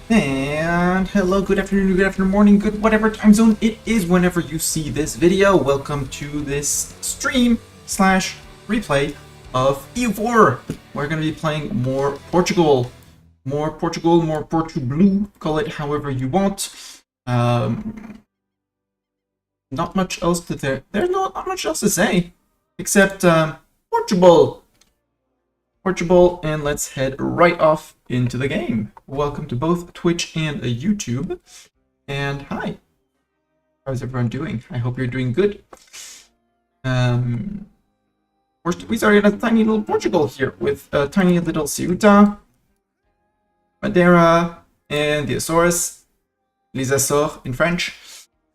And hello, good afternoon, morning, good whatever time zone it is whenever you see this video. Welcome to this stream slash replay of EU4. We're going to be playing more Portugal, more Portublue, call it however you want. Not much else to there's not much else to say except Portugal, and let's head right off into the game. Welcome to both Twitch and YouTube, and hi, how's everyone doing? I hope you're doing good. We started a tiny little Portugal here with a tiny little Ceuta, Madeira, and the Azores, les Açores in French.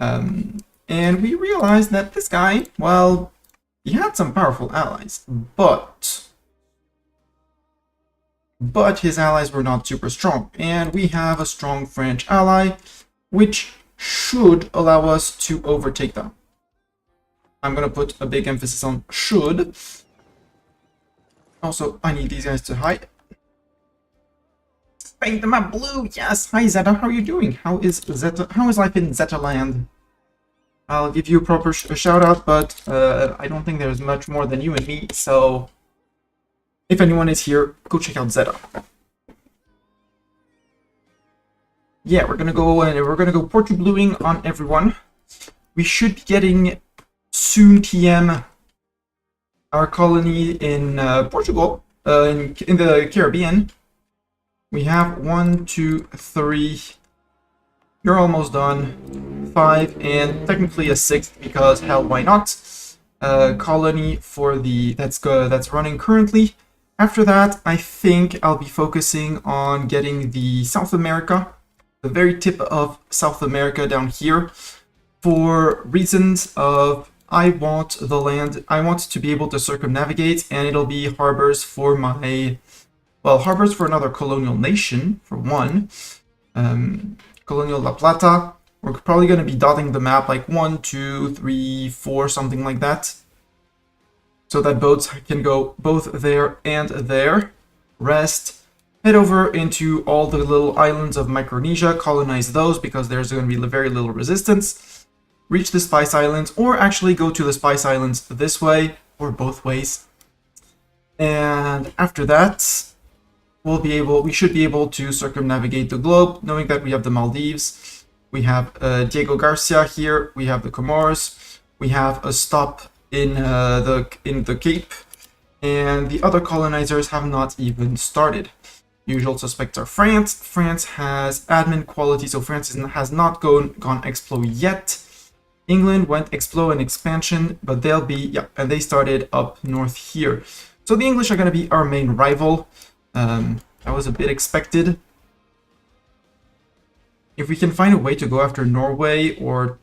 And we realized that this guy, well, he had some powerful allies, but his allies were not super strong, and we have a strong French ally, which should allow us to overtake them. I'm going to put a big emphasis on should. Also, I need these guys to hide. Paint them up blue, yes! Hi Zeta, how are you doing? How is life in Zeta land? I'll give you a proper shout out, but I don't think there's much more than you and me, so if anyone is here, go check out Zeta. Yeah, we're gonna go Portubluing on everyone. We should be getting soon TM our colony in Portugal, in the Caribbean. We have 1, 2, 3. You're almost done. 5 and technically a 6th because hell, why not? Colony for that's running currently. After that, I think I'll be focusing on getting the South America, the very tip of South America down here, for reasons of I want the land, I want to be able to circumnavigate, and it'll be harbors for harbors for another colonial nation, for one. Colonial La Plata. We're probably going to be dotting the map like 1, 2, 3, 4, something like that, so that boats can go both there and there. Rest, head over into all the little islands of Micronesia, colonize those because there's going to be very little resistance. Reach the Spice Islands, or actually go to the Spice Islands this way, or both ways. And after that, we should be able to circumnavigate the globe, knowing that we have the Maldives, we have Diego Garcia here, we have the Comores, we have a stop in the Cape, and the other colonizers have not even started. Usual suspects are France. France has admin quality, so France has not gone explo yet. England went explo and expansion, but they'll be, and they started up north here. So the English are going to be our main rival. That was a bit expected. If we can find a way to go after Norway, or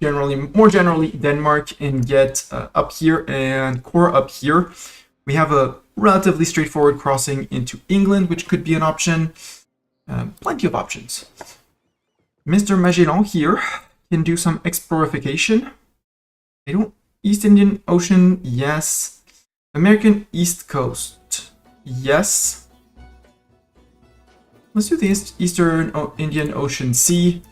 more generally Denmark, and get up here and core up here, we have a relatively straightforward crossing into England, which could be an option. Plenty of options. Mr. Magellan here can do some explorification. East Indian Ocean, yes. American East Coast, yes. Let's do the Eastern Indian Ocean Sea.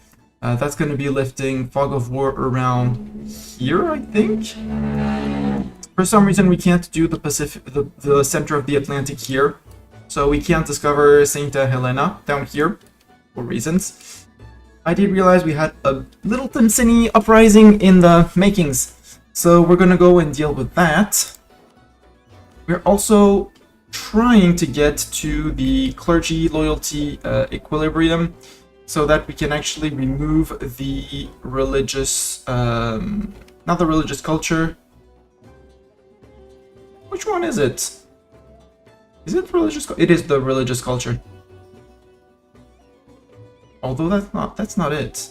That's going to be lifting fog of war around here, I think. For some reason, we can't do the Pacific, the center of the Atlantic here, so we can't discover Saint Helena down here for reasons. I did realize we had a little Tinsini uprising in the makings, so we're going to go and deal with that. We're also trying to get to the clergy loyalty equilibrium, so that we can actually remove the religious, not the religious culture. Which one is it? Is it religious? It is the religious culture. Although that's not it.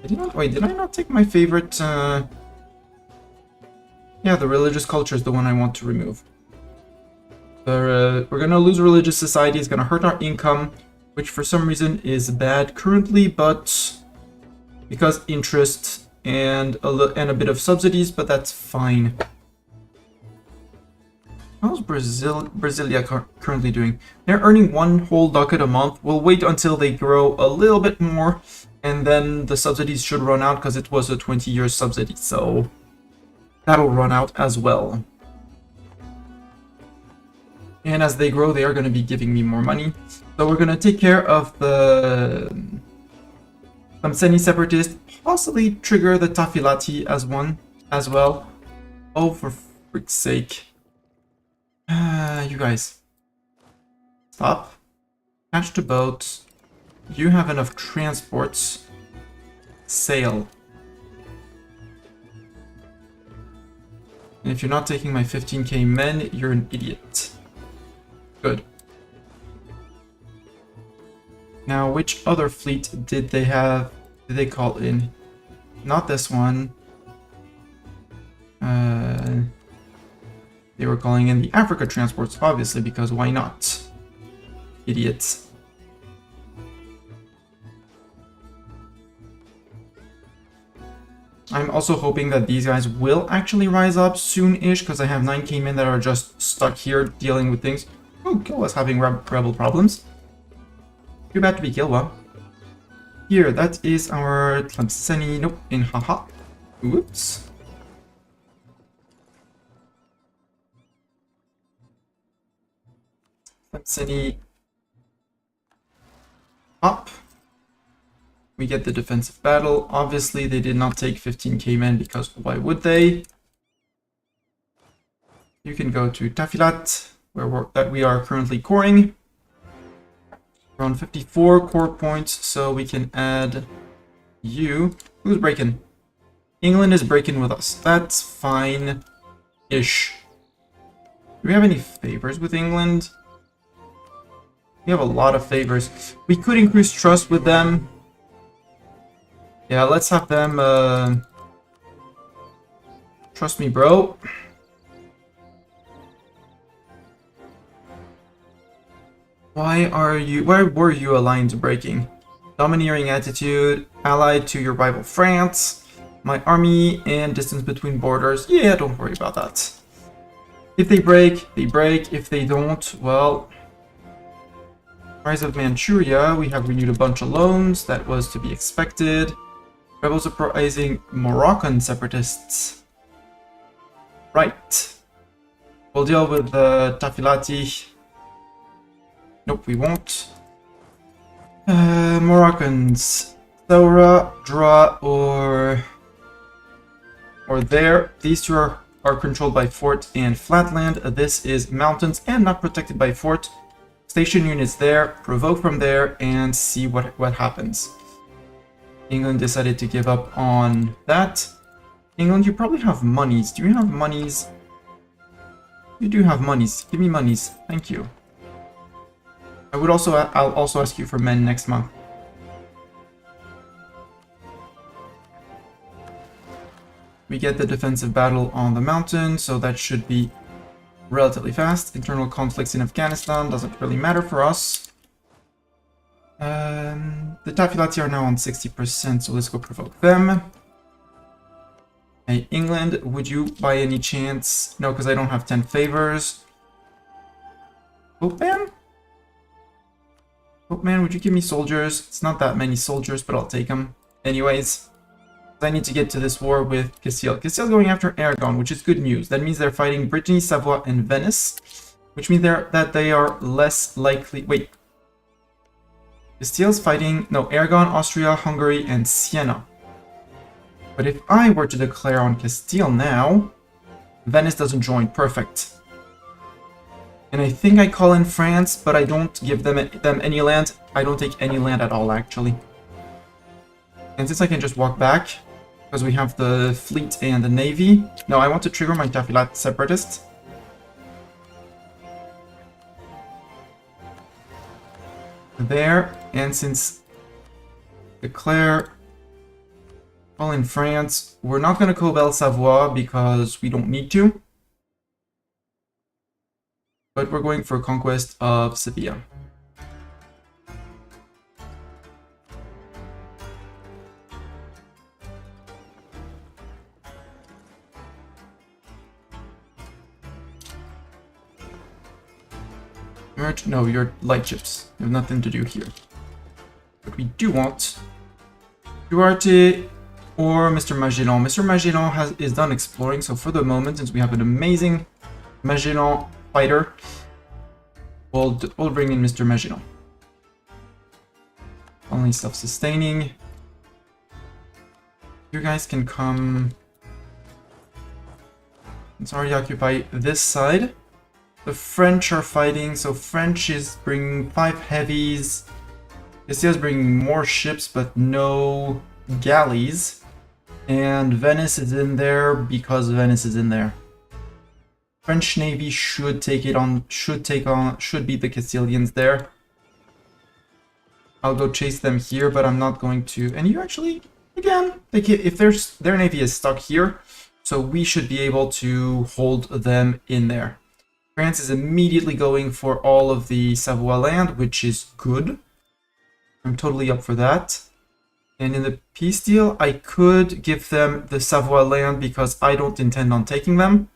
Did I not take my favorite? Yeah, the religious culture is the one I want to remove. We're gonna lose religious society. It's gonna hurt our income, which for some reason is bad currently, but because interest and a bit of subsidies, but that's fine. How's Brasilia currently doing? They're earning 1 whole ducat a month. We'll wait until they grow a little bit more, and then the subsidies should run out because it was a 20-year subsidy, so that'll run out as well. And as they grow, they are going to be giving me more money. So we're going to take care of the semi-separatist, possibly trigger the Tafilati as one as well. Oh, for frick's sake. You guys. Stop. Catch the boat. You have enough transports. Sail. And if you're not taking my 15k men, you're an idiot. Good. Now, which other fleet did they have? Did they call in? Not this one. They were calling in the Africa transports, obviously, because why not? Idiots. I'm also hoping that these guys will actually rise up soon-ish, because I have 9k men that are just stuck here dealing with things. Oh, Kilwa's having rebel problems. Too bad to be Kilwa. Here, that is our Tlemceni. Nope, in haha. Whoops. Tlemceni. Up. We get the defensive battle. Obviously, they did not take 15k men because why would they? You can go to Tafilat, that we are currently coring. We're on 54 core points, so we can add you. Who's breaking? England is breaking with us. That's fine-ish. Do we have any favors with England? We have a lot of favors. We could increase trust with them. Yeah, let's have them, trust me, bro. Why were you aligned to breaking? Domineering attitude, allied to your rival France, my army, and distance between borders. Yeah, don't worry about that. If they break, they break. If they don't, well... Rise of Manchuria, we have renewed a bunch of loans. That was to be expected. Rebels uprising Moroccan separatists. Right. We'll deal with the Tafilati. Nope, we won't. Moroccans. Thora, Dra, or there. These two are controlled by fort and flatland. This is mountains and not protected by fort. Station units there, provoke from there, and see what happens. England decided to give up on that. England, you probably have monies. Do you have monies? You do have monies. Give me monies. Thank you. I'll also ask you for men next month. We get the defensive battle on the mountain, so that should be relatively fast. Internal conflicts in Afghanistan doesn't really matter for us. The Tafilati are now on 60%, so let's go provoke them. Hey, England, would you by any chance... No, because I don't have 10 favors. Popeman? Popeman, would you give me soldiers? It's not that many soldiers, but I'll take them. Anyways, I need to get to this war with Castile. Castile's going after Aragon, which is good news. That means they're fighting Brittany, Savoy, and Venice, which means that they are less likely... Wait. Castile's fighting... No, Aragon, Austria, Hungary, and Siena. But if I were to declare on Castile now, Venice doesn't join. Perfect. And I think I call in France, but I don't give them any land. I don't take any land at all, actually. And since I can just walk back, because we have the fleet and the navy... No, I want to trigger my Tafilat separatists. There, and since declare all in France, we're not going to cobble Savoie because we don't need to. But we're going for conquest of Sevilla. No, you're light ships. You have nothing to do here. But we do want Duarte or Mr. Magellan. Mr. Magellan is done exploring, so for the moment, since we have an amazing Magellan fighter, we'll bring in Mr. Magellan. Only self-sustaining. You guys can come. Let's already occupy this side. The French are fighting, so French is bringing 5 heavies. Castilla is bringing more ships, but no galleys. And Venice is in there because Venice is in there. French Navy should take it on, should beat the Castilians there. I'll go chase them here, but I'm not going to. And you actually, again, if their navy is stuck here, so we should be able to hold them in there. France is immediately going for all of the Savoy land, which is good. I'm totally up for that. And in the peace deal, I could give them the Savoy land because I don't intend on taking them.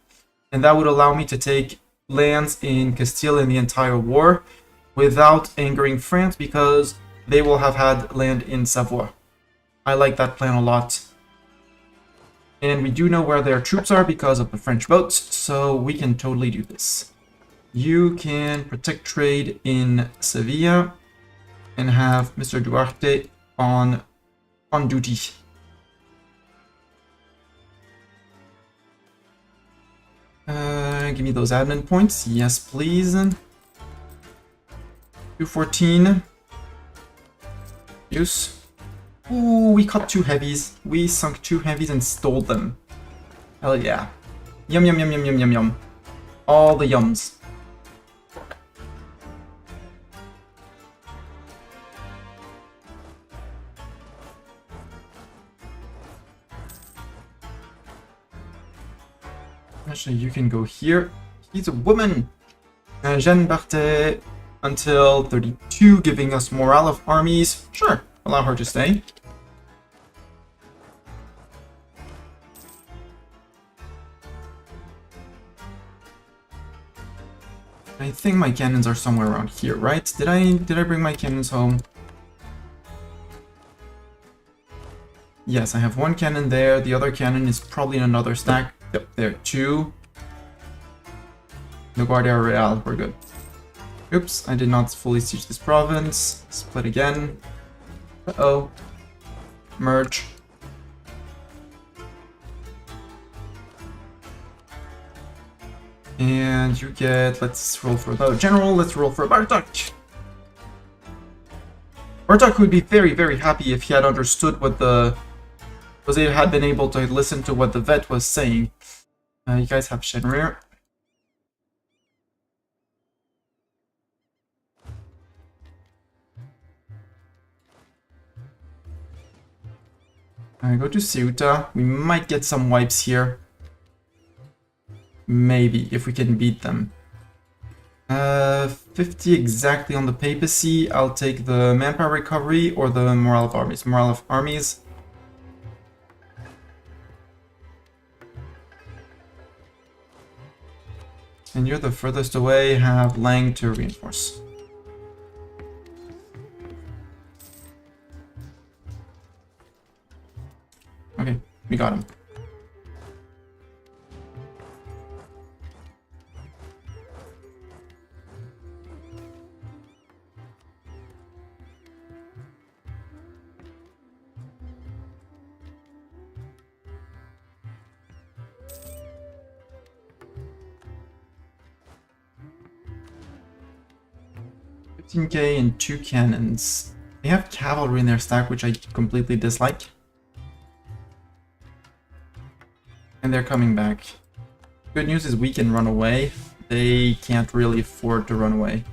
And that would allow me to take lands in Castile in the entire war without angering France because they will have had land in Savoy. I like that plan a lot. And we do know where their troops are because of the French boats, so we can totally do this. You can protect trade in Sevilla and have Mr. Duarte on duty. Give me those admin points. Yes, please. 214. Use. Ooh, we caught 2 heavies. We sunk 2 heavies and stole them. Hell yeah. Yum, yum, yum, yum, yum, yum, yum. All the yums. Actually, you can go here. He's a woman. Jeanne Barthé until 32, giving us morale of armies. Sure, allow her to stay. I think my cannons are somewhere around here, right? Did I bring my cannons home? Yes, I have 1 cannon there. The other cannon is probably in another stack. Yep, there, 2. No Guardia Real, we're good. Oops, I did not fully siege this province. Split again. Uh-oh. Merge. And you get, let's roll for the general, let's roll for Bartok. Bartok would be very, very happy if he had understood what had been able to listen to what the vet was saying. You guys have Shenrir. I go to Ceuta. We might get some wipes here. Maybe, if we can beat them. 50 exactly on the papacy. I'll take the manpower recovery or the morale of armies. Morale of armies. And you're the furthest away. Have Lang to reinforce. Okay, we got him. $15K and 2 cannons. They have cavalry in their stack, which I completely dislike. And they're coming back. Good news is we can run away. They can't really afford to run away.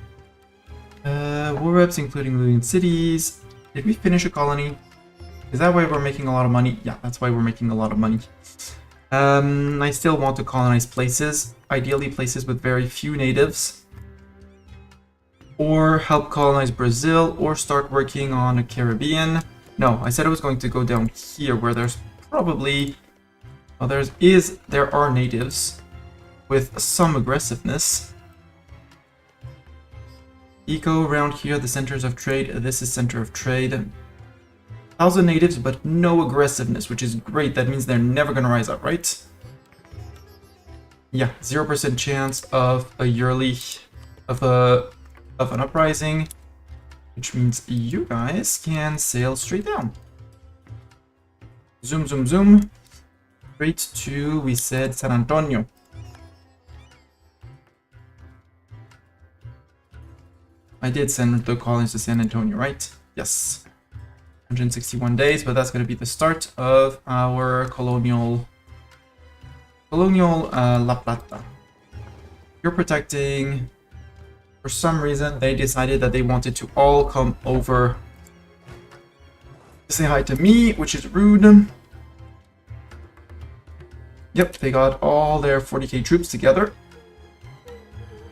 War reps including looting cities. Did we finish a colony? Is that why we're making a lot of money? Yeah, that's why we're making a lot of money. I still want to colonize places. Ideally places with very few natives. Or help colonize Brazil, or start working on a Caribbean. No, I said I was going to go down here where there's probably... Well, there are natives with some aggressiveness. Eco around here, the centers of trade. This is center of trade. 1,000 natives, but no aggressiveness, which is great. That means they're never gonna rise up, right? Yeah, 0% chance of a yearly of an uprising, which means you guys can sail straight down. Zoom, zoom, zoom. Straight to, we said, San Antonio. I did send the colonies to San Antonio, right? Yes. 161 days, but that's going to be the start of our colonial La Plata. You're protecting. For some reason, they decided that they wanted to all come over to say hi to me, which is rude. Yep, they got all their 40k troops together,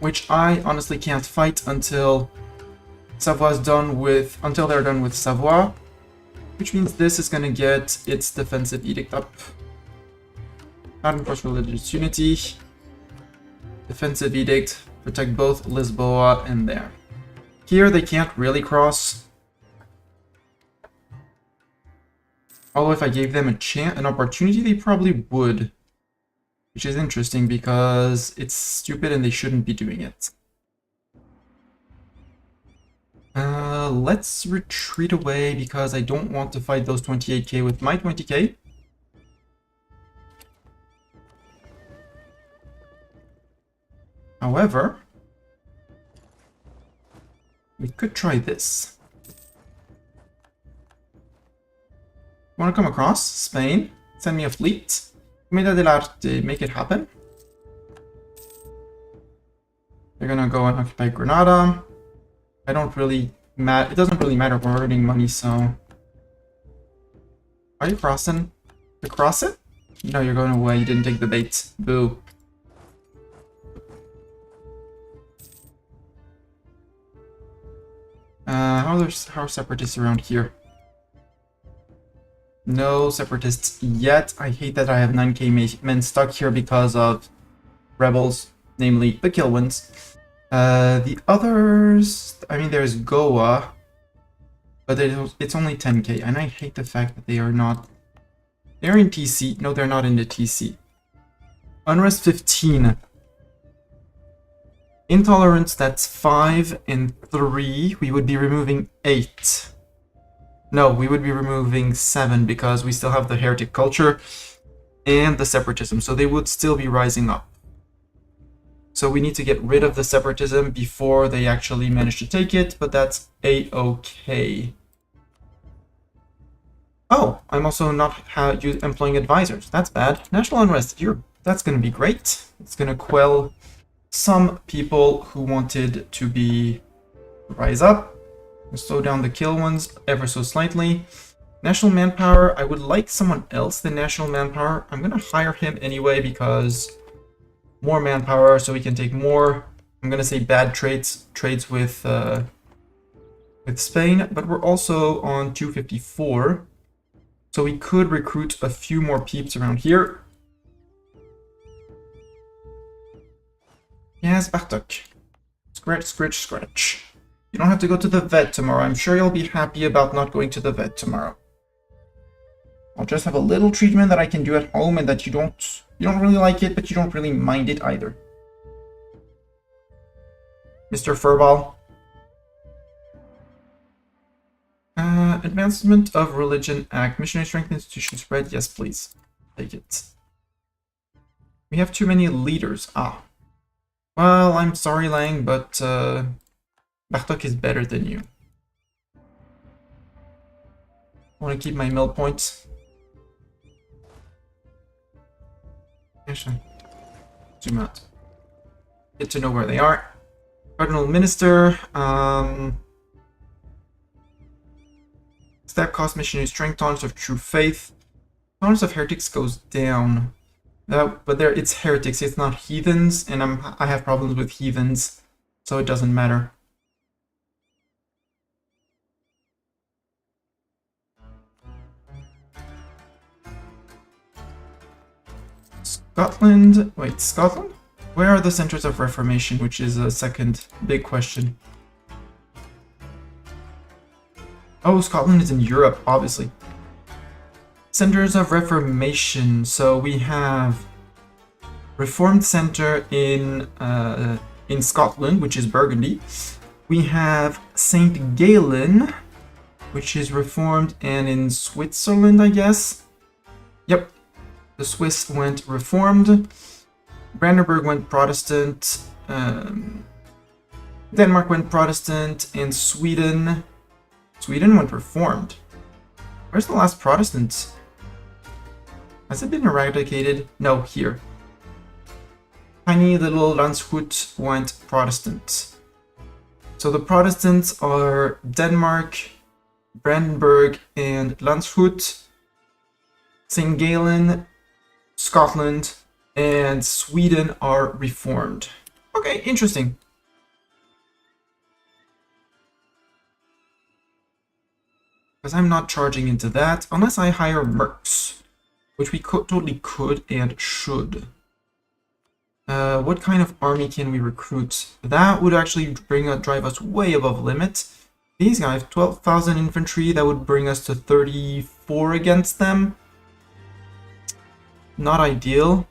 which I honestly can't fight until Savoy's done with, until they're done with Savoy, which means this is going to get its defensive edict up. Not enforce religious unity. Defensive edict, protect both Lisboa and there. Here they can't really cross. Although if I gave them an opportunity, they probably would. Which is interesting because it's stupid and they shouldn't be doing it. Let's retreat away because I don't want to fight those 28k with my 20k. However, we could try this. Want to come across? Spain? Send me a fleet? Comida del Arte, make it happen. They're gonna go and occupy Granada. I don't really it doesn't really matter if we're earning money, so... Are you crossing? You cross it? No, you're going away. You didn't take the bait. Boo. How are separatists around here? No separatists yet. I hate that I have 9k men stuck here because of rebels, namely the Kilwins. The others, I mean, there's Goa, but it's only 10k, and I hate the fact that they are not. They're in TC. No, they're not in the TC. Unrest 15. Intolerance, that's 5 and 3. We would be removing 8. No, we would be removing 7 because we still have the heretic culture and the separatism, so they would still be rising up. So we need to get rid of the separatism before they actually manage to take it, but that's a-okay. Oh, I'm also not employing advisors. That's bad. National unrest, that's going to be great. It's going to quell some people who wanted to rise up. Slow down the kill ones ever so slightly. National manpower, I would like someone else than national manpower. I'm going to hire him anyway because more manpower so we can take more, I'm going to say bad trades with Spain, but we're also on 254. So we could recruit a few more peeps around here. Yes, Bartok. Scratch, scratch, scratch. You don't have to go to the vet tomorrow. I'm sure you'll be happy about not going to the vet tomorrow. I'll just have a little treatment that I can do at home and that you don't really like it, but you don't really mind it either. Mr. Furball. Advancement of Religion Act. Missionary Strength Institution Spread. Yes, please. Take it. We have too many leaders. Ah. Well, I'm sorry, Lang, but Bartok is better than you. I want to keep my mill points. Actually, zoom out. Get to know where they are. Cardinal Minister. Stab cost missionary strength. Tolerance of true faith. Tolerance of heretics goes down. But there, it's heretics. It's not heathens, and I have problems with heathens, so it doesn't matter. Scotland? Wait, Scotland? Where are the centers of Reformation, which is a second big question. Oh, Scotland is in Europe, obviously. Centers of Reformation. So we have Reformed Center in Scotland, which is Burgundy. We have St. Gallen, which is Reformed, and in Switzerland, I guess. Yep, the Swiss went Reformed. Brandenburg went Protestant. Denmark went Protestant, and Sweden went Reformed. Where's the last Protestant? Has it been eradicated? No, here. Tiny little Landshut went Protestant. So the Protestants are Denmark, Brandenburg, and Landshut. St. Gallen, Scotland, and Sweden are Reformed. Okay, interesting. Because I'm not charging into that, unless I hire mercs, which we totally could and should. What kind of army can we recruit? That would actually drive us way above limit. These guys, 12,000 infantry, that would bring us to 34 against them. Not ideal.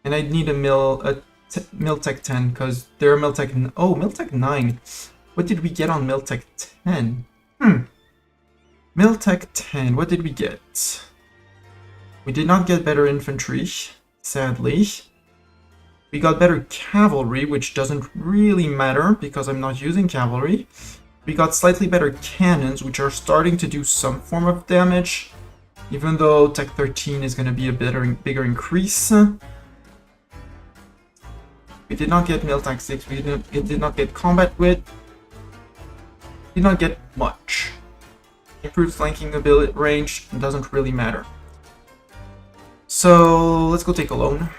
And I'd need a Miltech 10, because they're Miltech... Oh, Miltech 9. What did we get on Miltech 10? Miltech 10, what did we get? We did not get better infantry, sadly. We got better cavalry, which doesn't really matter, because I'm not using cavalry. We got slightly better cannons, which are starting to do some form of damage, even though Tech 13 is going to be a bigger increase. We did not get Miltech 6, we did not get combat wit. Did not get much. Improved flanking ability range doesn't really matter. So let's go take a loan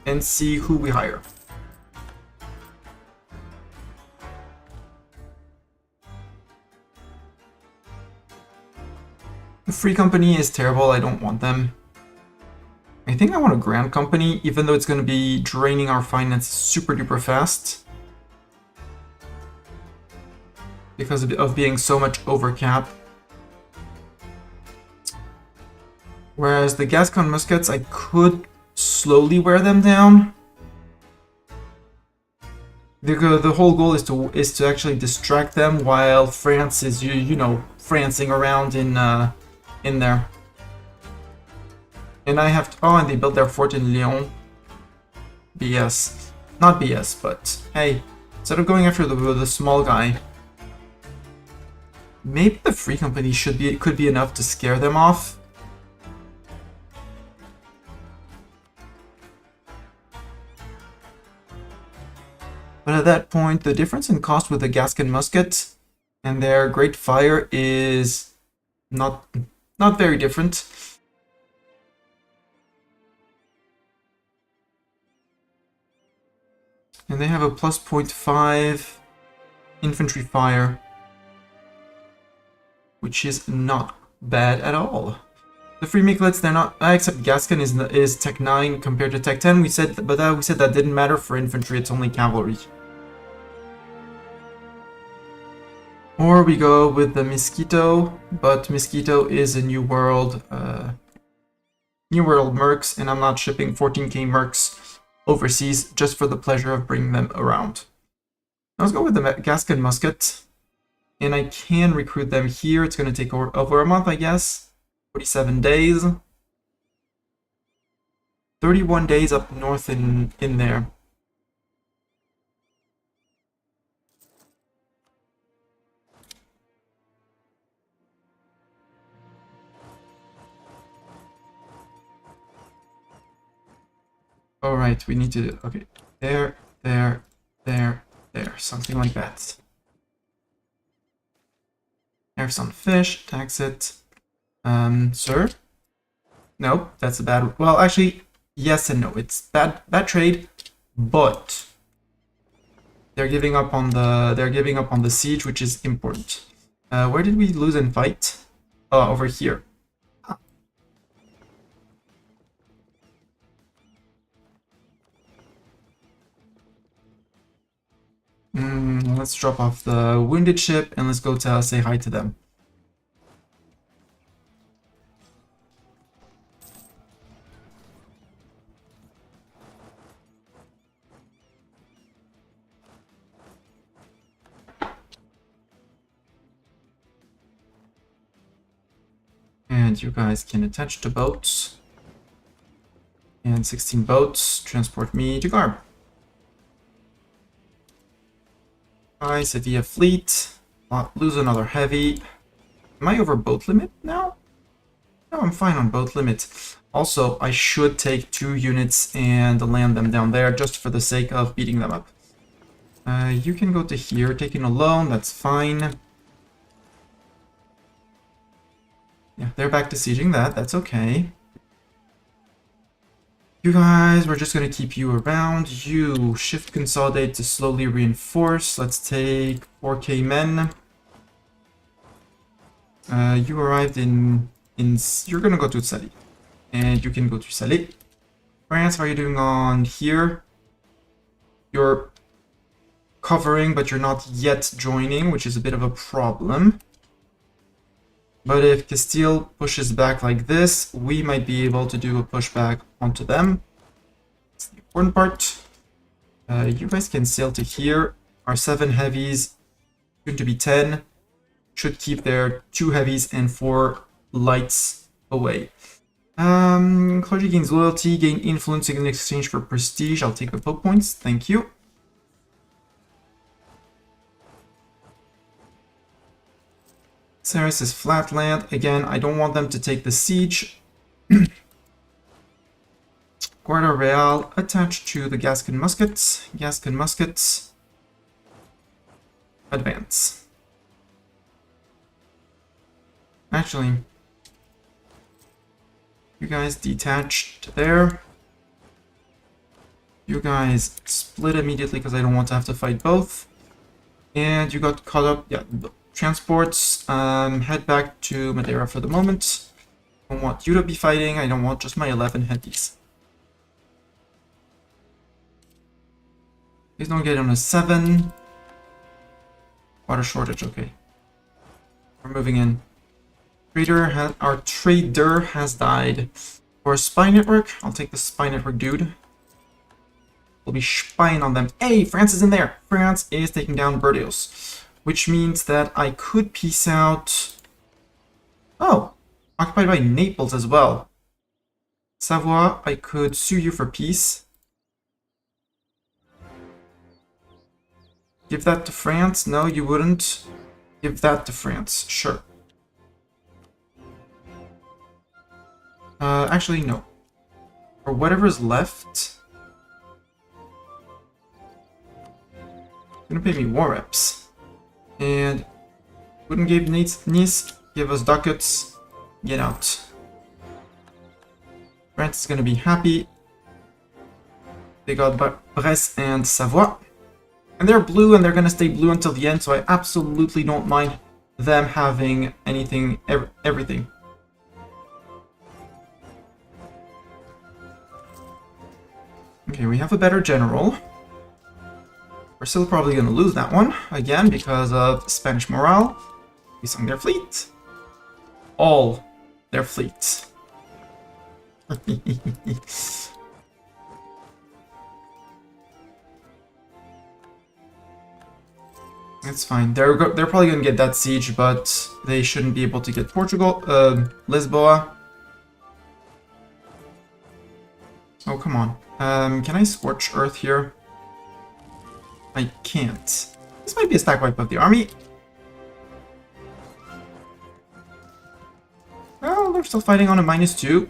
and see who we hire. The free company is terrible, I don't want them. I think I want a grand company, even though it's going to be draining our finances super duper fast. Because of being so much over cap. Whereas the Gascon muskets, I could slowly wear them down. The whole goal is to actually distract them while France is you know francing around in there. And I have to, oh, and they built their fort in Lyon. BS, not BS, but hey, instead of going after the small guy, maybe the free company could be enough to scare them off. But at that point, the difference in cost with the Gascon musket and their Great Fire is not very different. And they have a plus 0.5 infantry fire, which is not bad at all. The free Miklets, they're not, except Gascon is Tech 9 compared to Tech 10. We said that didn't matter for infantry, it's only cavalry. Or we go with the Mosquito, but Mosquito is a New World mercs, and I'm not shipping 14k mercs overseas just for the pleasure of bringing them around. Now let's go with the Gascon musket, and I can recruit them here. It's going to take over a month, I guess. 47 days. 31 days up north in there. Alright, we need to, okay, there, something like that. Have some fish, tax it. Sir? Nope, that's a bad, well, actually, yes and no. It's bad trade, but they're giving up on the siege, which is important. Where did we lose in fight? Oh, over here. Let's drop off the wounded ship and let's go to say hi to them. And you guys can attach to boats. And 16 boats transport me to Garb. Hi, Sevilla fleet. Lose another heavy. Am I over boat limit now? No, I'm fine on boat limit. Also, I should take 2 units and land them down there just for the sake of beating them up. You can go to here, taking a loan, that's fine. Yeah, they're back to sieging that, that's okay. You guys, we're just gonna keep you around. You shift consolidate to slowly reinforce. Let's take 4k men. You arrived in you're gonna go to Sali. And you can go to Sali. France, how are you doing on here? You're covering, but you're not yet joining, which is a bit of a problem. But if Castile pushes back like this, we might be able to do a pushback onto them. That's the important part. You guys can sail to here. Our 7 heavies, soon to be 10, should keep their 2 heavies and 4 lights away. Clergy gains loyalty, gain influence in exchange for prestige. I'll take the Pope points, thank you. Ceres is flatland. Again, I don't want them to take the siege. Guardia Real attached to the Gascon muskets. Gascon muskets. Advance. Actually, you guys detached there. You guys split immediately because I don't want to have to fight both. And you got caught up. Yeah. Transports, head back to Madeira for the moment. I don't want you to be fighting, I don't want just my 11 headies. Please don't get on a 7. Water shortage, okay. We're moving in. Our trader has died. For a spy network, I'll take the spy network dude. We'll be spying on them. Hey, France is in there! France is taking down Burdeos. Which means that I could peace out... Oh! Occupied by Naples as well. Savoie, I could sue you for peace. Give that to France? No, you wouldn't. Give that to France. Sure. Actually, no. For whatever's left... It's gonna pay me war reps. And wouldn't give Nice, give us ducats, get out. France is gonna be happy. They got Brest and Savoie. And they're blue and they're gonna stay blue until the end, so I absolutely don't mind them having anything, everything. Okay, we have a better general. We're still probably going to lose that one, again, because of Spanish morale. We sunk their fleet. All their fleet. It's fine. They're probably going to get that siege, but they shouldn't be able to get Portugal, Lisboa. Oh, come on. Can I Scorch Earth here? I can't. This might be a stack wipe of the army. Well, they're still fighting on a -2.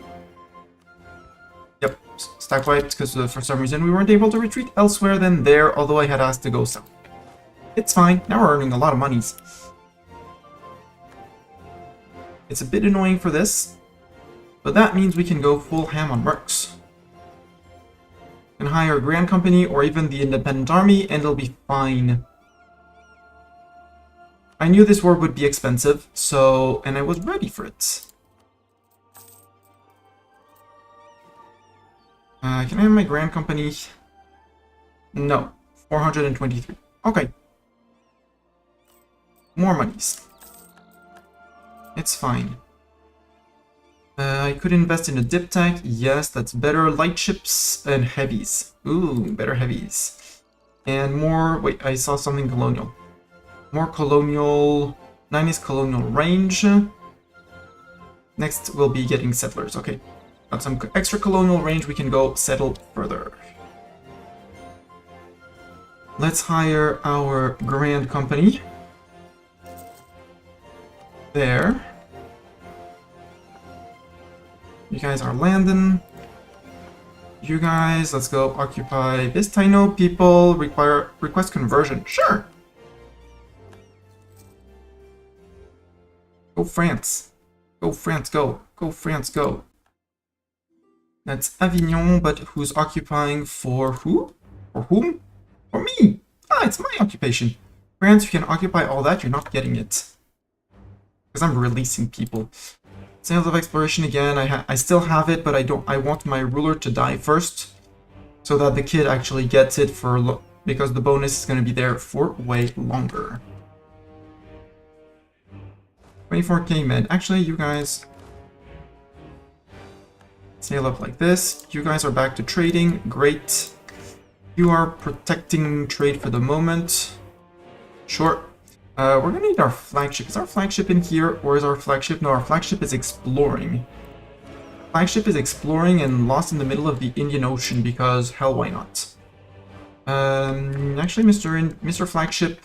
Yep, stack wiped because for some reason we weren't able to retreat elsewhere than there, although I had asked to go south. It's fine, now we're earning a lot of monies. It's a bit annoying for this, but that means we can go full ham on mercs. Can hire a Grand Company or even the Independent Army and it'll be fine. I knew this war would be expensive, so... and I was ready for it. Can I have my Grand Company? No. 423. Okay. More monies. It's fine. I could invest in a dip tank. Yes, that's better. Light ships and heavies. Ooh, better heavies. And more... wait, I saw something colonial. More colonial... 9 is colonial range. Next, we'll be getting settlers. Okay, got some extra colonial range. We can go settle further. Let's hire our Grand Company. There. You guys are landing. You guys, let's go occupy this. Taino people request conversion. Sure. Go France. Go France, go. Go France, go. That's Avignon, but who's occupying for who? For whom? For me! Ah, it's my occupation. France, you can occupy all that, you're not getting it. Because I'm releasing people. Sales of exploration again, I still have it, but I want my ruler to die first. So that the kid actually gets it for because the bonus is going to be there for way longer. 24k med. Actually, you guys sail up like this. You guys are back to trading. Great. You are protecting trade for the moment. Sure. We're gonna need our flagship. Is our flagship in here, or is our flagship? No, our flagship is exploring. Flagship is exploring and lost in the middle of the Indian Ocean because hell, why not? Actually, Mr. Flagship,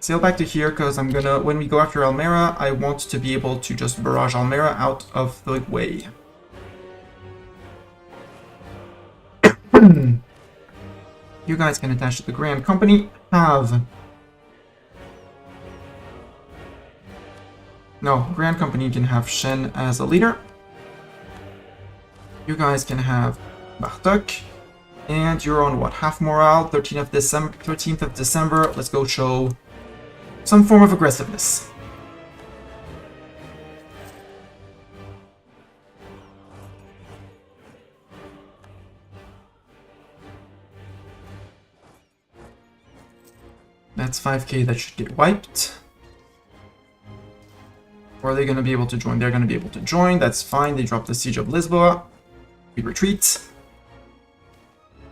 sail back to here because I'm gonna. When we go after Almera, I want to be able to just barrage Almera out of the way. You guys can attach to the Grand Company. No, Grand Company can have Shen as a leader. You guys can have Bartok. And you're on what? Half morale, 13th of December. Let's go show some form of aggressiveness. That's 5k that should get wiped. Or are they going to be able to join? They're going to be able to join. That's fine. They dropped the siege of Lisboa. We retreat.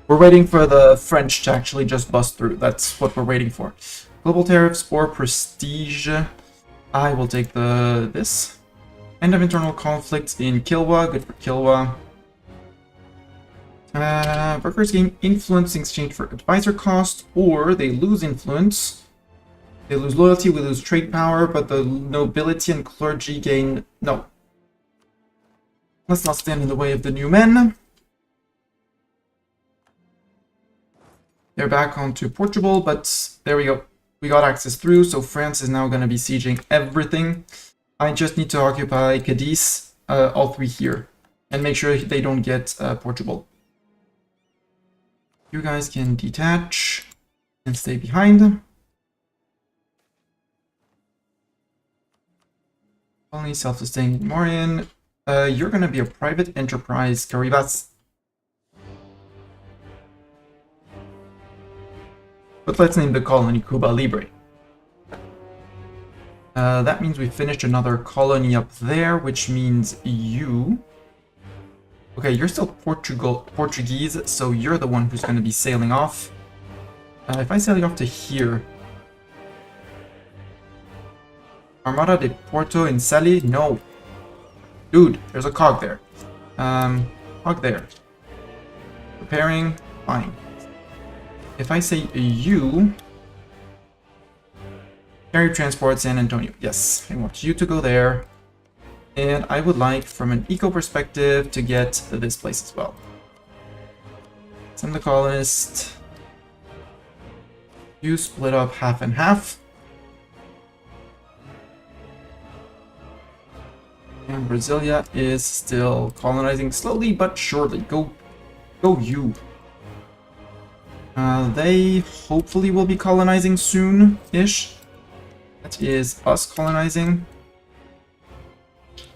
We're waiting for the French to actually just bust through. That's what we're waiting for. Global tariffs or prestige. I will take this. End of internal conflict in Kilwa. Good for Kilwa. Workers gain influence in exchange for advisor cost, or they lose influence. They lose loyalty, we lose trade power, but the nobility and clergy gain... No. Let's not stand in the way of the new men. They're back onto Portugal, but there we go. We got access through, so France is now going to be sieging everything. I just need to occupy Cadiz, all three here, and make sure they don't get Portugal. You guys can detach and stay behind. Only self-sustaining Morian. You're gonna be a private enterprise, Caribas. But let's name the colony Cuba Libre. That means we finished another colony up there, which means you... Okay, you're still Portuguese, so you're the one who's going to be sailing off. If I sail you off to here... Armada de Porto in Sali? No. Dude, there's a cog there. Cog there. Preparing? Fine. If I say you... Carry transport San Antonio. Yes, I want you to go there. And I would like, from an eco perspective, to get this place as well. Send the colonist. You split up half and half. And Brasilia is still colonizing slowly but surely. Go you. They hopefully will be colonizing soon-ish. That is us colonizing.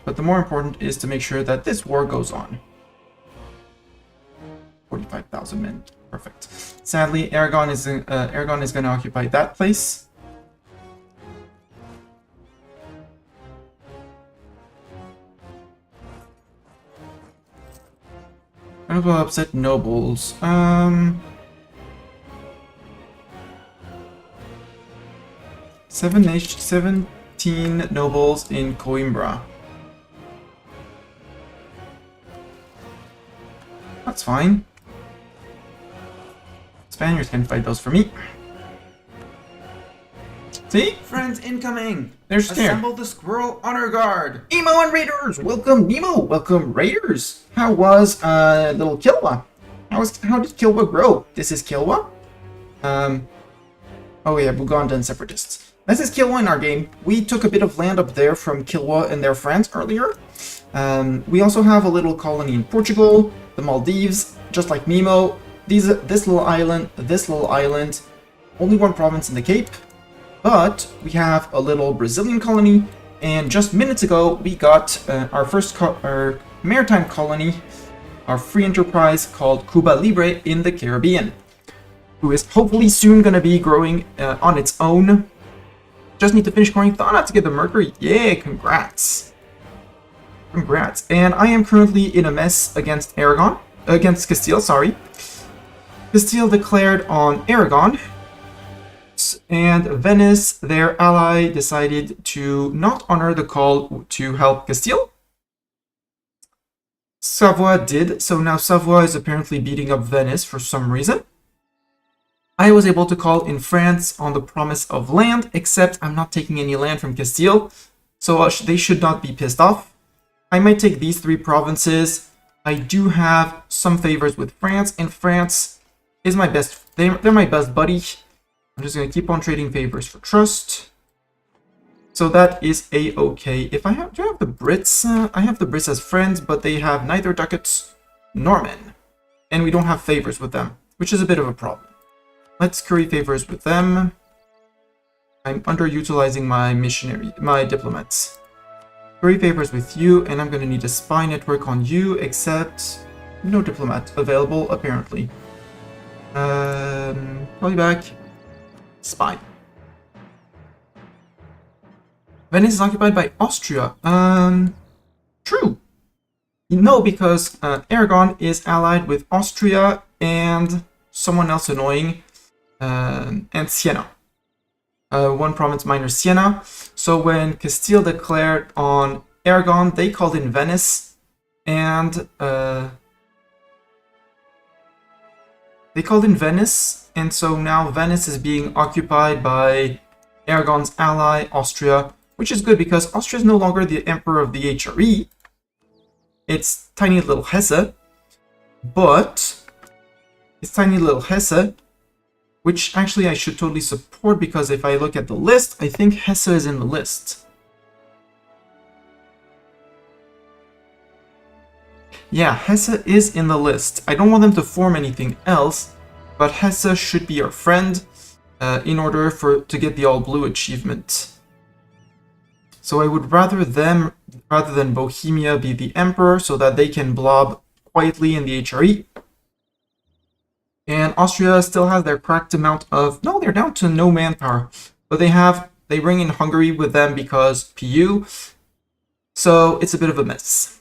But the more important is to make sure that this war goes on. 45,000 men. Perfect. Sadly, Aragon is going to occupy that place. Kind of upset nobles. 17 15 nobles in Coimbra. That's fine. Spaniards can fight those for me. See? Friends incoming! There's Assemble the squirrel honor guard! Nemo and Raiders! Welcome, Nemo! Welcome, Raiders! How was little Kilwa? How did Kilwa grow? This is Kilwa? Oh yeah, Buganda and Separatists. This is Kilwa in our game. We took a bit of land up there from Kilwa and their friends earlier. We also have a little colony in Portugal, the Maldives, just like Nemo. This little island, only one province in the Cape. But we have a little Brazilian colony, and just minutes ago we got our first our maritime colony, our free enterprise called Cuba Libre in the Caribbean, who is hopefully soon going to be growing on its own. Just need to finish growing Thana to get the Mercury. Yeah, congrats. Congrats. And I am currently in a mess against Castile, sorry. Castile declared on Aragon, and Venice, their ally, decided to not honor the call to help Castile. Savoy did, so now Savoy is apparently beating up Venice for some reason. I was able to call in France on the promise of land, except I'm not taking any land from Castile, so they should not be pissed off. I might take these 3 provinces. I do have some favors with France, and France is my best, they're my best buddy. I'm just going to keep on trading favors for trust. So that is a-okay. If I have, do I have the Brits? I have the Brits as friends, but they have neither ducats nor men. And we don't have favors with them, which is a bit of a problem. Let's curry favors with them. I'm underutilizing my diplomats. Curry favors with you, and I'm going to need a spy network on you, except no diplomat available, apparently. Call you back. Spy. Venice is occupied by Austria. True. No, because Aragon is allied with Austria and someone else annoying, and Siena. One province minus Siena. So when Castile declared on Aragon, they called in Venice, and and so now Venice is being occupied by Aragon's ally, Austria, which is good because Austria is no longer the emperor of the HRE. It's tiny little Hesse, which actually I should totally support, because if I look at the list, I think Hesse is in the list. Yeah, Hesse is in the list. I don't want them to form anything else, but Hesse should be our friend in order to get the all-blue achievement. So I would rather them, rather than Bohemia, be the emperor so that they can blob quietly in the HRE. And Austria still has their cracked amount of... No, they're down to no manpower. But they bring in Hungary with them because PU. So it's a bit of a mess.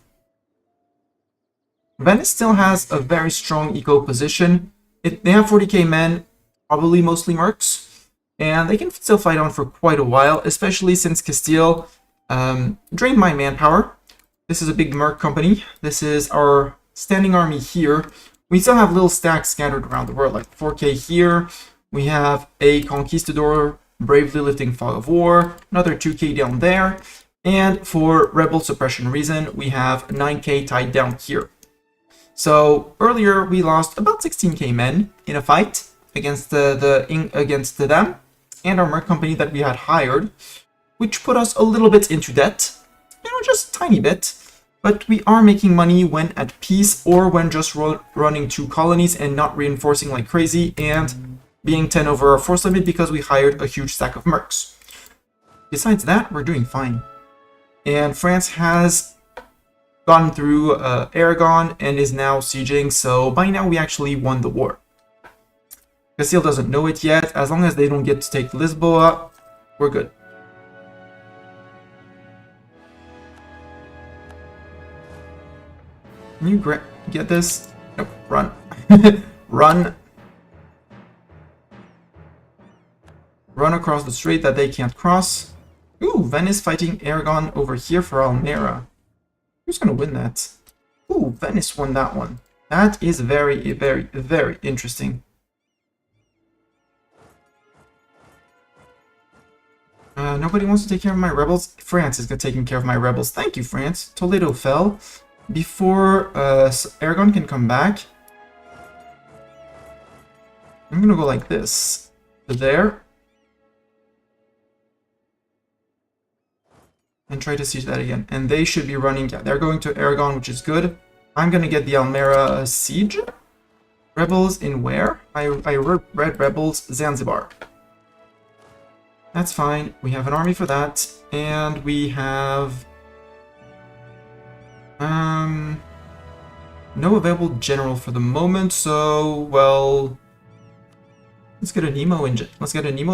Venice still has a very strong eco position. They have 40k men, probably mostly mercs. And they can still fight on for quite a while, especially since Castile drained my manpower. This is a big merc company. This is our standing army here. We still have little stacks scattered around the world, like 4k here. We have a conquistador bravely lifting fog of war, another 2k down there. And for rebel suppression reason, we have 9k tied down here. So earlier we lost about 16k men in a fight against them and our merc company that we had hired, which put us a little bit into debt, just a tiny bit. But we are making money when at peace or when just running 2 colonies and not reinforcing like crazy and being 10 over our force limit because we hired a huge stack of mercs. Besides that, we're doing fine. And France has gone through Aragon and is now sieging, so by now we actually won the war. Castile doesn't know it yet. As long as they don't get to take Lisboa, we're good. Can you get this? Nope, run. Run. Run across the strait that they can't cross. Ooh, Venice fighting Aragon over here for Almera. Who's gonna win that? Ooh, Venice won that one. That is very, very, very interesting. Nobody wants to take care of my rebels. France is taking care of my rebels. Thank you, France. Toledo fell. Before Aragon can come back, I'm gonna go like this. To there. And try to siege that again. And they should be running. Yeah, they're going to Aragon, which is good. I'm gonna get the Almera siege. Rebels in where? I read rebels Zanzibar. That's fine. We have an army for that. And we have... no available general for the moment, so, well... Let's get a Nemo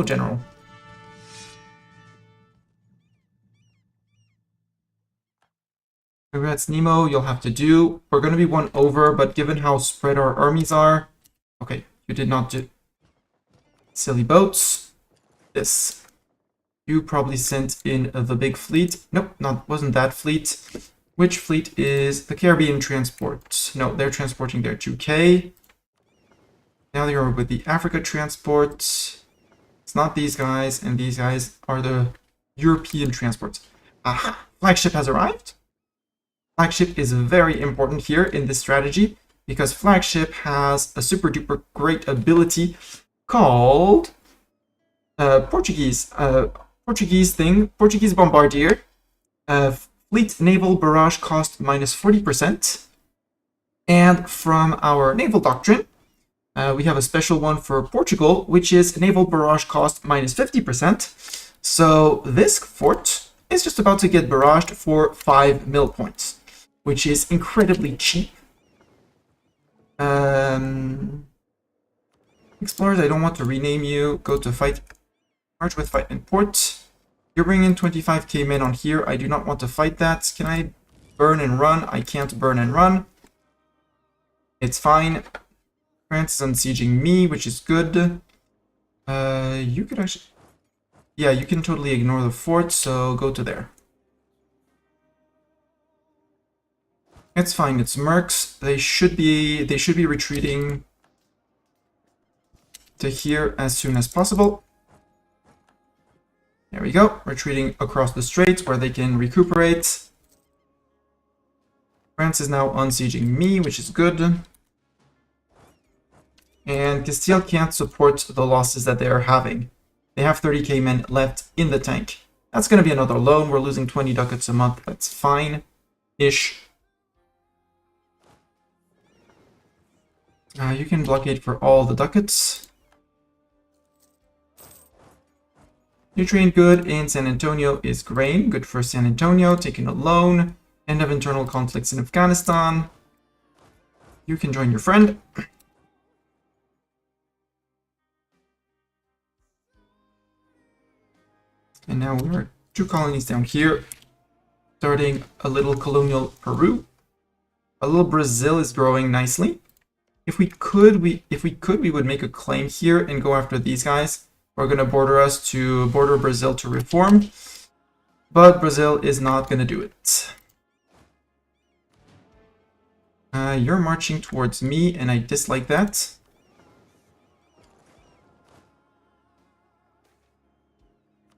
general. Congrats, Nemo. You'll have to do. We're going to be one over, but given how spread our armies are... Okay, you did not do... Silly boats. This. You probably sent in the big fleet. Nope, wasn't that fleet. Which fleet is the Caribbean transport? No, they're transporting their 2K. Now they're with the Africa transport. It's not these guys, and these guys are the European transports. Aha! Flagship has arrived. Flagship is very important here in this strategy because Flagship has a super duper great ability called Portuguese Bombardier. Fleet naval barrage cost minus 40%. And from our naval doctrine, we have a special one for Portugal, which is naval barrage cost minus 50%. So this fort is just about to get barraged for 5 mil points, which is incredibly cheap. Explorers, I don't want to rename you. Go to fight. March with fight and port. You're bringing 25k men on here. I do not want to fight that. Can I burn and run? I can't burn and run. It's fine. France is unsieging me, which is good. You could actually... Yeah, you can totally ignore the fort, so go to there. It's fine, it's mercs. They should be retreating to here as soon as possible. There we go, retreating across the straits where they can recuperate. France is now unsieging me, which is good. And Castile can't support the losses that they are having. They have 30k men left in the tank. That's going to be another loan. We're losing 20 ducats a month. That's fine-ish. You can blockade for all the ducats. Nutrient good in San Antonio is grain. Good for San Antonio. Taking a loan. End of internal conflicts in Afghanistan. You can join your friend. And now we're 2 colonies down here. Starting a little colonial Peru. A little Brazil is growing nicely. If we could, we would make a claim here and go after these guys. We're going to border Brazil to reform. But Brazil is not going to do it. You're marching towards me, and I dislike that.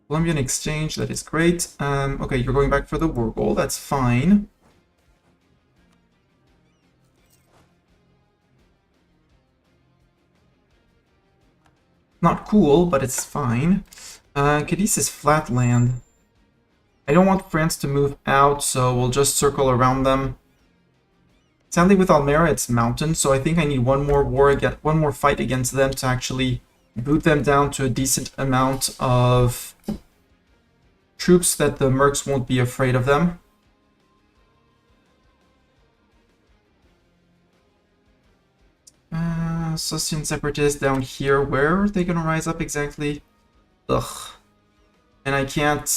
Colombian exchange, that is great. Okay, you're going back for the war goal, that's fine. Not cool, but it's fine. Cadiz is flat land. I don't want France to move out, so we'll just circle around them. Sadly, with Almera, it's mountain, so I think I need one more fight against them to actually boot them down to a decent amount of troops that the mercs won't be afraid of them. Sussian separatists down here. Where are they gonna rise up exactly? Ugh. And I can't...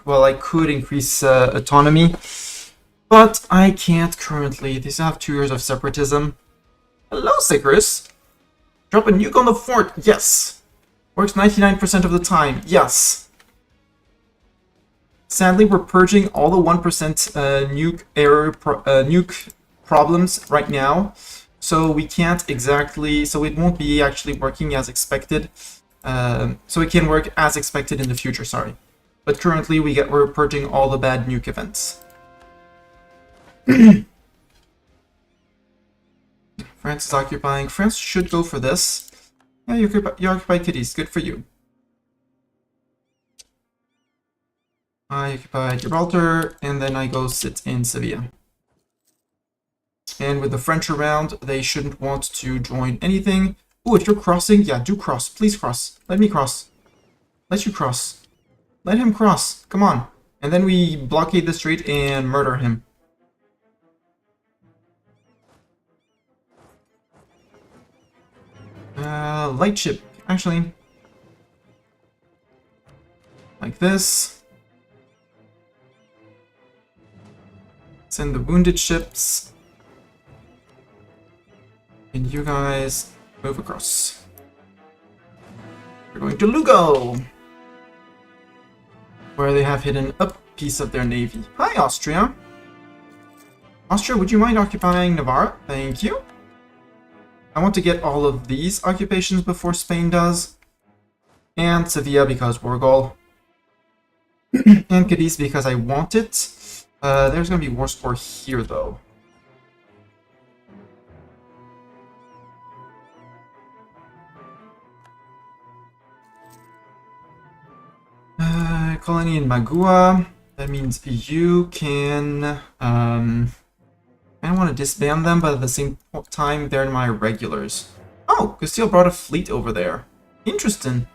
Well, I could increase autonomy, but I can't currently. They still have 2 years of separatism. Hello, Sicarus. Drop a nuke on the fort. Yes. Works 99% of the time. Yes. Sadly, we're purging all the 1% nuke problems right now, so we can't exactly, so it won't be actually working as expected. So it can work as expected in the future, sorry. But currently we're purging all the bad nuke events. France is occupying. France should go for this. Yeah, you occupied Cadiz. Good for you. I occupy Gibraltar, and then I go sit in Sevilla. And with the French around, they shouldn't want to join anything. Oh, if you're crossing, yeah, do cross. Please cross. Let me cross. Let you cross. Let him cross. Come on. And then we blockade the strait and murder him. Light ship. Actually, like this. Send the wounded ships. And you guys move across. We're going to Lugo, where they have hidden a piece of their navy. Hi, Austria. Austria, would you mind occupying Navarra? Thank you. I want to get all of these occupations before Spain does. And Sevilla because Portugal. And Cadiz because I want it. There's going to be war score here, though. Colony in Magua. That means you can... I don't want to disband them, but at the same time, they're my regulars. Oh, Castile brought a fleet over there. Interesting.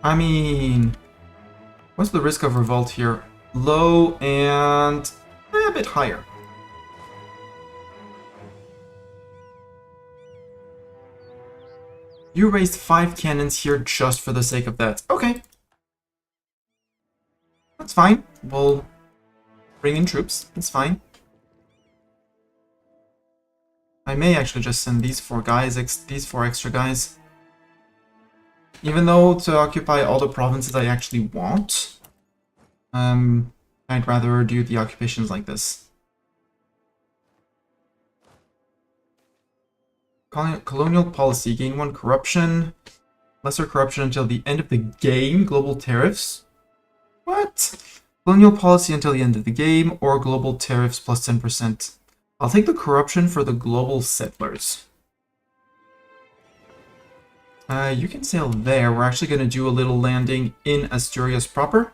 I mean... What's the risk of revolt here? Low and... a bit higher. You raised 5 cannons here just for the sake of that. Okay. That's fine. We'll bring in troops. It's fine. I may actually just send these 4 guys, these 4 extra guys. Even though to occupy all the provinces I actually want, I'd rather do the occupations like this. Colonial policy, gain 1 corruption, lesser corruption until the end of the game, global tariffs. What? Colonial policy until the end of the game, or global tariffs plus 10%. I'll take the corruption for the global settlers. You can sail there. We're actually going to do a little landing in Asturias proper.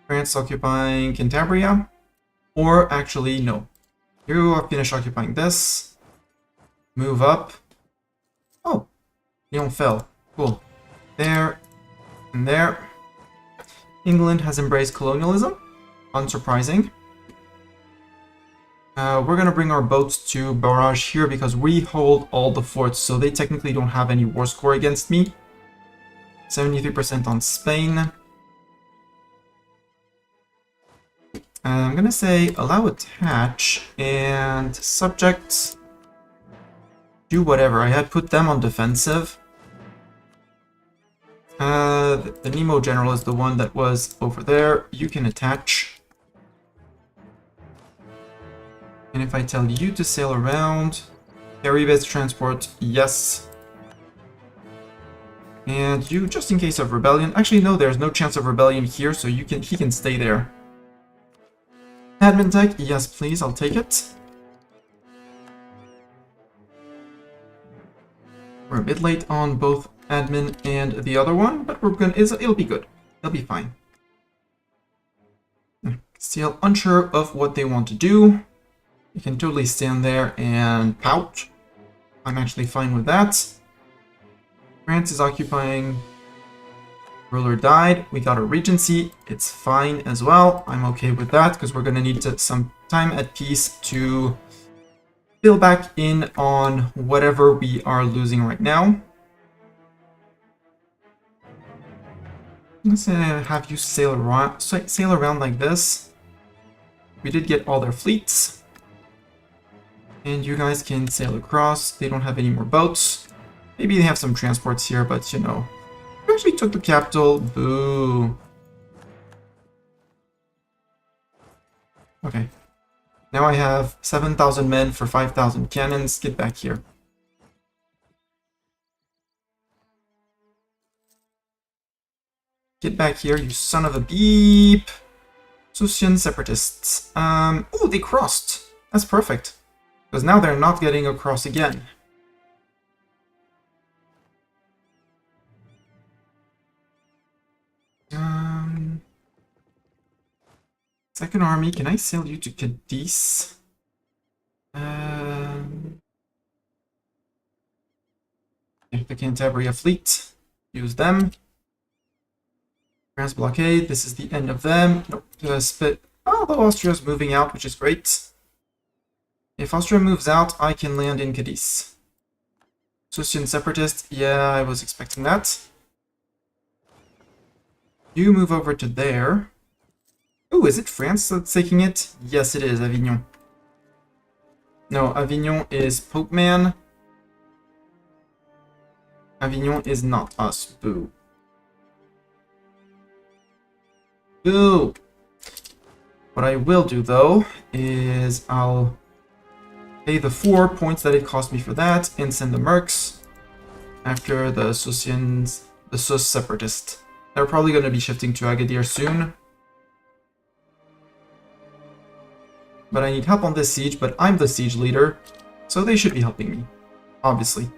France occupying Cantabria. Or actually, no. You finish occupying this. Move up. Oh, Lyon fell. Cool. There and there. England has embraced colonialism. Unsurprising. We're going to bring our boats to barrage here because we hold all the forts, so they technically don't have any war score against me. 73% on Spain. I'm going to say allow attach and subject. Do whatever. I had put them on defensive. The Nemo General is the one that was over there. You can attach. And if I tell you to sail around, carry-based transport, yes. And you, just in case of rebellion. Actually, no, there's no chance of rebellion here, so he can stay there. Admin tech, yes, please, I'll take it. We're a bit late on both admin and the other one, but it'll be good. It'll be fine. Still unsure of what they want to do. You can totally stand there and pout. I'm actually fine with that. France is occupying. Ruler died. We got a regency. It's fine as well. I'm okay with that because we're going to need some time at peace to fill back in on whatever we are losing right now. Let's have you sail around like this. We did get all their fleets. And you guys can sail across. They don't have any more boats. Maybe they have some transports here, but you know. We actually took the capital. Boo. Okay. Now I have 7,000 men for 5,000 cannons. Get back here. Get back here, you son of a beep! Susian separatists. Oh, they crossed! That's perfect. Because now they're not getting across again. Second army, can I sail you to Cadiz? The Cantabria fleet. Use them. France blockade, this is the end of them. Nope, split. Although Austria's moving out, which is great. If Austria moves out, I can land in Cadiz. Susian separatist, yeah, I was expecting that. You move over to there. Oh, is it France that's taking it? Yes, it is, Avignon. No, Avignon is Pope Man. Avignon is not us. Boo. Boo! What I will do, though, is I'll pay the 4 points that it cost me for that and send the mercs after the Susians, the Sus separatist. They're probably going to be shifting to Agadir soon. But I need help on this siege, but I'm the siege leader, so they should be helping me, obviously.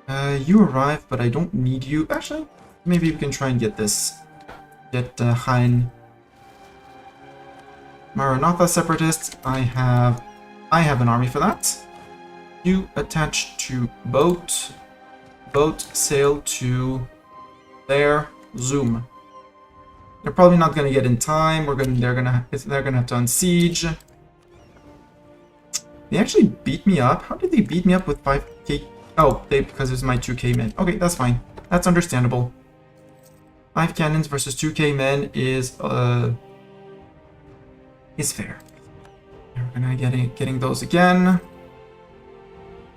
You arrive, but I don't need you. Actually, maybe we can try and get this. Get Hein. Maranatha separatists. I have an army for that. You attach to boat. Boat sail to there. Zoom. They're probably not going to get in time. They're gonna have to unsiege. They actually beat me up. How did they beat me up with 5k? Oh, because it's my 2k men. Okay, that's fine. That's understandable. 5 cannons versus 2k men is fair. We're gonna getting those again.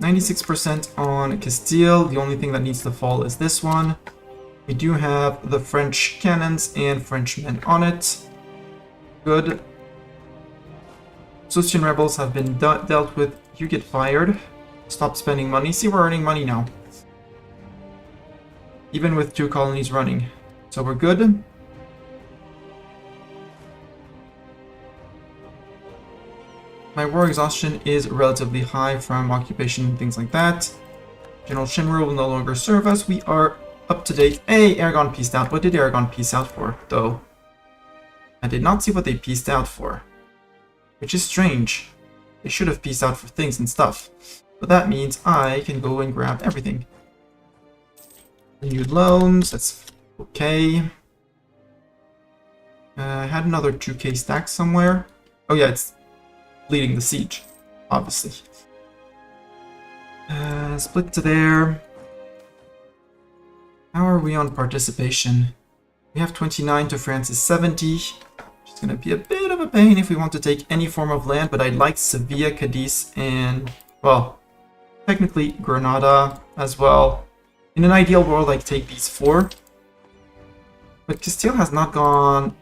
96% on Castile. The only thing that needs to fall is this one. We do have the French cannons and Frenchmen on it. Good. Susian rebels have been dealt with. You get fired. Stop spending money. See, we're earning money now. Even with 2 colonies running. So we're good. My war exhaustion is relatively high from occupation and things like that. General Shinru will no longer serve us. We are up to date. Hey, Aragon peaced out. What did Aragon peace out for, though? I did not see what they peaced out for. Which is strange. They should have peaced out for things and stuff. But that means I can go and grab everything. Renewed loans, that's okay. I had another 2k stack somewhere. Oh yeah, it's leading the siege, obviously. Split to there. How are we on participation? We have 29 to France's 70. Which is going to be a bit of a pain if we want to take any form of land, but I'd like Sevilla, Cadiz, and, well, technically Granada as well. In an ideal world, I'd take these 4. But Castile has not gone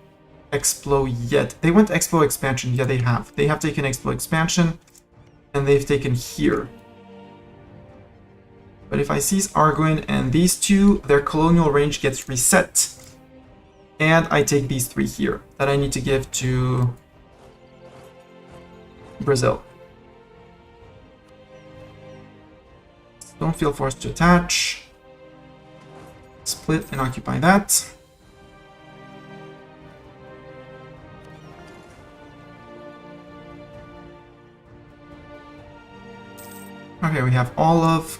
Explo yet. They went Expo expansion. Yeah, they have. They have taken Expo expansion, and they've taken here. But if I seize Arguin and these 2, their colonial range gets reset. And I take these 3 here that I need to give to Brazil. Don't feel forced to attach. Split and occupy that. Okay, we have all of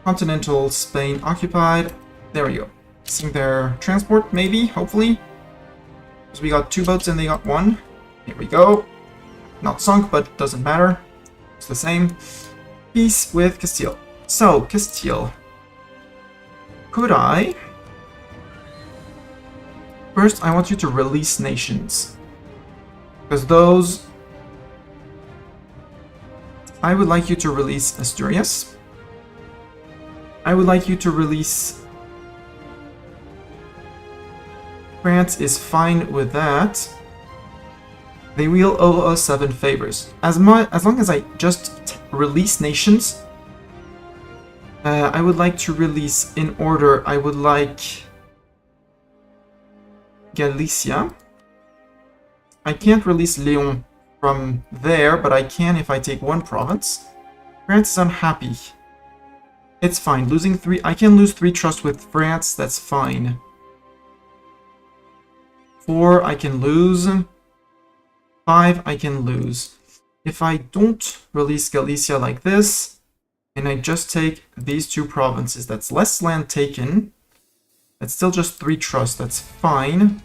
continental Spain occupied. There we go. Seeing their transport, maybe, hopefully. Because we got 2 boats and they got 1. Here we go. Not sunk, but doesn't matter. It's the same. Peace with Castile. So, Castile. Could I? First, I want you to release nations. Because those... I would like you to release Asturias. I would like you to release... France is fine with that. They will owe us 7 favors. As long as I just release nations, I would like to release in order. I would like Galicia. I can't release Leon from there, but I can if I take 1 province. France is unhappy. It's fine. Losing 3... I can lose 3 trust with France. That's fine. 4 I can lose. 5 I can lose. If I don't release Galicia like this, and I just take these 2 provinces, that's less land taken. That's still just 3 trust. That's fine.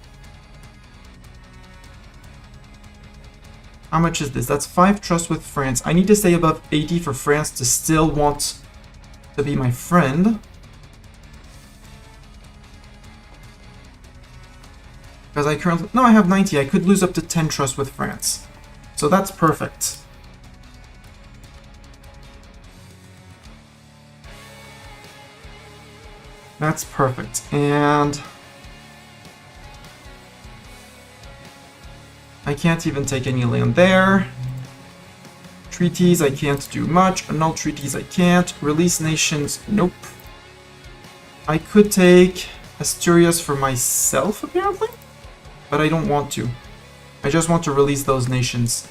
How much is this? That's 5 trust with France. I need to stay above 80 for France to still want to be my friend. Because I currently... No, I have 90. I could lose up to 10 trust with France. So that's perfect. That's perfect. And... I can't even take any land there. Treaties, I can't do much. Annul treaties, I can't. Release nations, nope. I could take Asturias for myself, apparently. But I don't want to. I just want to release those nations.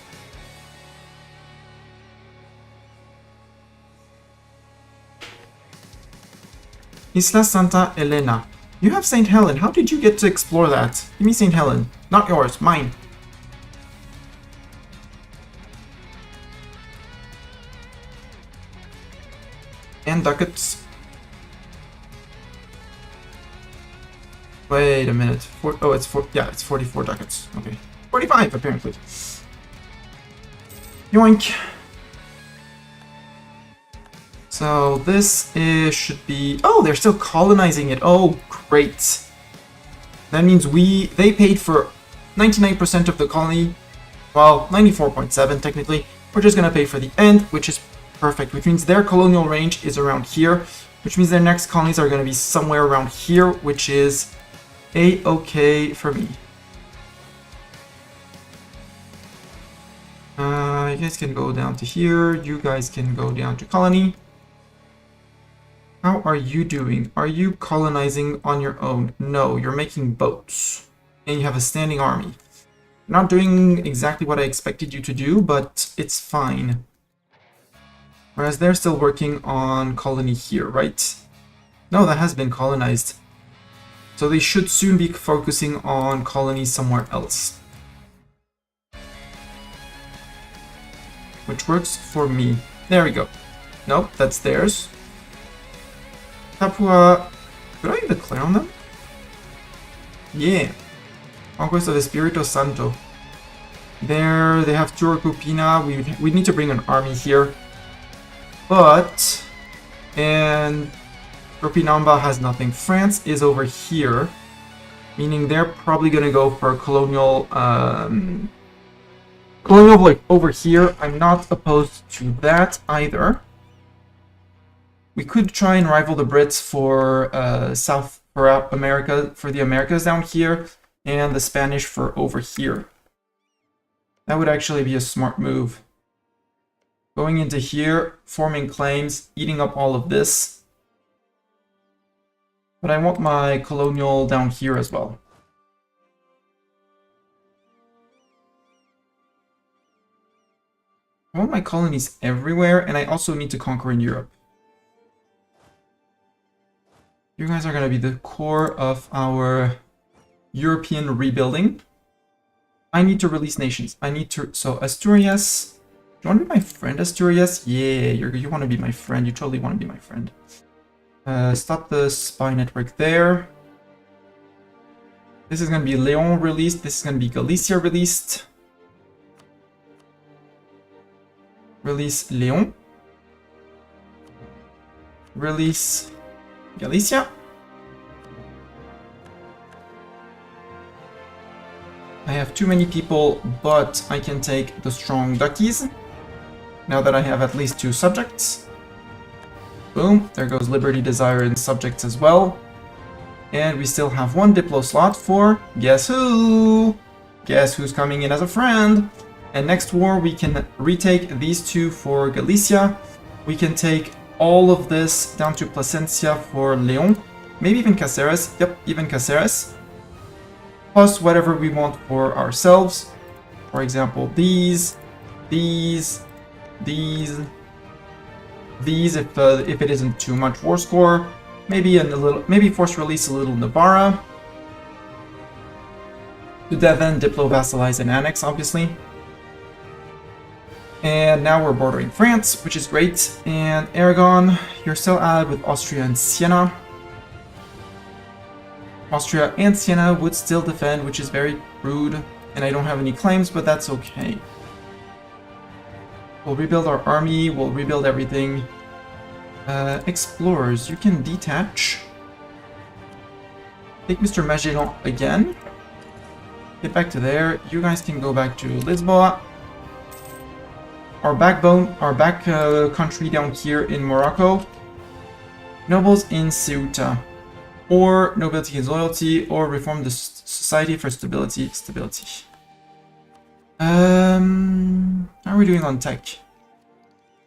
Isla Santa Elena. You have St. Helen. How did you get to explore that? Give me St. Helen. Not yours, mine. And ducats. Wait a minute. It's 44 ducats. Okay. 45 apparently. Yoink. So this should be... Oh, they're still colonizing it. Oh, great. That means they paid for 99% of the colony. Well, 94.7 technically. We're just gonna pay for the end, which is perfect, which means their colonial range is around here, which means their next colonies are going to be somewhere around here, which is a-okay for me. You guys can go down to here, you guys can go down to colony. How are you doing? Are you colonizing on your own? No, you're making boats, and you have a standing army. You're not doing exactly what I expected you to do, but it's fine. Whereas they're still working on colony here, right? No, that has been colonized. So they should soon be focusing on colonies somewhere else. Which works for me. There we go. Nope, that's theirs. Papua... Could I declare on them? Yeah. Conquest of Espirito Santo. There, they have Turcopina. We need to bring an army here. But, and Tropinamba has nothing. France is over here, meaning they're probably gonna go for colonial, like over here. I'm not opposed to that either. We could try and rival the Brits for America, for the Americas down here, and the Spanish for over here. That would actually be a smart move. Going into here, forming claims, eating up all of this. But I want my colonial down here as well. I want my colonies everywhere, and I also need to conquer in Europe. You guys are going to be the core of our European rebuilding. I need to release nations. I need to... So, Asturias... Do you want to be my friend, Asturias? Yeah, you want to be my friend. You totally want to be my friend. Stop the spy network there. This is going to be Leon released. This is going to be Galicia released. Release Leon. Release Galicia. I have too many people, but I can take the strong duckies. Now that I have at least 2 subjects. Boom, there goes Liberty, Desire, and subjects as well. And we still have 1 Diplo slot for, guess who? guess who's coming in as a friend? And next war, we can retake these two for Galicia. We can take all of this down to Plasencia for Leon. Maybe even Caceres. Yep, even Caceres. Plus whatever we want for ourselves. For example, these, if it isn't too much war score. Maybe force release a little Navarra. To Devon, Diplo, Vassalize, and Annex, obviously. And now we're bordering France, which is great. And Aragon, you're still allied with Austria and Siena. Austria and Siena would still defend, which is very rude. And I don't have any claims, but that's okay. We'll rebuild our army, we'll rebuild everything. Explorers, you can detach. Take Mr. Magellan again. Get back to there. You guys can go back to Lisboa. Our backbone, our back country down here in Morocco. Nobles in Ceuta. Or nobility is loyalty, or reform the society for stability. How are we doing on tech?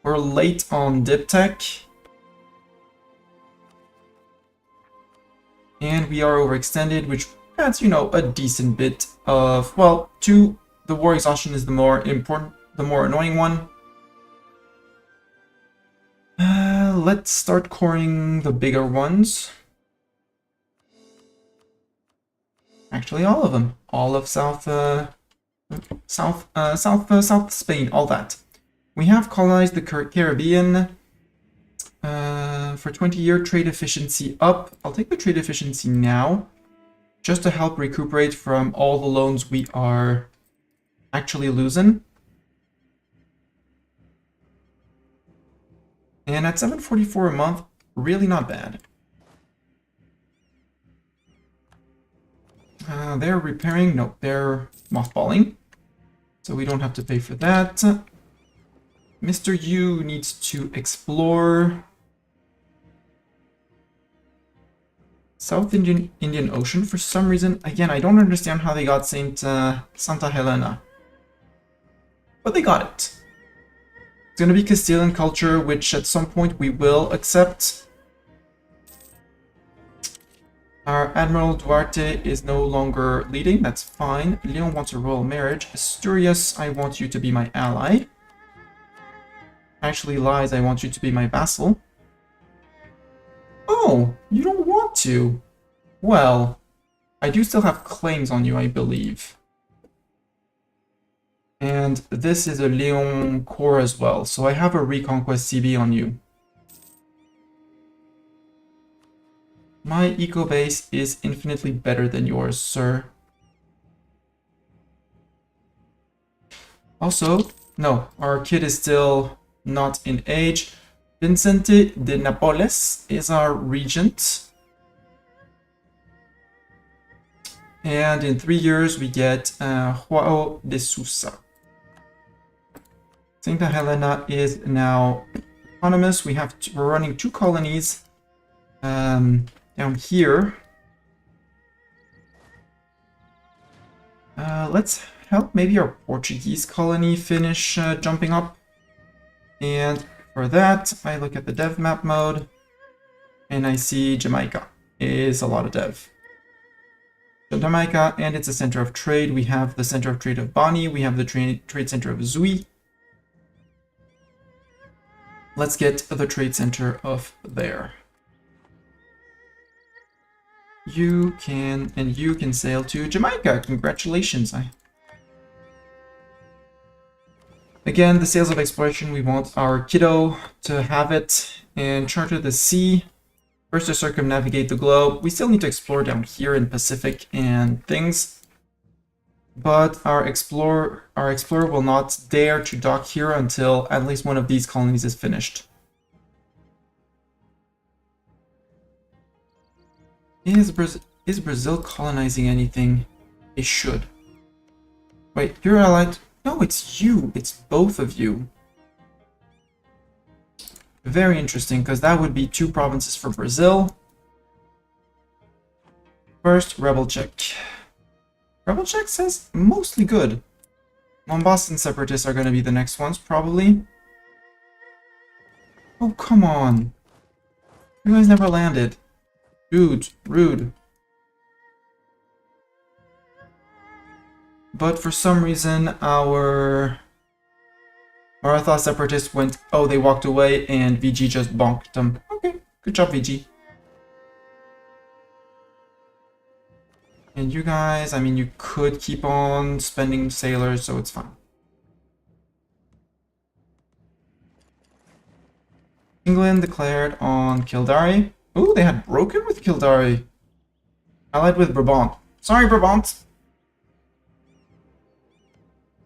We're late on dip tech. And we are overextended, which adds, you know, a decent bit of, well, the war exhaustion is the more important, the more annoying one. Let's start coring the bigger ones. Actually, all of them. All of South Spain, all that. We have colonized the Caribbean. For 20-year trade efficiency up. I'll take the trade efficiency now, just to help recuperate from all the loans we are actually losing. And at 744 a month, really not bad. They're repairing, no, they're mothballing. So we don't have to pay for that. Mr. Yu needs to explore South Indian Ocean for some reason. Again, I don't understand how they got Santa Helena. But they got it. It's going to be Castilian culture, which at some point we will accept. Our Admiral Duarte is no longer leading. That's fine. Leon wants a royal marriage. Asturias, I want you to be my ally. Actually, Lies, I want you to be my vassal. Oh, you don't want to. Well, I do still have claims on you, I believe. And this is a Leon core as well, so I have a Reconquest CB on you. My eco base is infinitely better than yours, sir. Also, no, our kid is still not in age. Vincente de Napoles is our regent. And in 3 years we get Joao de Sousa. Santa Helena is now autonomous. We're running 2 colonies down here. Let's help maybe our Portuguese colony finish jumping up. And for that, I look at the dev map mode, and I see Jamaica is a lot of dev. So Jamaica, and it's a center of trade. We have the center of trade of Bani. We have the trade center of Zui. Let's get the trade center of there. You can sail to Jamaica. Congratulations. Again, the sales of exploration, we want our kiddo to have it and charter the sea. First to circumnavigate the globe. We still need to explore down here in Pacific and things. But our explorer will not dare to dock here until at least one of these colonies is finished. Is Brazil colonizing anything? It should. Wait, you're allied? No, it's you. It's both of you. Very interesting, because that would be 2 provinces for Brazil. First, rebel check. Rebel check says mostly good. Mombassan separatists are going to be the next ones, probably. Oh, come on. You guys never landed. Dude, rude. But for some reason, our Maratha separatists went... Oh, they walked away, and VG just bonked them. Okay, good job, VG. And you guys, I mean, you could keep on spending sailors, so it's fine. England declared on Kildare. Ooh, they had broken with Kildare. Allied with Brabant. Sorry, Brabant.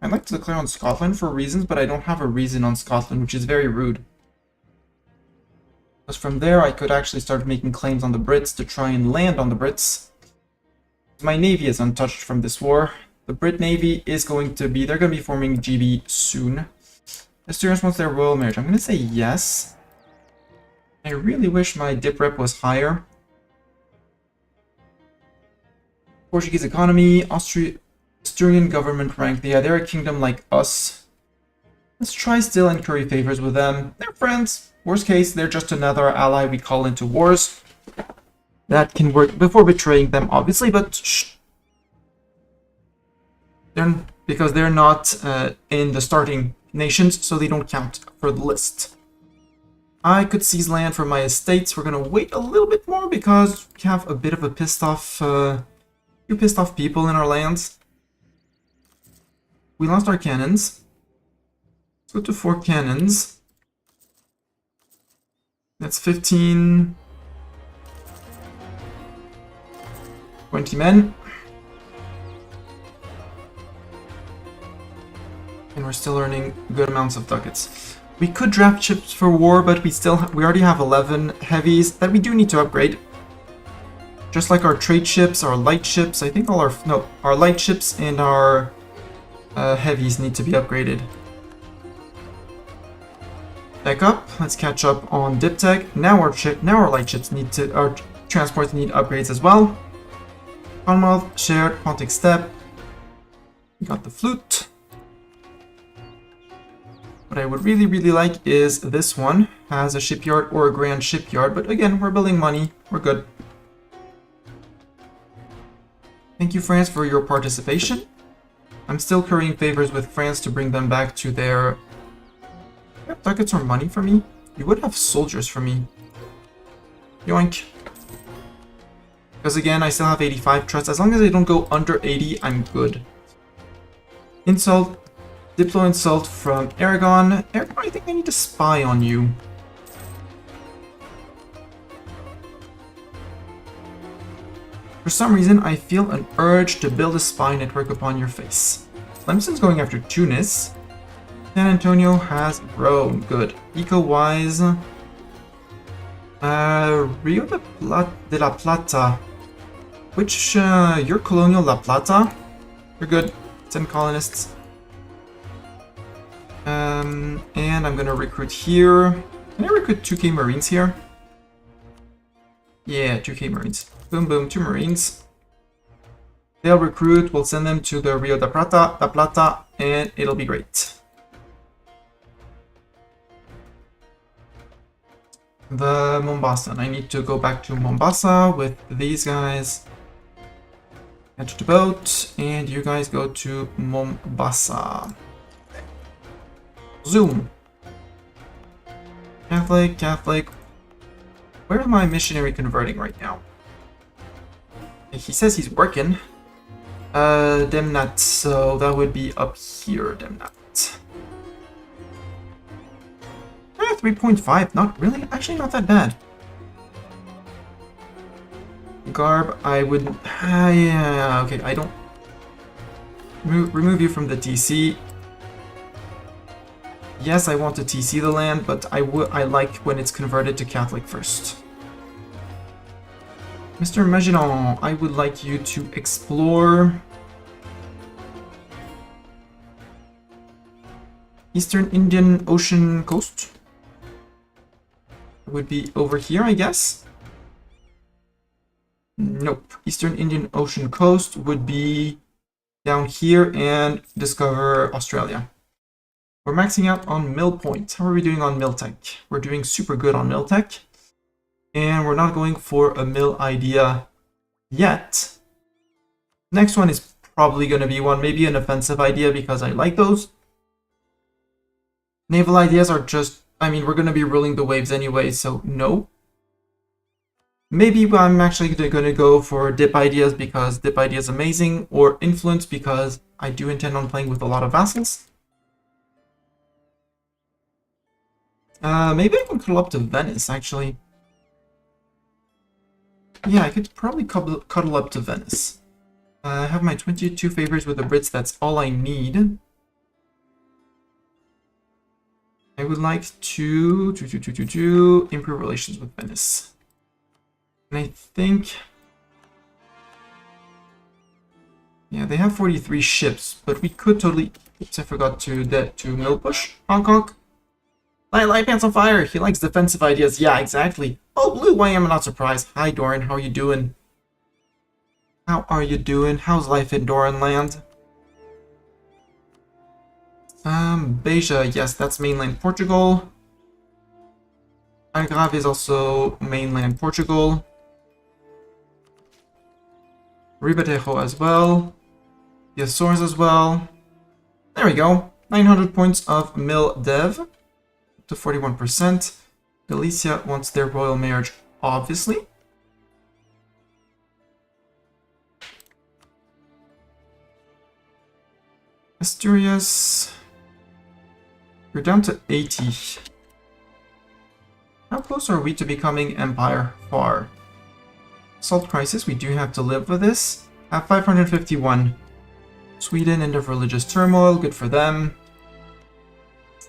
I'd like to declare on Scotland for reasons, but I don't have a reason on Scotland, which is very rude. Because from there, I could actually start making claims on the Brits to try and land on the Brits. My navy is untouched from this war. The Brit Navy is going to be... They're going to be forming GB soon. Asturias wants their royal marriage. I'm going to say yes. I really wish my dip rep was higher. Portuguese economy, Asturian government rank. Yeah, they're a kingdom like us. Let's try still and curry favors with them. They're friends. Worst case, they're just another ally we call into wars. That can work before betraying them, obviously, but shh. Because they're not in the starting nations, so they don't count for the list. I could seize land for my estates. We're gonna wait a little bit more because we have a bit of a pissed off, few pissed off people in our lands. We lost our cannons. Let's go to 4 cannons. That's 15... 20 men. And we're still earning good amounts of ducats. We could draft ships for war, but we already have 11 heavies that we do need to upgrade. Just like our trade ships, our light ships, I think our light ships and our heavies need to be upgraded. Back up, let's catch up on dip tech. Now our light ships need to, our transports need upgrades as well. Commonwealth, shared, Pontic Steppe. We got the flute. What I would really, really like is this one. Has a shipyard or a grand shipyard, but again, we're building money. We're good. Thank you, France, for your participation. I'm still currying favors with France to bring them back to their... You have ducats or money for me? You would have soldiers for me. Yoink. Because again, I still have 85 trust. As long as I don't go under 80, I'm good. Insult. Diplo insult from Aragon. Aragon, I think I need to spy on you. For some reason, I feel an urge to build a spy network upon your face. Clemson's going after Tunis. San Antonio has grown. Good. Eco-wise... Rio de la Plata. Which, you're colonial La Plata? You're good. 10 colonists. And I'm gonna recruit here. Can I recruit 2k Marines here? Yeah, 2k Marines. Boom, boom, 2 Marines. They'll recruit, we'll send them to the Rio de La Plata, and it'll be great. The Mombasa. I need to go back to Mombasa with these guys. Catch the boat, and you guys go to Mombasa. Zoom. Catholic, Catholic. Where am I missionary converting right now? He says he's working. Demnat, so that would be up here, Demnat. 3.5, not really, actually not that bad. Garb, I would, yeah, okay, I don't, remove you from the TC. Yes, I want to TC the land, but I like when it's converted to Catholic first. Mr. Maginot, I would like you to explore Eastern Indian Ocean coast. Would be over here, I guess. Nope. Eastern Indian Ocean coast would be down here and discover Australia. We're maxing out on mill points. How are we doing on mill tech? We're doing super good on mill tech. And we're not going for a mill idea yet. Next one is probably going to be one, maybe an offensive idea because I like those. Naval ideas are just, I mean, we're going to be ruling the waves anyway, so no. Maybe I'm actually going to go for dip ideas because dip idea is amazing, or influence because I do intend on playing with a lot of vassals. Maybe I can cuddle up to Venice, actually. Yeah, I could probably cuddle up to Venice. I have my 22 favors with the Brits, that's all I need. I would like to improve relations with Venice. And I think... yeah, they have 43 ships, but we could totally... oops, I forgot to mill push. Honk honk. Light pants on fire. He likes defensive ideas. Yeah, exactly. Oh, Blue, why am I not surprised? Hi, Doran. How are you doing? How are you doing? How's life in Doran land? Beja, yes, that's mainland Portugal. Algarve is also mainland Portugal. Ribatejo as well. The Azores as well. There we go. 900 points of mill dev. To 41%. Galicia wants their royal marriage, obviously. Asturias. We're down to 80. How close are we to becoming empire? Far. Salt crisis, we do have to live with this. At 551. Sweden, end of religious turmoil, good for them.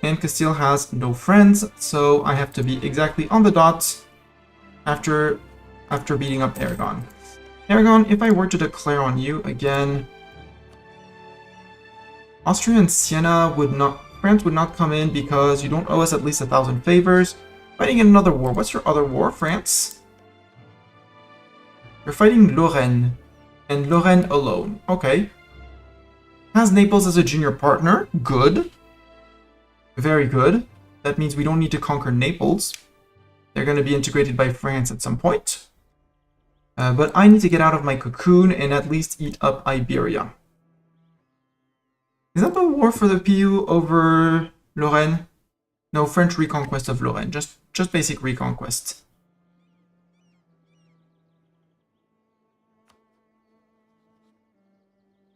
And Castile has no friends, so I have to be exactly on the dot after beating up Aragon. Aragon, if I were to declare on you again, Austria and Siena would not, France would not come in because you don't owe us at least 1,000 favors. Fighting in another war. What's your other war, France? You're fighting Lorraine, and Lorraine alone. Okay. Has Naples as a junior partner. Good. Very good. That means we don't need to conquer Naples. They're going to be integrated by France at some point. But I need to get out of my cocoon and at least eat up Iberia. Is that the war for the PU over Lorraine? No, French reconquest of Lorraine. Just basic reconquest.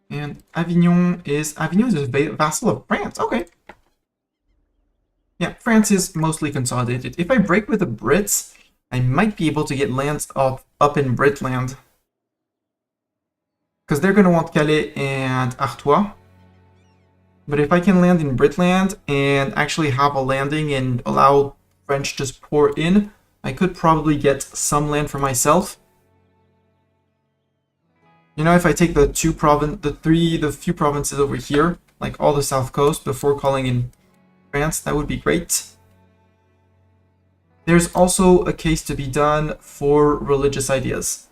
And Avignon is a vassal of France. Okay. Yeah, France is mostly consolidated. If I break with the Brits, I might be able to get lands up in Britland. Because they're going to want Calais and Artois. But if I can land in Britland and actually have a landing and allow French to just pour in, I could probably get some land for myself. You know, if I take the few provinces over here, like all the south coast, before calling in France, that would be great. There's also a case to be done for religious ideas.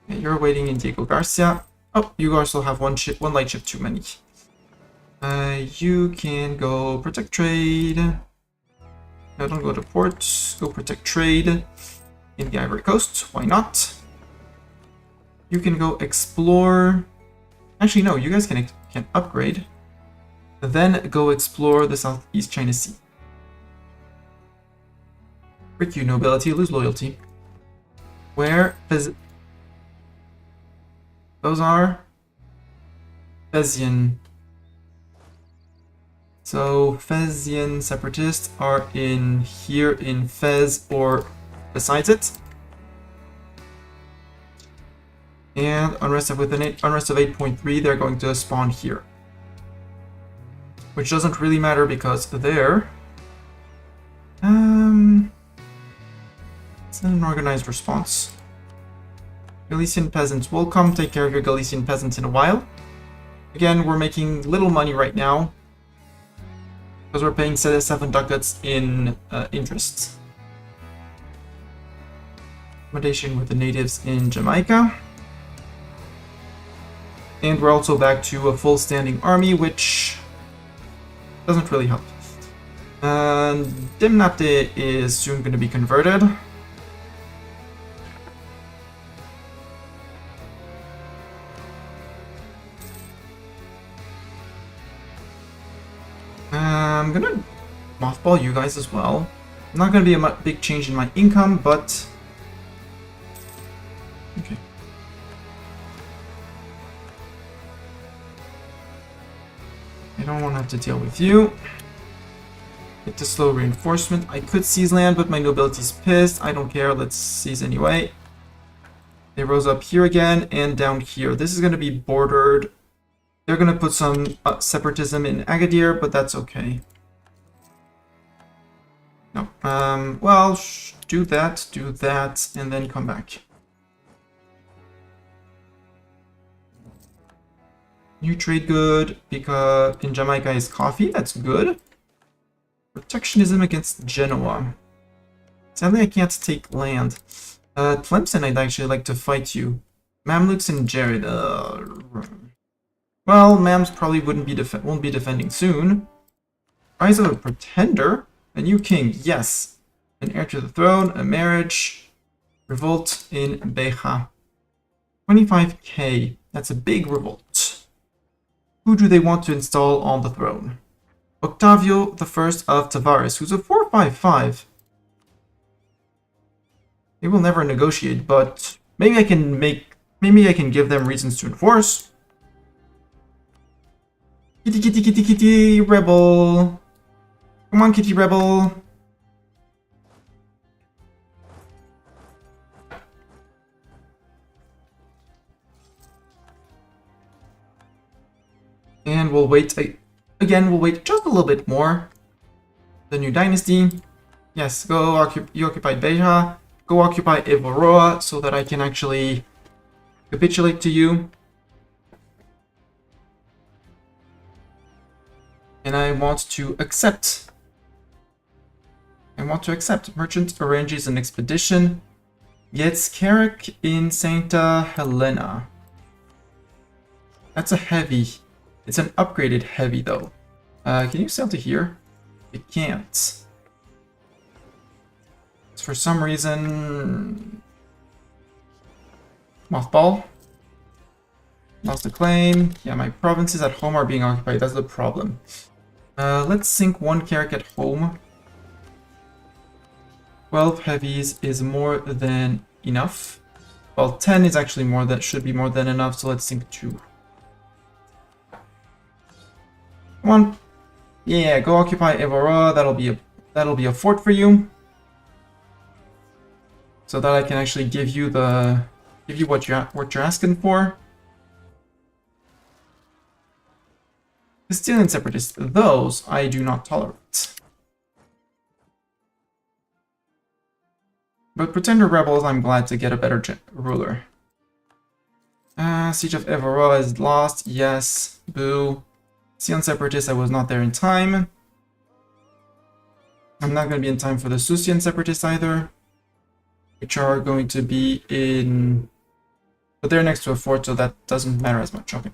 Okay, you're waiting in Diego Garcia. Oh, you also have one light ship too many. You can go protect trade. No, don't go to port. Go protect trade in the Ivory Coast. Why not? You can go explore. Actually, no. You guys can upgrade. Then go explore the Southeast China Sea. Frick you, nobility, lose loyalty. Where is... those are... Fezian. So, Fezian separatists are in here in Fez or besides it. And unrest of 8.3, they're going to spawn here. Which doesn't really matter because they're... it's an organized response. Galician peasants will come take care of your Galician peasants in a while. Again, we're making little money right now. Because we're paying 7 ducats in interest. Accommodation with the natives in Jamaica. And we're also back to a full standing army, which doesn't really help. Dimnate is soon going to be converted. I'm gonna mothball you guys as well. Not gonna be a big change in my income, but okay. I don't want to have to deal with you. Get to slow reinforcement. I could seize land, but my nobility's pissed. I don't care. Let's seize anyway. They rose up here again and down here. This is gonna be bordered. They're going to put some separatism in Agadir, but that's okay. No. Well, do that, and then come back. New trade good, because in Jamaica is coffee. That's good. Protectionism against Genoa. Sadly, I can't take land. Tlemcen, I'd actually like to fight you. Mamluks and Jared. Well, Mams probably won't be defending soon. Rise of a pretender? A new king, yes. An heir to the throne, a marriage. Revolt in Beja. 25k. That's a big revolt. Who do they want to install on the throne? Octavio I of Tavares, who's a 455. They will never negotiate, but maybe I can give them reasons to enforce. Kitty, kitty, kitty, kitty, rebel. Come on, kitty, rebel. And we'll wait, again, we'll wait just a little bit more. The new dynasty. Yes, you occupied Beja. Go occupy Evoroa so that I can actually capitulate to you. And I want to accept. Merchant arranges an expedition. Gets Carrick in Santa Helena. That's a heavy. It's an upgraded heavy though. Can you sail to here? It can't. For some reason. Mothball. Lost a claim. Yeah, my provinces at home are being occupied. That's the problem. Let's sink one Carrick at home. 12 heavies is more than enough. Well, 10 is actually more than should be more than enough, so let's sink 2. Come on. Yeah, go occupy Evora. That'll be a fort for you. So that I can actually give you what you're asking for. Castilian separatists, those I do not tolerate. But pretender rebels, I'm glad to get a better ruler. Siege of Evora is lost, yes, boo. Castilian separatists, I was not there in time. I'm not going to be in time for the Susian separatists either. Which are going to be in... But they're next to a fort, so that doesn't matter as much. Okay.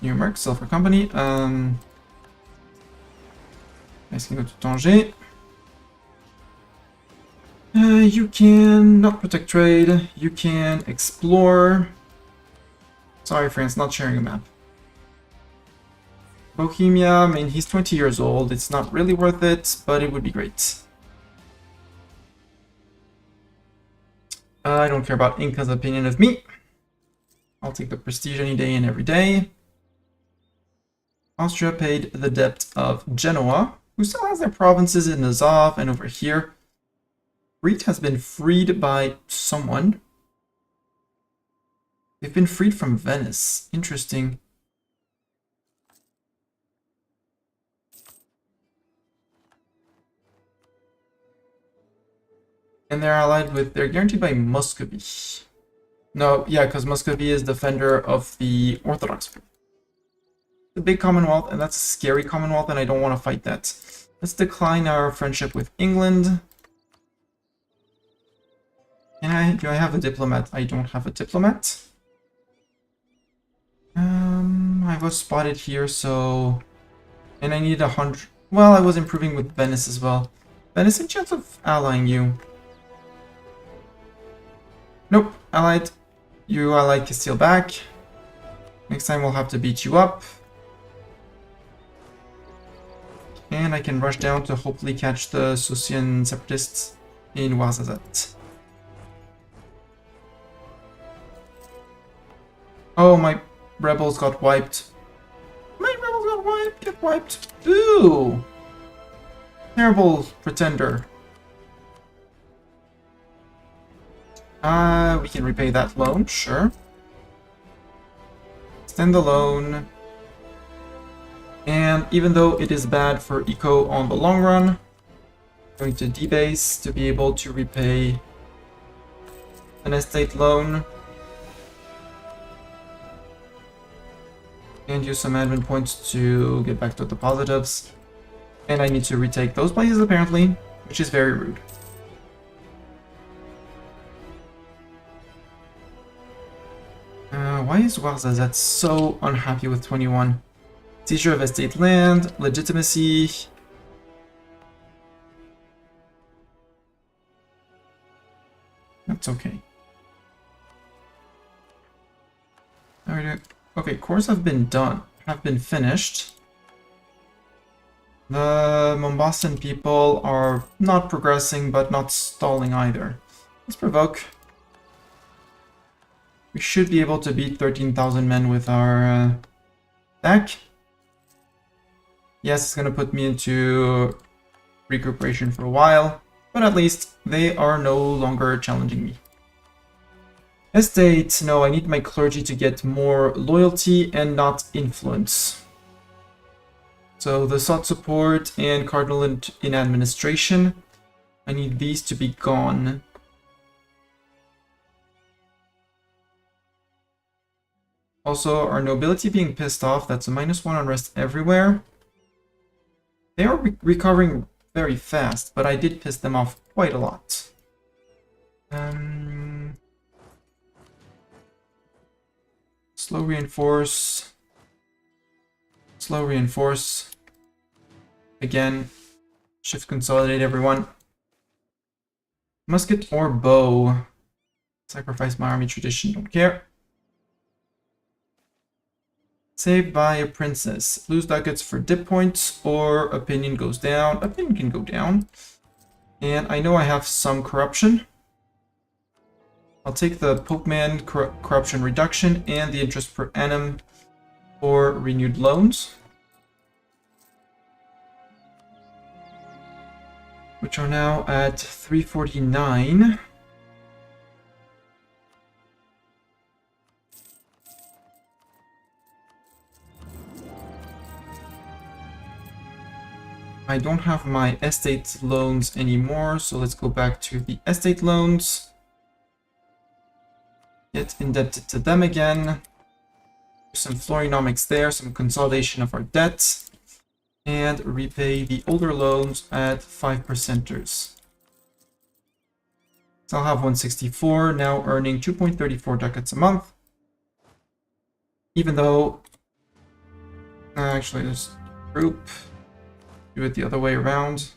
New Merc, Silver Company. Guys can go to Tanger. You can not protect trade. You can explore. Sorry, France, not sharing a map. Bohemia, I mean, he's 20 years old. It's not really worth it, but it would be great. I don't care about Inca's opinion of me. I'll take the prestige any day and every day. Austria paid the debt of Genoa, who still has their provinces in Azov and over here. Crete has been freed by someone. They've been freed from Venice. Interesting. And they're guaranteed by Muscovy. No, yeah, because Muscovy is defender of the Orthodox faith. The big Commonwealth, and that's a scary Commonwealth, and I don't want to fight that. Let's decline our friendship with England. Do I have a diplomat? I don't have a diplomat. I was spotted here, so... And I need 100... Well, I was improving with Venice as well. Venice, a chance of allying you. Nope, allied. You allied Castile back. Next time we'll have to beat you up. And I can rush down to hopefully catch the Susian separatists in Ouarzazate. Oh, my rebels got wiped. My rebels got wiped. Get wiped. Ooh. Terrible pretender. We can repay that loan, sure. Extend the loan. And even though it is bad for eco on the long run, I'm going to debase to be able to repay an estate loan. And use some admin points to get back to the positives. And I need to retake those places apparently, which is very rude. Why is Ouarzazate so unhappy with 21? Seizure of estate land, legitimacy. That's okay. Okay, cores have been done, have been finished. The Mombasan people are not progressing, but not stalling either. Let's provoke. We should be able to beat 13,000 men with our deck. Yes, it's going to put me into recuperation for a while, but at least they are no longer challenging me. Estate, no, I need my clergy to get more loyalty and not influence. So the sought support and cardinal in administration, I need these to be gone. Also, our nobility being pissed off, that's a -1 unrest everywhere. They are recovering very fast, but I did piss them off quite a lot. Slow reinforce. Slow reinforce. Again, shift consolidate everyone. Musket or bow. Sacrifice my army tradition, don't care. Saved by a princess. Lose ducats for dip points or opinion goes down. Opinion can go down. And I know I have some corruption. I'll take the Pope Man corruption reduction and the interest per annum for renewed loans, which are now at 349. I don't have my estate loans anymore, so let's go back to the estate loans. Get indebted to them again. Some florinomics there, some consolidation of our debt, and repay the older loans at 5%ers. So I'll have 164, now earning 2.34 ducats a month. Even though, actually there's group, do it the other way around.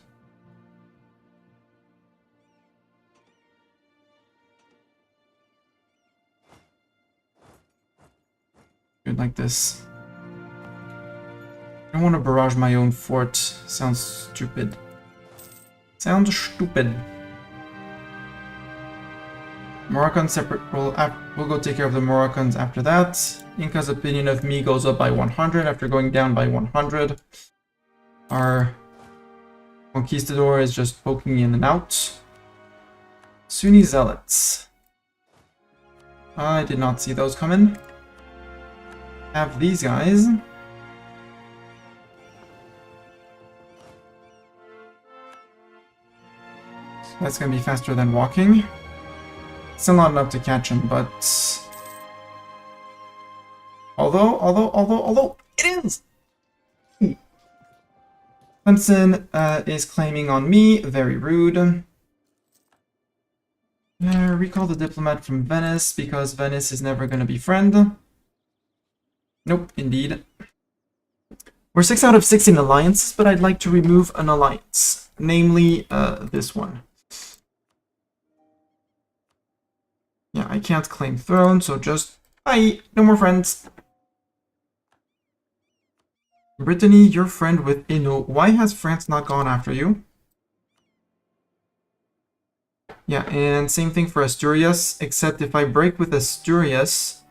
Good, like this. I don't want to barrage my own fort. Sounds stupid. Sounds stupid. Moroccan separate role. We'll go take care of the Moroccans after that. Inca's opinion of me goes up by 100 after going down by 100. Our conquistador is just poking in and out. Sunni zealots. I did not see those coming. Have these guys. So that's going to be faster than walking. Still not enough to catch him, but... Although, it is! Clemson is claiming on me. Very rude. Recall the diplomat from Venice, because Venice is never going to be friend. Nope, indeed. We're 6 out of 6 in alliances, but I'd like to remove an alliance. Namely, this one. Yeah, I can't claim throne, so just... bye! No more friends! Brittany, you're friend with Inno. Why has France not gone after you? Yeah, and same thing for Asturias, except if I break with Asturias,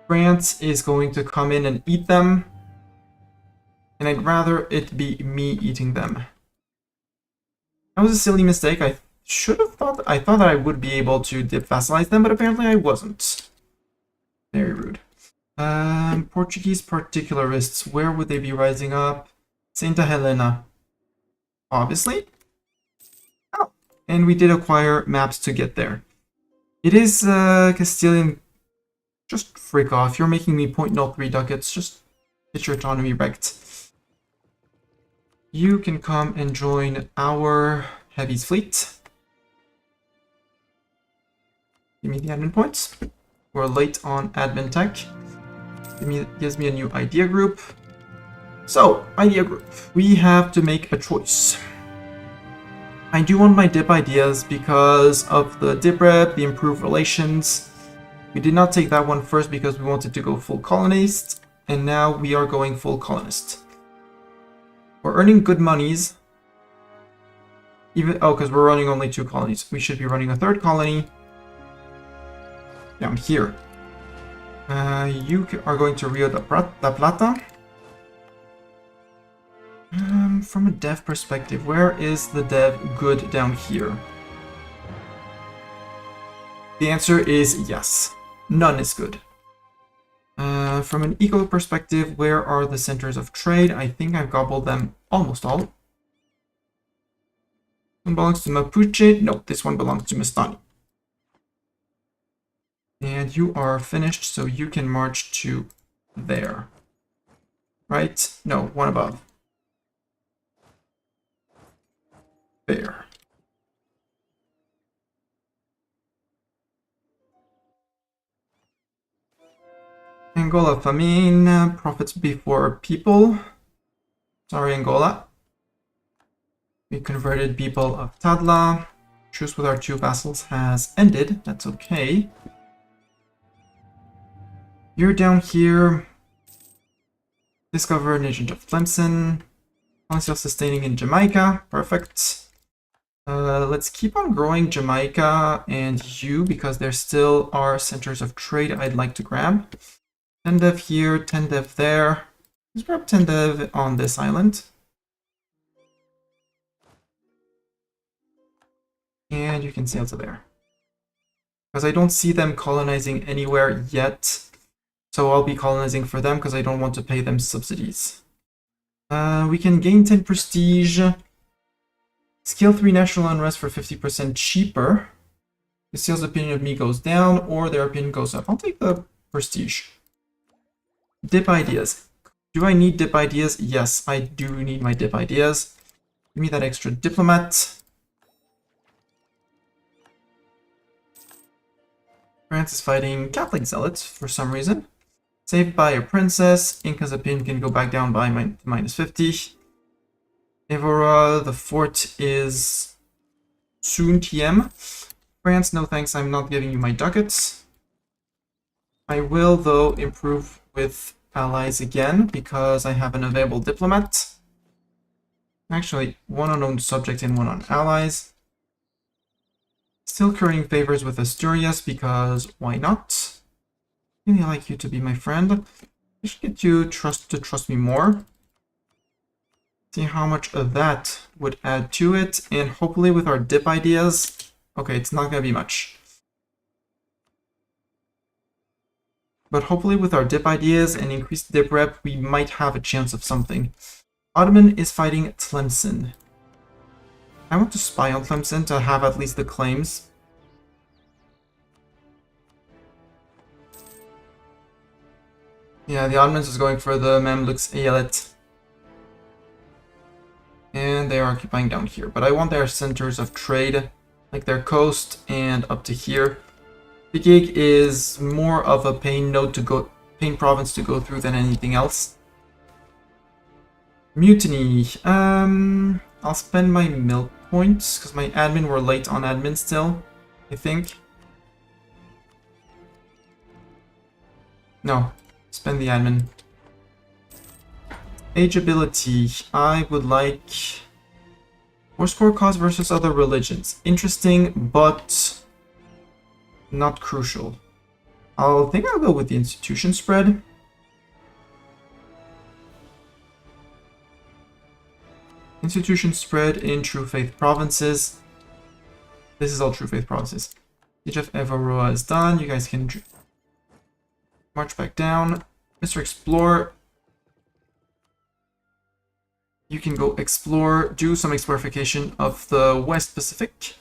France is going to come in and eat them, and I'd rather it be me eating them. That was a silly mistake. I thought that I would be able to vassalize them, but apparently I wasn't. Very rude. Portuguese particularists, where would they be rising up? Santa Helena. Obviously. Oh, and we did acquire maps to get there. It is Castilian. Just frick off. You're making me 0.03 ducats. Just get your autonomy wrecked. You can come and join our heavies fleet. Give me the admin points. We're late on admin tech. Gives me a new idea group. So, idea group. We have to make a choice. I do want my dip ideas because of the dip rep, the improved relations. We did not take that one first because we wanted to go full colonist, and now we are going full colonist. We're earning good monies. Because we're running only 2 colonies. We should be running a 3rd colony. Down here. You are going to Rio de la Plata. From a dev perspective, where is the dev good down here? The answer is yes. None is good. From an eco perspective, where are the centers of trade? I think I've gobbled them almost all. One belongs to Mapuche. No, this one belongs to Mastani. And you are finished, so you can march to there. Right? No, one above. There. Angola famine, profits before people. Sorry, Angola. We converted people of Tadla. Truce with our 2 vassals has ended. That's okay. You're down here. Discover an agent of Tlemcen. Policy of sustaining in Jamaica. Perfect. Let's keep on growing Jamaica and you, because there still are centers of trade I'd like to grab. 10 dev here, 10 dev there. Let's grab 10 dev on this island. And you can sail to there. Because I don't see them colonizing anywhere yet. So I'll be colonizing for them because I don't want to pay them subsidies. We can gain 10 prestige. Scale 3 national unrest for 50% cheaper. The sales opinion of me goes down, or their opinion goes up. I'll take the prestige. Dip ideas. Do I need dip ideas? Yes, I do need my dip ideas. Give me that extra diplomat. France is fighting Catholic zealots for some reason. Saved by a princess. Inca's opinion can go back down by minus 50. Evora, the fort is soon TM. France, no thanks, I'm not giving you my ducats. I will, though, improve with allies again, because I have an available diplomat. Actually, one unknown subject and one on allies. Still currying favors with Asturias, because why not? Really like you to be my friend. I should get you to trust me more. See how much of that would add to it, and hopefully with our dip ideas, okay, it's not gonna be much. But hopefully with our dip ideas and increased dip rep, we might have a chance of something. Ottoman is fighting Tlemcen. I want to spy on Tlemcen to have at least the claims. Yeah, the Ottomans is going for the Mamluks Eyalet. And they are occupying down here. But I want their centers of trade like their coast and up to here. The gig is more of a pain province to go through than anything else. Mutiny. I'll spend my milk points because my admin were late on admin still, I think. No, spend the admin. Age ability. I would like war score cause versus other religions. Interesting, but not crucial. I'll go with the institution spread. Institution spread in True Faith provinces. This is all True Faith provinces. Siege of Avaria is done. You guys can march back down. Mr. Explorer, you can go explore, do some explorification of the West Pacific.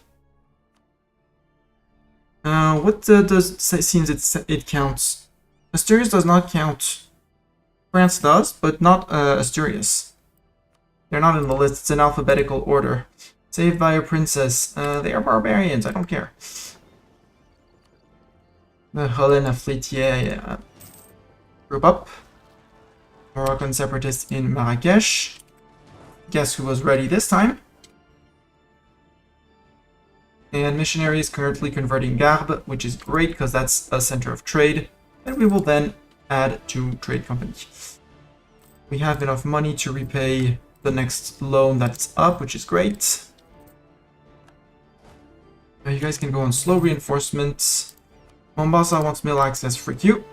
What seems it counts? Asturias does not count. France does, but not Asturias. They're not in the list. It's in alphabetical order. Saved by a princess. They are barbarians. I don't care. The Helena fleet, yeah. Group up. Moroccan separatists in Marrakesh. Guess who was ready this time? And missionaries currently converting Garde, which is great because that's a center of trade. And we will then add to trade company. We have enough money to repay the next loan that's up, which is great. Now you guys can go on slow reinforcements. Mombasa wants mill access for you.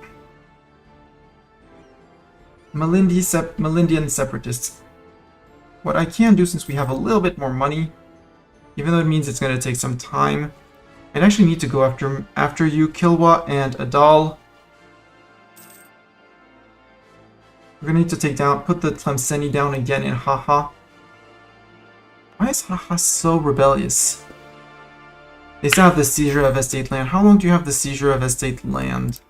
Melindian separatists. What I can do, since we have a little bit more money, even though it means it's going to take some time, I actually need to go after you, Kilwa and Adal. We're going to need to put the Tlemceni down again in Haha. Why is Haha so rebellious? They still have the seizure of estate land. How long do you have the seizure of estate land?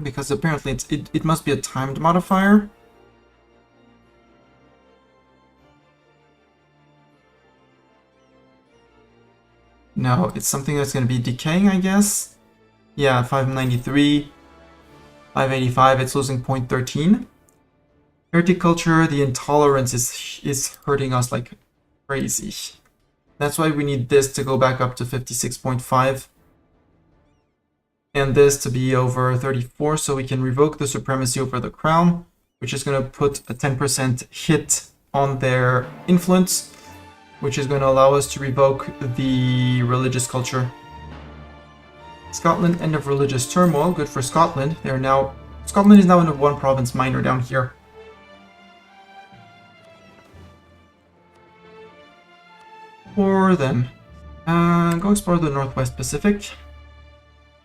Because apparently it must be a timed modifier. No, it's something that's going to be decaying, I guess. Yeah, 593, 585, it's losing 0.13. Horticulture, the intolerance is hurting us like crazy. That's why we need this to go back up to 56.5. And this to be over 34, so we can revoke the supremacy over the crown, which is going to put a 10% hit on their influence, which is going to allow us to revoke the religious culture. Scotland, end of religious turmoil, good for Scotland. Scotland is now in a one province minor down here. For them. Go explore the Northwest Pacific.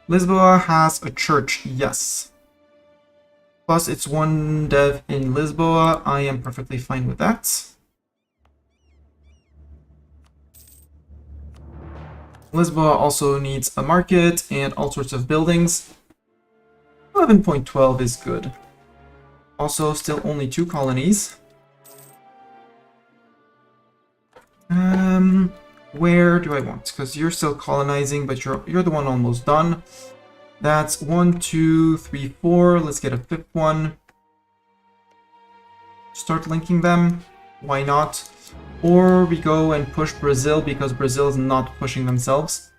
Lisboa has a church, yes. Plus it's one dev in Lisboa. I am perfectly fine with that. Lisboa also needs a market and all sorts of buildings. 11.12 is good. Also, still only 2 colonies. Where do I want? Because you're still colonizing, but you're the one almost done. That's 1, 2, 3, 4. Let's get a 5th one. Start linking them. Why not? Or we go and push Brazil because Brazil is not pushing themselves.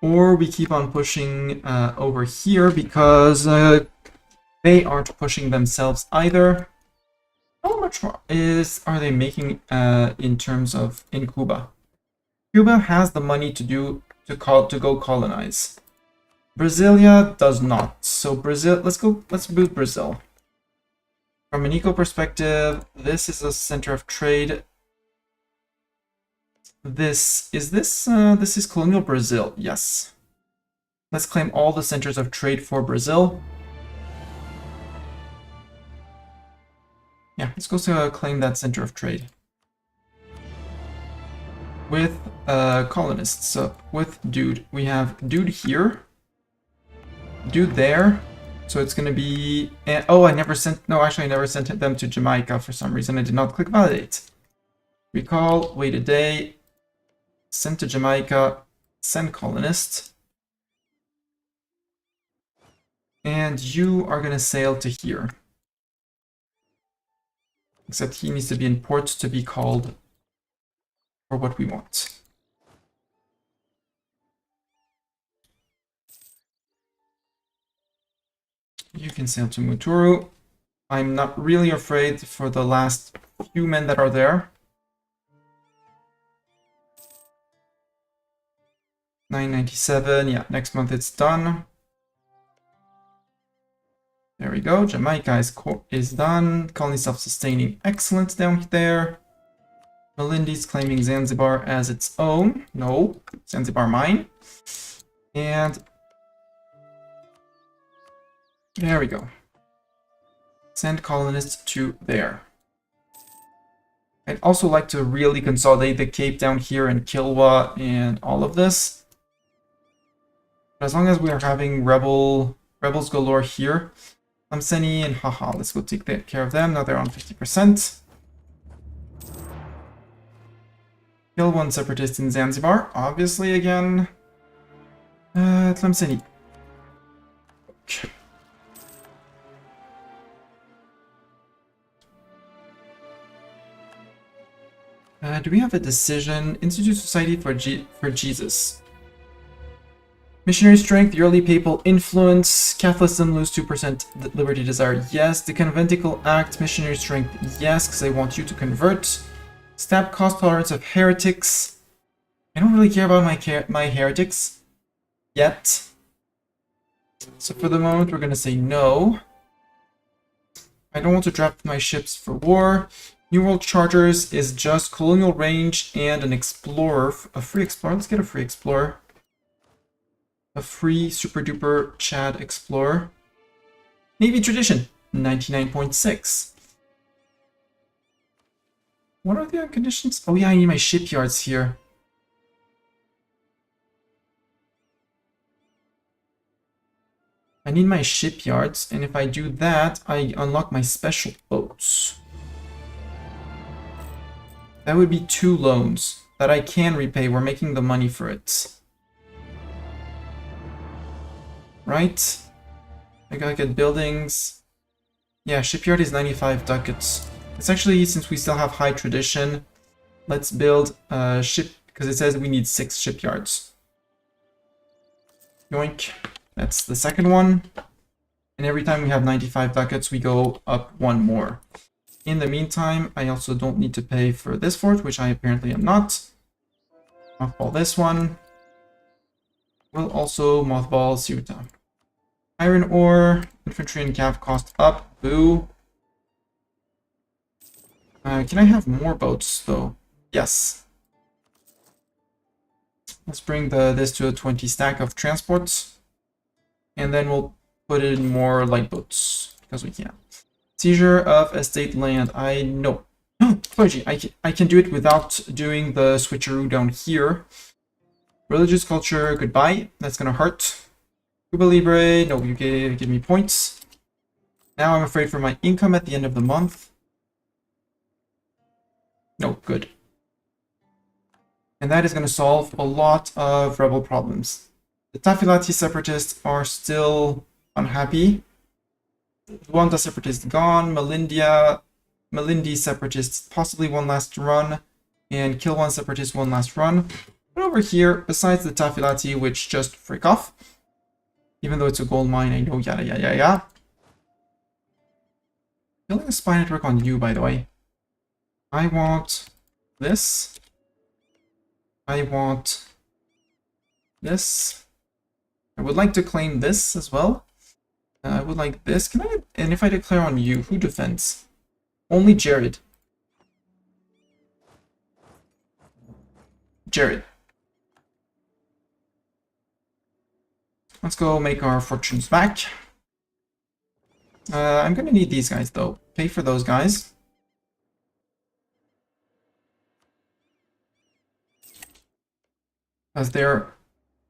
Or we keep on pushing over here because they aren't pushing themselves either. How much more are they making in terms of in Cuba? Cuba has the money to go colonize. Brasilia does not. So Brazil, let's boot Brazil. From an eco perspective, this is a center of trade. This is colonial Brazil, yes. Let's claim all the centers of trade for Brazil. Yeah, let's go to claim that center of trade. With colonists, so with Dude. We have Dude here. do there. So it's going to be... oh, I never sent... No, actually, I never sent them to Jamaica for some reason. I did not click validate. Recall, wait a day, send to Jamaica, send colonist. And you are going to sail to here. Except he needs to be in port to be called for what we want. You can sail to Muturu. I'm not really afraid for the last few men that are there. 997, yeah, next month it's done. There we go, Jamaica is done. Colony self-sustaining, excellent down there. Melindi's claiming Zanzibar as its own. No, Zanzibar mine. And there we go. Send colonists to there. I'd also like to really consolidate the Cape down here in Kilwa and all of this. But as long as we are having rebels galore here, Lamseni and haha, let's go take care of them. Now they're on 50%. Kill one separatist in Zanzibar, obviously again. Tlemceni. Okay. Do we have a decision? Institute Society for Jesus. Missionary strength, yearly papal influence, Catholicism lose 2% liberty desire, yes. The Conventicle Act, missionary strength, yes, because they want you to convert. Stab cost tolerance of heretics. I don't really care about my heretics yet. So for the moment, we're going to say no. I don't want to draft my ships for war. New World Charters is just colonial range and an explorer. A free explorer. Let's get a free explorer. A free super duper Chad explorer. Navy tradition 99.6. What are the conditions? Oh yeah, I need my shipyards here. I need my shipyards, and if I do that, I unlock my special boats. That would be 2 loans that I can repay. We're making the money for it. Right? I gotta get buildings. Yeah, shipyard is 95 ducats. It's actually, since we still have high tradition, let's build a ship, because it says we need 6 shipyards. Yoink. That's the second one. And every time we have 95 ducats, we go up 1 more. In the meantime, I also don't need to pay for this fort, which I apparently am not. Mothball this one. We'll also mothball Ceuta. Iron ore, infantry and cav cost up. Boo. Can I have more boats, though? Yes. Let's bring this to a 20 stack of transports. And then we'll put in more light boats, because we can. Seizure of estate land. I know. Clergy. I can do it without doing the switcheroo down here. Religious culture. Goodbye. That's gonna hurt. Cuba Libre. No, you give me points. Now I'm afraid for my income at the end of the month. No, good. And that is going to solve a lot of rebel problems. The Tafilati separatists are still unhappy. Rwanda separatist gone. Malindi separatists possibly one last run. And kill one separatist one last run. But over here, besides the Tafilati, which just freak off. Even though it's a gold mine, I know yada yada yada. Building a spy network on you, by the way. I want this. I want this. I would like to claim this as well. I would like this. Can I? And if I declare on you, who defends? Only Jared. Jared. Let's go make our fortunes back. I'm gonna need these guys though. Pay for those guys. As they're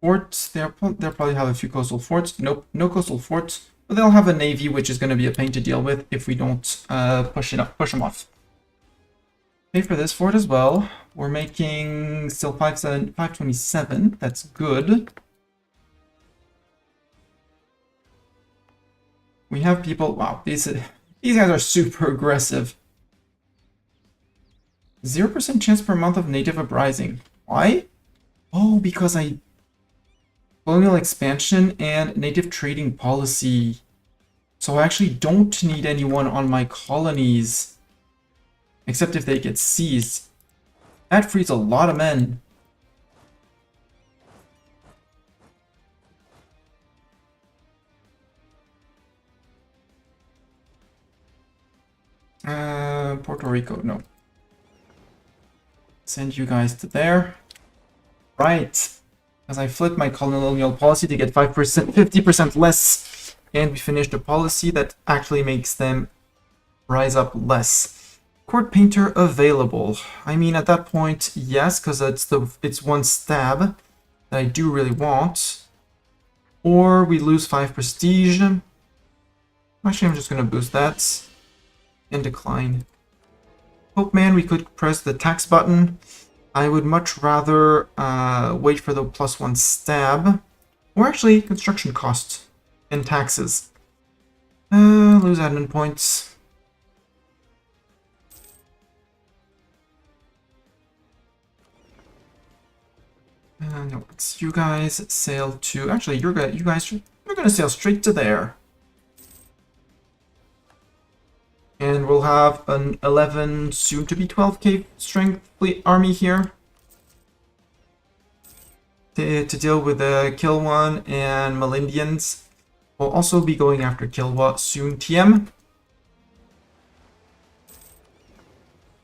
forts. They'll probably have a few coastal forts. Nope, no coastal forts. But they'll have a navy, which is going to be a pain to deal with if we don't push them off. Pay for this fort as well. We're making still 527. That's good. We have people. Wow, these guys are super aggressive. 0% chance per month of native uprising. Why? Oh, because colonial expansion and native trading policy. So I actually don't need anyone on my colonies. Except if they get seized. That frees a lot of men. Puerto Rico, no. Send you guys to there. Right. As I flipped my colonial policy to get 5%, 50% less. And we finished a policy that actually makes them rise up less. Court painter available. I mean, at that point, yes, because it's one stab that I do really want. Or we lose 5 prestige. Actually, I'm just going to boost that. And decline. Hope man, we could press the tax button. I would much rather wait for the +1 stab. Or actually, construction cost and taxes. Lose admin points. No, it's you guys sail to. Actually, you're gonna sail straight to there. And we'll have an 11, soon to be 12k strength fleet army here. To deal with the Kilwan and Melindians. We'll also be going after Kilwa soon, TM.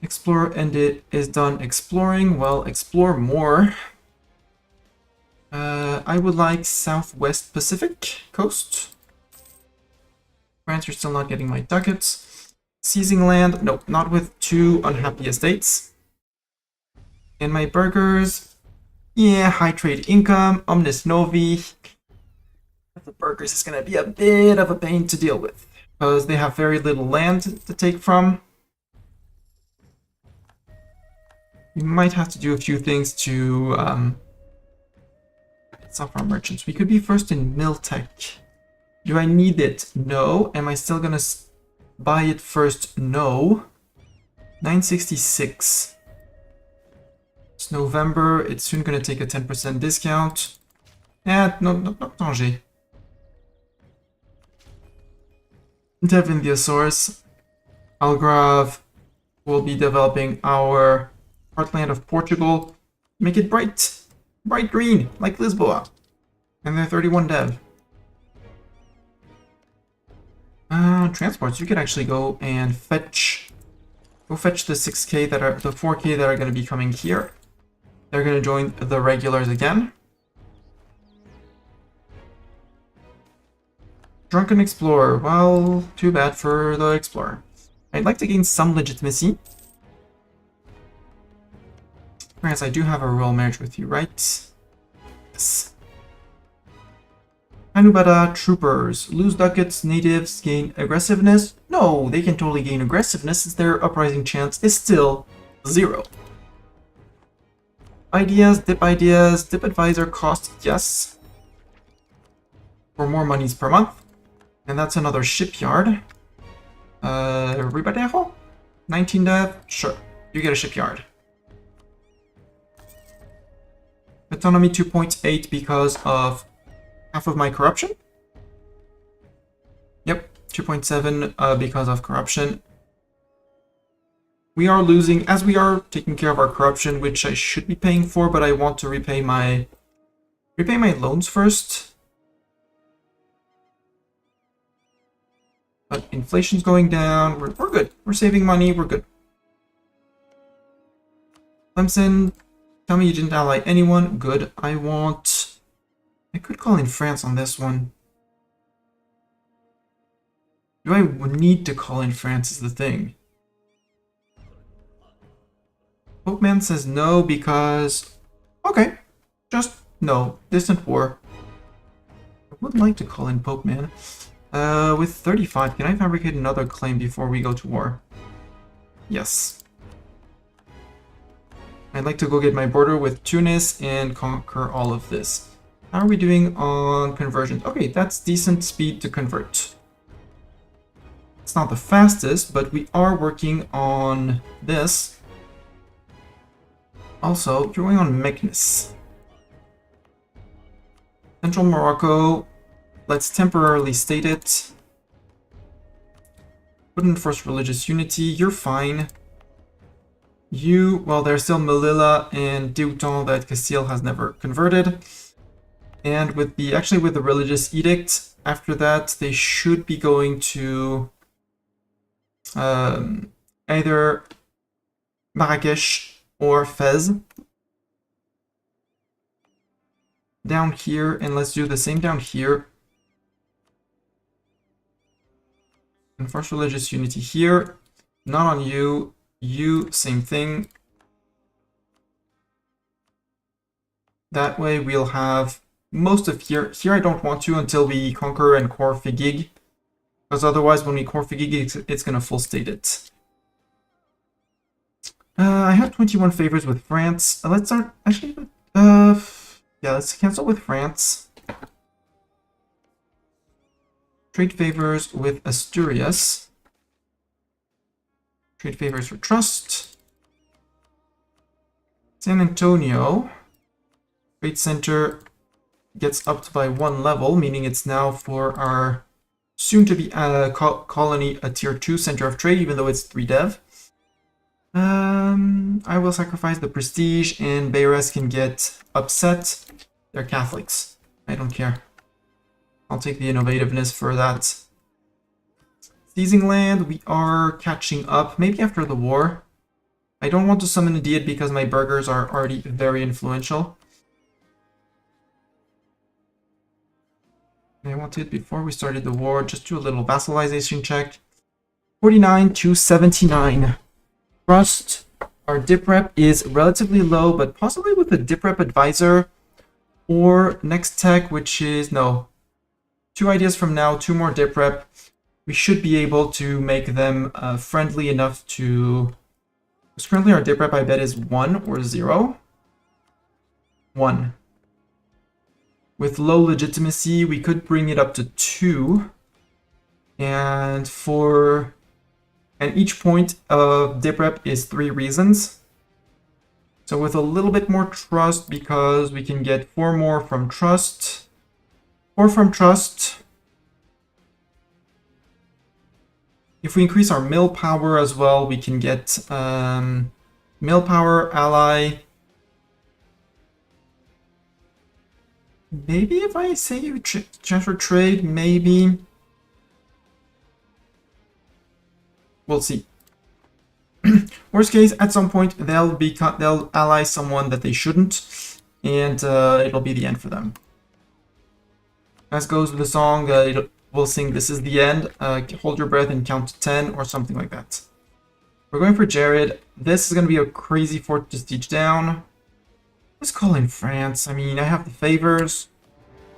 Explore, and it is done exploring. Well, explore more. I would like Southwest Pacific coast. France, you're still not getting my ducats. Seizing land, nope, not with 2 unhappy estates. And my burghers, yeah, high trade income, omnis novi. The burghers is going to be a bit of a pain to deal with, because they have very little land to take from. We might have to do a few things to suffer our merchants. We could be first in Miltech. Do I need it? No. Am I still going to buy it first? No. 966. It's November. It's soon going to take a 10% discount. No, not Tanger. Devin the Azores. Algarve will be developing our heartland of Portugal. Make it bright green, like Lisboa. And they're 31 dev. Transports, you could actually go and fetch the 6k that are, the 4k that are going to be coming here. They're going to join the regulars again. Drunken Explorer, well, too bad for the Explorer. I'd like to gain some legitimacy. Whereas I do have a royal marriage with you, right? Yes. Anubada Troopers. Lose ducats, natives gain aggressiveness. No, they can totally gain aggressiveness since their uprising chance is still 0. Ideas, dip advisor cost, yes. For more monies per month. And that's another shipyard. Ribadejo? 19 dev? Sure, you get a shipyard. Autonomy 2.8 because of half of my corruption. Yep, 2.7 because of corruption. We are losing, as we are taking care of our corruption, which I should be paying for, but I want to repay my loans first. But inflation's going down. We're good. We're saving money. We're good. Clemson, tell me you didn't ally anyone. Good. I could call in France on this one. Do I need to call in France is the thing. Boatman says no because... Okay. Just No, distant war. I would like to call in Pope, man. With 35, can I fabricate another claim before we go to war? Yes. I'd like to go get my border with Tunis and conquer all of this. How are we doing on conversions? Okay, that's decent speed to convert. It's not the fastest, but we are working on this. Also, you're going on Meknes. Central Morocco, let's temporarily state it. Wouldn't enforce religious unity, you're fine. You, well, there's still Melilla and Teuton that Castile has never converted. And with the, actually with the religious edict, after that, they should be going to either Marrakesh or Fez. Down here, and let's do the same down here. Enforce religious unity here. Not on you. You, same thing. That way we'll have most of here. Here I don't want to until we conquer and core Figig. Because otherwise when we core Figig, it's going to full state it. I have 21 favors with France. Let's start, actually, yeah, let's cancel with France. Trade favors with Asturias. Trade favors for trust. San Antonio. Trade center gets upped by 1 level, meaning it's now for our soon-to-be colony a tier 2 center of trade, even though it's 3 dev. I will sacrifice the prestige, and Beyres can get upset. They're Catholics. I don't care. I'll take the innovativeness for that. Seizing land, we are catching up, maybe after the war. I don't want to summon a Diet because my burghers are already very influential. I wanted, before we started the war, just do a little vassalization check. 49 to 79. Trust, our dip rep is relatively low, but possibly with a dip rep advisor or next tech, which is, no, 2 ideas from now, 2 more dip rep. We should be able to make them friendly enough to... Because currently our dip rep, I bet, is 1 or 0. 1. With low legitimacy, we could bring it up to 2. And for... And each point of dip rep is 3 reasons. So with a little bit more trust, because we can get 4 more from trust. 4 from trust. If we increase our mill power as well, we can get mill power, ally. Maybe if I say you transfer trade, maybe. We'll see. Worst case, at some point they'll ally someone that they shouldn't, and it'll be the end for them. As goes with the song, we'll sing "This is the end." Hold your breath and count to 10 or something like that. We're going for Jared. This is going to be a crazy fort to siege down. Let's call in France. I mean, I have the favors.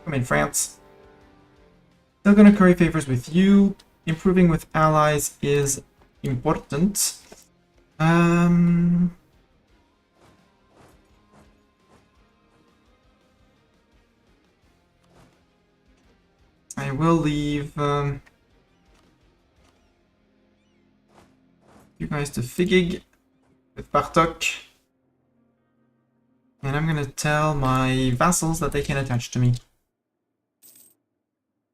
Come in, France. Still going to curry favors with you. Improving with allies is important. I will leave you guys to Figig with Bartok. And I'm going to tell my vassals that they can attach to me.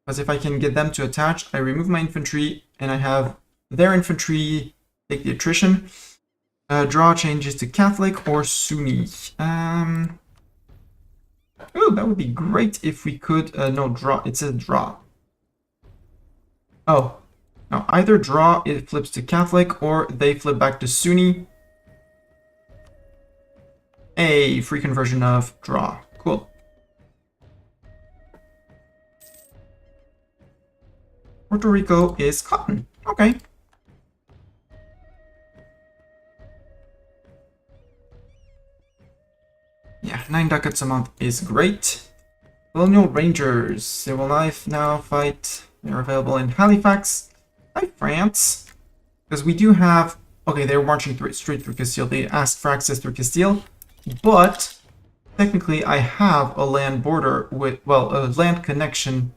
Because if I can get them to attach, I remove my infantry, and I have their infantry take the attrition. Draw changes to Catholic or Sunni. Oh, that would be great if we could... no, draw. It says draw. Oh. No, either draw, it flips to Catholic, or they flip back to Sunni. A free conversion of draw. Cool. Puerto Rico is cotton. Okay. Yeah. 9 ducats a month is great. Colonial Rangers. They will now fight. They're available in Halifax. Hi, France. Because we do have... Okay, they're marching straight through Castile. They asked for access through Castile. But, technically, I have a land border with... Well, a land connection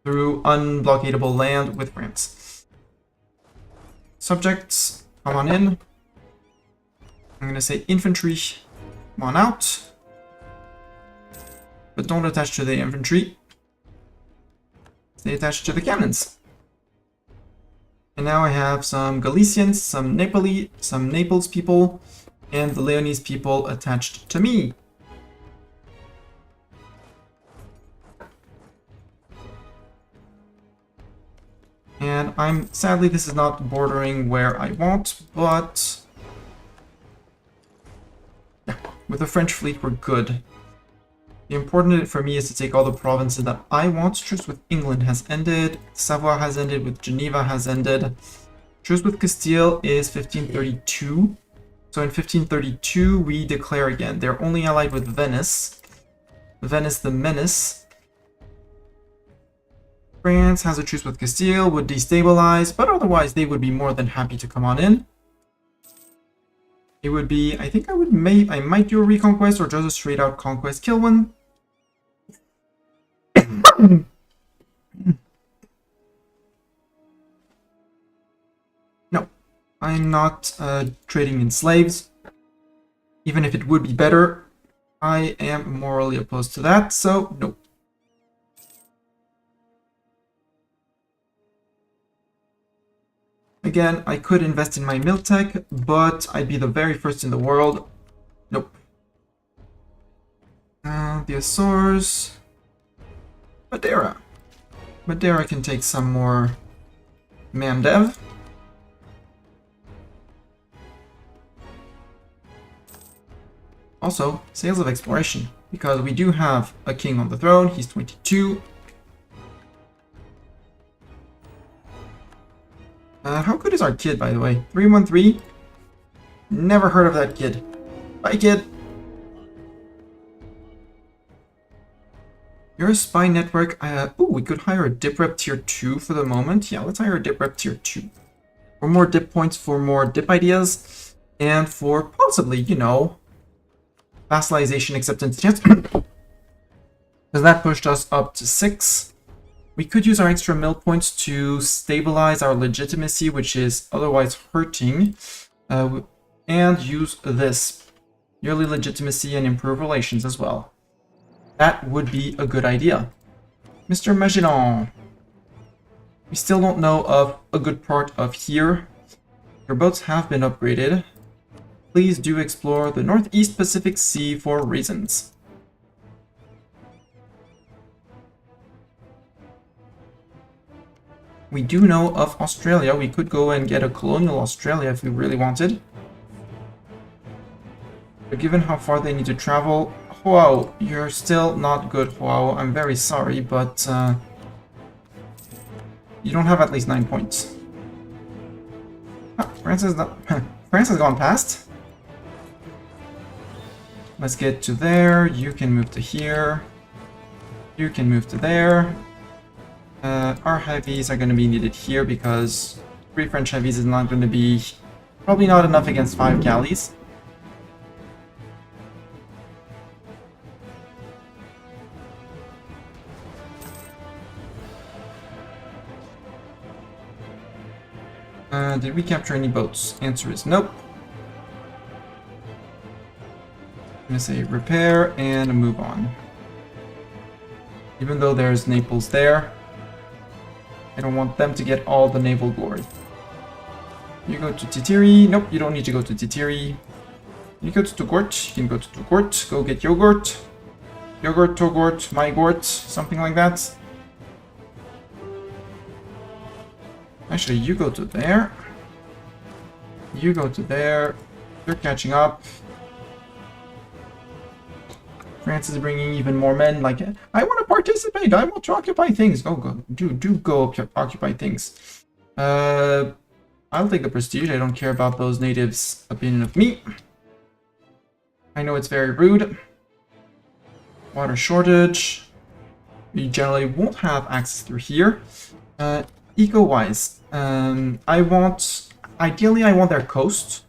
through unblockadable land with France. Subjects, come on in. I'm going to say infantry, come on out. But don't attach to the infantry. Stay attached to the cannons. And now I have some Galicians, some Naples people, and the Leonese people attached to me. And sadly, this is not bordering where I want, but yeah, with the French fleet, we're good. The important for me is to take all the provinces that I want. Truce with England has ended. Savoy has ended. With Geneva has ended. Truce with Castile is 1532. So in 1532, we declare again. They're only allied with Venice. Venice the Menace. France has a truce with Castile, would destabilize, but otherwise they would be more than happy to come on in. It would be, I think I might do a reconquest or just a straight out conquest. Kill one. No, I'm not trading in slaves. Even if it would be better, I am morally opposed to that, so no. Again, I could invest in my mill tech, but I'd be the very first in the world. Nope. The Azores. Madeira. Madeira can take some more Mamdev. Also, sales of exploration, because we do have a king on the throne. He's 22. How good is our kid, by the way? 313? Never heard of that kid. Bye, kid. You're a spy network. Ooh, we could hire a dip rep tier 2 for the moment. Yeah, let's hire a dip rep tier 2. For more dip points, for more dip ideas, and for possibly, you know, vassalization acceptance chance. Because that pushed us up to 6. We could use our extra mill points to stabilize our legitimacy, which is otherwise hurting, and use this yearly legitimacy and improve relations as well. That would be a good idea. Mr. Magellan, we still don't know of a good part of here. Your boats have been upgraded. Please do explore the Northeast Pacific Sea for reasons. We do know of Australia. We could go and get a colonial Australia if we really wanted. But given how far they need to travel... Wow, you're still not good, wow. I'm very sorry, but... you don't have at least 9 points. Ah, France has not... France has gone past. Let's get to there. You can move to here. You can move to there. Our heavies are going to be needed here because 3 French heavies is not going to be... probably not enough against 5 galleys. Did we capture any boats? Answer is nope. I'm going to say repair and move on. Even though there's Naples there, I don't want them to get all the naval glory. You go to Titiri. Nope, you don't need to go to Titiri. You go to Togort. You can go to Togort. Go get yogurt. Yogurt, Togort, Mygort, something like that. Actually, you go to there. You go to there. You're catching up. France is bringing even more men. Like, I want to participate. I want to occupy things. Oh, do go occupy things. I'll take the prestige. I don't care about those natives' opinion of me. I know it's very rude. Water shortage. We generally won't have access through here. Eco-wise, ideally I want their coast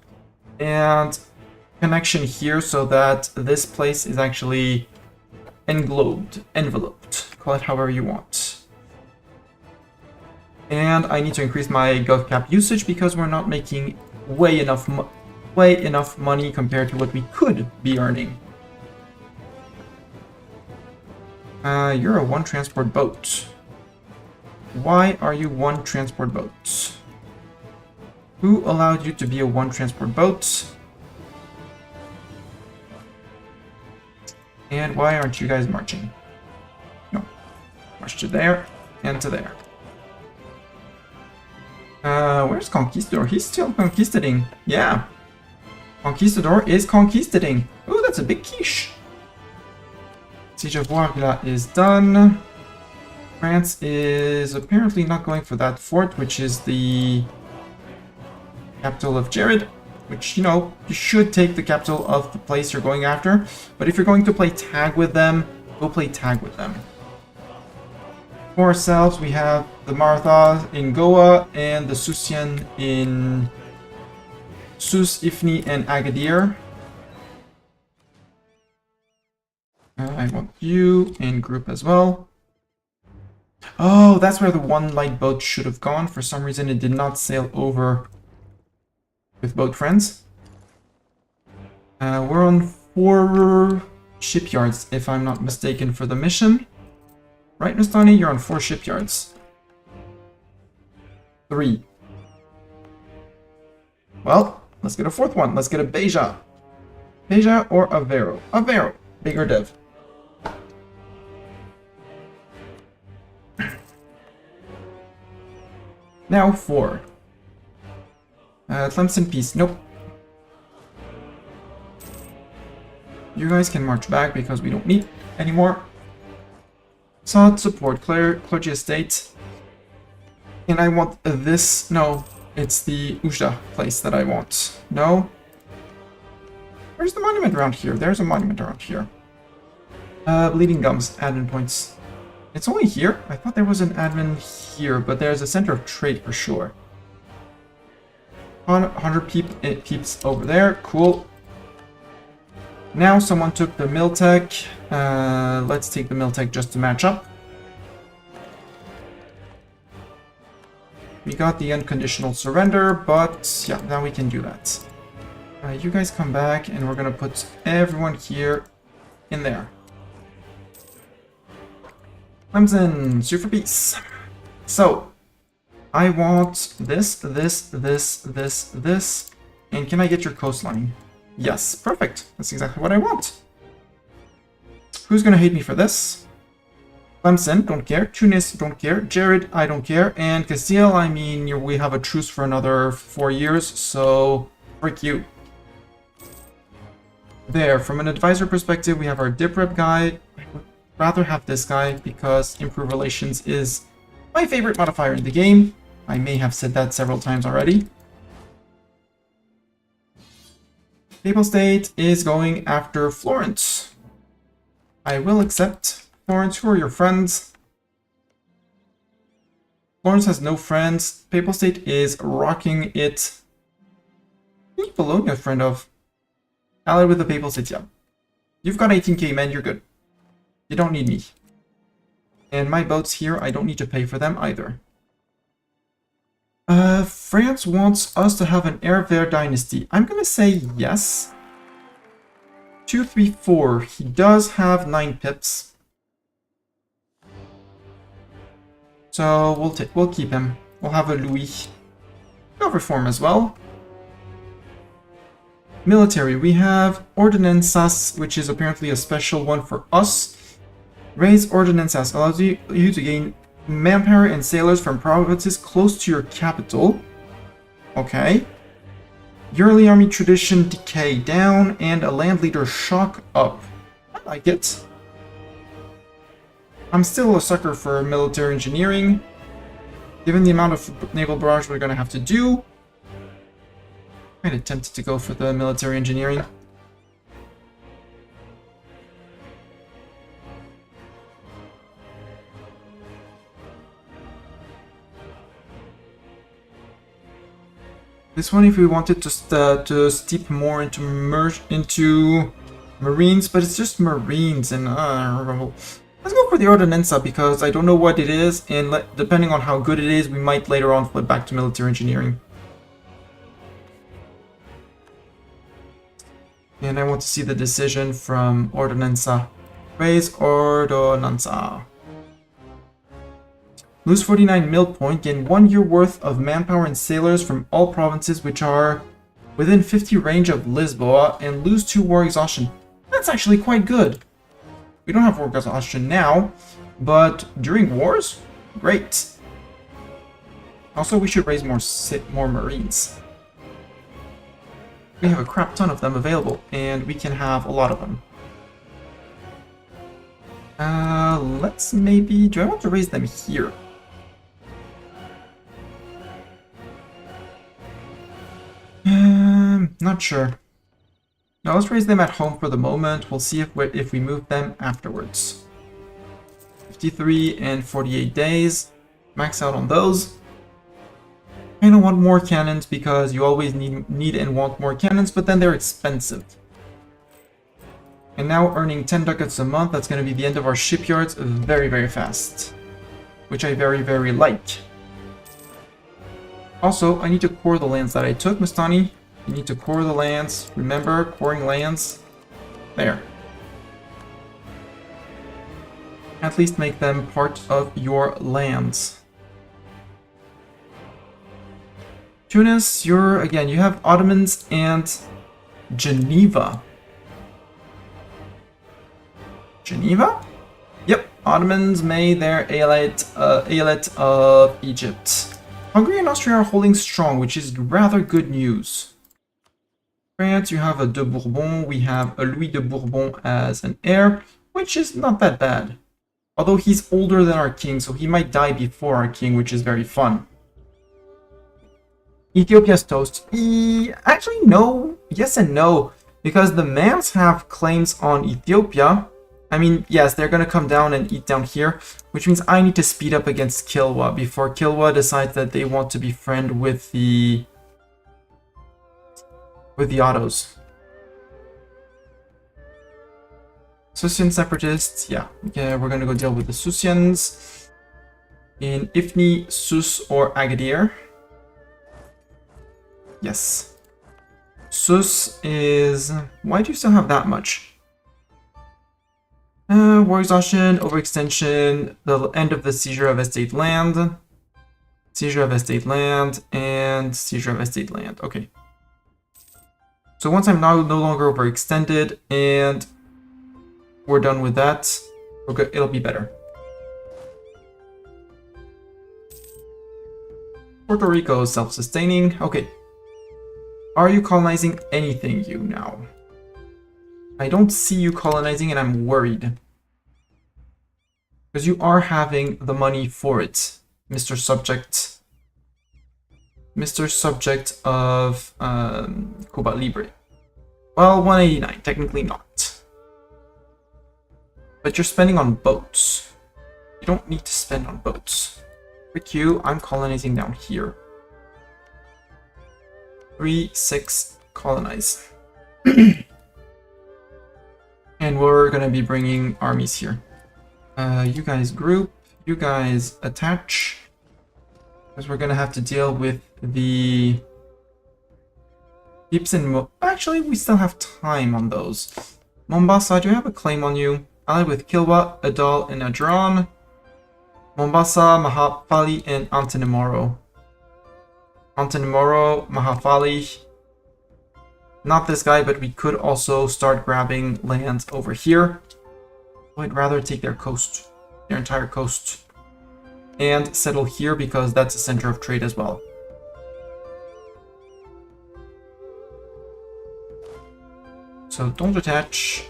and connection here so that this place is actually enveloped, call it however you want. And I need to increase my gov cap usage because we're not making way enough money compared to what we could be earning. You're a one transport boat. Why are you one transport boat? Who allowed you to be a one transport boat? And why aren't you guys marching? No. March to there and to there. Where's Conquistador? He's still conquisting. Yeah. Conquistador is conquisting. Ooh, that's a big quiche. Siege of Wargla is done. France is apparently not going for that fort, which is the capital of Jared. Which, you know, you should take the capital of the place you're going after. But if you're going to play tag with them, go play tag with them. For ourselves, we have the Maratha in Goa and the Susian in Sus, Ifni, and Agadir. I want you in group as well. Oh, that's where the one light boat should have gone. For some reason, it did not sail over with boat friends. We're on 4 shipyards, if I'm not mistaken, for the mission. Right, Nastani? You're on 4 shipyards. 3. Well, let's get a 4th one. Let's get a Beja. Beja or Avero? Avero. Bigger dev. Now 4. Tlemcen Peace. Nope. You guys can march back because we don't need anymore. Sought support clergy estate. And I want this. No, it's the Ujda place that I want. No. Where's the monument around here? There's a monument around here. Bleeding Gums, admin points. It's only here? I thought there was an admin here, but there's a center of trade for sure. 100 peeps over there. Cool. Now someone took the Miltech. Let's take the Miltech just to match up. We got the unconditional surrender, but yeah, now we can do that. You guys come back, and we're gonna put everyone here in there. Clemson, sue for peace. So, I want this, and can I get your coastline? Yes, perfect. That's exactly what I want. Who's gonna hate me for this? Clemson, don't care. Tunis, don't care. Jared, I don't care. And Castile, I mean, we have a truce for another 4 years, so frick you. There, from an advisor perspective, we have our dip rep guy. I would rather have this guy because improve relations is my favorite modifier in the game. I may have said that several times already. Papal State is going after Florence. I will accept. Florence, who are your friends? Florence has no friends. Papal State is rocking it. Who's Bologna a friend of? Allied with the Papal State, yeah. You've got 18k men, you're good. You don't need me. And my boats here, I don't need to pay for them either. France wants us to have an heir-Ver dynasty. I'm gonna say yes. 2, 3, 4. He does have 9 pips. So we'll keep him. We'll have a Louis. Gov reform as well. Military, we have Ordinanzas, which is apparently a special one for us. Raise Ordinanzas allows you to gain manpower and sailors from provinces close to your capital. Okay. Yearly army tradition decay down and a land leader shock up. I like it. I'm still a sucker for military engineering. Given the amount of naval barrage we're going to have to do, I'm kind of tempted to go for the military engineering. This one, if we wanted to steep more into Marines, but it's just Marines, and let's go for the Ordinanza because I don't know what it is, and depending on how good it is, we might later on flip back to military engineering. And I want to see the decision from Ordinanza. Raise Ordinanza. Lose 49 mil point, gain 1 year worth of manpower and sailors from all provinces which are within 50 range of Lisboa, and lose 2 war exhaustion. That's actually quite good. We don't have war exhaustion now, but during wars, great. Also, we should raise more Marines. We have a crap ton of them available, and we can have a lot of them. Let's maybe... Do I want to raise them here? Not sure. Now let's raise them at home for the moment. We'll see if we move them afterwards. 53 and 48 days. Max out on those. I don't want more cannons because you always need and want more cannons, but then they're expensive. And now earning 10 ducats a month, that's going to be the end of our shipyards very, very fast. Which I very, very like. Also, I need to core the lands that I took, Mustani. You need to core the lands. Remember, coring lands. There. At least make them part of your lands. Tunis, you have Ottomans and Geneva. Geneva? Yep, Ottomans made their eyalet of Egypt. Hungary and Austria are holding strong, which is rather good news. France, you have a de Bourbon, we have a Louis de Bourbon as an heir, which is not that bad. Although he's older than our king, so he might die before our king, which is very fun. Ethiopia's toast. Actually, no. Yes and no. Because the Mans have claims on Ethiopia. I mean, yes, they're going to come down and eat down here, which means I need to speed up against Kilwa before Kilwa decides that they want to befriend with the Ottos. Susian separatists, yeah, we're going to go deal with the Susians in Ifni, Sus, or Agadir. Yes. Sus is... Why do you still have that much? War exhaustion, overextension, the end of the seizure of estate land. Seizure of estate land, and seizure of estate land. Okay. So once I'm now no longer overextended, and we're done with that, we're good. It'll be better. Puerto Rico is self-sustaining. Okay. Are you colonizing anything, you now? I don't see you colonizing, and I'm worried. Because you are having the money for it, Mr. Subject. Mr. Subject of Cuba Libre. Well, 189, technically not. But you're spending on boats. You don't need to spend on boats. Frick you, I'm colonizing down here. 3, 6, colonize. And we're gonna be bringing armies here. You guys group, you guys attach. Because we're gonna have to deal with the Deeps and actually, we still have time on those. Mombasa, do you have a claim on you? Allied with Kilwa, Adal, and Adran. Mombasa, Mahafali, and Antanamoro. Antanamoro, Mahafali. Not this guy, but we could also start grabbing lands over here. I'd rather take their coast, their entire coast, and settle here because that's a center of trade as well. So don't attach.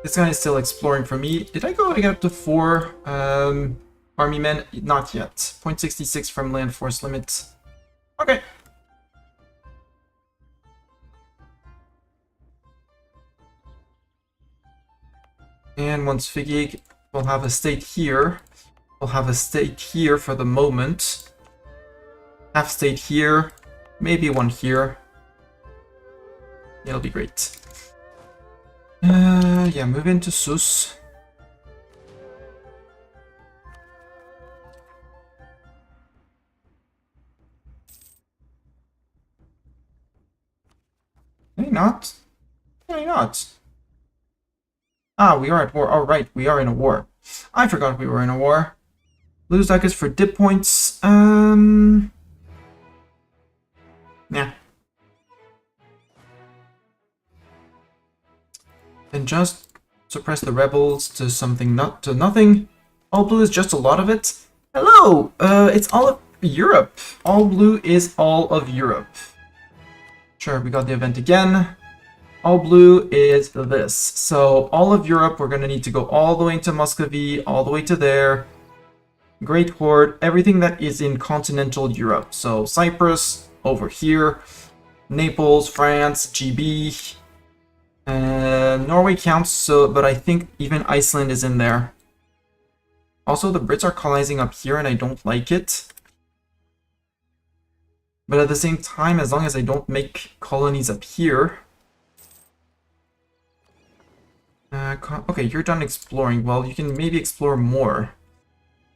This guy is still exploring for me. Did I go to get up to 4 army men? Not yet. 0.66 from land force limit. Okay. And once Figig, we'll have a state here. We'll have a state here for the moment. half state here, maybe one here. It'll be great. Yeah, move into Sus. Can I not? Can I not? Ah, we are at war. All right, we are in a war. I forgot we were in a war. Lose ducats for dip points. Yeah. Then just suppress the rebels to something, not to nothing. All blue is just a lot of it. Hello! It's all of Europe. All blue is all of Europe. Sure, we got the event again. All blue is this. So all of Europe, we're going to need to go all the way into Muscovy, all the way to there. Great Horde, everything that is in continental Europe. So Cyprus, over here. Naples, France, GB. Norway counts, so, but I think even Iceland is in there. Also, the Brits are colonizing up here, and I don't like it. But at the same time, as long as I don't make colonies up here... okay, you're done exploring. Well, you can maybe explore more.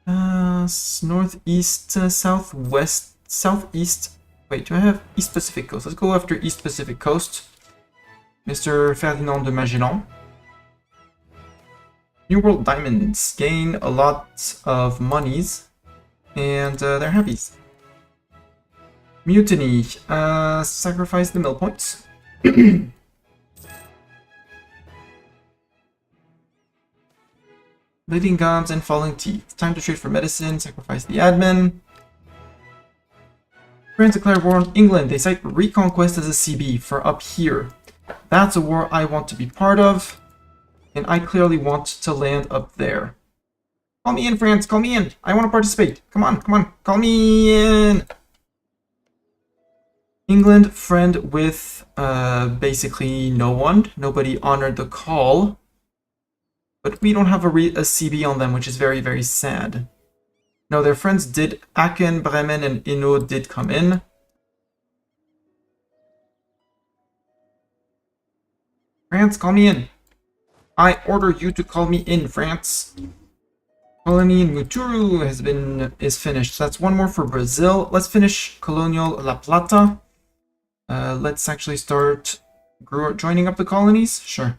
Northeast, southwest, southeast. Wait, do I have East Pacific Coast? Let's go after East Pacific Coast. Mr. Ferdinand de Magellan. New World Diamonds gain a lot of monies, and they're happy. Mutiny. Sacrifice the mill points. Bleeding gums and falling teeth. Time to trade for medicine. Sacrifice the admin. France declare war on England. They cite Reconquest as a CB for up here. That's a war I want to be part of. And I clearly want to land up there. Call me in, France. Call me in. I want to participate. Come on, come on. Call me in. England, friend with basically no one. Nobody honored the call. But we don't have a CB on them, which is very, very sad. No, their friends did. Aachen, Bremen, and Inno did come in. France, call me in. I order you to call me in, France. Colony in Muturu is finished. So that's one more for Brazil. Let's finish Colonial La Plata. Let's actually start joining up the colonies. Sure.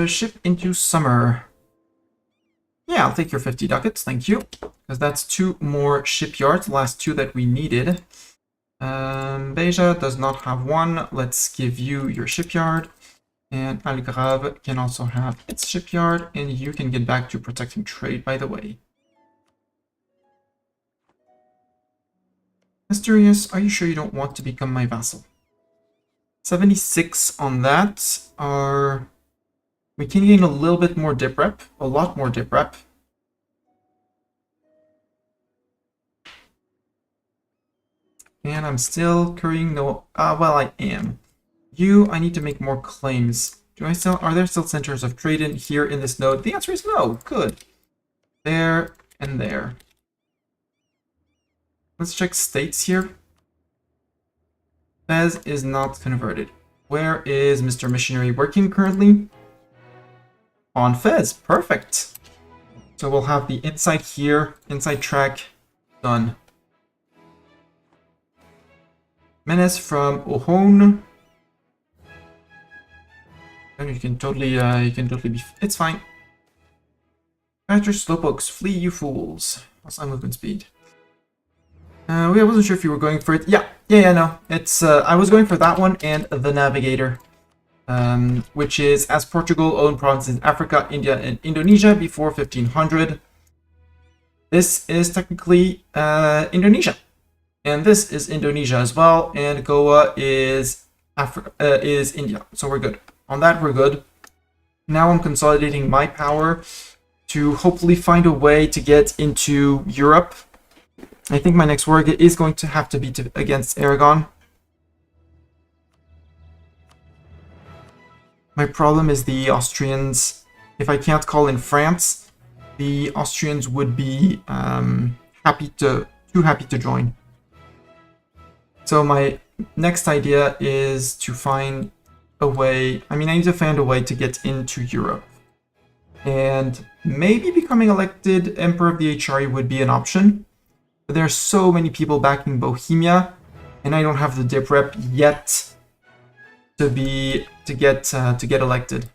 Ship into summer. Yeah, I'll take your 50 ducats, thank you. Because that's 2 more shipyards, the last 2 that we needed. Beja does not have 1. Let's give you your shipyard. And Algarve can also have its shipyard. And you can get back to protecting trade, by the way. Asturias, are you sure you don't want to become my vassal? 76 on that are... We can gain a little bit more dip rep, a lot more dip rep. And I'm still currying no... well, I am. I need to make more claims. Are there still centers of trade in here in this node? The answer is no. Good. There and there. Let's check states here. Fez is not converted. Where is Mr. Missionary working currently? On Fez, perfect. So we'll have the inside here, inside track, done. Menace from Ohone. And you can totally be. It's fine. Faster slowpokes, flee you fools. What's my movement speed? I wasn't sure if you were going for it. Yeah, no. It's I was going for that one and the Navigator. Which is as Portugal owned provinces in Africa, India, and Indonesia before 1500. This is technically Indonesia, and this is Indonesia as well. And Goa is India, so we're good on that. We're good. Now I'm consolidating my power to hopefully find a way to get into Europe. I think my next war is going to have to be against Aragon. My problem is the Austrians. If I can't call in France, the Austrians would be too happy to join. So my next idea is to find a way. I mean, I need to find a way to get into Europe. And maybe becoming elected Emperor of the HRE would be an option. But there are so many people backing Bohemia, and I don't have the dip rep yet to get elected.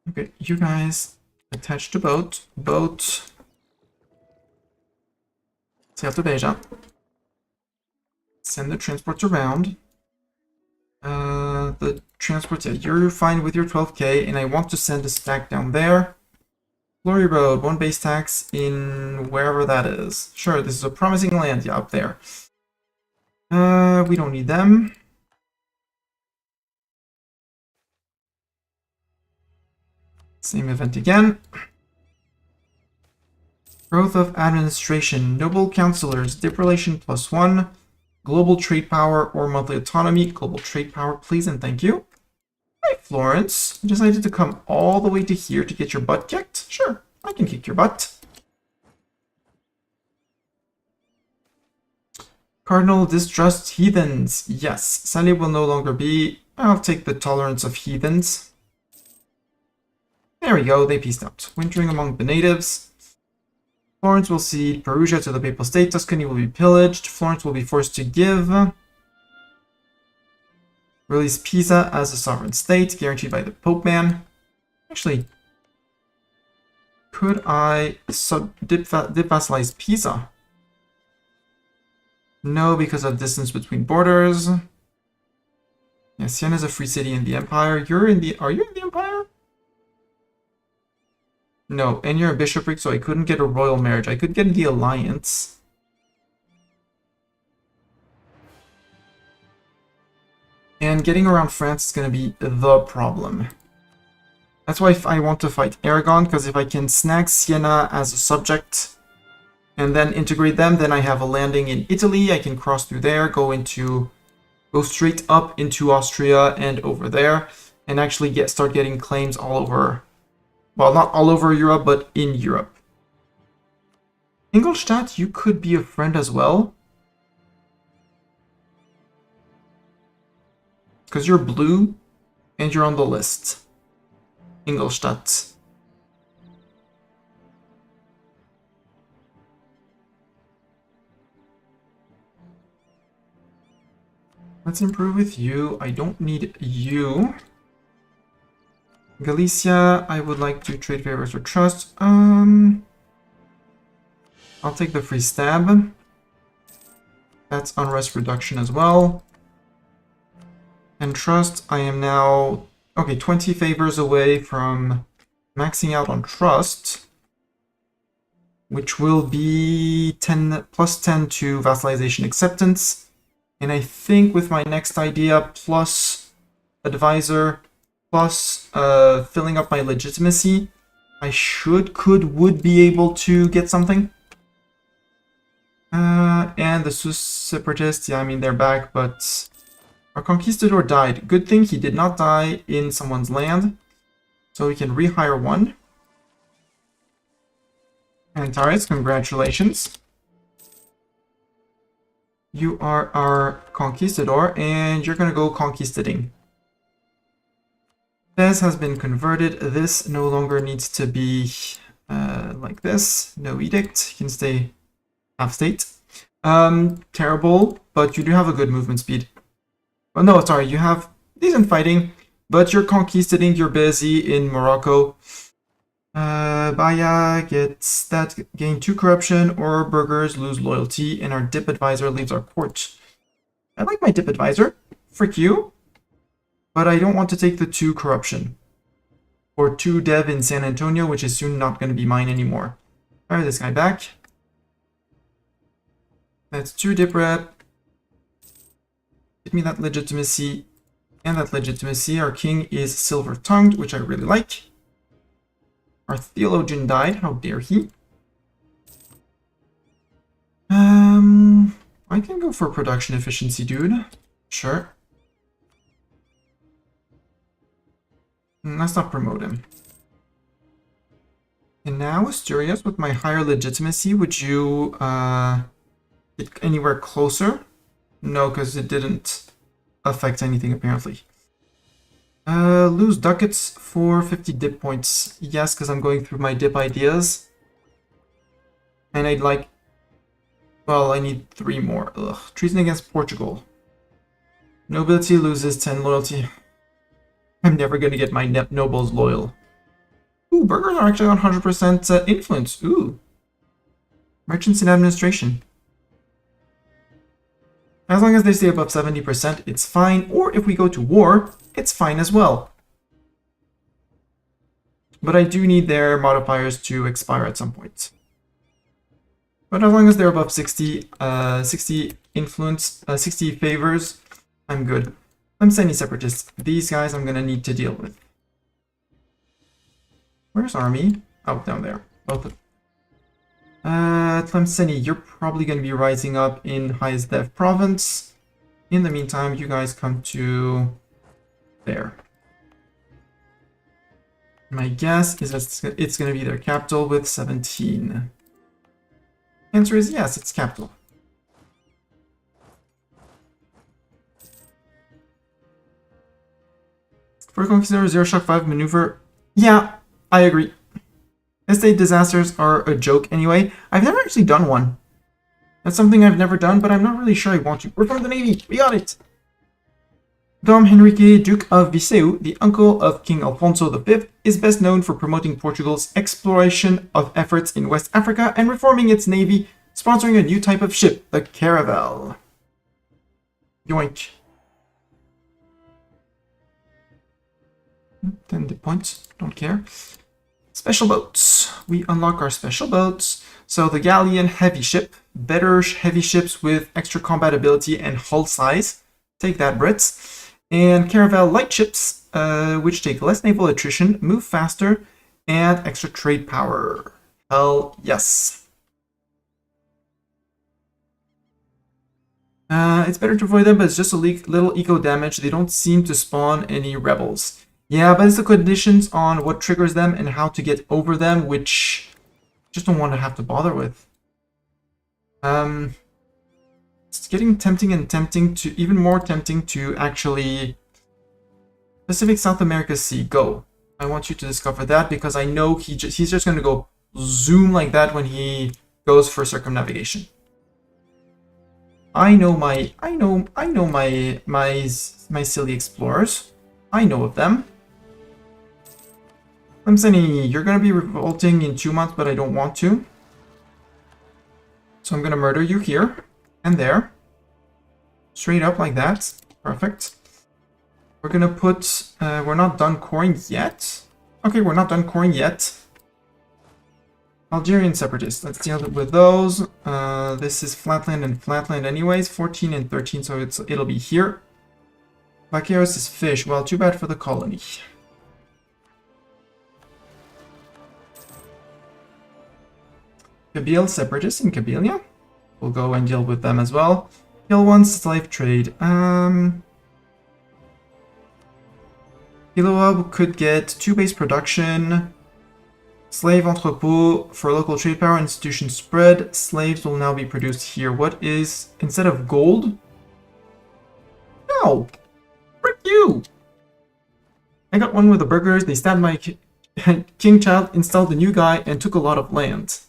Okay, you guys attach the boat. Sail to Beja. Send the transports around. The transports, yeah, you're fine with your 12k, and I want to send a stack down there. Glory Road, 1 base tax in wherever that is. Sure, this is a promising land, yeah, up there. We don't need them. Same event again. Growth of administration, noble councillors, dip relation +1, global trade power or monthly autonomy. Global trade power, please and thank you. Hi, Florence. You decided to come all the way to here to get your butt kicked? Sure, I can kick your butt. Cardinal distrust heathens. Yes, Sally will no longer be. I'll take the tolerance of heathens. There we go, they peaced out. Wintering among the natives. Florence will cede Perugia to the Papal State. Tuscany will be pillaged. Florence will be forced to give. Release Pisa as a sovereign state, guaranteed by the Pope man. Actually, could I dip vassalize Pisa? No, because of distance between borders. Yeah, Siena is a free city in the Empire. Are you in the Empire? No, and you're a bishopric, so I couldn't get a royal marriage. I could get the alliance. And getting around France is going to be the problem. That's why I want to fight Aragon, because if I can snag Siena as a subject and then integrate them, then I have a landing in Italy. I can cross through there, go straight up into Austria and over there, and actually start getting claims all over. Well, not all over Europe, but in Europe. Ingolstadt, you could be a friend as well. Because you're blue, and you're on the list. Ingolstadt. Let's improve with you. I don't need you. Galicia, I would like to trade favors or trust. I'll take the free stab. That's unrest reduction as well. And trust, I am now, okay, 20 favors away from maxing out on trust, which will be 10 plus 10 to vassalization acceptance. And I think with my next idea plus advisor plus filling up my legitimacy, I would be able to get something. And the Swiss separatists, yeah, I mean, they're back, but our conquistador died. Good thing he did not die in someone's land, so we can rehire one. Antares, congratulations. You are our conquistador, and you're gonna go conquistading. Fez has been converted. This no longer needs to be like this. No edict. You can stay half state. Terrible, but you do have a good movement speed. Well, no, sorry, you have decent fighting, but you're conquistading. You're busy in Morocco. Baya gets that, gain 2 corruption, or burghers lose loyalty, and our dip advisor leaves our court. I like my dip advisor. Frick you. But I don't want to take the 2 corruption. Or 2 dev in San Antonio, which is soon not going to be mine anymore. Fire this guy back. That's 2 dip rep. Give me that legitimacy. And that legitimacy. Our king is silver-tongued, which I really like. Our theologian died. How dare he? I can go for production efficiency, dude. Sure. Let's not promote him. And now, Asturias, with my higher legitimacy, would you get anywhere closer? No, because it didn't affect anything, apparently. Lose ducats for 50 dip points. Yes, because I'm going through my dip ideas. And I'd like... Well, I need 3 more. Ugh. Treason against Portugal. Nobility loses 10 loyalty. I'm never going to get my nobles loyal. Ooh, burghers are actually on 100% influence. Ooh. Merchants in administration. As long as they stay above 70%, it's fine. Or if we go to war, it's fine as well. But I do need their modifiers to expire at some point. But as long as they're above 60 influence, 60 favors, I'm good. I'm semi-separatists. These guys I'm gonna need to deal with. Where's army? Oh, down there. Both of Tlemceni, you're probably gonna be rising up in highest dev province. In the meantime, you guys come to there. My guess is that it's gonna be their capital with 17. Answer is yes, it's capital. For Conquistador, Zero Shock 5 maneuver. Yeah, I agree. Estate disasters are a joke anyway. I've never actually done one. That's something I've never done, but I'm not really sure I want to. We're from the Navy. We got it. Dom Henrique, Duke of Viseu, the uncle of King Alfonso V, is best known for promoting Portugal's exploration of efforts in West Africa and reforming its navy, sponsoring a new type of ship, the caravel. Yoink. 10 points, don't care. Special boats. We unlock our special boats. So the Galleon heavy ship, better heavy ships with extra combat ability and hull size. Take that, Brits. And Caravel light ships, which take less naval attrition, move faster, and extra trade power. Hell yes. It's better to avoid them, but it's just a little eco damage. They don't seem to spawn any rebels. Yeah, but it's the conditions on what triggers them and how to get over them, which I just don't want to have to bother with. It's getting tempting and even more tempting to actually... Pacific South America Sea, go. I want you to discover that because I know he's just going to go zoom like that when he goes for circumnavigation. I know my silly explorers. I know of them. Tlemceni, you're going to be revolting in 2 months, but I don't want to. So I'm going to murder you here and there. Straight up like that. Perfect. We're going to put... we're not done coring yet. Okay, we're not done coring yet. Algerian separatists. Let's deal with those. This is flatland and flatland anyways. 14 and 13, so it'll be here. Vaqueros is fish. Well, too bad for the colony. Kabyle separatists in Kabylia. We'll go and deal with them as well. Kill one, slave trade. Glogow could get 2 base production. Slave entrepot for local trade power institution spread. Slaves will now be produced here. What is, instead of gold? No! Frick you! I got one with the burghers. They stabbed my king child, installed a new guy, and took a lot of land.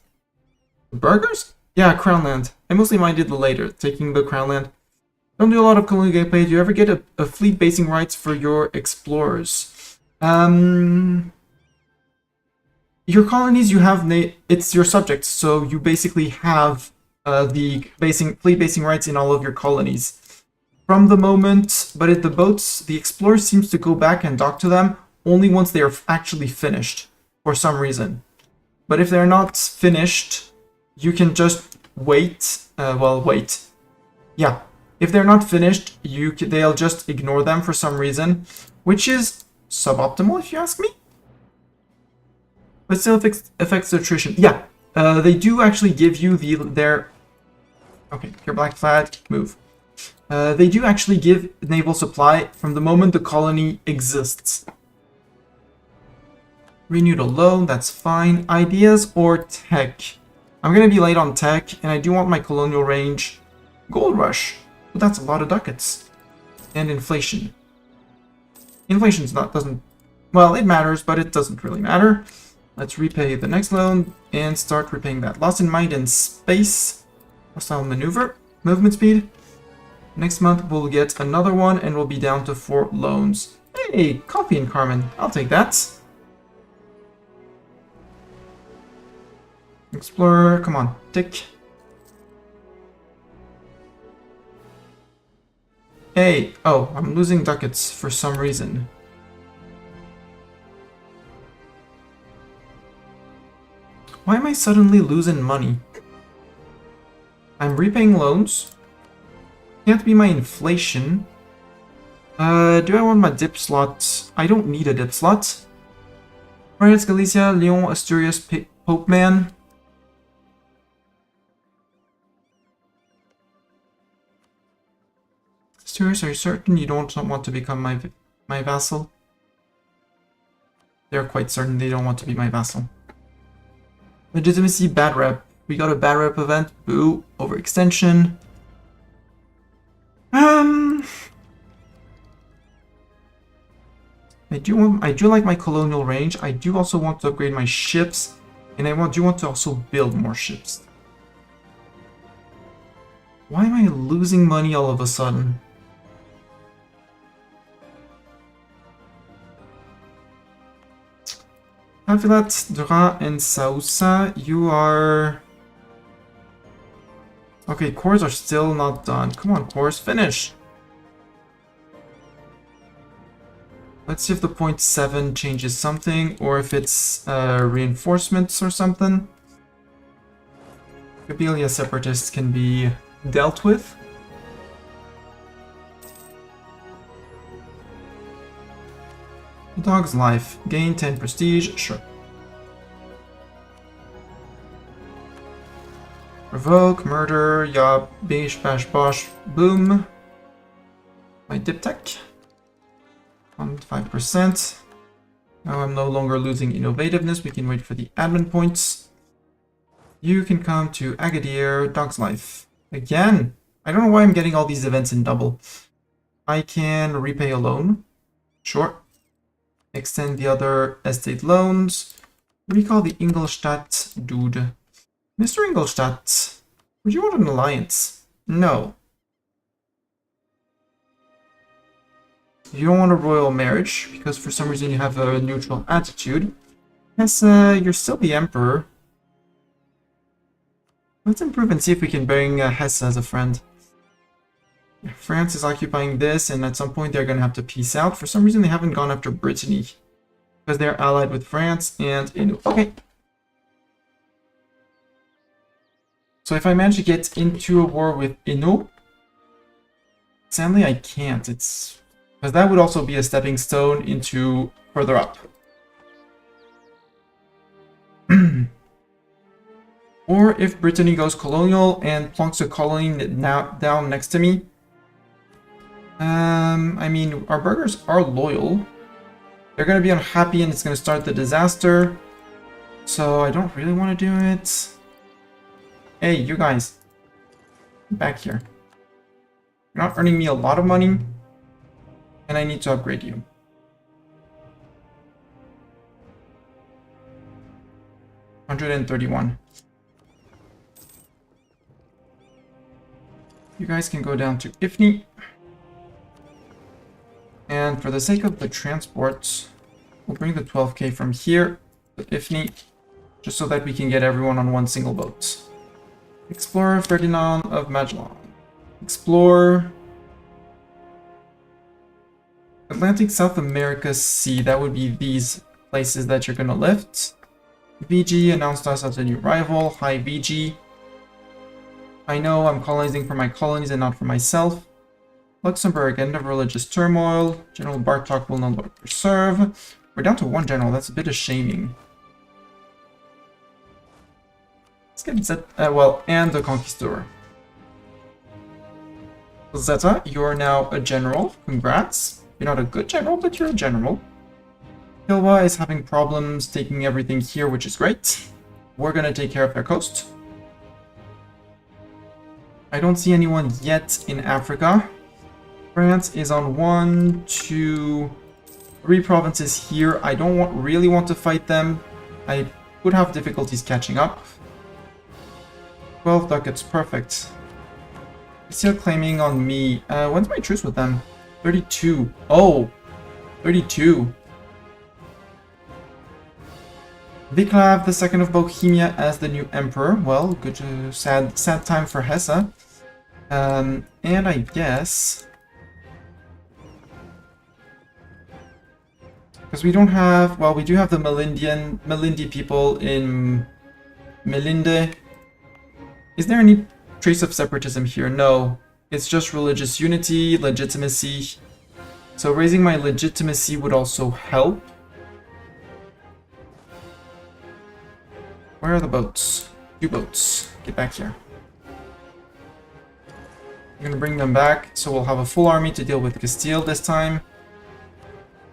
Burghers? Yeah, crown land. I mostly minded the later, taking the crown land. Don't do a lot of colonial gameplay. Do you ever get a fleet basing rights for your explorers? Your colonies, you have it's your subjects, so you basically have the fleet basing rights in all of your colonies. From the moment, but at the boats, the explorer seems to go back and dock to them only once they are actually finished, for some reason. But if they're not finished, you can just wait. Wait. Yeah. If they're not finished, they'll just ignore them for some reason, which is suboptimal if you ask me. But still affects attrition. Yeah, they do actually give you their Okay, your black flag, move. They do actually give naval supply from the moment the colony exists. Renewed a loan, that's fine. Ideas or tech? I'm gonna be late on tech, and I do want my colonial range. Gold rush, but that's a lot of ducats. And inflation. Inflation's doesn't, well, it matters, but it doesn't really matter. Let's repay the next loan and start repaying that. Loss in mind and space. Hostile maneuver, movement speed. Next month we'll get another one and we'll be down to 4 loans. Hey, coffee and Carmen, I'll take that. Explorer, come on, tick. Hey, oh, I'm losing ducats for some reason. Why am I suddenly losing money? I'm repaying loans. Can't be my inflation. Do I want my dip slot? I don't need a dip slot. France, Galicia, Lyon, Asturias, Pope Man. Asturias, are you certain you don't want to become my vassal? They're quite certain they don't want to be my vassal. Legitimacy, bad rep. We got a bad rep event. Boo. Overextension. I do like my colonial range. I do also want to upgrade my ships, and I do want to also build more ships. Why am I losing money all of a sudden? Havilat, Dura, and Sausa, you are... Okay, cores are still not done. Come on, cores, finish! Let's see if the 0.7 changes something, or if it's reinforcements or something. Kabylia separatists can be dealt with. Dog's life. Gain 10 prestige, sure. Revoke, murder, yob, bish, bash, bosh, boom. My dip tech. On 5%. Now I'm no longer losing innovativeness. We can wait for the admin points. You can come to Agadir, Dog's Life. Again! I don't know why I'm getting all these events in double. I can repay a loan. Sure. Extend the other estate loans. Recall the Ingolstadt dude. Mr. Ingolstadt, would you want an alliance? No. You don't want a royal marriage, because for some reason you have a neutral attitude. Hesse, you're still the emperor. Let's improve and see if we can bring Hesse as a friend. France is occupying this, and at some point they're going to have to peace out. For some reason they haven't gone after Brittany, because they're allied with France and Inu. Okay. So if I manage to get into a war with Inu, sadly I can't. It's because that would also be a stepping stone into further up. Or if Brittany goes colonial and plonks a colony down next to me. I mean, our burghers are loyal. They're going to be unhappy and it's going to start the disaster. So I don't really want to do it. Hey, you guys. Back here. You're not earning me a lot of money. And I need to upgrade you. $131. You guys can go down to Ifni. And for the sake of the transports, we'll bring the 12k from here to Ifni, just so that we can get everyone on one single boat. Explorer Ferdinand of Magellan. Explore Atlantic South America Sea. That would be these places that you're going to lift. VG announced us as a new rival. Hi VG. I know I'm colonizing for my colonies and not for myself. Luxembourg, end of religious turmoil. General Bartok will no longer serve. We're down to one general. That's a bit of shaming. Let's get Zet, well, and the Conquistador. Zeta, you're now a general. Congrats. You're not a good general, but you're a general. Kilwa is having problems taking everything here, which is great. We're gonna take care of their coast. I don't see anyone yet in Africa. France is on 1, 2, 3 provinces here. I don't really want to fight them. I would have difficulties catching up. 12 ducats, perfect. Still claiming on me. When's my truce with them? 32. Oh, 32. Viklav II of Bohemia as the new emperor. Well, good, sad time for Hesse. And I guess because we don't have, well, we do have the Melindi people in Melinde. Is there any trace of separatism here? No, it's just religious unity, legitimacy. So raising my legitimacy would also help. Where are the boats? 2 boats. Get back here. I'm gonna bring them back, so we'll have a full army to deal with Castile this time.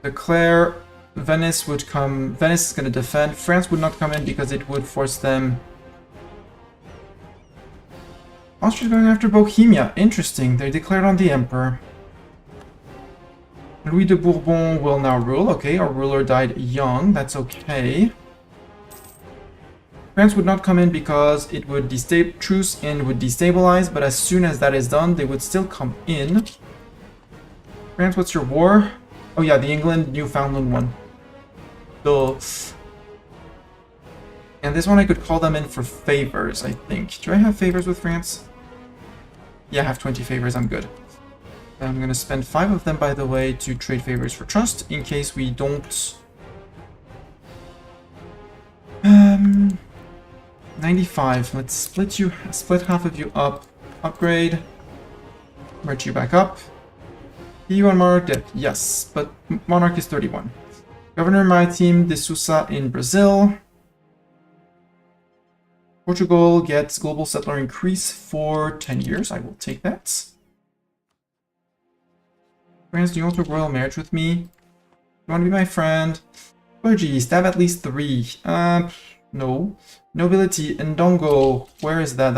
Declare Venice would come. Venice is gonna defend. France would not come in because it would force them. Austria's going after Bohemia. Interesting. They declared on the emperor. Louis de Bourbon will now rule. Okay, our ruler died young. That's okay. France would not come in because it would truce and would destabilize, but as soon as that is done, they would still come in. France, what's your war? Oh yeah, the England-Newfoundland one. Duh. And this one I could call them in for favors, I think. Do I have favors with France? Yeah, I have 20 favors, I'm good. I'm gonna spend 5 of them, by the way, to trade favors for trust, in case we don't... 95. Let's split half of you up. Upgrade. Merge you back up. EU and Monarch dead. Yes, but Monarch is 31. Governor Maritime de Sousa in Brazil. Portugal gets global settler increase for 10 years. I will take that. France, do you want a royal marriage with me? You want to be my friend? Clergy, stab at least 3. No. Nobility, Ndongo. Where is that?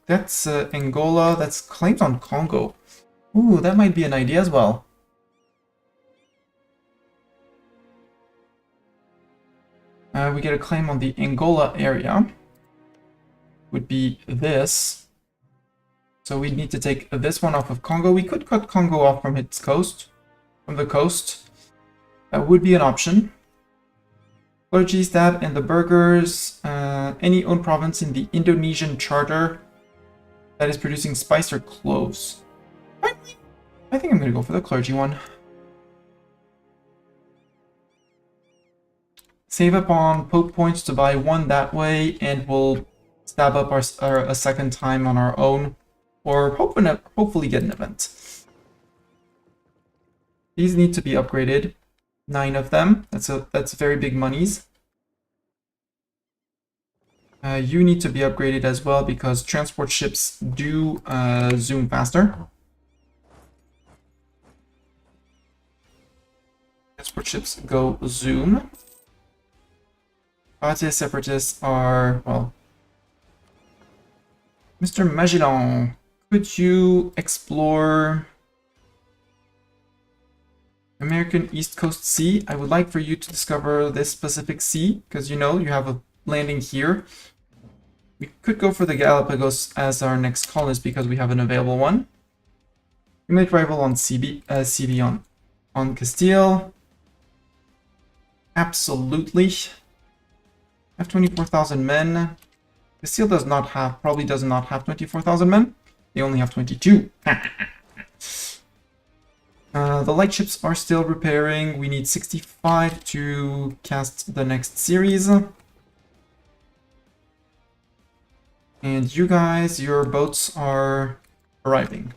That's Angola. That's claims on Congo. Ooh, that might be an idea as well. We get a claim on the Angola area. Would be this. So we need to take this one off of Congo. We could cut Congo off from its coast. From the coast. That would be an option. Clergy, stab, and the burghers. Any owned province in the Indonesian charter that is producing spice or cloves. I think I'm going to go for the clergy one. Save up on Pope points to buy 1 that way, and we'll stab up a second time on our own, or hopefully get an event. These need to be upgraded. 9 of them. That's very big monies. You need to be upgraded as well because transport ships do zoom faster. Transport ships go zoom. Party separatists are, well... Mr. Magellan, could you explore American East Coast Sea? I would like for you to discover this Pacific Sea, because you know you have a landing here. We could go for the Galapagos as our next colonist because we have an available one. We might rival on CB on Castile. Absolutely. I have 24,000 men. Castile probably does not have 24,000 men. They only have 22. The light ships are still repairing. We need 65 to cast the next series. And you guys, your boats are arriving.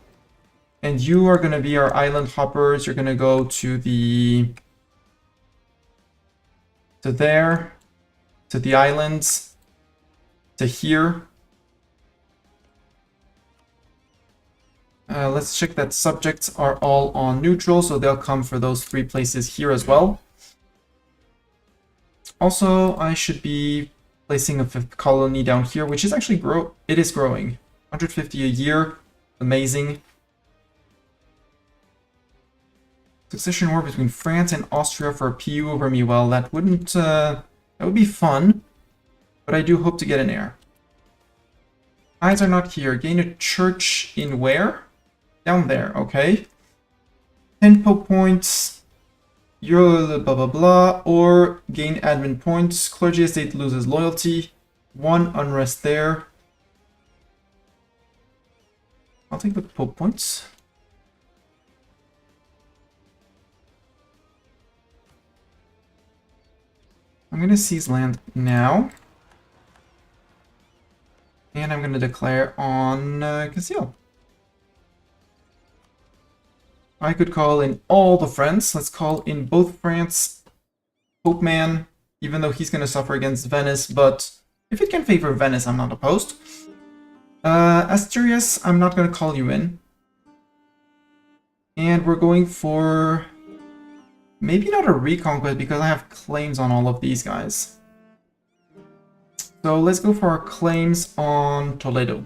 And you are going to be our island hoppers. You're going to go to the... to there. To the islands. To here. Let's check that subjects are all on neutral, so they'll come for those 3 places here as well. Also, I should be placing a 5th colony down here, which is actually it is growing. 150 a year, amazing. Succession war between France and Austria for a PU over me. Well, that wouldn't, that would be fun, but I do hope to get an heir. Eyes are not here. Gain a church in where? Down there, okay. 10 Pope points, Euro blah blah blah, or gain admin points. Clergy estate loses loyalty. 1 unrest there. I'll take the Pope points. I'm going to seize land now. And I'm going to declare on Castile. I could call in all the friends. Let's call in both France, Pope Man, even though he's going to suffer against Venice, but if it can favor Venice, I'm not opposed. Asturias, I'm not going to call you in. And we're going for maybe not a reconquest because I have claims on all of these guys. So let's go for our claims on Toledo.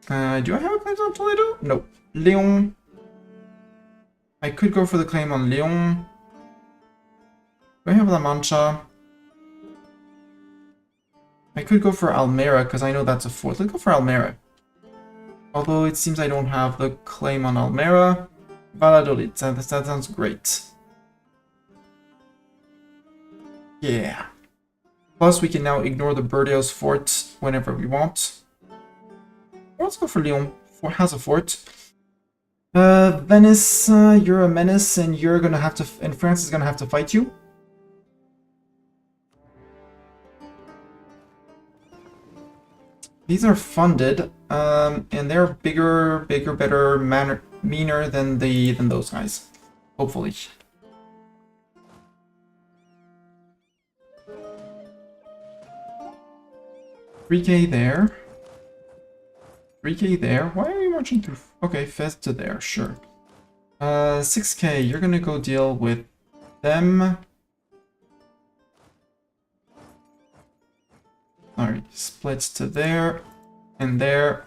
Do I have a claim on Toledo? No. Leon. I could go for the claim on Leon. Do I have La Mancha? I could go for Almera, because I know that's a fort. Let's go for Almera. Although it seems I don't have the claim on Almera. Valladolid, that sounds great. Yeah. Plus, we can now ignore the Burdeos fort whenever we want. Let's go for Lyon. Fort has a fort. Venice, you're a menace, and you're gonna have to. And France is gonna have to fight you. These are funded, and they're bigger, better, meaner than those guys. Hopefully. $3K there. 3K there. Why are you marching through? Okay, Fez to there, sure. 6K, you're gonna go deal with them. Alright, splits to there and there.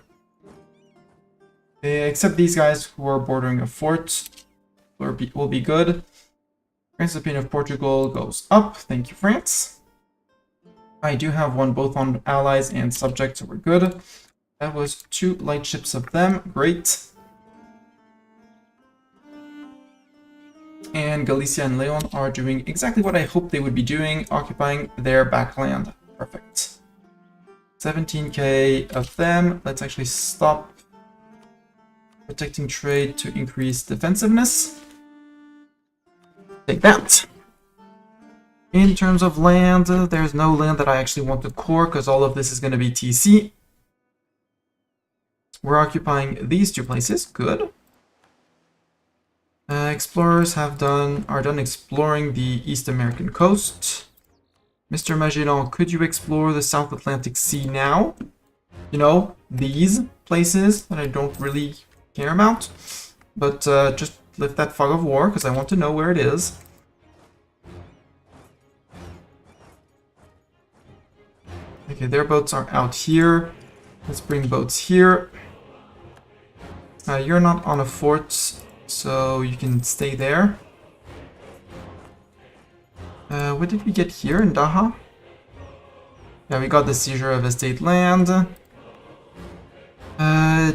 Except these guys who are bordering a fort will be good. France's opinion of Portugal goes up. Thank you, France. I do have one both on allies and subjects, so we're good. That was 2 light ships of them. Great. And Galicia and Leon are doing exactly what I hoped they would be doing, occupying their backland. Perfect. 17K of them. Let's actually stop protecting trade to increase defensiveness. Take that. In terms of land, there's no land that I actually want to core because all of this is going to be TC. We're occupying these 2 places. Good. Explorers are done exploring the East American coast. Mr. Magellan, could you explore the South Atlantic Sea now? You know, these places that I don't really care about. But just lift that fog of war because I want to know where it is. Okay, their boats are out here. Let's bring boats here. You're not on a fort, so you can stay there. What did we get here in Daha? Yeah, we got the seizure of estate land.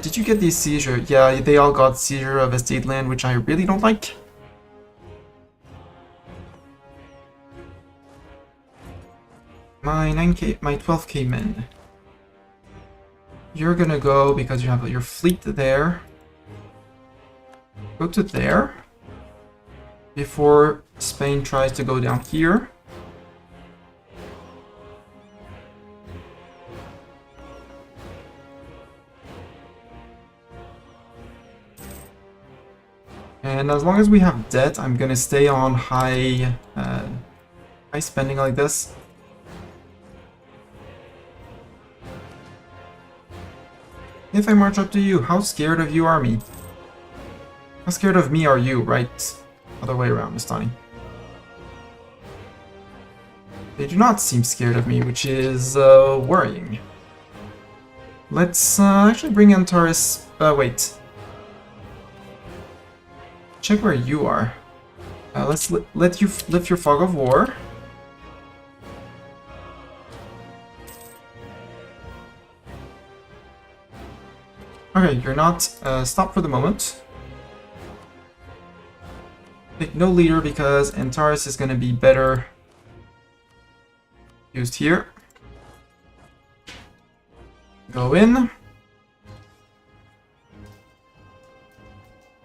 Did you get the seizure? Yeah, they all got seizure of estate land, which I really don't like. My 9K, my 12K men. You're gonna go because you have your fleet there. Go to there before Spain tries to go down here. And as long as we have debt, I'm gonna stay on high spending like this. if I march up to you? How scared of you are me? How scared of me are you, right? Other way around, Mistani. They do not seem scared of me, which is worrying. Let's actually bring Antares. Wait. Check where you are. Let's let you lift your fog of war. Okay, you're not. Stop for the moment. Pick no leader because Antares is going to be better used here. Go in.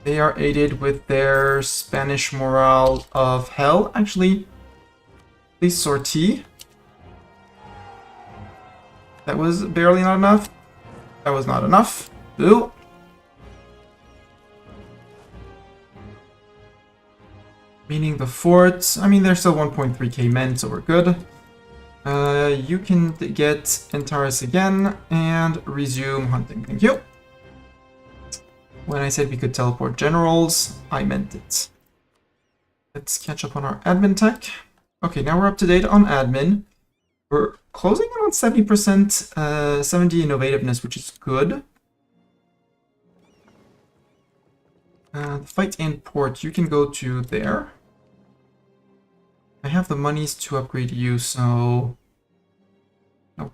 They are aided with their Spanish morale of hell. Actually, please sortie. That was barely not enough. That was not enough. Boo. Meaning the fort. I mean, they're still 1.3k men, so we're good. You can get Antares again and resume hunting. Thank you. When I said we could teleport generals, I meant it. Let's catch up on our admin tech. Okay, now we're up to date on admin. We're closing in on 70%, 70 innovativeness, which is good. The fight and port, you can go to there. I have the monies to upgrade you, so... No.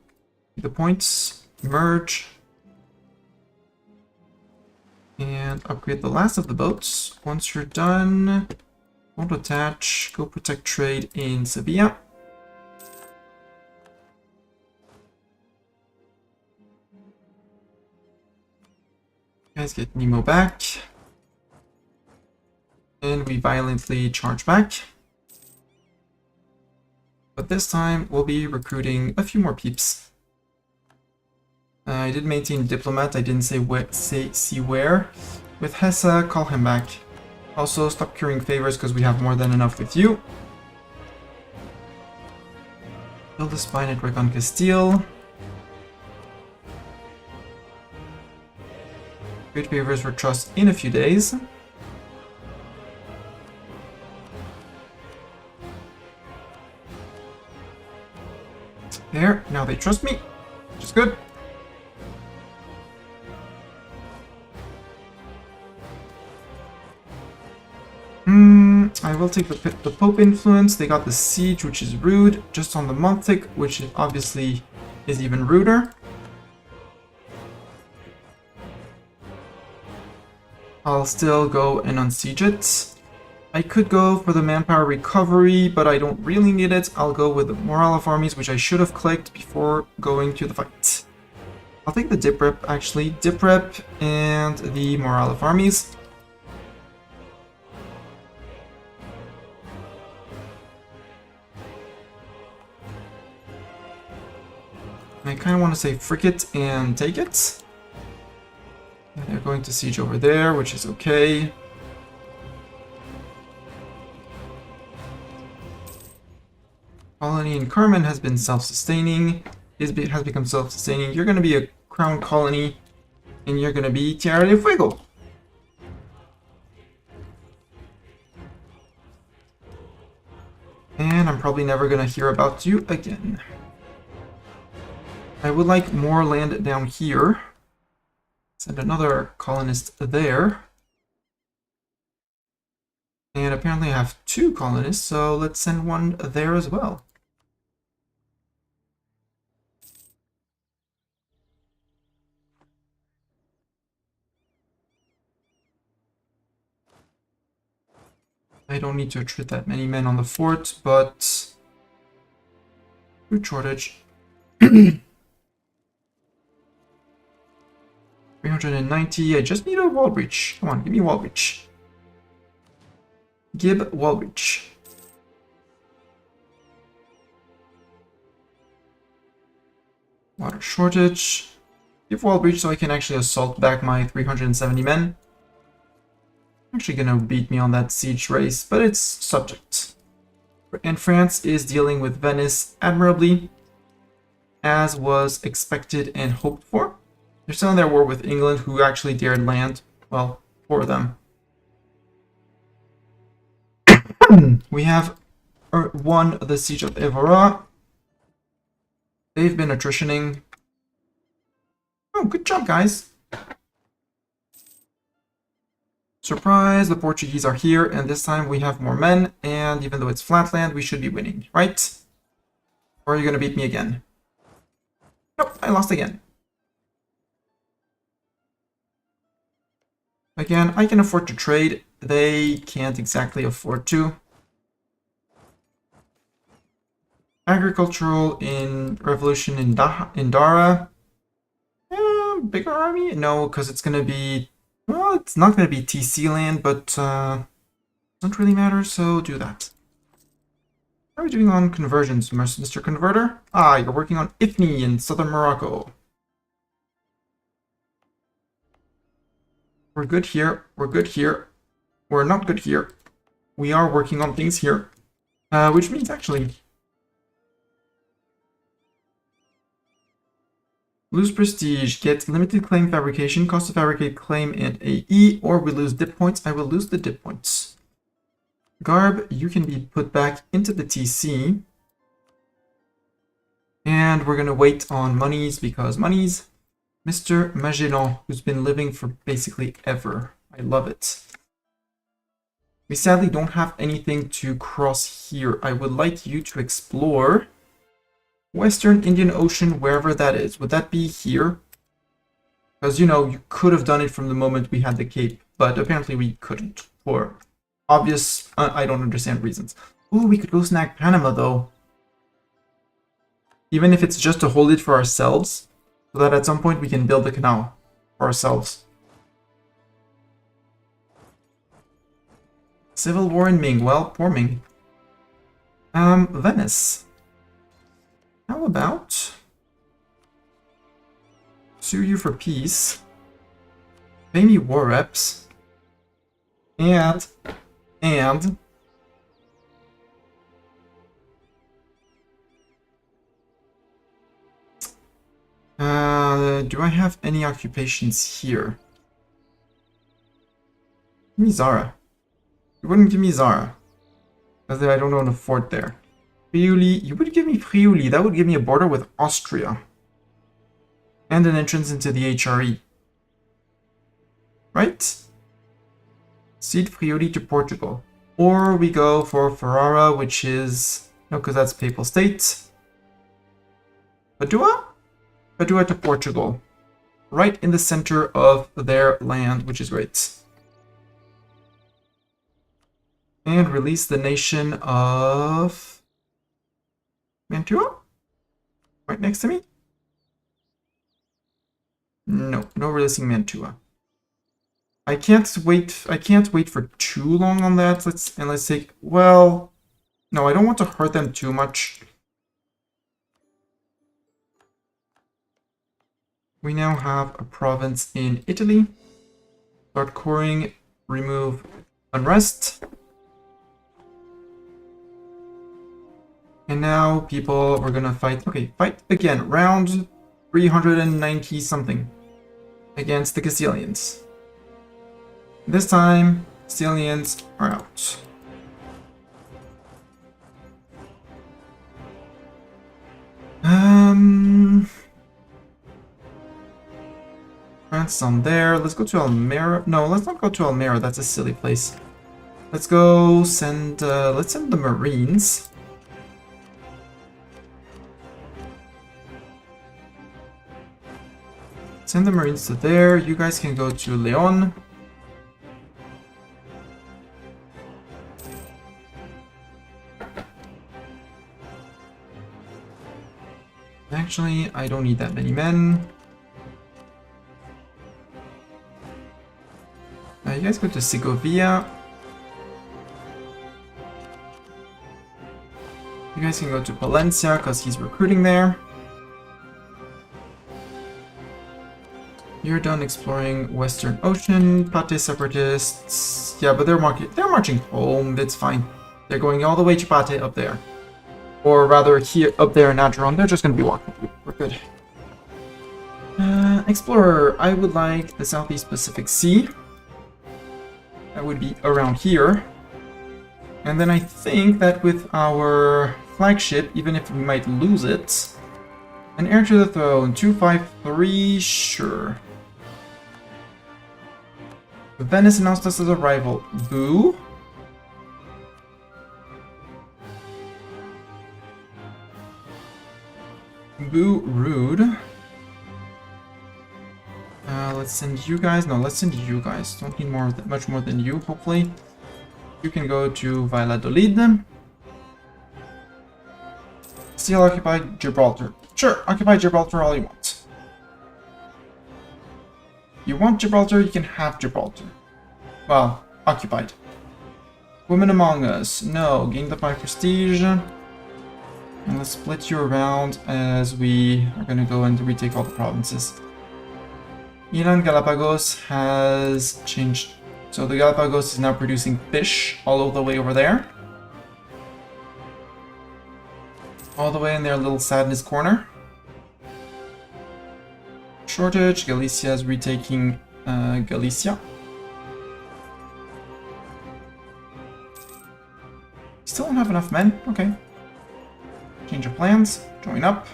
The points, merge. And upgrade the last of the boats. Once you're done, won't attach. Go protect trade in Sevilla. Guys, get Nemo back. And we violently charge back. But this time, we'll be recruiting a few more peeps. I did maintain diplomat, I didn't see where. With Hesse, call him back. Also, stop curing favors because we have more than enough with you. Build a spy network on Castile. Great favors for trust in a few days. There, now they trust me, which is good. I will take the Pope influence. They got the siege, which is rude, just on the month tick, which obviously is even ruder. I'll still go and unsiege it. I could go for the manpower recovery, but I don't really need it. I'll go with the morale of armies, which I should have clicked before going to the fight. I'll take the dip rep, actually. Dip rep and the morale of armies. I kind of want to say frick it and take it. And they're going to siege over there, which is okay. Colony in Karaman has been self-sustaining. Has become self-sustaining. You're going to be a crown colony, and you're going to be Tierra del Fuego. And I'm probably never going to hear about you again. I would like more land down here. Send another colonist there. And apparently I have 2 colonists, so let's send one there as well. I don't need to retreat that many men on the fort, but... food shortage. 390, I just need a wall breach. Come on, give me wall breach. Give wall breach. Water shortage. Give wall breach so I can actually assault back my 370 men. Actually gonna beat me on that siege race, but it's subject. And France is dealing with Venice admirably, as was expected and hoped for. They're still in their war with England, who actually dared land. Well, for them. We have won the siege of Avaria. They've been attritioning. Oh, good job, guys. Surprise, the Portuguese are here, and this time we have more men, and even though it's flatland, we should be winning, right? Or are you going to beat me again? Nope, I lost again. Again, I can afford to trade. They can't exactly afford to. Agricultural in revolution in Dara. Bigger army? No, because it's going to be... Well, it's not going to be TC land, but doesn't really matter, so do that. How are we doing on conversions, Mr. Converter? Ah, you're working on Ifni in southern Morocco. We're good here. We're good here. We're not good here. We are working on things here. Which means, actually... Lose prestige, get limited claim fabrication, cost to fabricate claim and AE, or we lose dip points. I will lose the dip points. Garb, you can be put back into the TC. And we're going to wait on monies, because monies. Mr. Magellan, who's been living for basically ever. I love it. We sadly don't have anything to cross here. I would like you to explore Western Indian Ocean, wherever that is. Would that be here? Because, you know, you could have done it from the moment we had the Cape, but apparently we couldn't. For obvious, I don't understand reasons. Ooh, we could go snag Panama, though. Even if it's just to hold it for ourselves, so that at some point we can build the canal for ourselves. Civil War in Ming. Well, poor Ming. Venice. How about sue you for peace, pay me war reps, and do I have any occupations here? Give me Zara. You wouldn't give me Zara, because I don't own a fort there. Friuli, you would give me Friuli. That would give me a border with Austria. And an entrance into the HRE. Right? Cede Friuli to Portugal. Or we go for Ferrara, which is... No, because that's Papal State. Padua? Padua to Portugal. Right in the center of their land, which is great. And release the nation of... Mantua? Right next to me? No, no releasing Mantua. I can't wait for too long on that. Let's take, well, no, I don't want to hurt them too much. We now have a province in Italy. Start coring, remove unrest. And now, people, we're gonna fight. Okay, fight again. Round 390 something against the Castilians. This time, Castilians are out. France is on there. Let's go to Almera. No, let's not go to Almera. That's a silly place. Let's go send. Let's send the Marines. Send the Marines to there. You guys can go to Leon. Actually, I don't need that many men. You guys go to Segovia. You guys can go to Valencia because he's recruiting there. You're done exploring Western Ocean. Pate separatists. Yeah, but they're marching home. That's fine. They're going all the way to Pate up there. Or rather, here up there in Adron. They're just going to be walking through. We're good. Explorer, I would like the Southeast Pacific Sea. That would be around here. And then I think that with our flagship, even if we might lose it, an heir to the throne, 253, sure. Venice announced us as a rival. Boo. Boo, rude. Let's send you guys. No, let's send you guys. Don't need much more than you, hopefully. You can go to Valladolid. Still occupy Gibraltar. Sure, occupy Gibraltar all you want. You want Gibraltar, you can have Gibraltar. Well, occupied. Women among us. No, gain the 5 prestige. And let's split you around as we are going to go and retake all the provinces. Iran Galapagos has changed. So the Galapagos is now producing fish all the way over there. All the way in their little sadness corner. Shortage. Galicia is retaking Galicia. Still don't have enough men? Okay. Change of plans. Join up.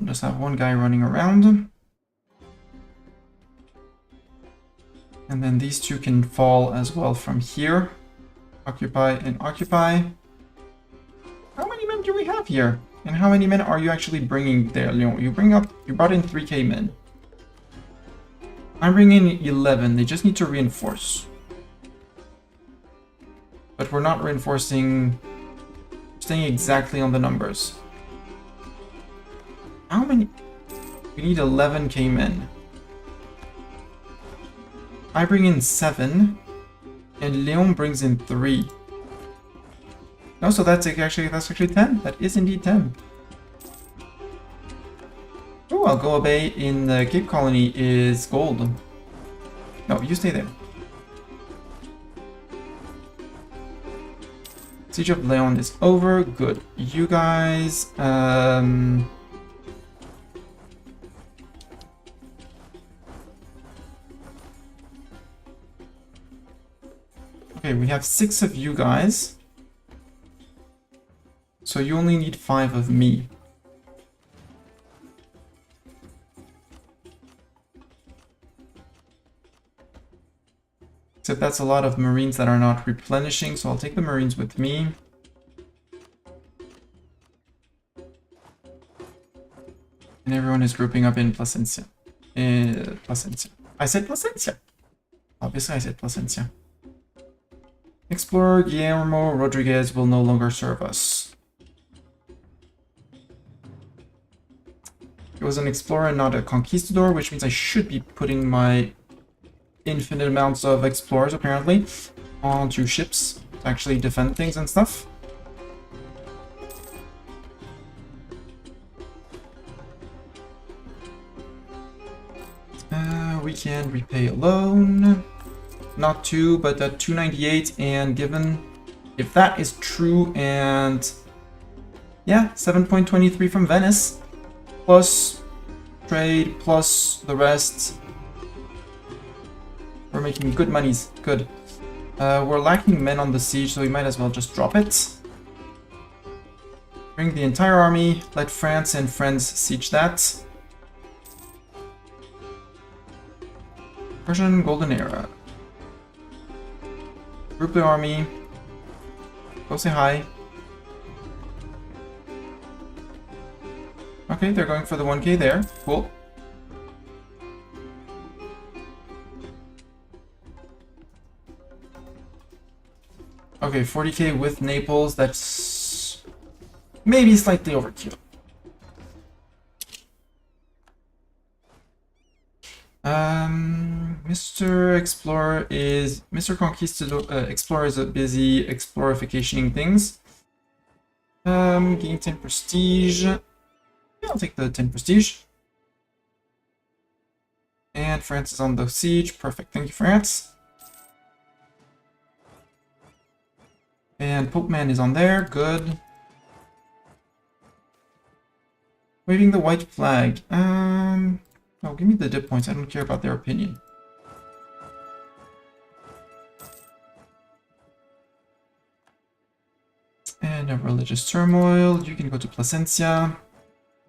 Just have one guy running around. And then these two can fall as well from here. Occupy and occupy. How many men do we have here? And how many men are you actually bringing there, Leon? You brought in 3k men. I'm bringing in 11. They just need to reinforce. But we're not reinforcing. Staying exactly on the numbers. How many? We need 11k men. I bring in 7, and Leon brings in 3. No, so that's actually 10. That is indeed 10. Oh, Algoa Bay in the Cape Colony is gold. No, you stay there. Siege of Leon is over. Good. You guys. Okay, we have 6 of you guys. So you only need 5 of me. Except that's a lot of Marines that are not replenishing, so I'll take the Marines with me. And everyone is grouping up in Plasencia. Plasencia. I said Plasencia. Obviously I said Plasencia. Explorer Guillermo Rodriguez will no longer serve us. He was an explorer, not a conquistador, which means I should be putting my infinite amounts of explorers, apparently, onto ships to actually defend things and stuff. We can repay a loan. Not 2, but at 298, and given if that is true, and yeah, 7.23 from Venice, plus trade, plus the rest. We're making good monies. Good. We're lacking men on the siege, so we might as well just drop it. Bring the entire army, let France and friends siege that. Persian Golden Era. Group the army. Go say hi. Okay, they're going for the 1k there. Cool. Okay, 40k with Naples. That's maybe slightly overkill. Mr. Explorer is... Mr. Conquistador... Explorer is busy explorificationing things. Gain 10 prestige. Yeah, I'll take the 10 prestige. And France is on the siege. Perfect. Thank you, France. And Pope Man is on there, good. Waving the white flag. No, give me the dip points. I don't care about their opinion. And a religious turmoil. You can go to Placencia.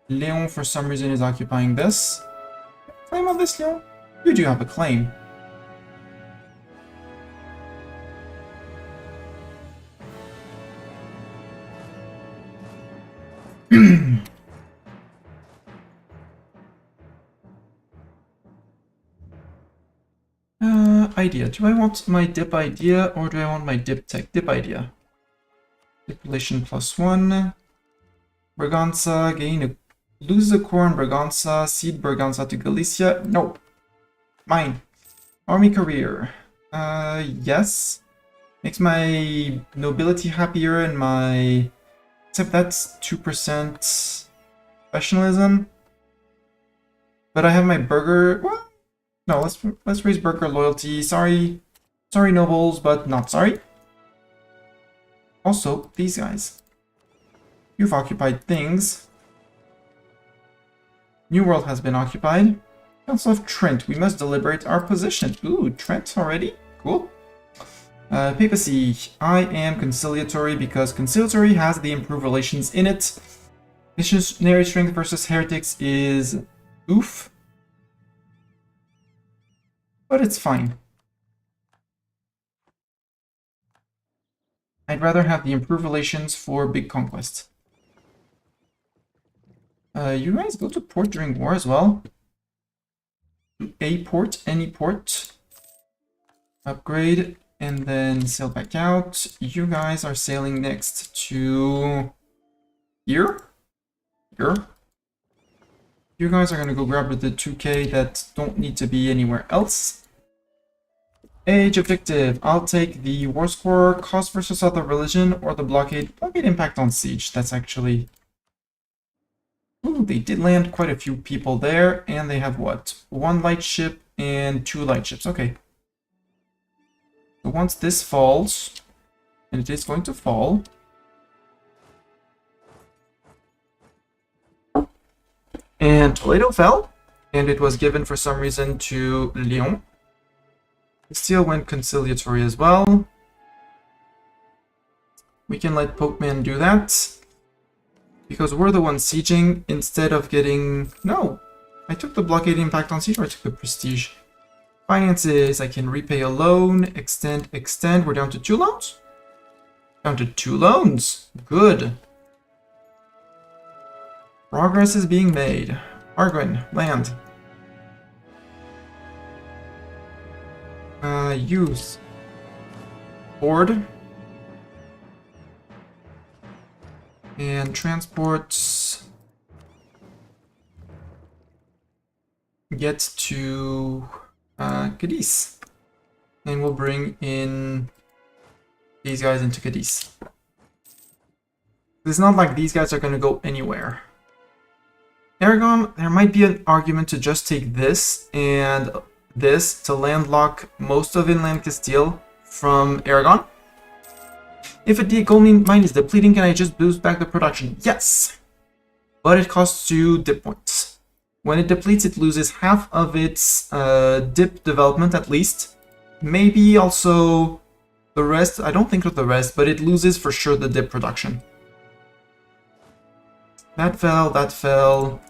Leon, for some reason, is occupying this. Claim on this, Leon? You do have a claim. Idea. Do I want my dip idea or do I want my dip tech? Dip idea. Dipulation +1. Braganza, lose the corn, Braganza, cede Braganza to Galicia. No. Mine. Army career. Yes. Makes my nobility happier and my... Except that's 2% professionalism. But I have my burger... What? No, let's raise burger loyalty. Sorry, nobles, but not sorry. Also, these guys. You've occupied things. New World has been occupied. Council of Trent. We must deliberate our position. Ooh, Trent already? Cool. Papacy. I am conciliatory because conciliatory has the improved relations in it. Missionary strength versus heretics is oof. But it's fine. I'd rather have the improved relations for big conquest. You guys go to port during war as well. To a port, any port. Upgrade, and then sail back out. You guys are sailing next to... here? Here? You guys are going to go grab the 2k that don't need to be anywhere else. Age objective. I'll take the war score, cost versus other religion, or the blockade. Blockade impact on siege. That's actually... Ooh, they did land quite a few people there, and they have what? 1 light ship and 2 light ships. Okay. So once this falls, and it is going to fall... And Toledo fell, and it was given for some reason to Lyon. Castile went conciliatory as well. We can let Pope Man do that. Because we're the ones sieging instead of getting... No! I took the blockade impact on siege, or I took the prestige. Finances, I can repay a loan, extend. We're down to 2 loans? Down to 2 loans! Good. Progress is being made. Arguin, land. Youth. Board. And transports. Get to Cadiz. And we'll bring in these guys into Cadiz. It's not like these guys are going to go anywhere. Aragon, there might be an argument to just take this and this to landlock most of inland Castile from Aragon. If a gold mine is depleting, can I just boost back the production? Yes! But it costs you dip points. When it depletes, it loses half of its dip development at least. Maybe also the rest, I don't think of the rest, but it loses for sure the dip production. That fell, that fell.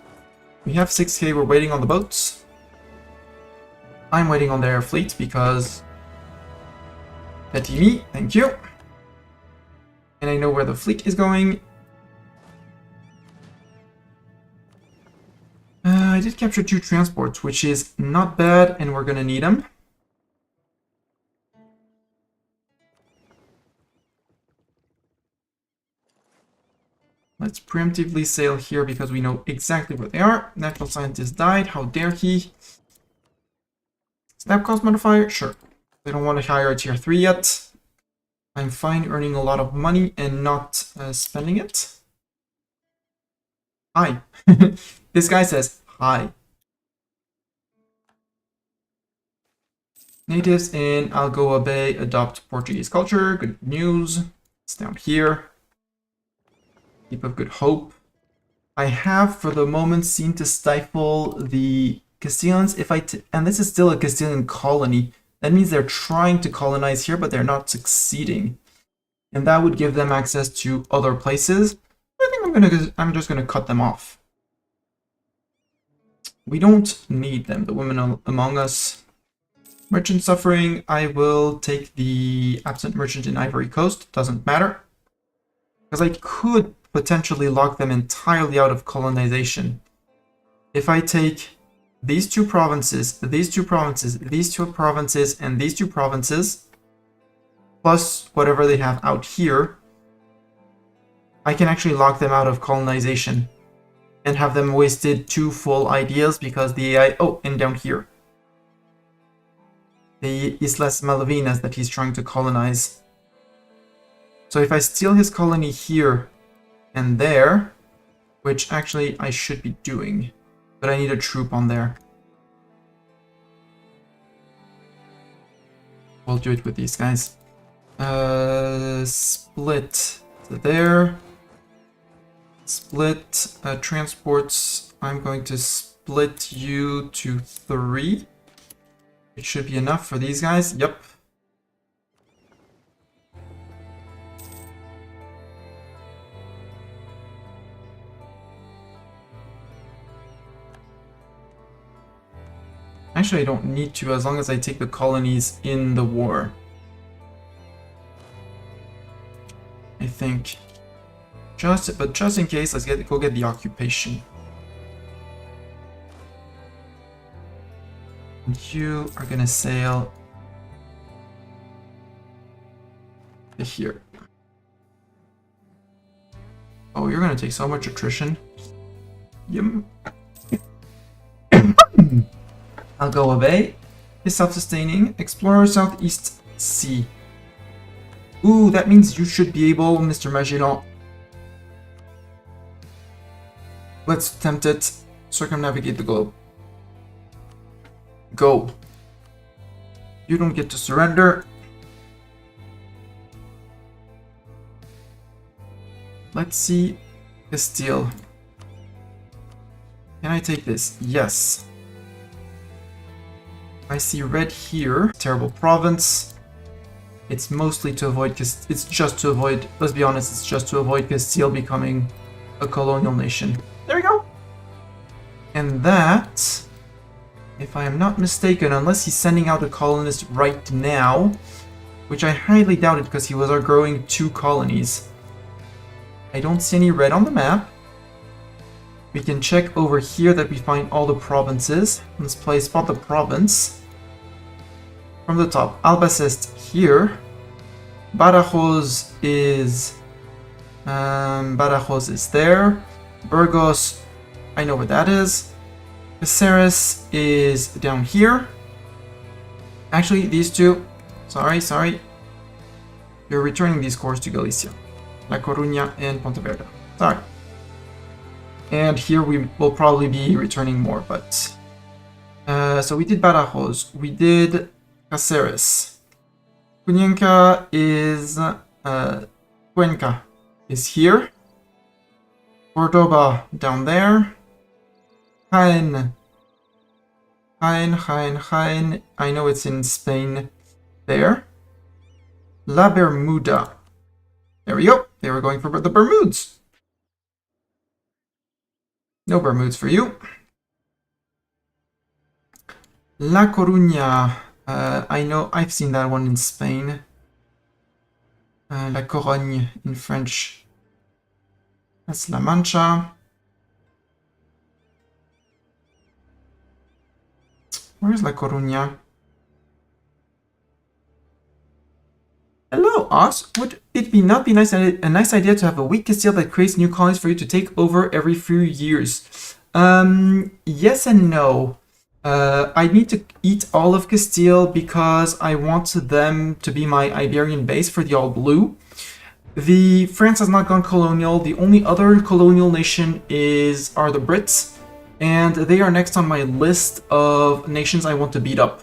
We have 6k, we're waiting on the boats. I'm waiting on their fleet because... Petty me, thank you. And I know where the fleet is going. I did capture 2 transports, which is not bad, and we're gonna need them. Let's preemptively sail here because we know exactly where they are. Natural scientist died. How dare he? Snap cost modifier? Sure. They don't want to hire a tier 3 yet. I'm fine earning a lot of money and not spending it. Hi. This guy says hi. Natives in Algoa Bay adopt Portuguese culture. Good news. It's down here. Keep of Good Hope. I have, for the moment, seemed to stifle the Castilians. And this is still a Castilian colony. That means they're trying to colonize here, but they're not succeeding. And that would give them access to other places. I think I'm just gonna cut them off. We don't need them, the women among us. Merchant suffering, I will take the absent merchant in Ivory Coast, doesn't matter. Because I could potentially lock them entirely out of colonization. If I take these two provinces, these two provinces, these two provinces, and these two provinces, plus whatever they have out here, I can actually lock them out of colonization and have them wasted 2 full ideas because the AI... Oh, and down here. The Islas Malvinas that he's trying to colonize. So if I steal his colony here and there, which actually I should be doing, but I need a troop on there. We'll do it with these guys. Split to there. Split transports. I'm going to split you to 3. It should be enough for these guys. Yep. Actually, I don't need to, as long as I take the colonies in the war. I think. But just in case, let's go get the occupation. And you are gonna sail to here. Oh, you're gonna take so much attrition. Yum. Algoa Bay is self-sustaining. Explorer Southeast Sea. Ooh, that means you should be able, Mr. Magellan. Let's attempt it. Circumnavigate the globe. Go. You don't get to surrender. Let's see. Castile. Can I take this? Yes. I see red here. Terrible province. It's mostly to avoid... It's just to avoid... Let's be honest, it's just to avoid Castile becoming a colonial nation. There we go. And that, if I am not mistaken, unless he's sending out a colonist right now, which I highly doubt it because he was outgrowing 2 colonies. I don't see any red on the map. We can check over here that we find all the provinces. Let's spot the province. From the top, Albacete here. Badajoz is there. Burgos, I know where that is. Caceres is down here. Actually, these two. Sorry. You're returning these cores to Galicia. La Coruña and Pontevedra. Sorry. And here we will probably be returning more, but... so we did Badajoz. We did Caceres. Cuenca is... Cuenca is here. Cordoba down there. Jaén. I know it's in Spain. There. La Bermuda. There we go. They were going for the Bermudes. No Bermudes for you. La Coruña. I know I've seen that one in Spain. La Corogne in French. That's La Mancha. Where's La Coruña? Hello, Ox. Would it not be a nice idea to have a weak Castile that creates new colonies for you to take over every few years? Yes and no. I need to eat all of Castile because I want them to be my Iberian base for the All Blue. France has not gone colonial. The only other colonial nation are the Brits, and they are next on my list of nations I want to beat up.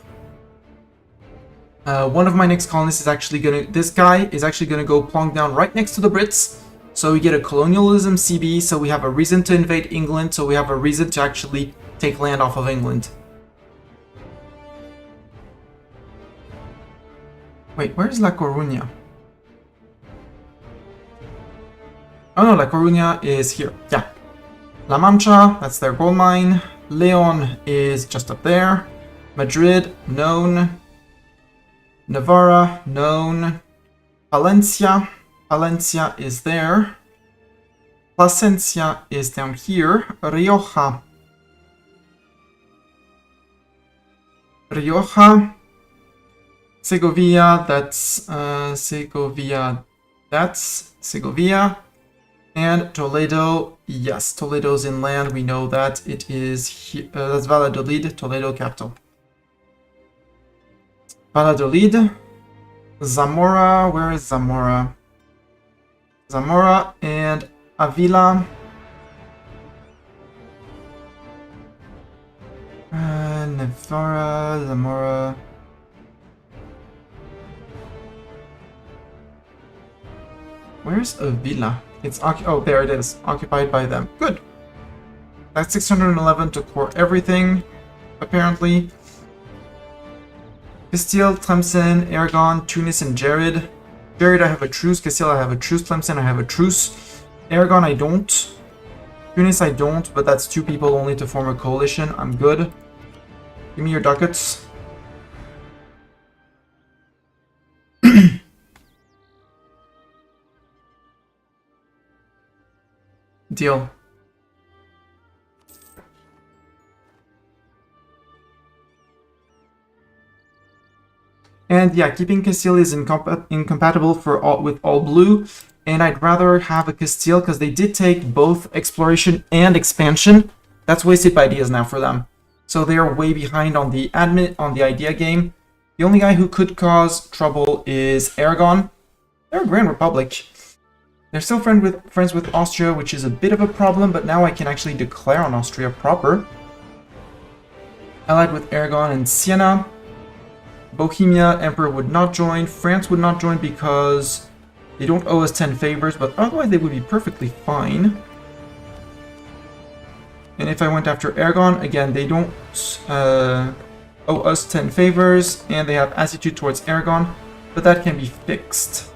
One of my next colonists is actually this guy is actually gonna go plonk down right next to the Brits. So we get a colonialism CB, so we have a reason to invade England, so we have a reason to actually take land off of England. Wait, where's La Coruña? Oh no, La Coruña is here. Yeah. La Mancha, that's their gold mine. Leon is just up there. Madrid, known. Navarra, known. Palencia. Palencia is there. Plasencia is down here. Rioja. Rioja. Segovia, that's Segovia. That's Segovia. And Toledo, yes, Toledo's inland. We know that it is that's Valladolid, Toledo capital. Valladolid, Zamora. Where is Zamora? Zamora and Avila. Navarra, Zamora. Where's Avila? It's oh, there it is. Occupied by them. Good. That's 611 to core everything, apparently. Castile, Tlemcen, Aragon, Tunis, and Jared. Jared, I have a truce. Castile, I have a truce. Tlemcen, I have a truce. Aragon, I don't. Tunis, I don't, but that's 2 people only to form a coalition. I'm good. Give me your ducats. Deal. And yeah, keeping Castile is incompatible with all blue, and I'd rather have a Castile because they did take both exploration and expansion. That's wasted ideas now for them. So they are way behind on the idea game. The only guy who could cause trouble is Aragon. They're a Grand Republic. They're still friends with Austria, which is a bit of a problem, but now I can actually declare on Austria proper. Allied with Aragon and Siena. Bohemia, Emperor would not join. France would not join because they don't owe us 10 favors, but otherwise they would be perfectly fine. And if I went after Aragon, again, they don't owe us 10 favors, and they have attitude towards Aragon, but that can be fixed.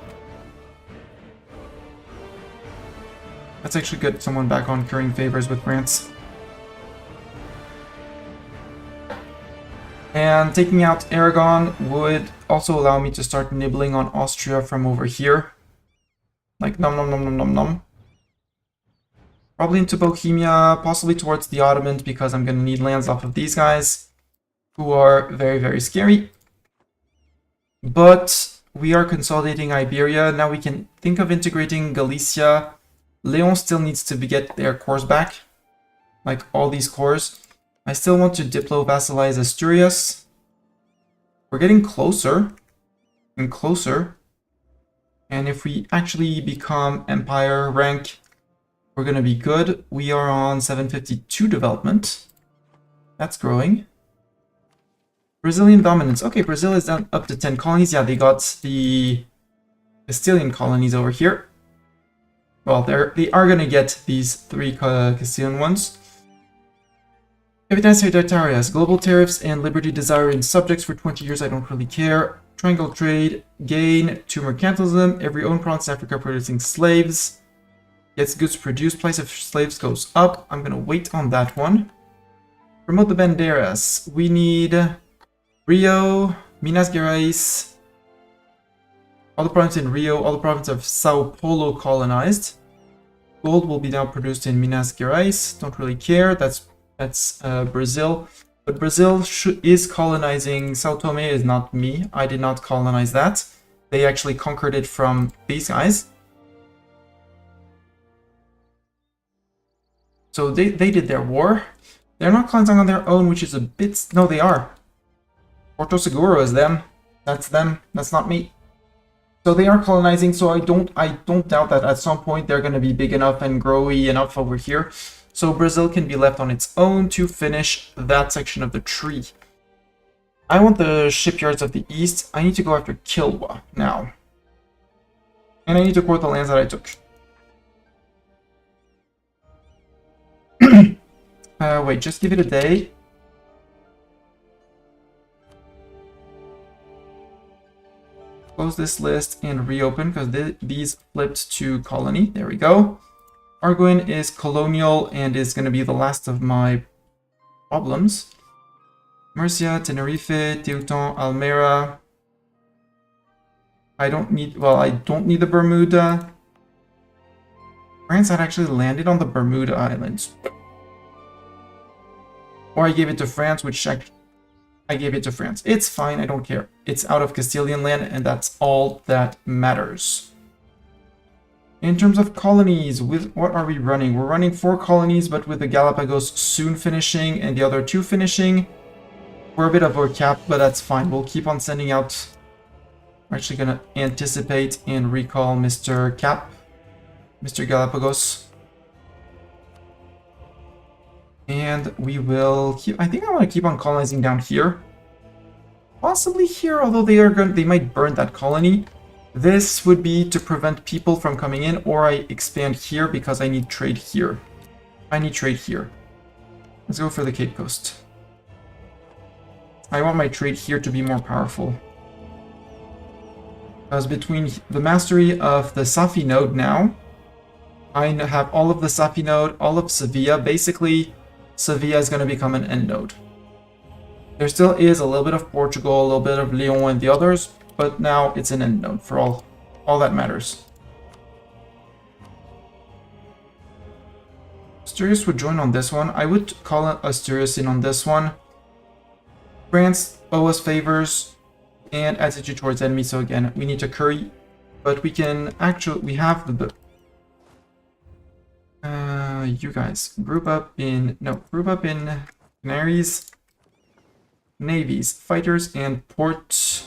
Let's actually get someone back on currying favors with France. And taking out Aragon would also allow me to start nibbling on Austria from over here. Like nom nom nom nom nom nom. Probably into Bohemia, possibly towards the Ottomans because I'm going to need lands off of these guys, who are very, very scary. But we are consolidating Iberia. Now we can think of integrating Galicia. Leon still needs to get their cores back, like all these cores. I still want to diplo-vassalize Asturias. We're getting closer and closer. And if we actually become Empire rank, we're going to be good. We are on 752 development. That's growing. Brazilian dominance. Okay, Brazil is down up to 10 colonies. Yeah, they got the Castilian colonies over here. Well, they are going to get these 3 Castilian ones. Capitanes Hereditarias. Global tariffs and liberty desiring subjects for 20 years. I don't really care. Triangle trade. Gain to mercantilism. Every own province in Africa producing slaves. Gets goods produced. Price of slaves goes up. I'm going to wait on that one. Promote the banderas. We need Rio, Minas Gerais. All the provinces in Rio, all the provinces of Sao Paulo colonized. Gold will be now produced in Minas Gerais. Don't really care. That's Brazil. But Brazil is colonizing. Sao Tome is not me. I did not colonize that. They actually conquered it from these guys. So they did their war. They're not colonizing on their own, which is a bit... No, they are. Porto Seguro is them. That's them. That's not me. So they are colonizing, so I don't doubt that at some point they're going to be big enough and growy enough over here. So Brazil can be left on its own to finish that section of the tree. I want the shipyards of the east. I need to go after Kilwa now. And I need to court the lands that I took. Wait, just give it a day. Close this list and reopen because these flipped to colony. There we go. Arguin is colonial and is going to be the last of my problems. Murcia, Tenerife, Teuton, Almera. I don't need the Bermuda. France had actually landed on the Bermuda Islands. Or I gave it to France, which I gave it to France. It's fine, I don't care. It's out of Castilian land, and that's all that matters. In terms of colonies, what are we running? We're running 4 colonies, but with the Galapagos soon finishing and the other 2 finishing. We're a bit overcapped, but that's fine. We'll keep on sending out. We're actually going to anticipate and recall Mr. Cap, Mr. Galapagos. And we will keep, I think I want to keep on colonizing down here. Possibly here, although they might burn that colony. This would be to prevent people from coming in, or I expand here because I need trade here. I need trade here. Let's go for the Cape Coast. I want my trade here to be more powerful. Because between the mastery of the Safi node now, I have all of the Safi node, all of Sevilla. Basically, Sevilla is going to become an end node. There still is a little bit of Portugal, a little bit of Lyon and the others, but now it's an end node for all that matters. Asturias would join on this one. I would call Asturias in on this one. France owe us favors and attitude towards enemy, so again, we need to curry, but we can actually, we have the you guys group up in Canaries, navies, fighters, and port.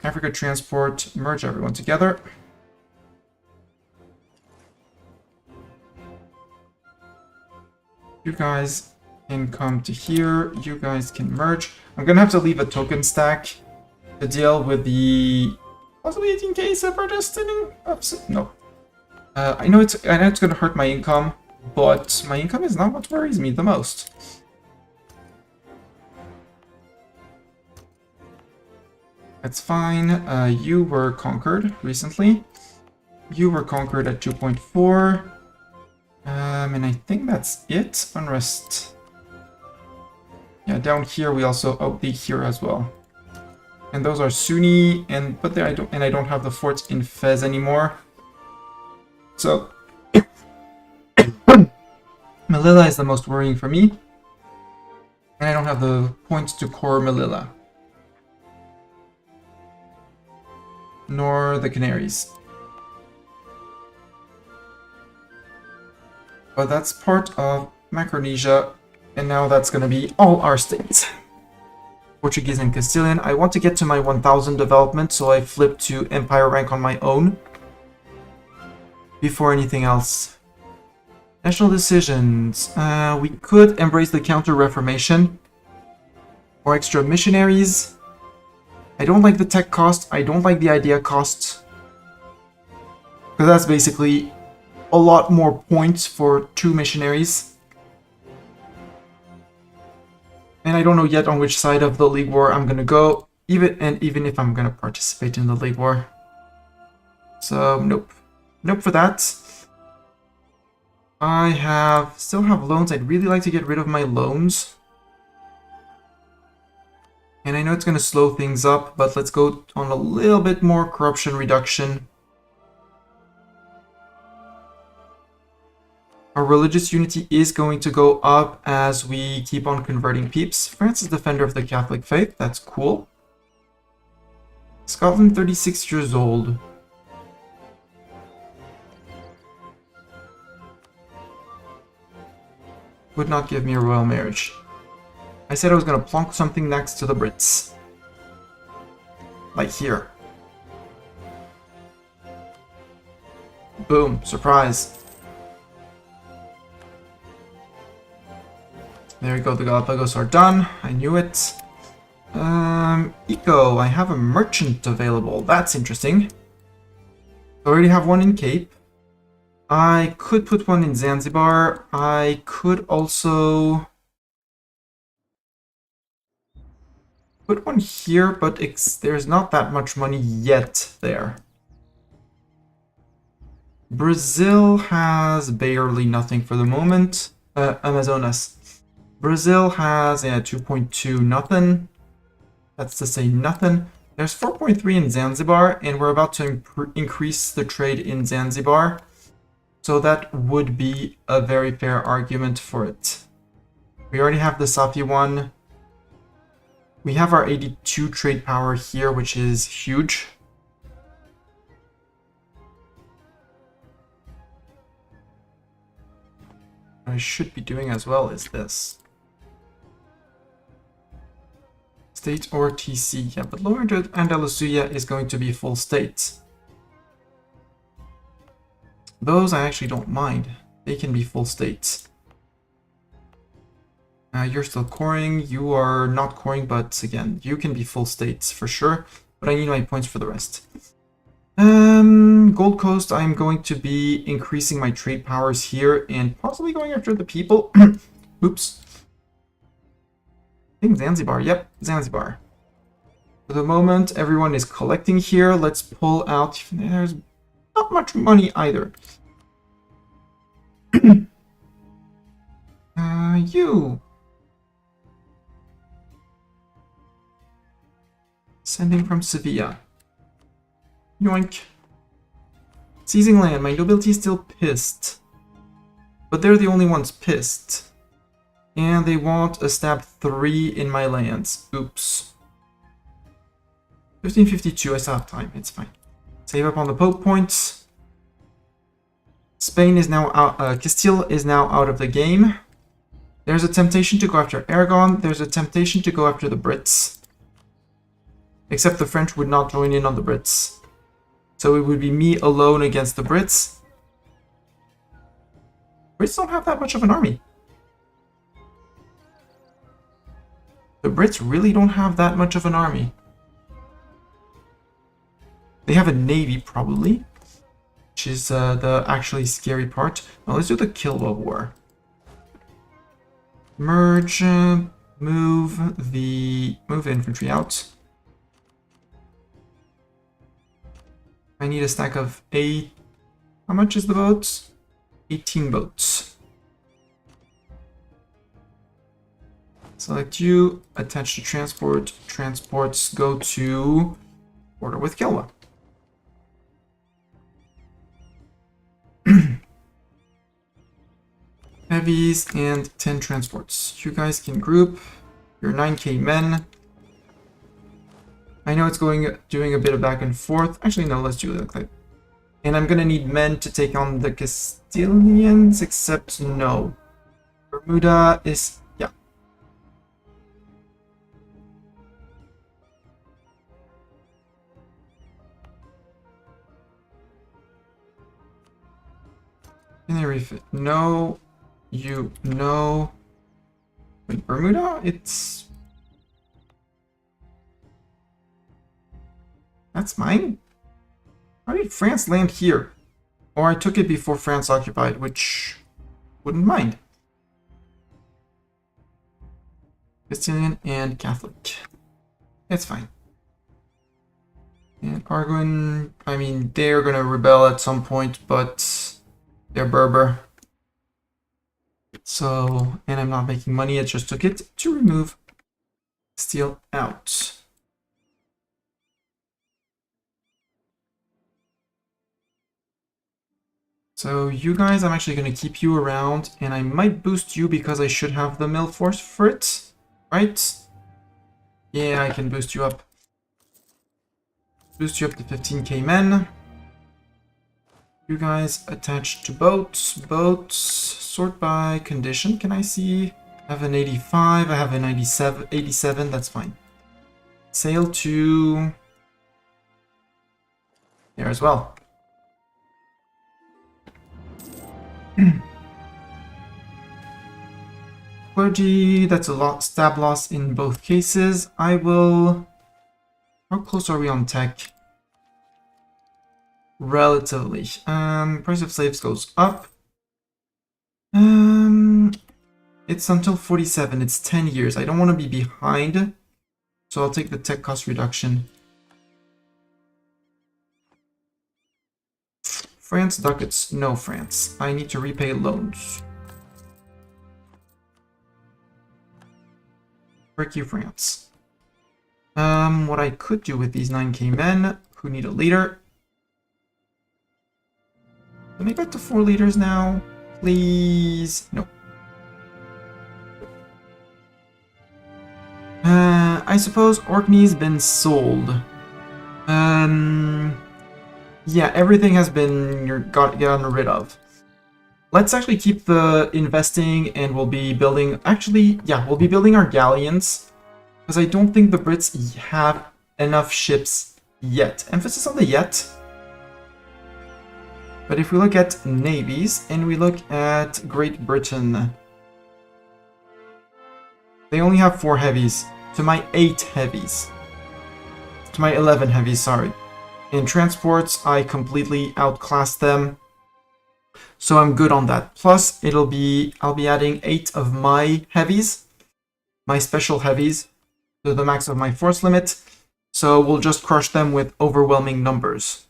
Africa transport, merge everyone together. You guys can come to here, you guys can merge. I'm gonna have to leave a token stack to deal with the possibly 18k separatist no. I know it's gonna hurt my income, but my income is not what worries me the most. That's fine. You were conquered recently. You were conquered at 2.4. And I think that's it. Unrest. Yeah, down here we also the here as well. And those are Sunni, but I don't have the forts in Fez anymore. So Melilla is the most worrying for me. And I don't have the points to core Melilla. Nor the Canaries. But that's part of Micronesia, and now that's going to be all our states. Portuguese and Castilian. I want to get to my 1000 development, so I flip to Empire rank on my own. Before anything else. National decisions. We could embrace the Counter-Reformation. Or extra missionaries. I don't like the tech cost. I don't like the idea cost. Because that's basically a lot more points for 2 missionaries. And I don't know yet on which side of the League War I'm gonna go, even if I'm gonna participate in the League War. So nope. Nope for that. I still have loans. I'd really like to get rid of my loans. And I know it's gonna slow things up, but let's go on a little bit more corruption reduction. Our religious unity is going to go up as we keep on converting peeps. France is defender of the Catholic faith. That's cool. Scotland, 36 years old. Would not give me a royal marriage. I said I was going to plonk something next to the Brits. Like here. Boom. Surprise. There you go, the Galapagos are done. I knew it. Eco, I have a merchant available. That's interesting. I already have one in Cape. I could put one in Zanzibar. I could also put one here, but there's not that much money yet there. Brazil has barely nothing for the moment. Amazonas. Brazil has 2.2 nothing. That's to say nothing. There's 4.3 in Zanzibar, and we're about to increase the trade in Zanzibar. So that would be a very fair argument for it. We already have the Safi one. We have our 82 trade power here, which is huge. What I should be doing as well is this. State or TC, yeah, but Lower Andalusia is going to be full state. Those I actually don't mind. They can be full states. You're still coring, you are not coring, but again, you can be full states for sure, but I need my points for the rest. Gold Coast, I'm going to be increasing my trade powers here and possibly going after the people. Oops. I think Zanzibar, yep, Zanzibar. For the moment, everyone is collecting here. Let's pull out, there's not much money either. You. Sending from Sevilla. Yoink. Seizing land. My nobility is still pissed. But they're the only ones pissed. And they want a stab 3 in my lands. Oops. 1552. I still have time. It's fine. Save up on the Pope points. Spain is now out. Castile is now out of the game. There's a temptation to go after Aragon. There's a temptation to go after the Brits. Except the French would not join in on the Brits. So it would be me alone against the Brits. Brits don't have that much of an army. The Brits really don't have that much of an army. They have a navy, probably. Which is the actually scary part. Now let's do the Kilwa War. Merge, move infantry out. I need a stack of 8. How much is the boats? 18 boats. Select you, attach to transport. Transports go to border with Kilwa. Heavies and 10 transports. You guys can group your 9k men. I know it's doing a bit of back and forth. Actually, no, let's do it like that. And I'm gonna need men to take on the Castilians, except no. Bermuda is, yeah. Can they refit? No. You know. Wait, Bermuda? It's... That's mine? How did France land here? Or I took it before France occupied, which... wouldn't mind. Castilian and Catholic. It's fine. And Arguin, I mean, they're gonna rebel at some point, but they're Berber. So, and I'm not making money, I just took it to remove steel out. So you guys, I'm actually going to keep you around, and I might boost you because I should have the mill force for it, right? Yeah, I can boost you up. Boost you up to 15k men. You guys attached to boats. Boats, sort by condition. Can I see? I have an 85, I have an 87, that's fine. Sail to there as well. clergy, that's a lot stab loss in both cases. I will... How close are we on tech? Relatively. Price of slaves goes up. It's until 47. It's 10 years. I don't want to be behind, so I'll take the tech cost reduction. France ducats. No, France. I need to repay loans. Frick you, France. What I could do with these 9k men who need a leader. Can I get to 4 leaders now? Please? No. I suppose Orkney's been sold. Yeah, everything has been gotten rid of. Let's actually keep the investing, and we'll be building... Actually, yeah, we'll be building our galleons, because I don't think the Brits have enough ships yet. Emphasis on the yet. But if we look at navies, and we look at Great Britain, they only have 4 heavies, to my 8 heavies. To my 11 heavies, sorry. In transports, I completely outclassed them. So I'm good on that. Plus, I'll be adding 8 of my heavies, my special heavies, to the max of my force limit. So we'll just crush them with overwhelming numbers.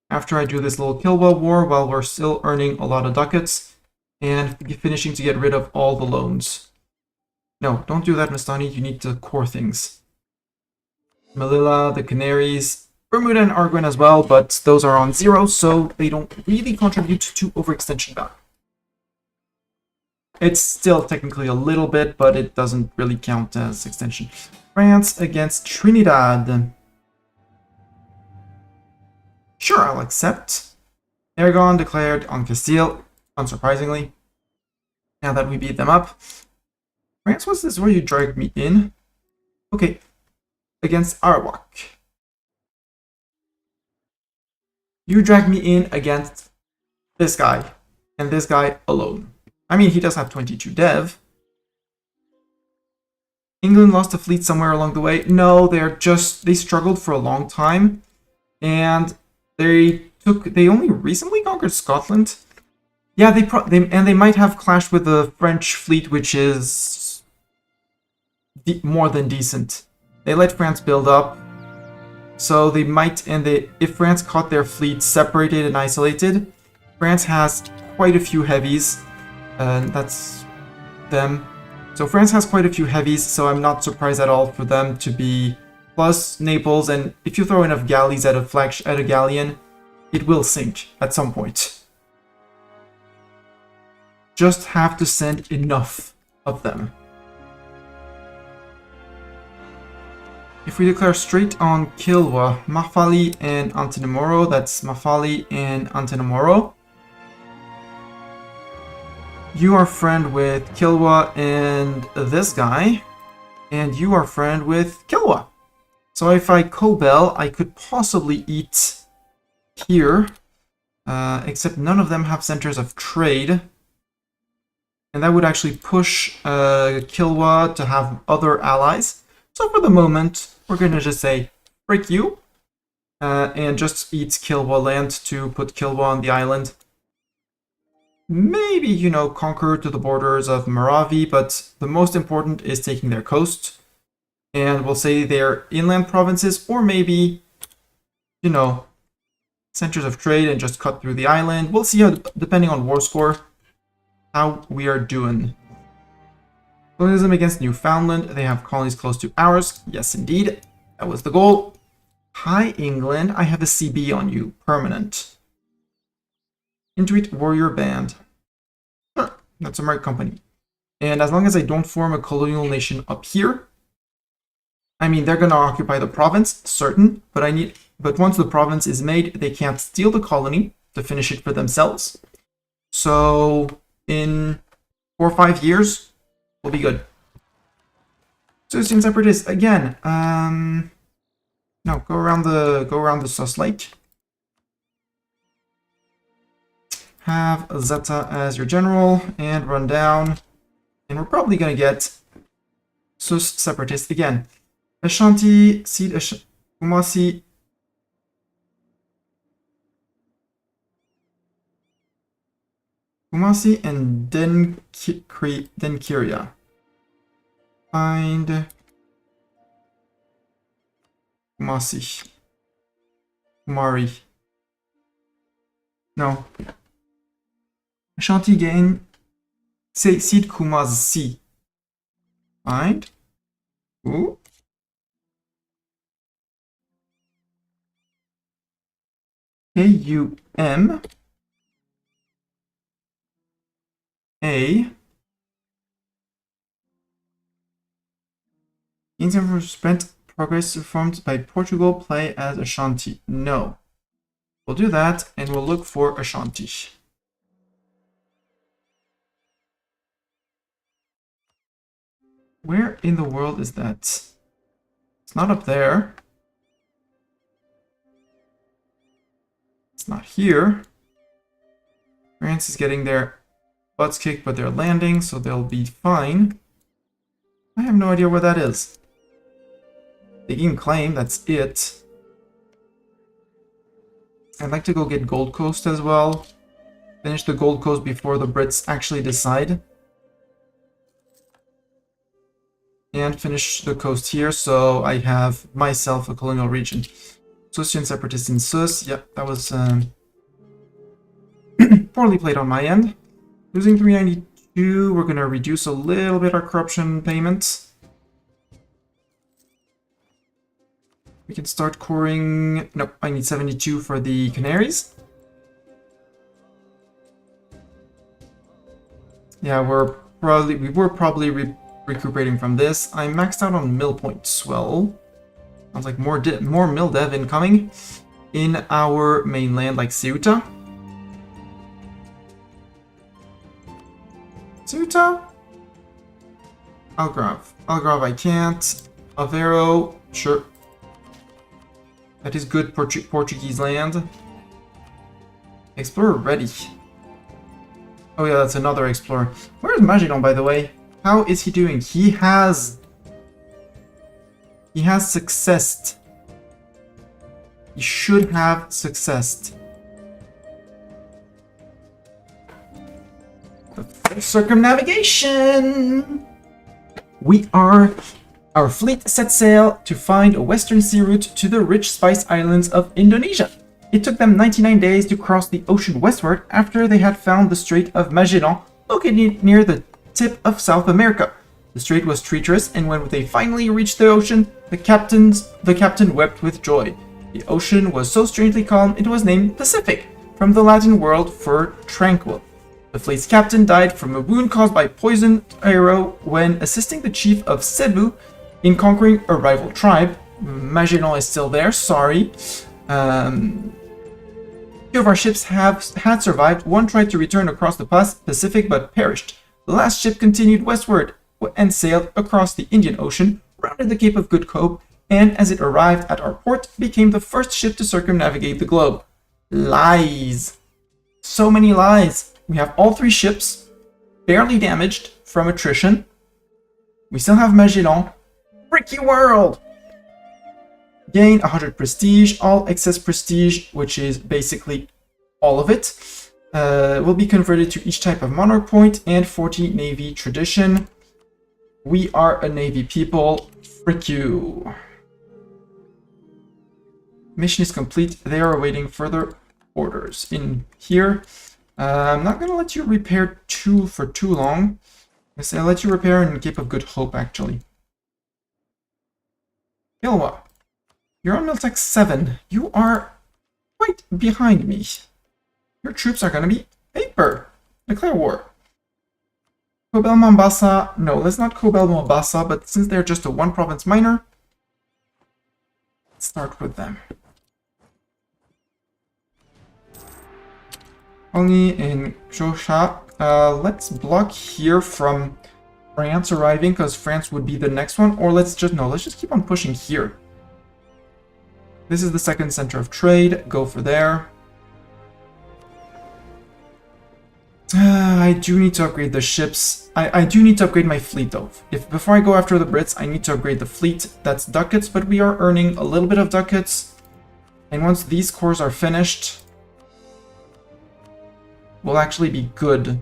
After I do this little Kilwa war, while we're still earning a lot of ducats, and finishing to get rid of all the loans. No, don't do that, Mastani. You need to core things. Melilla, the Canaries, Bermuda and Arguin as well, but those are on 0, so they don't really contribute to overextension value. It's still technically a little bit, but it doesn't really count as extension. France against Trinidad. Sure, I'll accept. Aragon declared on Castile, unsurprisingly. Now that we beat them up. France, what's this where you dragged me in? Okay. Against Arawak. You dragged me in against this guy. And this guy alone. I mean, he does have 22 dev. England lost a fleet somewhere along the way. No, they struggled for a long time. And they only recently conquered Scotland. Yeah, they might have clashed with the French fleet, which is more than decent. They let France build up, so they might. If France caught their fleet separated and isolated, France has quite a few heavies. That's them. So France has quite a few heavies, so I'm not surprised at all for them to be plus Naples. And if you throw enough galleys at a galleon, it will sink at some point. Just have to send enough of them. If we declare straight on Kilwa, Mafali and Antinamoro, that's Mafali and Antinamoro. You are friend with Kilwa and this guy, and you are friend with Kilwa. So if I co-bell, I could possibly eat here, except none of them have centers of trade. And that would actually push Kilwa to have other allies. So for the moment, we're going to just say, break you, and just eat Kilwa land to put Kilwa on the island. Maybe, you know, conquer to the borders of Moravi, but the most important is taking their coast. And we'll say their inland provinces, or maybe, you know, centers of trade and just cut through the island. We'll see how, depending on war score, how we are doing. Colonialism against Newfoundland. They have colonies close to ours. Yes, indeed. That was the goal. Hi, England. I have a CB on you. Permanent. Intuit Warrior Band. Huh, that's a Merc company. And as long as I don't form a colonial nation up here, I mean, they're going to occupy the province, certain, but once the province is made, they can't steal the colony to finish it for themselves. So in 4 or 5 years, we'll be good. Citizen separatists again. No, go around the Sus Lake. have Zeta as your general and run down. And we're probably going to get Sus Separatist again. Ashanti, Sid Kumasi. Kumasi and Denkiria. Find Kumasi. Kumari. No. Ashanti gain. Say Sid Kumasi. Find. Ooh. KUM. A. In terms of spent progress performed by Portugal, play as Ashanti. No. We'll do that, and we'll look for Ashanti. Where in the world is that? It's not up there. It's not here. France is getting their butts kicked, but they're landing, so they'll be fine. I have no idea where that is. They can claim, that's it. I'd like to go get Gold Coast as well. Finish the Gold Coast before the Brits actually decide. And finish the coast here, so I have myself a colonial region. Susian separatists in Sus. Yep, that was poorly played on my end. Losing 392, we're going to reduce a little bit our corruption payments. We can start coring... Nope, I need 72 for the Canaries. Yeah, we were probably recuperating from this. I'm maxed out on mill points. Well, sounds like more mill dev incoming in our mainland, like Ceuta. Ceuta? Algarve. Algarve I can't. Aveiro, sure. That is good Portuguese land. Explorer ready. Oh yeah, that's another explorer. Where is Magellan, by the way? How is he doing? He has successed. He should have successed. The first circumnavigation! Our fleet set sail to find a western sea route to the rich spice islands of Indonesia. It took them 99 days to cross the ocean westward after they had found the Strait of Magellan, located near the tip of South America. The strait was treacherous, and when they finally reached the ocean, the captain wept with joy. The ocean was so strangely calm it was named Pacific, from the Latin word for tranquil. The fleet's captain died from a wound caused by poisoned arrow when assisting the chief of Cebu in conquering a rival tribe. Magellan is still there, sorry. Two of our ships had survived. One tried to return across the Pacific but perished. The last ship continued westward and sailed across the Indian Ocean, rounded the Cape of Good Hope, and as it arrived at our port, became the first ship to circumnavigate the globe. Lies. So many lies. We have all three ships, barely damaged from attrition. We still have Magellan. Freaky world! Gain 100 prestige, all excess prestige, which is basically all of it, will be converted to each type of monarch point and 40 navy tradition. We are a navy people. Frick you. Mission is complete. They are awaiting further orders. In here, I'm not going to let you repair for too long. I'll let you repair in Cape of Good Hope, actually. Ilwa, you're on Miltech 7. You are quite behind me. Your troops are going to be paper. Declare war. Cobel Mombasa. No, let's not Cobel Mombasa, but since they're just a one province minor, let's start with them. Only in Josha. Let's block here from France arriving, because France would be the next one. Or let's just keep on pushing here. This is the second center of trade. Go for there. I do need to upgrade the ships. I do need to upgrade my fleet though. Before I go after the Brits, I need to upgrade the fleet. That's ducats, but we are earning a little bit of ducats. And once these cores are finished, we'll actually be good.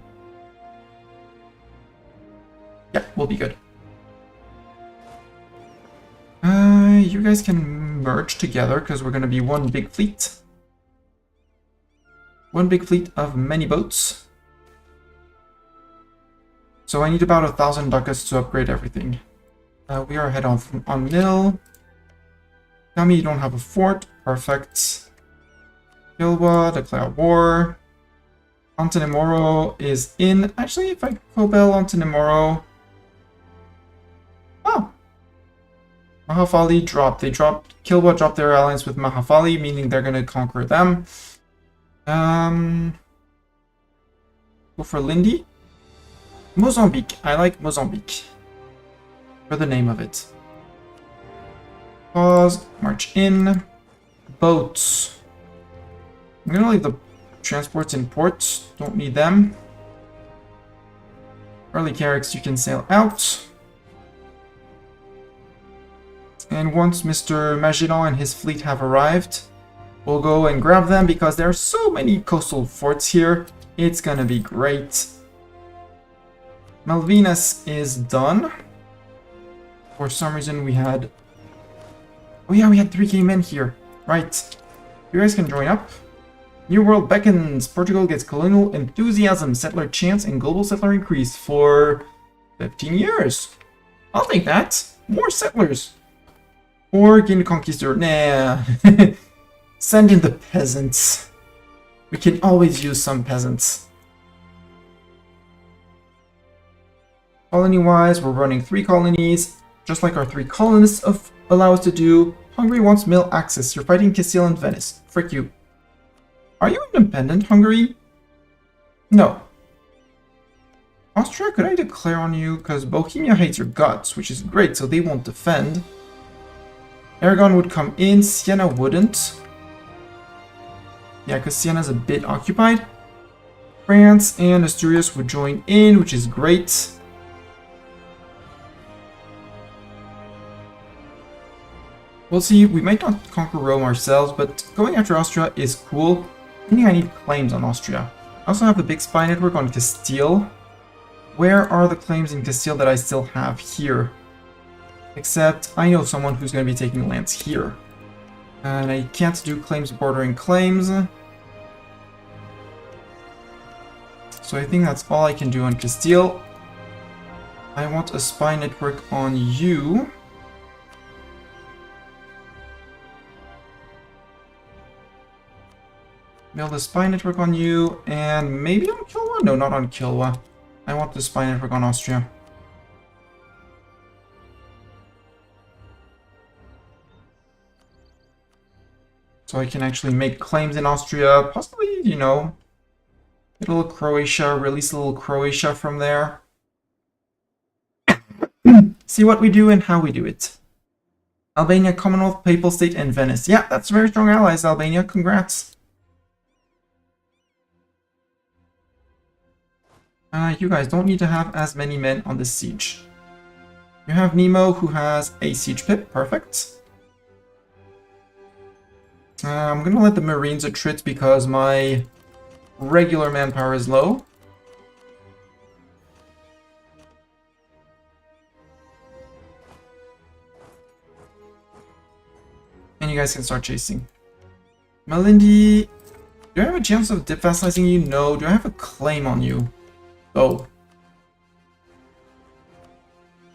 Yeah, we'll be good. You guys can merge together because we're going to be one big fleet. One big fleet of many boats. So I need about 1,000 ducats to upgrade everything. We are ahead on nil. Tell me you don't have a fort. Perfect. Kilwa, declare war. Antenemoro is in. Actually, if I cobel Antenemoro... Oh. Mahafali dropped. Kilwa dropped their alliance with Mahafali, meaning they're going to conquer them. Go for Lindy. Mozambique. I like Mozambique. For the name of it. Pause. March in. Boats. I'm going to leave the transports in ports. Don't need them. Early carracks, you can sail out. And once Mr. Magellan and his fleet have arrived, we'll go and grab them because there are so many coastal forts here. It's gonna be great. Malvinas is done. For some reason we had... Oh yeah, we had 3k men here. Right. You guys can join up. New World beckons. Portugal gets colonial enthusiasm, settler chance, and global settler increase for 15 years. I'll take that. More settlers. Or gain the conquistador. Nah. Send in the peasants. We can always use some peasants. Colony-wise, we're running 3 colonies, just like our 3 colonists allow us to do. Hungary wants mill access. You're fighting Castile and Venice. Frick you. Are you independent, Hungary? No. Austria, could I declare on you? Because Bohemia hates your guts, which is great, so they won't defend. Aragon would come in, Siena wouldn't. Yeah, because Siena's a bit occupied. France and Asturias would join in, which is great. We'll see, we might not conquer Rome ourselves, but going after Austria is cool. I think I need claims on Austria. I also have a big spy network on Castile. Where are the claims in Castile that I still have here? Except, I know someone who's going to be taking lands here. And I can't do claims bordering claims. So I think that's all I can do on Castile. I want a spy network on you. Build a spy network on you, and maybe on Kilwa? No, not on Kilwa. I want the spy network on Austria. So I can actually make claims in Austria, possibly, you know, get a little Croatia, release a little Croatia from there. See what we do and how we do it. Albania, Commonwealth, Papal State, and Venice. Yeah, that's very strong allies, Albania. Congrats. You guys don't need to have as many men on this siege. You have Nemo, who has a siege pip. Perfect. I'm gonna let the Marines attrit because my regular manpower is low. And you guys can start chasing. Malindi, do I have a chance of dip vassalizing you? No. Do I have a claim on you? Oh.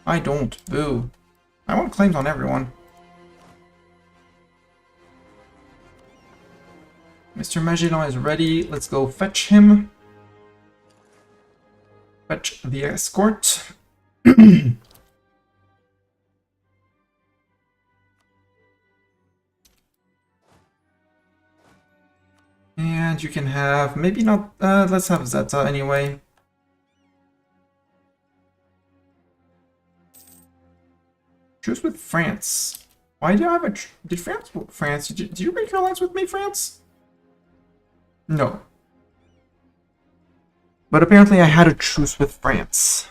I don't. Boo. I want claims on everyone. Mr. Magellan is ready. Let's go fetch him. Fetch the escort. And you can have, maybe not, let's have Zeta anyway. Truce with France. Why do I have a, did France, did you break your alliance with me, France? No. But apparently I had a truce with France.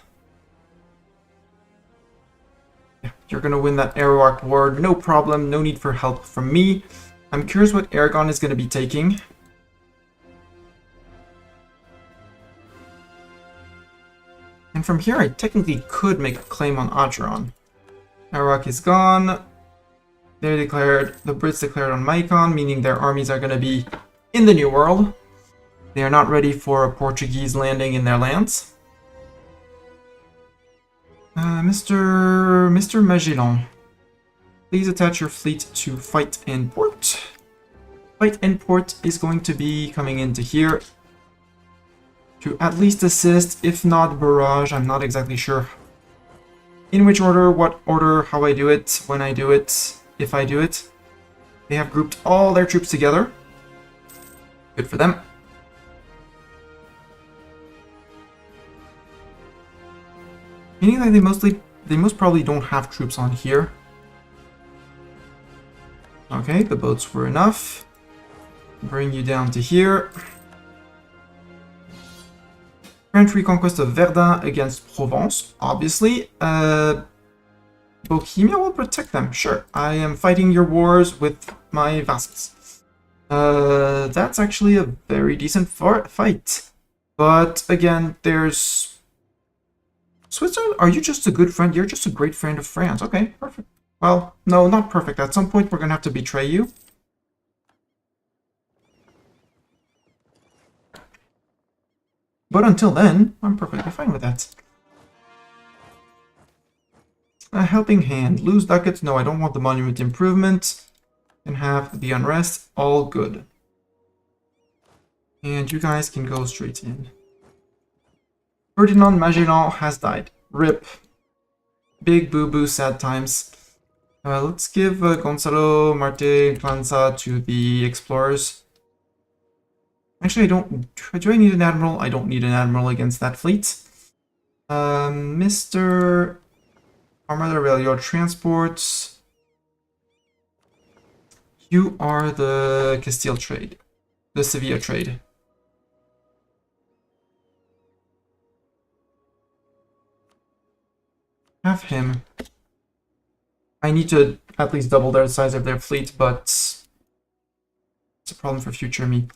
Yeah, you're gonna win that Arawak war, no problem, no need for help from me. I'm curious what Aragon is gonna be taking. And from here I technically could make a claim on Acheron. Arawak is gone. They declared, the Brits declared on Maikon, meaning their armies are gonna be in the New World. They are not ready for a Portuguese landing in their lands. Mr. Magellan, please attach your fleet to Fight and Port. Fight and Port is going to be coming into here to at least assist, if not barrage. I'm not exactly sure in which order, what order, how I do it, when I do it, if I do it. They have grouped all their troops together. Good for them. Meaning that they most probably don't have troops on here. Okay, the boats were enough. Bring you down to here. French reconquest of Verdun against Provence, obviously. Bohemia will protect them, sure. I am fighting your wars with my vassals. That's actually a very decent fight. But again, there's... Switzerland, are you just a good friend? You're just a great friend of France. Okay, perfect. Well, no, not perfect. At some point, we're going to have to betray you. But until then, I'm perfectly fine with that. A helping hand. Lose ducats. No, I don't want the monument improvement. And have the unrest. All good. And you guys can go straight in. Ferdinand Magellan has died. RIP. Big boo-boo, sad times. Let's give Gonzalo Marte Planza to the explorers. Actually, do I need an admiral? I don't need an admiral against that fleet. Mr. Armada Railroad Transports. You are the Castile trade. The Sevilla trade. Have him. I need to at least double the size of their fleet, but it's a problem for future me.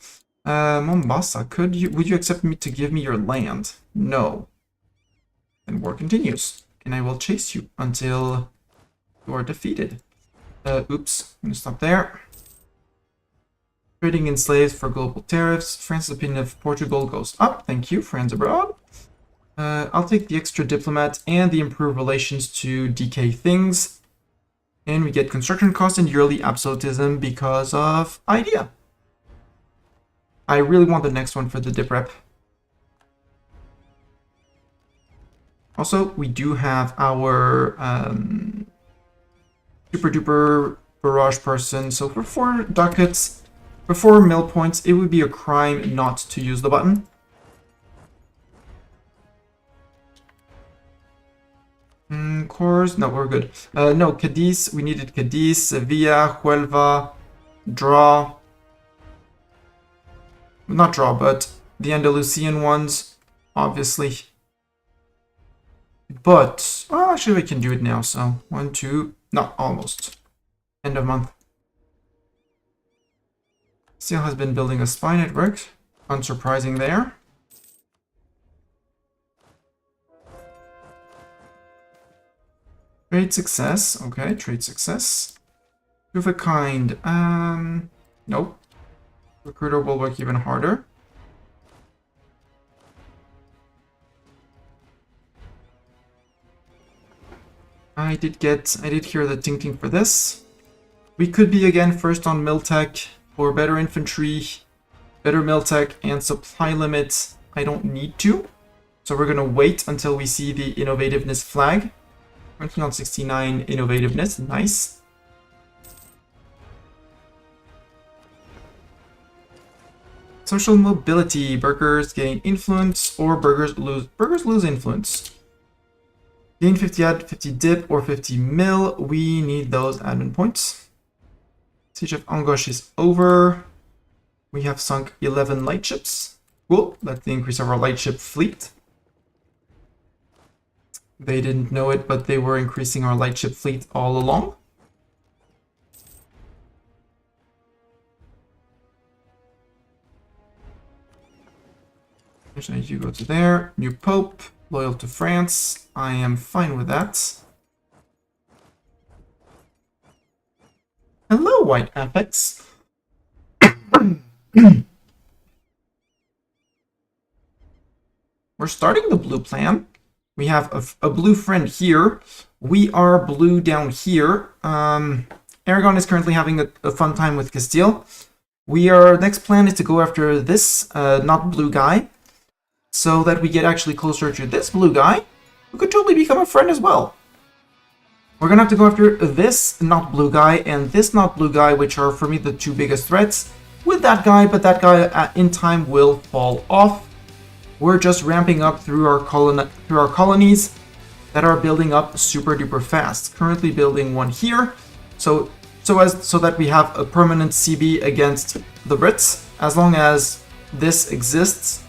Mombasa, would you accept me to give me your land? No. Then war continues, and I will chase you until you are defeated. Oops, I'm gonna stop there. Trading in slaves for global tariffs. France's opinion of Portugal goes up. Thank you, friends abroad. I'll take the extra diplomat and the improved relations to DK things. And we get construction costs and yearly absolutism because of idea. I really want the next one for the dip rep. Also, we do have our super duper barrage person. So for 4 ducats, for 4 mill points, it would be a crime not to use the button. Cores? No, we're good. No, Cadiz. We needed Cadiz, Sevilla, Huelva, draw. Not draw, but the Andalusian ones, obviously. But, well, actually we can do it now, so 1, 2, not almost. End of month. Still has been building a spy network. Unsurprising there. Trade success. Okay, trade success. Two of a kind. Nope. Recruiter will work even harder. I did hear the ting for this. We could be again first on Miltech for better infantry, better Miltech, and supply limit. I don't need to. So we're gonna wait until we see the innovativeness flag. Currently on 69 innovativeness, nice. Social mobility, burghers gain influence or burghers lose influence. Gain 50 ad, 50 dip, or 50 mil. We need those admin points. Siege of Angosh is over. We have sunk 11 lightships. Cool. That's the increase of our lightship fleet. They didn't know it, but they were increasing our lightship fleet all along. You go to there. New Pope. Loyal to France. I am fine with that. Hello, White Apex. We're starting the blue plan. We have a blue friend here. We are blue down here. Aragon is currently having a fun time with Castile. Next plan is to go after this not blue guy, so that we get actually closer to this blue guy, who could totally become a friend as well. We're gonna have to go after this not blue guy and this not blue guy, which are for me the two biggest threats, with that guy, but that guy in time will fall off. We're just ramping up through our colonies that are building up super duper fast. Currently building one here, so that we have a permanent CB against the Brits, as long as this exists.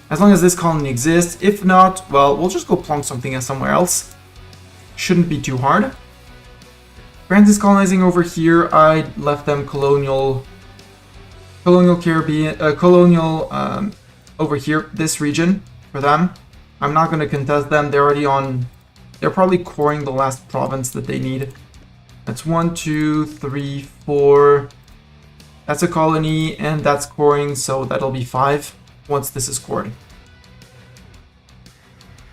As long as this colony exists. If not, well, we'll just go plonk something somewhere else. Shouldn't be too hard. France is colonizing over here. I left them colonial Caribbean, over here, this region for them. I'm not going to contest them. They're probably coring the last province that they need. That's 1, 2, 3, 4. That's a colony, and that's coring, so that'll be 5 once this is cored.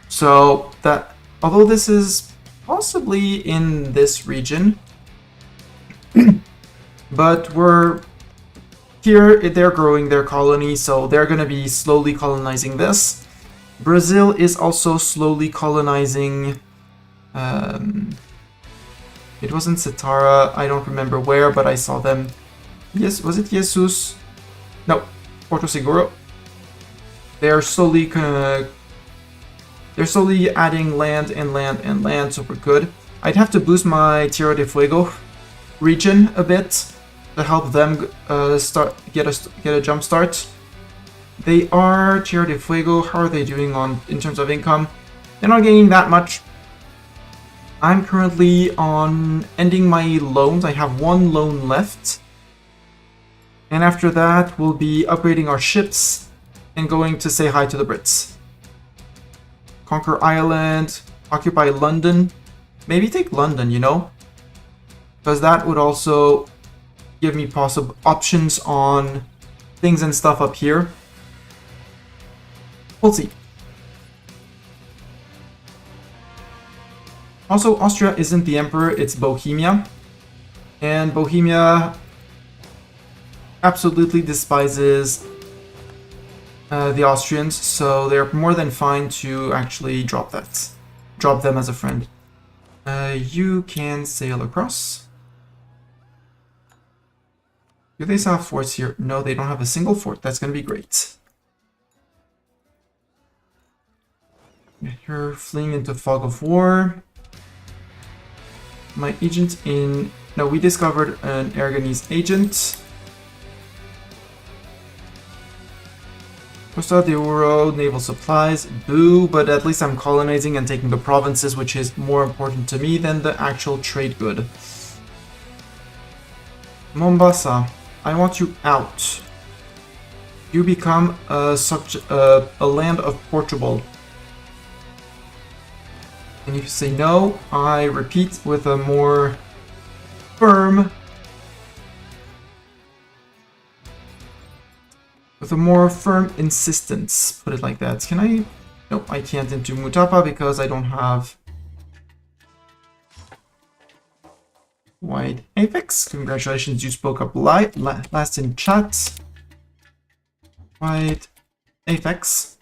So that, although this is possibly in this region, but we're here, they're growing their colony, so they're going to be slowly colonizing this. Brazil is also slowly colonizing. It wasn't Satara, I don't remember where, but I saw them. Yes, was it Jesus? No, Porto Seguro. They're slowly adding land and land and land, so we're good. I'd have to boost my Tierra de Fuego region a bit to help them get a jump start. They are Tierra de Fuego. How are they doing in terms of income? They're not gaining that much. I'm currently on ending my loans. I have 1 loan left, and after that we'll be upgrading our ships and going to say hi to the Brits. Conquer Ireland, occupy London, maybe take London, you know, because that would also give me possible options on things and stuff up here. We'll see. Also, Austria isn't the emperor, it's Bohemia. And Bohemia absolutely despises the Austrians, so they're more than fine to actually drop them as a friend. You can sail across. Do they still have forts here? No, they don't have a single fort. That's going to be great. You're fleeing into fog of war. My agent in... No, we discovered an Aragonese agent. Costa de Oro, naval supplies. Boo, but at least I'm colonizing and taking the provinces, which is more important to me than the actual trade good. Mombasa, I want you out. You become a land of Portugal. And if you say no, I repeat with a more firm... With a more firm insistence, put it like that. Can I? Nope, I can't into Mutapa because I don't have White Apex. Congratulations, you spoke up last in chat. White Apex.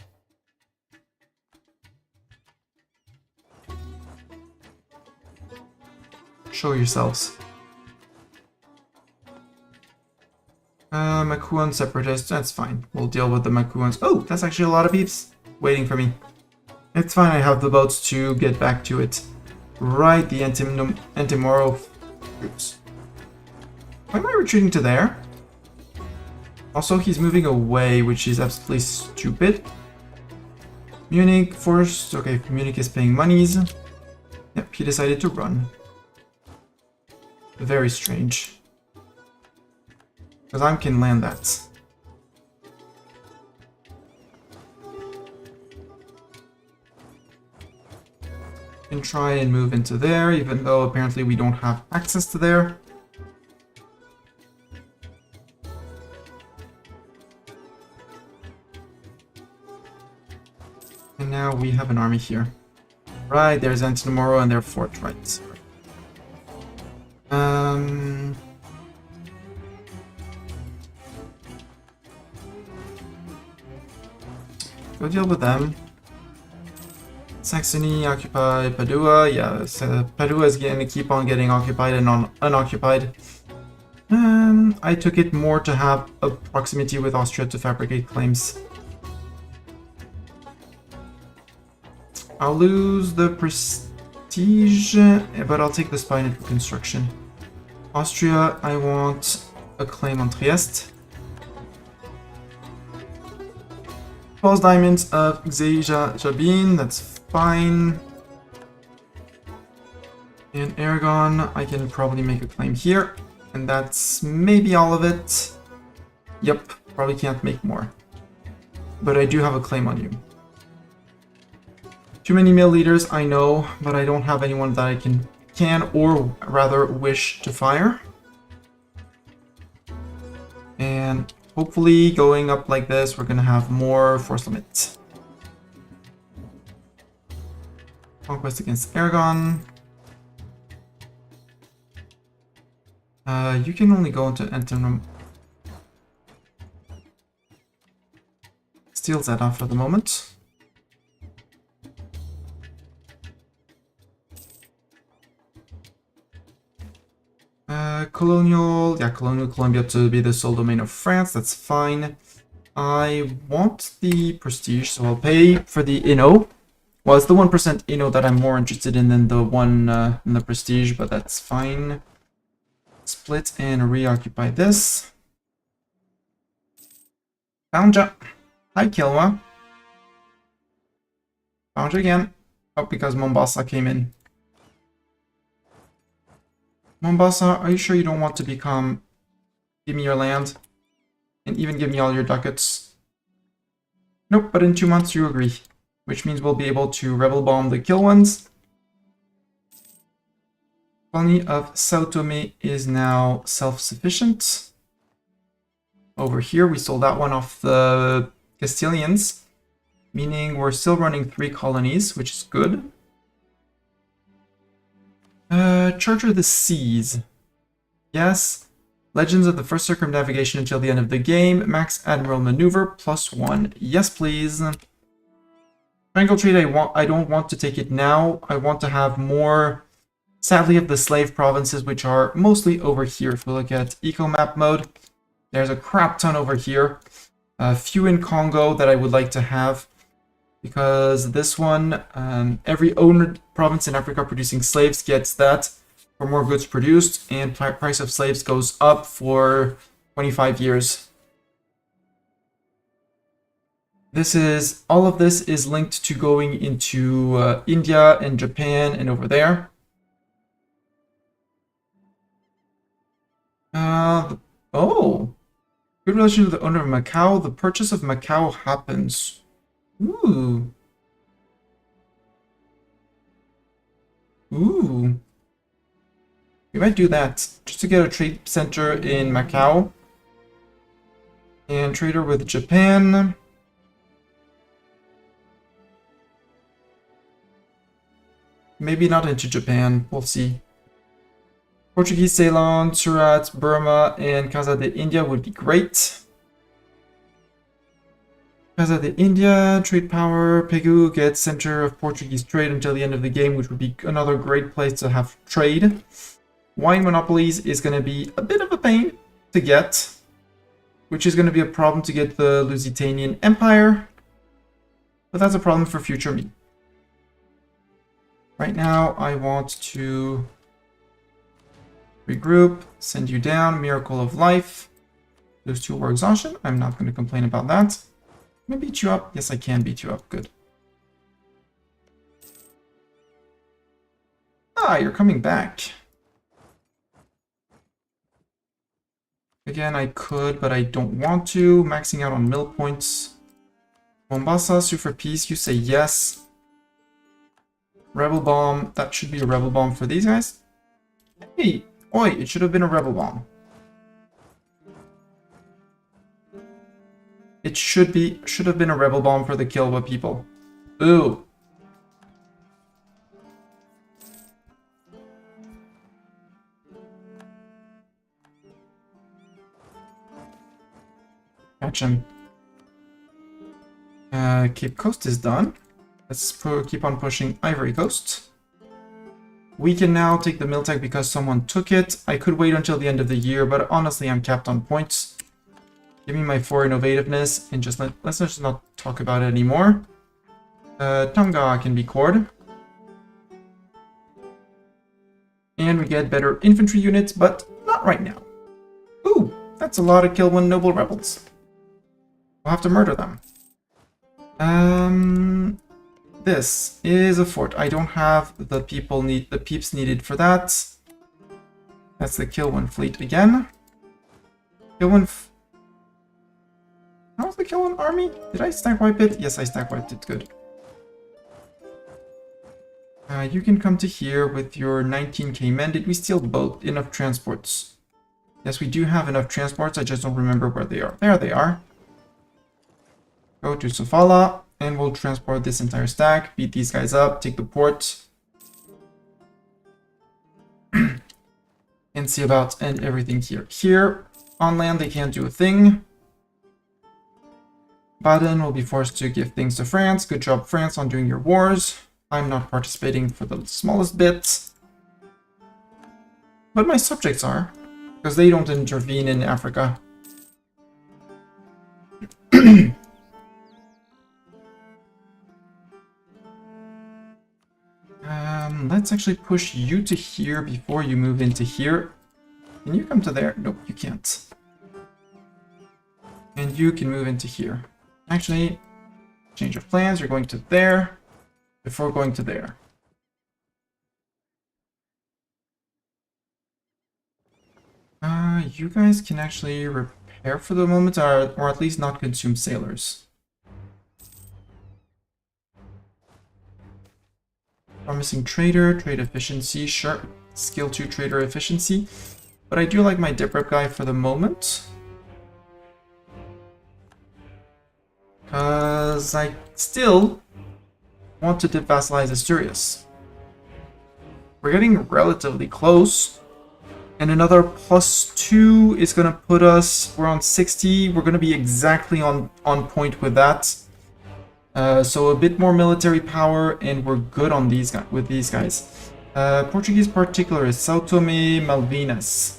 Show yourselves. Makuan separatists, that's fine. We'll deal with the Makuans. Oh, that's actually a lot of beeps waiting for me. It's fine, I have the boats to get back to it. Right, the Antimoro groups. Why am I retreating to there? Also, he's moving away, which is absolutely stupid. Munich forced. Okay, Munich is paying monies. Yep, he decided to run. Very strange. Because I can land that. Can try and move into there, even though apparently we don't have access to there. And now we have an army here. Right, there's Antinomoro and their fort, right. Go deal with them. Saxony, occupy Padua. Yeah, so Padua is going to keep on getting occupied and unoccupied. I took it more to have a proximity with Austria to fabricate claims. I'll lose the prestige, but I'll take the spine for construction. Austria, I want a claim on Trieste. 12 diamonds of Jabin, that's fine. And Aragon, I can probably make a claim here. And that's maybe all of it. Yep, probably can't make more. But I do have a claim on you. Too many mill leaders, I know, but I don't have anyone that I can or rather wish to fire. And hopefully going up like this, we're going to have more force limits. Conquest against Aragon. You can only go into Entenum. Steals that off for the moment. Colonial Colombia to be the sole domain of France, that's fine. I want the prestige, so I'll pay for the Inno. Well, it's the 1% Inno that I'm more interested in than the one in the prestige, but that's fine. Split and reoccupy this. Found ya. Hi, Kilwa. Found you again. Oh, because Mombasa came in. Mombasa, are you sure you don't want to become... Give me your land. And even give me all your ducats. Nope, but in 2 months you agree. Which means we'll be able to rebel bomb the kill ones. Colony of Sao Tome is now self-sufficient. Over here, we sold that one off the Castilians. Meaning we're still running 3 colonies, which is good. Charter the Seas. Yes. Legends of the First Circumnavigation until the end of the game. Max Admiral Maneuver, +1. Yes, please. Triangle Trade, I don't want to take it now. I want to have more, sadly, of the slave provinces, which are mostly over here. If we look at eco map mode, there's a crap ton over here. A few in Congo that I would like to have. Because this one, every owned province in Africa producing slaves gets that for more goods produced, and price of slaves goes up for 25 years. All of this is linked to going into India and Japan and over there. Oh, good relation to the owner of Macau. The purchase of Macau happens. Ooh. Ooh. We might do that just to get a trade center in Macau. And trader with Japan. Maybe not into Japan. We'll see. Portuguese Ceylon, Surat, Burma, and Casa de India would be great. Casa de India, trade power, Pegu gets center of Portuguese trade until the end of the game, which would be another great place to have trade. Wine monopolies is going to be a bit of a pain to get, which is going to be a problem to get the Lusitanian Empire, but that's a problem for future me. Right now, I want to regroup, send you down, Miracle of Life. Those 2 were exhaustion. I'm not going to complain about that. Can I beat you up? Yes, I can beat you up. Good. Ah, you're coming back. Again, I could, but I don't want to. Maxing out on mill points. Mombasa, sue for peace. You say yes. Rebel bomb. That should be a rebel bomb for these guys. Hey, oi, it should have been a rebel bomb. It should have been a rebel bomb for the Kilwa people. Ooh. Catch him. Cape Coast is done. Let's keep on pushing Ivory Coast. We can now take the mill tech because someone took it. I could wait until the end of the year, but honestly, I'm capped on points. Give me my 4 innovativeness and just let's just not talk about it anymore. Tonga can be cored. And we get better infantry units, but not right now. Ooh, that's a lot of kill 1 noble rebels. We'll have to murder them. This is a fort. I don't have the peeps needed for that. That's the kill 1 fleet again. Kill 1. How's the kill 1 army? Did I stack wipe it? Yes, I stack wiped it. Good. You can come to here with your 19k men. Did we steal both enough transports? Yes, we do have enough transports. I just don't remember where they are. There they are. Go to Sofala, and we'll transport this entire stack, beat these guys up, take the port, and see about and everything here. Here, on land, they can't do a thing. Baden will be forced to give things to France. Good job, France, on doing your wars. I'm not participating for the smallest bit. But my subjects are, because they don't intervene in Africa. Let's actually push you to here before you move into here. Can you come to there? Nope, you can't. And you can move into here. Actually, change of plans. You're going to there before going to there. You guys can actually repair for the moment, or at least not consume sailors. Promising trader, trade efficiency, sure. Skill 2 trader efficiency. But I do like my dip rep guy for the moment. Because I still want to dip vassalize Asturias. We're getting relatively close. And another +2 is going to put us, we're on 60. We're going to be exactly on point with that. So a bit more military power, and we're good on these guys with these guys. Portuguese particular is São Tomé Malvinas.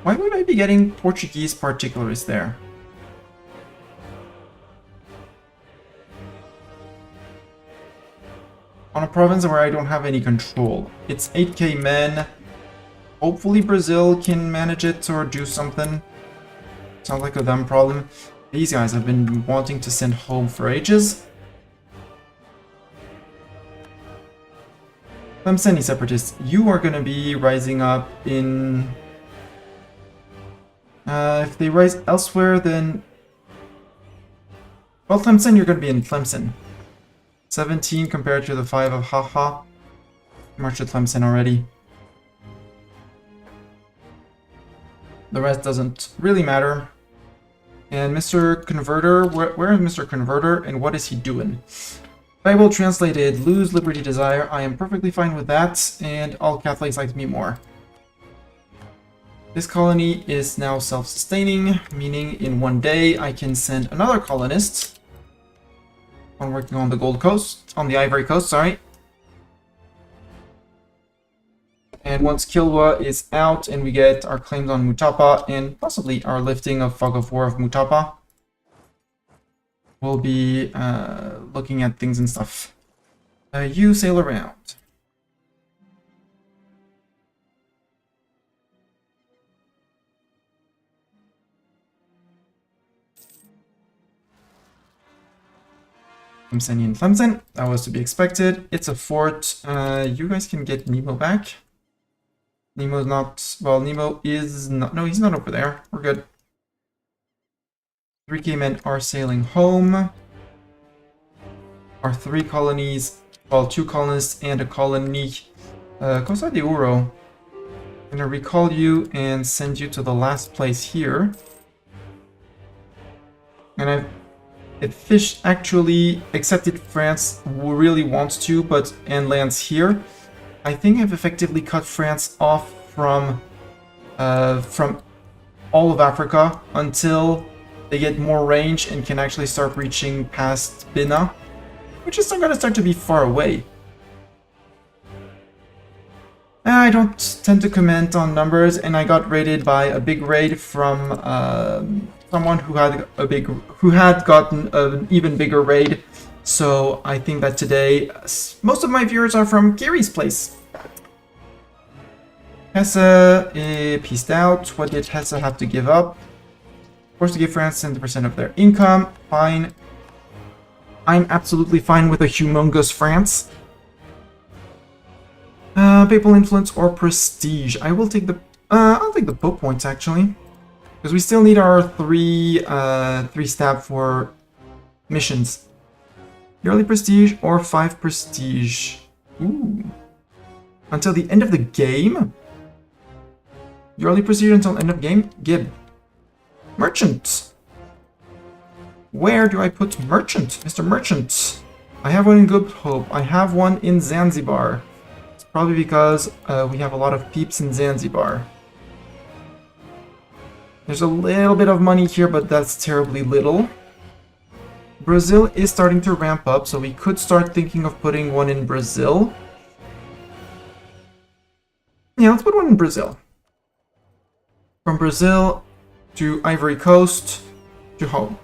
Why would I be getting Portuguese particulars there? On a province where I don't have any control. It's 8k men. Hopefully Brazil can manage it or do something. Sounds like a them problem. These guys have been wanting to send home for ages. Tlemceni separatists, you are going to be rising up in... if they rise elsewhere, then... Well, Tlemcen, you're going to be in Tlemcen. 17 compared to the 5 of Haha. March to Tlemcen already. The rest doesn't really matter. And Mr. Converter, where is Mr. Converter and what is he doing? Bible translated, lose liberty desire. I am perfectly fine with that, and all Catholics like me more. This colony is now self-sustaining, meaning in one day I can send another colonist on working on the Gold Coast, on the Ivory Coast, sorry. And once Kilwa is out and we get our claims on Mutapa and possibly our lifting of Fog of War of Mutapa, we'll be looking at things and stuff. You sail around. Tlemcen and Tlemcen. That was to be expected. It's a fort. You guys can get Nemo back. Nemo's not... Well, Nemo is not... No, he's not over there. We're good. 3K men are sailing home. Our 3 colonies... Well, 2 colonists and a colony. Cosa de Oro. I'm gonna recall you and send you to the last place here. And if Fish actually accepted France who really wants to, and lands here, I think I've effectively cut France off from all of Africa until they get more range and can actually start reaching past Bina, which is going to start to be far away. I don't tend to comment on numbers, and I got raided by a big raid from someone who had gotten an even bigger raid. So I think that today most of my viewers are from Gary's place. Hesse pieced out. What did Hesse have to give up? Forced to give France 70% of their income. Fine. I'm absolutely fine with a humongous France. Papal influence or prestige. I will take the I'll take the Pope points actually, because we still need our 3 stab for missions. Yearly prestige or 5 prestige. Ooh. Until the end of the game? Yearly prestige until end of game? Gib. Merchant. Where do I put merchant? Mr. Merchant. I have one in Good Hope. I have one in Zanzibar. It's probably because we have a lot of peeps in Zanzibar. There's a little bit of money here, but that's terribly little. Brazil is starting to ramp up, so we could start thinking of putting one in Brazil. Yeah, let's put one in Brazil. From Brazil to Ivory Coast to home.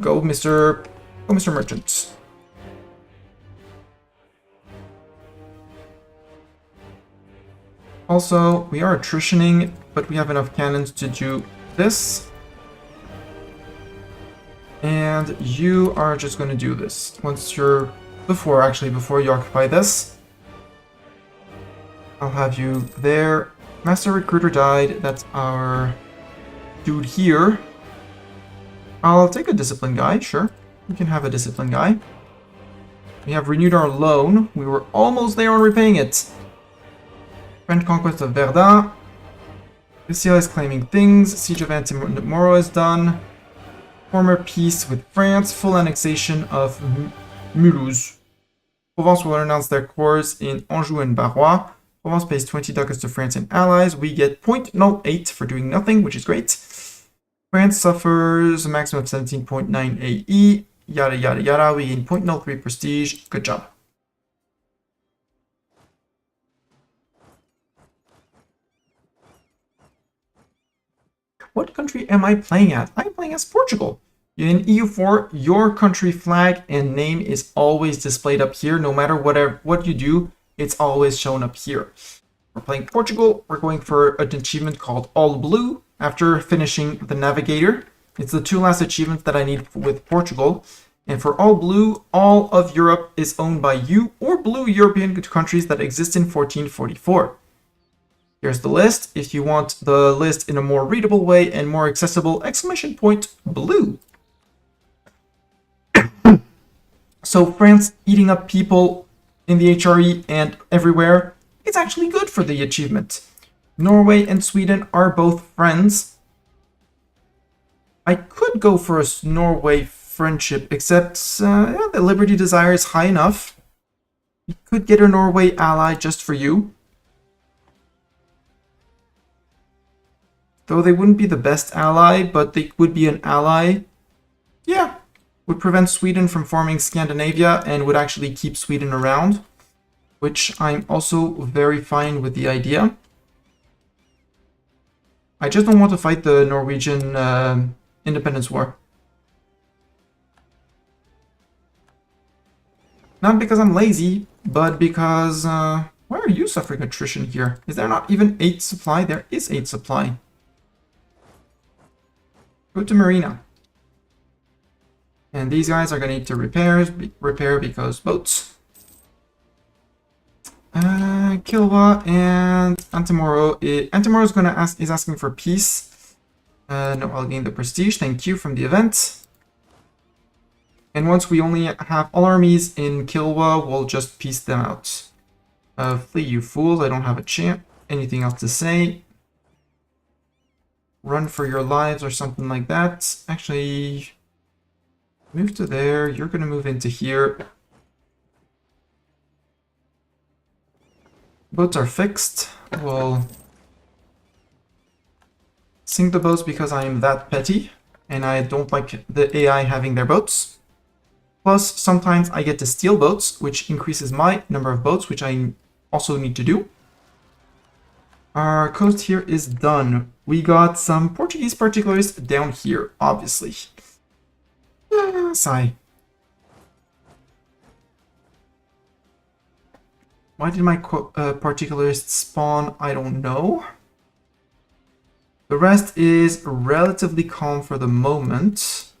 Go, Mr. Merchant. Also, we are attritioning, but we have enough cannons to do this. And you are just going to do this. Before you occupy this. I'll have you there. Master Recruiter died. That's our dude here. I'll take a discipline guy, sure. We can have a discipline guy. We have renewed our loan. We were almost there on repaying it. French conquest of Verdun. Lucia is claiming things. Siege of Antimoro is done. Former peace with France. Full annexation of Mulhouse. Provence will announce their cores in Anjou and Barrois. Provence pays 20 ducats to France and allies. We get 0.08 for doing nothing, which is great. France suffers a maximum of 17.9 AE. Yada yada yada. We gain 0.03 prestige. Good job. What country am I playing at? I'm playing as Portugal. In EU4, your country flag and name is always displayed up here. No matter what you do, it's always shown up here. We're playing Portugal. We're going for an achievement called All Blue after finishing the Navigator. It's the 2 last achievements that I need with Portugal. And for All Blue, all of Europe is owned by you or blue European countries that exist in 1444. Here's the list. If you want the list in a more readable way and more accessible, ! Blue. So France eating up people in the HRE and everywhere, it's actually good for the achievement. Norway and Sweden are both friends. I could go for a Norway friendship, except the Liberty Desire is high enough. We could get a Norway ally just for you. Though they wouldn't be the best ally, but they would be an ally. Yeah, would prevent Sweden from forming Scandinavia and would actually keep Sweden around, which I'm also very fine with the idea. I just don't want to fight the Norwegian independence war. Not because I'm lazy, but because... why are you suffering attrition here? Is there not even 8 supply? There is 8 supply. Go to Marina. And these guys are going to need to repair because boats. Kilwa and Antemoro. Antemoro is asking for peace. No, I'll gain the prestige. Thank you from the event. And once we only have all armies in Kilwa, we'll just peace them out. Flee, you fools. I don't have a chance. Anything else to say? Run for your lives or something like that. Actually, move to there. You're going to move into here. Boats are fixed. We'll sink the boats because I am that petty. And I don't like the AI having their boats. Plus, sometimes I get to steal boats, which increases my number of boats, which I also need to do. Our coast here is done. We got some Portuguese particularists down here, obviously. Sigh. Why did my particularists spawn? I don't know. The rest is relatively calm for the moment.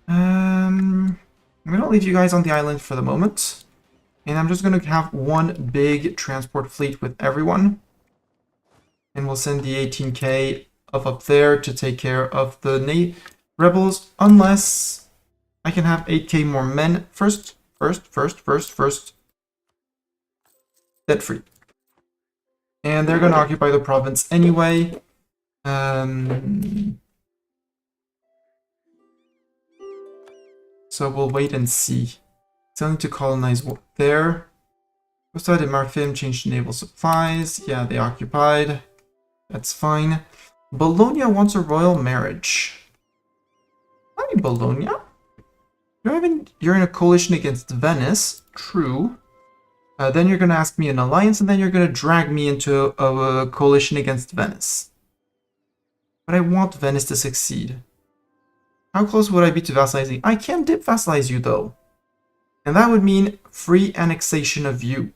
I'm going to leave you guys on the island for the moment. And I'm just going to have one big transport fleet with everyone. And we'll send the 18k up there to take care of the rebels. Unless I can have 8k more men. First. Debt free. And they're going to occupy the province anyway. So we'll wait and see. Telling to colonize there. Costa de Marfim changed to naval supplies. Yeah, they occupied. That's fine. Bologna wants a royal marriage. Hi, Bologna. You're in a coalition against Venice. True. Then you're going to ask me an alliance, and then you're going to drag me into a coalition against Venice. But I want Venice to succeed. How close would I be to vassalizing? I can dip vassalize you, though. And that would mean free annexation of you.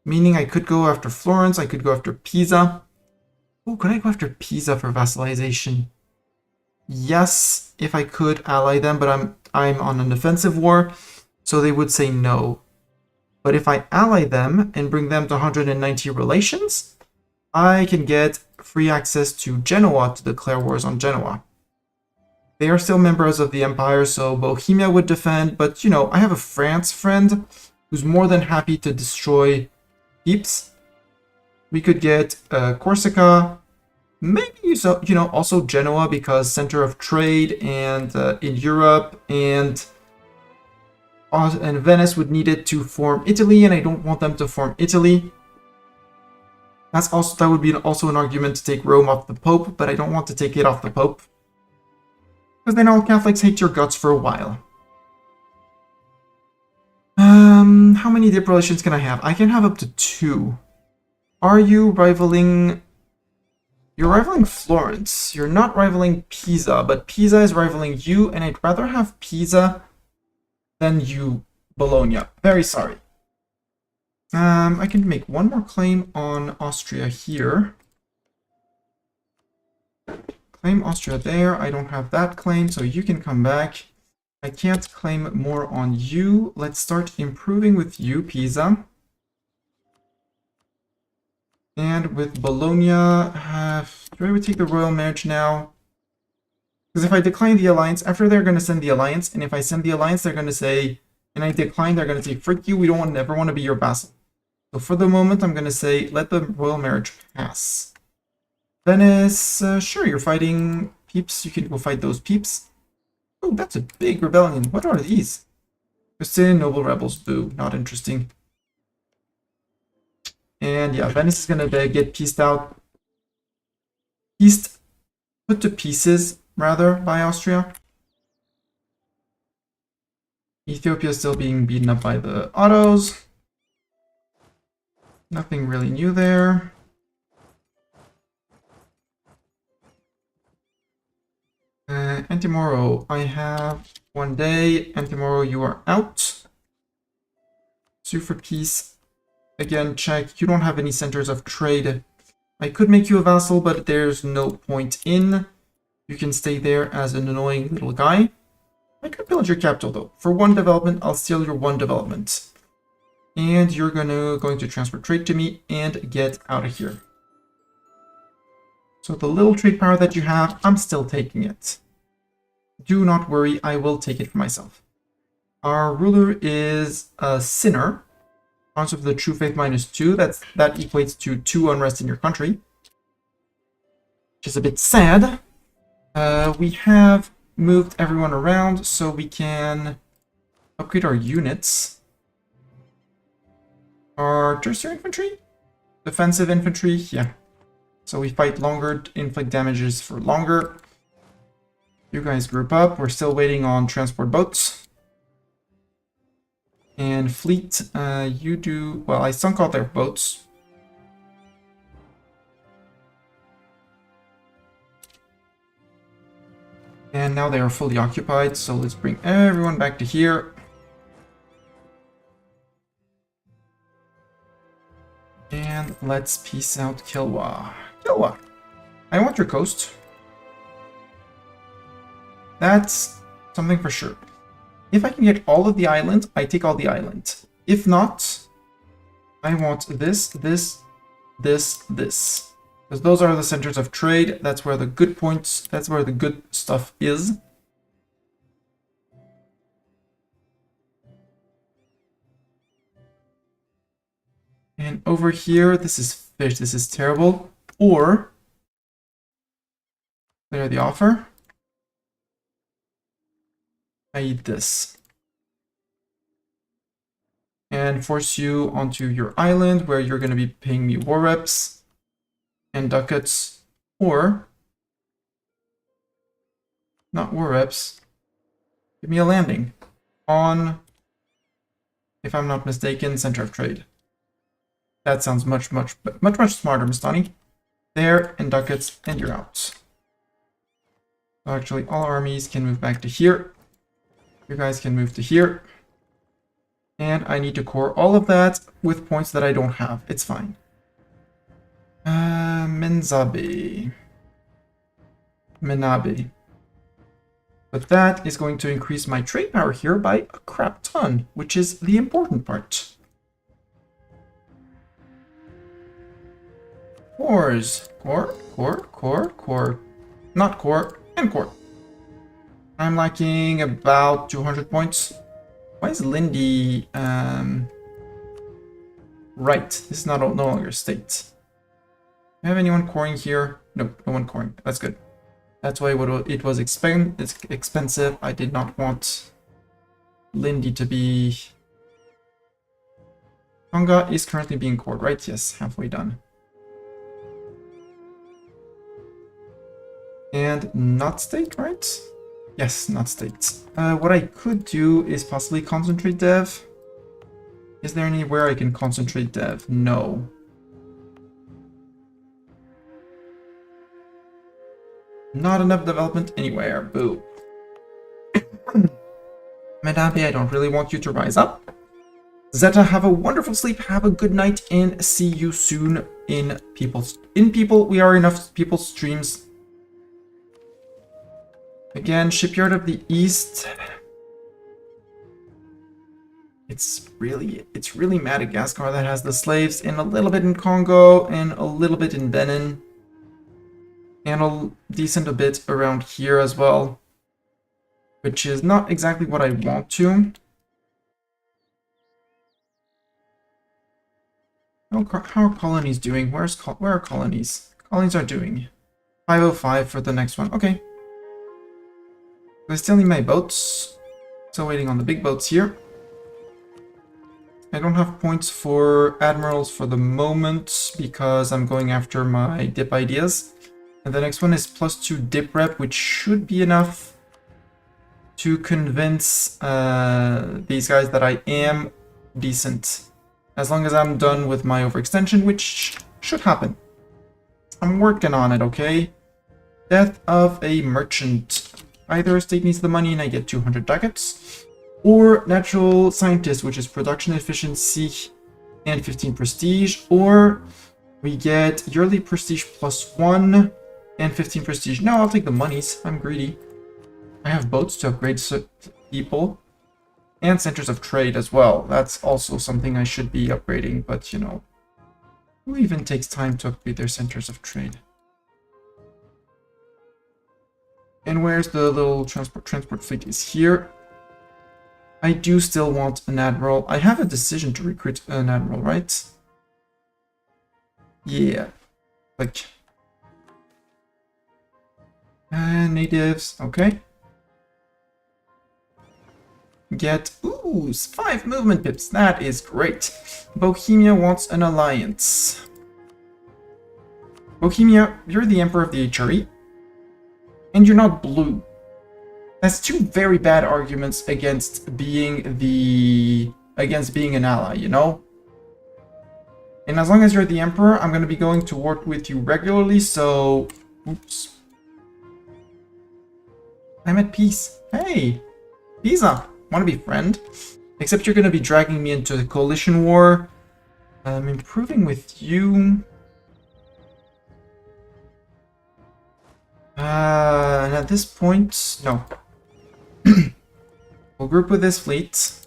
Meaning I could go after Florence, I could go after Pisa. Oh, could I go after Pisa for vassalization? Yes, if I could ally them, but I'm on an offensive war, so they would say no. But if I ally them and bring them to 190 relations, I can get free access to Genoa to declare wars on Genoa. They are still members of the Empire, so Bohemia would defend, but, you know, I have a France friend who's more than happy to destroy Peeps. We could get Corsica, maybe, so, you know, also Genoa, because center of trade and in Europe, and Venice would need it to form Italy, and I don't want them to form Italy. That would be also an argument to take Rome off the Pope, but I don't want to take it off the Pope. Because then all Catholics hate your guts for a while. How many dip relations can I have? I can have up to 2. Are you rivaling... You're rivaling Florence. You're not rivaling Pisa, but Pisa is rivaling you, and I'd rather have Pisa than you, Bologna. Very sorry. I can make one more claim on Austria here. Claim Austria there. I don't have that claim, so you can come back. I can't claim more on you. Let's start improving with you, Pisa. And with Bologna, do I would take the royal marriage now? Because if I decline the alliance, after they're going to send the alliance, and if I send the alliance, they're going to say, and I decline, they're going to say, frick you, we don't ever want to be your vassal. So for the moment, I'm going to say, let the royal marriage pass. Venice, sure, you're fighting Peeps. You can go fight those Peeps. Oh, that's a big rebellion. What are these? Christian noble rebels. Boo, not interesting. And yeah, Venice is going to get pieced out. Put to pieces, rather, by Austria. Ethiopia is still being beaten up by the Ottos. Nothing really new there. And tomorrow I have 1 day, and tomorrow you are out. Sue for peace. Again, check. You don't have any centers of trade. I could make you a vassal, but there's no point in. You can stay there as an annoying little guy. I could pillage your capital though. For 1 development, I'll steal your 1 development. And you're going to transfer trade to me and get out of here. So the little trade power that you have, I'm still taking it. Do not worry, I will take it for myself. Our ruler is a sinner. Concept of the true faith -2. That equates to 2 unrest in your country. Which is a bit sad. We have moved everyone around so we can upgrade our units. Our tertiary infantry? Defensive infantry? Yeah. So we fight longer, inflict damages for longer. You guys group up. We're still waiting on transport boats. And fleet, you do... Well, I sunk all their boats. And now they are fully occupied, so let's bring everyone back to here. And let's peace out Kilwa. Kilwa, I want your coast. That's something for sure. If I can get all of the island, I take all the island. If not, I want this, this, this, this. Because those are the centers of trade. That's where the good points, that's where the good stuff is. And over here, this is fish. This is terrible. Or, clear the offer. I eat this. And force you onto your island where you're going to be paying me war reps and ducats. Or, not war reps, give me a landing on, if I'm not mistaken, center of trade. That sounds much smarter, Mistani. There, and ducats, and you're out. So actually, all armies can move back to here. You guys can move to here. And I need to core all of that with points that I don't have. It's fine. Menzabe. Menabe. But that is going to increase my trade power here by a crap ton, which is the important part. Cores. Core. Not core, and core. I'm lacking about 200 points. Why is Lindy... Right, this is no longer state. Do you have anyone coring here? No, no one coring. That's good. That's why it was expensive. I did not want Lindy to be... Tonga is currently being cored, right? Yes, halfway done. And not state, right? Yes, not state. What I could do is possibly concentrate dev. Is there anywhere I can concentrate dev? No. Not enough development anywhere. Boo. Medabe, I don't really want you to rise up. Zeta, have a wonderful sleep, have a good night, and see you soon in people's... we are enough people's streams. Again, Shipyard of the East. It's really Madagascar that has the slaves, and a little bit in Congo, and a little bit in Benin. And a decent bit around here as well. Which is not exactly what I want to. How are colonies doing? Where are colonies? Colonies are doing 505 for the next one. Okay. I still need my boats. Still waiting on the big boats here. I don't have points for admirals for the moment because I'm going after my dip ideas. And the next one is +2 dip rep, which should be enough to convince these guys that I am decent. As long as I'm done with my overextension, which should happen. I'm working on it, okay? Death of a merchant. either state needs the money and I get 200 ducats, or natural scientist, which is production efficiency and 15 prestige, or we get yearly prestige +1 and 15 prestige. No, I'll take the monies. I'm greedy. I have boats to upgrade people and centers of trade as well. That's also something I should be upgrading, but you know, who even takes time to upgrade their centers of trade? And where's the little transport fleet? Is here. I do still want an admiral. I have a decision to recruit an admiral, right? Yeah. Like. Natives. Okay. Get, ooh, 5 movement pips. That is great. Bohemia wants an alliance. Bohemia, you're the emperor of the HRE. And you're not blue. That's 2 very bad arguments against being an ally, you know? And as long as you're the emperor, I'm going to be going to work with you regularly, so... Oops. I'm at peace. Hey! Pisa! Want to be friend? Except you're going to be dragging me into the coalition war. I'm improving with you. And at this point, no. We'll group with this fleet.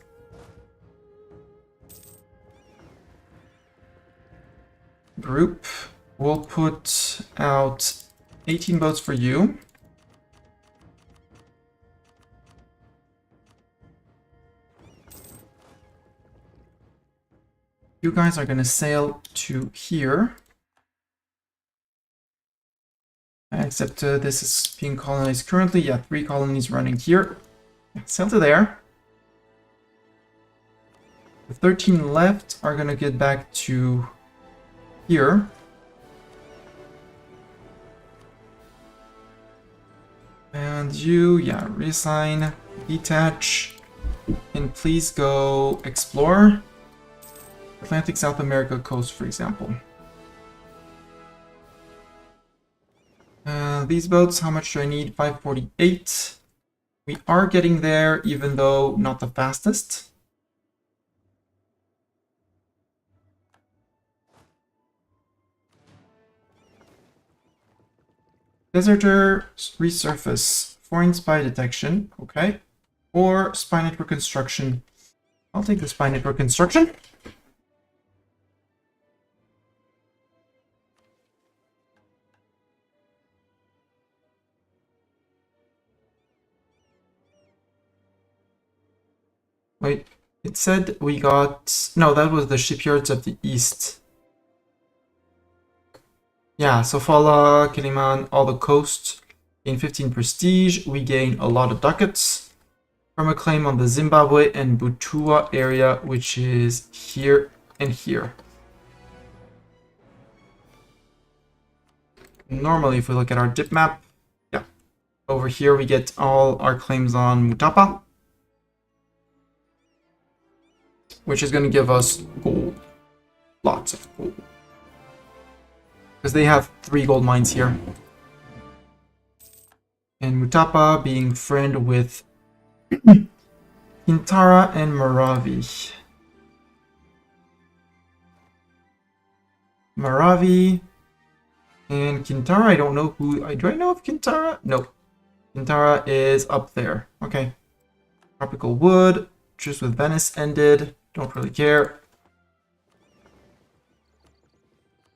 Group. We'll put out 18 boats for you. You guys are going to sail to here. Except this is being colonized currently. Yeah, 3 colonies running here. Yeah, sail to there. The 13 left are going to get back to here. And you, yeah, reassign, detach, and please go explore. Atlantic South America coast, for example. These boats, how much do I need? 548. We are getting there, even though not the fastest. Deserter resurface, foreign spy detection, okay. Or spy network construction. I'll take the spy network construction. Wait, it said we got... No, that was the shipyards of the east. Yeah, Sofala, Karaman, all the coast. Gain 15 prestige. We gain a lot of ducats from a claim on the Zimbabwe and Butua area, which is here and here. Normally, if we look at our dip map, yeah, over here we get all our claims on Mutapa, which is going to give us gold. Lots of gold. Because they have 3 gold mines here. And Mutapa being friend with Kintara and Maravi. Maravi and Kintara, I don't know who... Do I know of Kintara? No. Kintara is up there. Okay. Tropical wood. Truce with Venice ended. Don't really care.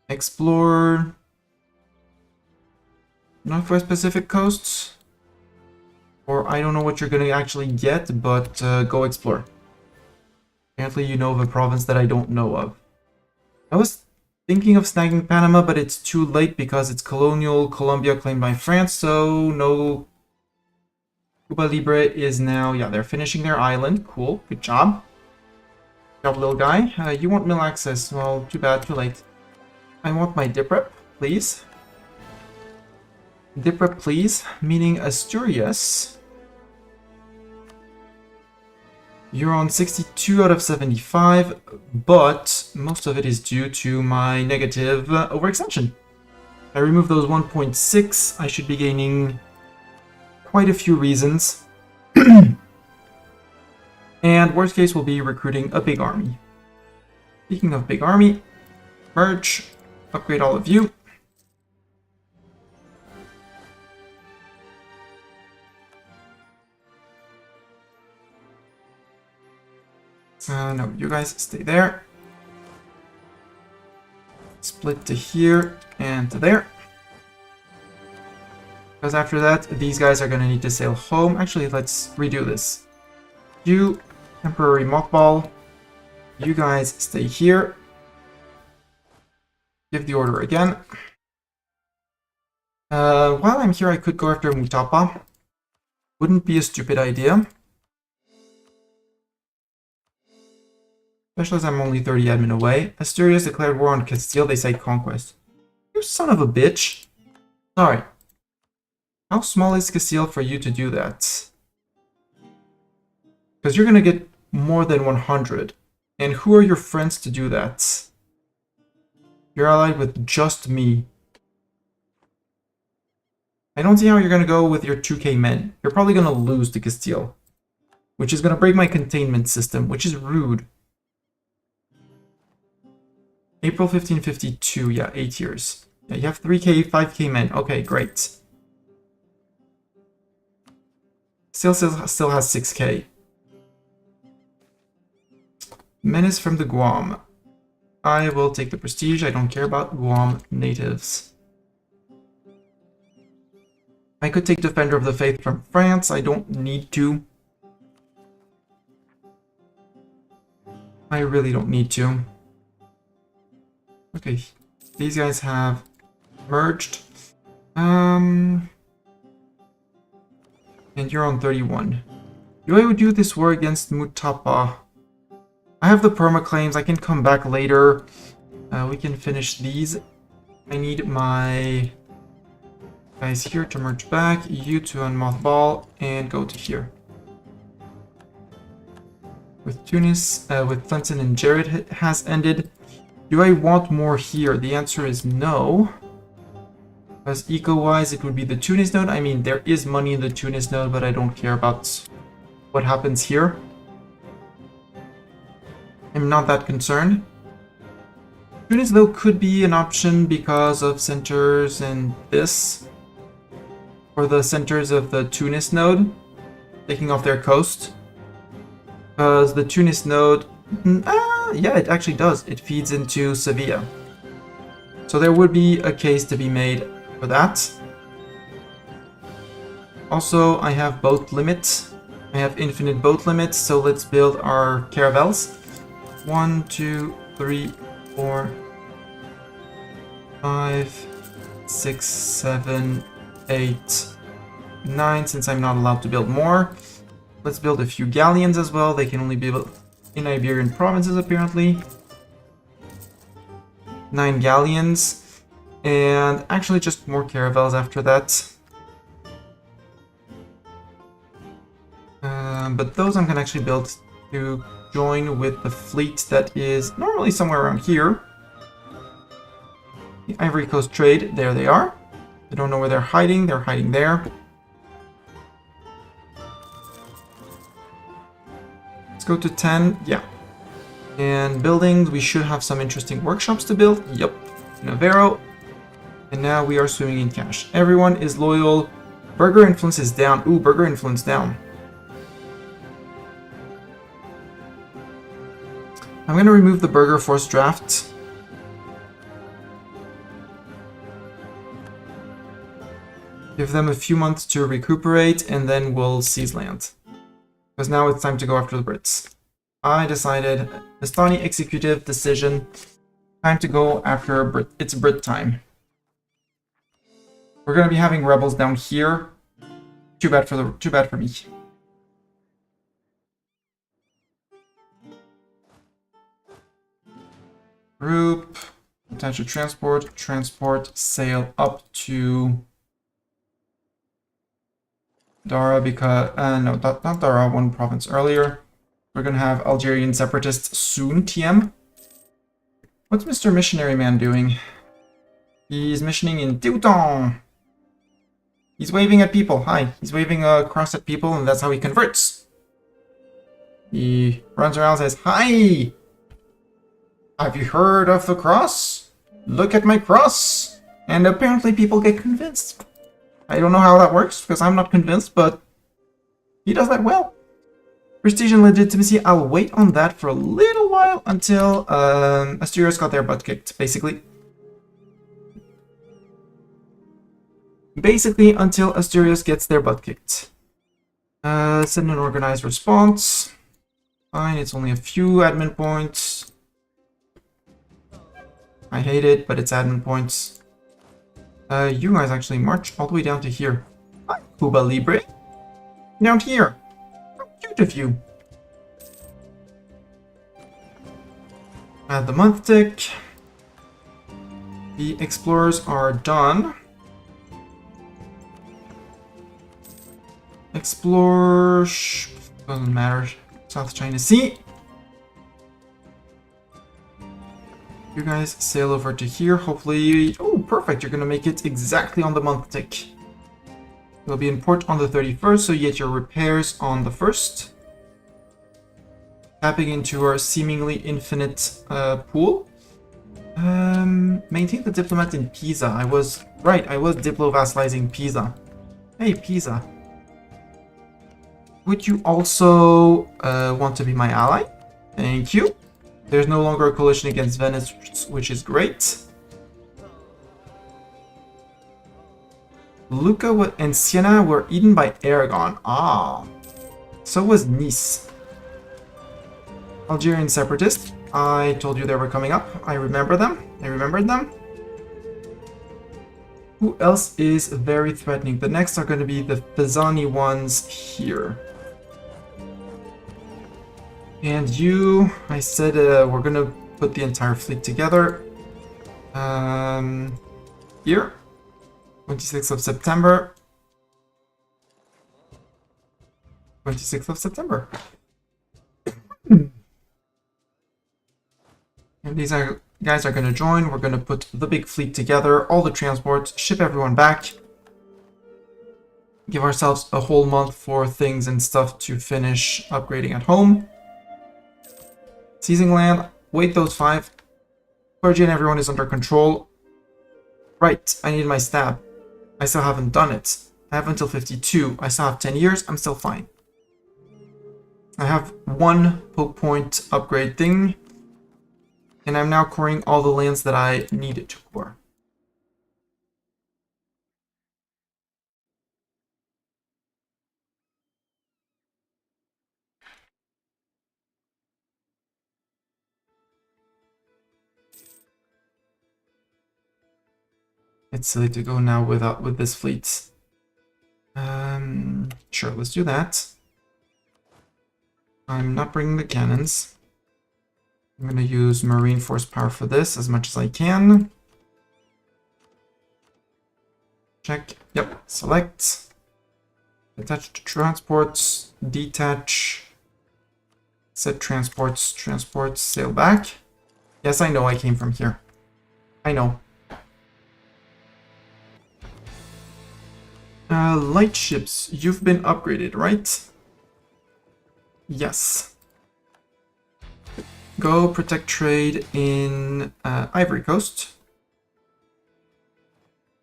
Explore Northwest Pacific coasts. Or I don't know what you're going to actually get, but go explore. Apparently you know of a province that I don't know of. I was thinking of snagging Panama, but it's too late because it's colonial Colombia claimed by France, so no. Cuba Libre is now, yeah, they're finishing their island. Cool, good job. Good job, little guy. You want mill access. Well, too bad, too late. I want my dip rep, please. Dip rep, please. Meaning Asturias. You're on 62 out of 75, but most of it is due to my negative overextension. If I remove those 1.6, I should be gaining quite a few reasons. And worst case, we'll be recruiting a big army. Speaking of big army, merge, upgrade all of you. No, you guys stay there. Split to here and to there. Because after that, these guys are going to need to sail home. Actually, let's redo this. You, temporary mothball. You guys stay here. Give the order again. While I'm here, I could go after Mutapa. Wouldn't be a stupid idea. Especially as I'm only 30 admin away. Asturias declared war on Castile, they say conquest. You son of a bitch. Sorry. How small is Castile for you to do that? Because you're gonna get more than 100. And who are your friends to do that? You're allied with just me. I don't see how you're gonna go with your 2k men. You're probably gonna lose to Castile. Which is gonna break my containment system, which is rude. April 1552, yeah, 8 years. Yeah, you have 3k, 5k men. Okay, great. Still has 6k. Menace from the Guam. I will take the prestige. I don't care about Guam natives. I could take Defender of the Faith from France. I don't need to. I really don't need to. Okay, these guys have merged. And you're on 31. Do I do this war against Mutapa? I have the perma claims. I can come back later. We can finish these. I need my guys here to merge back. You to unmothball and go to here. With Tunis, with Clinton and Jared has ended. Do I want more here? The answer is no. Because eco-wise, it would be the Tunis node. I mean, there is money in the Tunis node, but I don't care about what happens here. I'm not that concerned. Tunis, though, could be an option because of centers and this. Or the centers of the Tunis node, taking off their coast. Because the Tunis node... yeah, it actually does. It feeds into Sevilla. So there would be a case to be made for that. Also, I have boat limits. I have infinite boat limits, so let's build our caravels. 1, 2, 3, 4, 5, 6, 7, 8, 9, since I'm not allowed to build more. Let's build a few galleons as well. They can only be built in Iberian provinces, apparently. 9 galleons. And actually just more caravels after that. But those I'm going to actually build to join with the fleet that is normally somewhere around here. The Ivory Coast trade, there they are. I don't know where they're hiding there. Let's go to 10, yeah. And buildings, we should have some interesting workshops to build. Yep, Navarro. And now we are swimming in cash. Everyone is loyal. Burger influence is down. Ooh, burger influence down. I'm going to remove the burger force draft. Give them a few months to recuperate, and then we'll seize land. Because now it's time to go after the Brits. I decided, Estoni executive decision, time to go after Brit. It's Brit time. We're going to be having rebels down here. Too bad for me. Group, potential transport, sail up to Dara because, no, not Dara, one province earlier. We're gonna have Algerian separatists soon, TM. What's Mr. Missionary Man doing? He's missioning in Teuton. He's waving at people. Hi. He's waving across at people, and that's how he converts. He runs around and says, "Hi! Have you heard of the cross? Look at my cross!" And apparently people get convinced. I don't know how that works, because I'm not convinced, but he does that well. Prestige and legitimacy, I'll wait on that for a little while until Asturias got their butt kicked, basically. Basically, until Asturias gets their butt kicked. Send an organized response. Fine, it's only a few admin points. I hate it, but it's admin points. You guys actually march all the way down to here. Hi, Cuba Libre. Down here. How cute of you. Add the month tick. The explorers are done. Explore... doesn't matter. South China Sea. You guys sail over to here. Hopefully... Oh, perfect. You're going to make it exactly on the month tick. You'll be in port on the 31st, so you get your repairs on the 1st. Tapping into our seemingly infinite pool. Maintain the diplomat in Pisa. I was right. I was diplo-vassalizing Pisa. Hey, Pisa. Would you also want to be my ally? Thank you. There's no longer a coalition against Venice, which is great. Lucca and Siena were eaten by Aragon. Ah. So was Nice. Algerian separatists. I told you they were coming up. I remember them. I remembered them. Who else is very threatening? The next are going to be the Pisani ones here. And you, I said we're going to put the entire fleet together. Here. 26th of September. 26th of September. And these guys are going to join. We're going to put the big fleet together, all the transports, ship everyone back. Give ourselves a whole month for things and stuff to finish upgrading at home. Seizing land, wait those 5. Clergy and everyone is under control. Right, I need my stab. I still haven't done it. I have until 52. I still have 10 years. I'm still fine. I have 1 Pope Point upgrade thing. And I'm now coring all the lands that I needed to core. It's silly to go now with this fleet. Sure, let's do that. I'm not bringing the cannons. I'm going to use Marine Force power for this as much as I can. Check. Yep. Select. Attach to transports. Detach. Set transports. Transports. Sail back. Yes, I know I came from here. I know. Light ships. You've been upgraded, right? Yes. Go protect trade in Ivory Coast.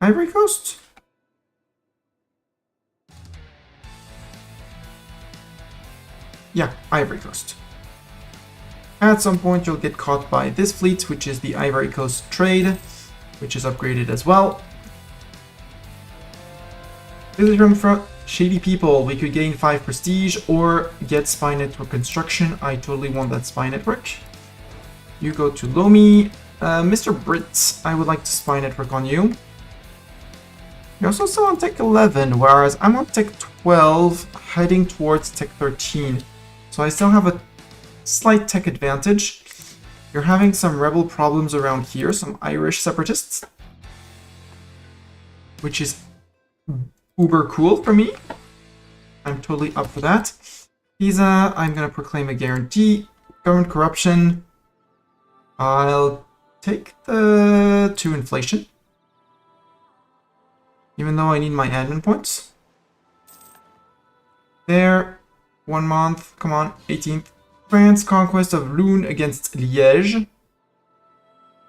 Ivory Coast? Yeah, Ivory Coast. At some point you'll get caught by this fleet, which is the Ivory Coast trade, which is upgraded as well. Visit from shady people. We could gain 5 prestige or get spy network construction. I totally want that spy network. You go to Lomi. Mr. Brit, I would like to spy network on you. You're also still on Tech 11, whereas I'm on Tech 12, heading towards Tech 13. So I still have a slight tech advantage. You're having some rebel problems around here, some Irish separatists. Which is uber cool for me. I'm totally up for that. Pisa, I'm going to proclaim a guarantee. Government corruption. I'll take the 2 inflation. Even though I need my admin points. There. 1 month. Come on. 18th. France conquest of Lune against Liège.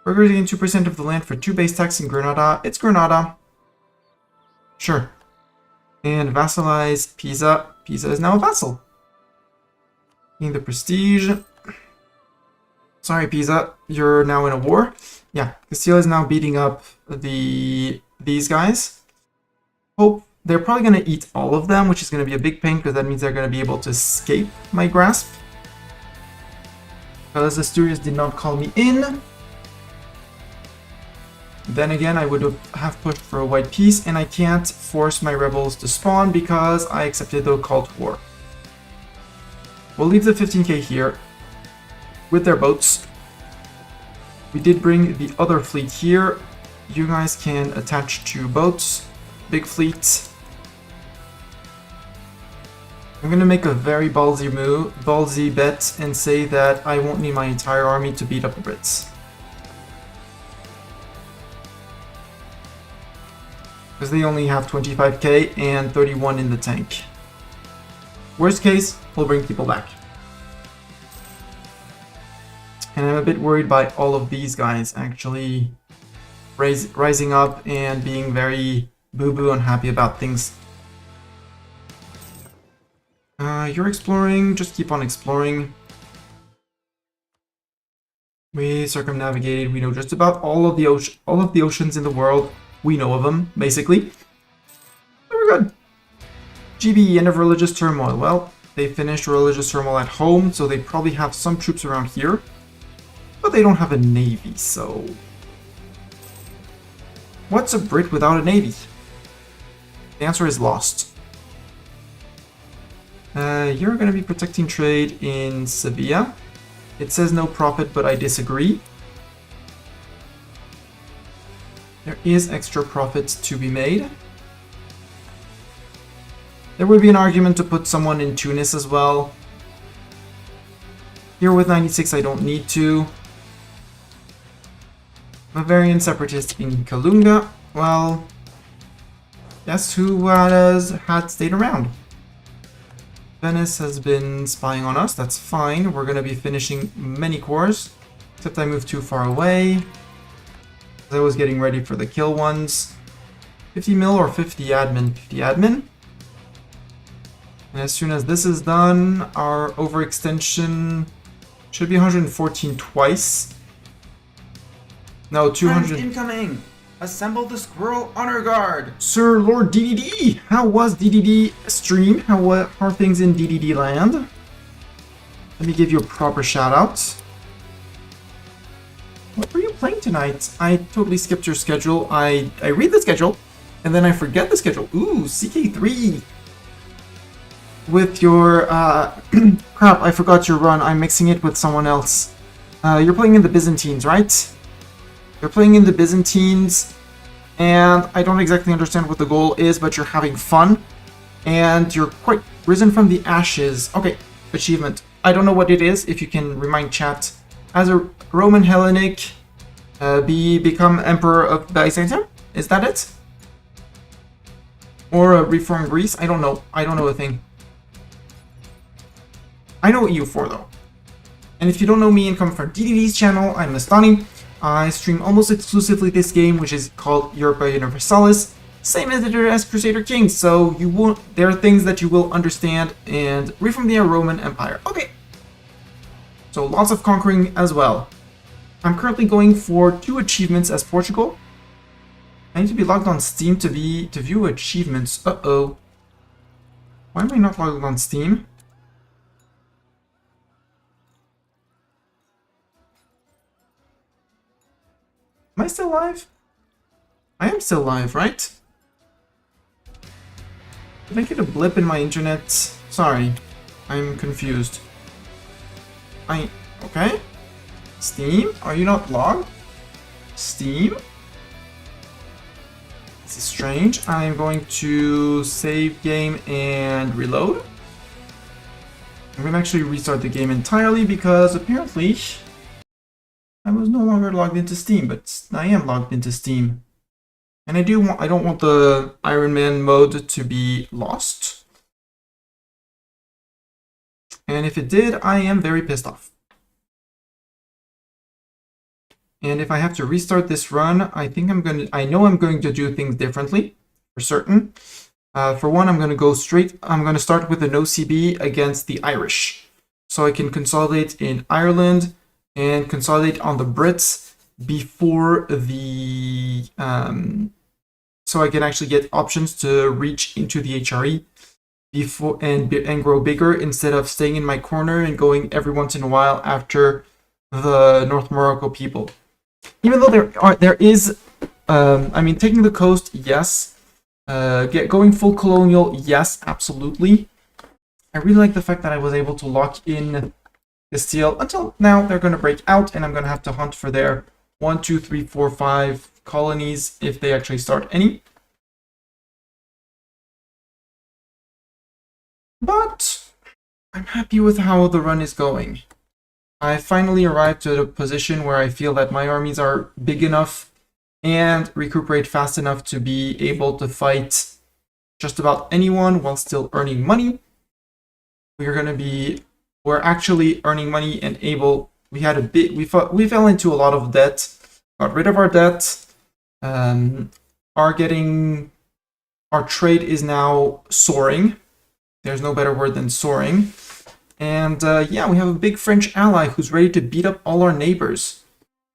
Burgers gain 2% of the land for 2 base tax in Granada. It's Granada. Sure. And vassalize Pisa. Pisa is now a vassal. Gain the prestige. Sorry, Pisa. You're now in a war. Yeah, Castile is now beating up these guys. Hope they're probably going to eat all of them, which is going to be a big pain because that means they're going to be able to escape my grasp. Because Asturias did not call me in. Then again, I would have pushed for a white peace, and I can't force my rebels to spawn because I accepted the call to war. We'll leave the 15k here with their boats. We did bring the other fleet here. You guys can attach 2 boats. Big fleet. I'm gonna make a very ballsy bet and say that I won't need my entire army to beat up the Brits. Because they only have 25k and 31 in the tank. Worst case, we'll bring people back. And I'm a bit worried by all of these guys actually rising up and being very boo-boo unhappy about things. You're exploring, just keep on exploring. We circumnavigated, we know just about all of the oceans in the world. We know of them, basically. So we're good. GB, end of religious turmoil. Well, they finished religious turmoil at home, so they probably have some troops around here. But they don't have a navy, so... What's a Brit without a navy? The answer is lost. You're going to be protecting trade in Sevilla. It says no profit, but I disagree. There is extra profit to be made. There would be an argument to put someone in Tunis as well. Here with 96 I don't need to. Bavarian separatist in Kalunga. Well, guess who had stayed around? Venice has been spying on us, that's fine. We're going to be finishing many cores. Except I moved too far away. I was getting ready for the kill ones. 50 mil or 50 admin? 50 admin. And as soon as this is done, our overextension should be 114 twice. No, 200. Friends incoming! Assemble the squirrel honor guard! Sir Lord DDD! How was DDD stream? How are things in DDD land? Let me give you a proper shout out. What were you playing tonight? I totally skipped your schedule. I read the schedule, and then I forget the schedule. Ooh, CK3! With your, crap, I forgot your run. I'm mixing it with someone else. You're playing in the Byzantines, right? You're playing in the Byzantines, and I don't exactly understand what the goal is, but you're having fun. And you're quite risen from the ashes. Okay, achievement. I don't know what it is, if you can remind chat. As a Roman Hellenic, become Emperor of Byzantium? Is that it? Or reform Greece? I don't know. I don't know a thing. I know EU4 though. And if you don't know me and come from DDD's channel, I'm Mastani. I stream almost exclusively this game, which is called Europa Universalis. Same editor as Crusader Kings, so you won't. There are things that you will understand and read from the Roman Empire. Okay. So lots of conquering as well. I'm currently going for 2 achievements as Portugal. I need to be logged on Steam to view achievements. Uh-oh. Why am I not logged on Steam? Am I still live? I am still live, right? Did I get a blip in my internet? Sorry, I'm confused. Okay. Steam? Are you not logged? Steam? This is strange. I'm going to save game and reload. I'm going to actually restart the game entirely because apparently I was no longer logged into Steam, but I am logged into Steam. And I don't want the Iron Man mode to be lost. And if it did, I am very pissed off. And if I have to restart this run, I know I'm going to do things differently, for certain. For one, I'm going to start with a no CB against the Irish. So I can consolidate in Ireland and consolidate on the Brits before the... so I can actually get options to reach into the HRE before and grow bigger instead of staying in my corner and going every once in a while after the North Morocco people. Even though there is, I mean, taking the coast, yes. Going full colonial, yes, absolutely. I really like the fact that I was able to lock in Castile. Until now, they're going to break out, and I'm going to have to hunt for their 1, 2, 3, 4, 5 colonies if they actually start any. But I'm happy with how the run is going. I finally arrived at a position where I feel that my armies are big enough and recuperate fast enough to be able to fight just about anyone while still earning money. We're actually earning money and able. We fell into a lot of debt, got rid of our debt. Our trade is now soaring. There's no better word than soaring. And yeah, we have a big French ally who's ready to beat up all our neighbors.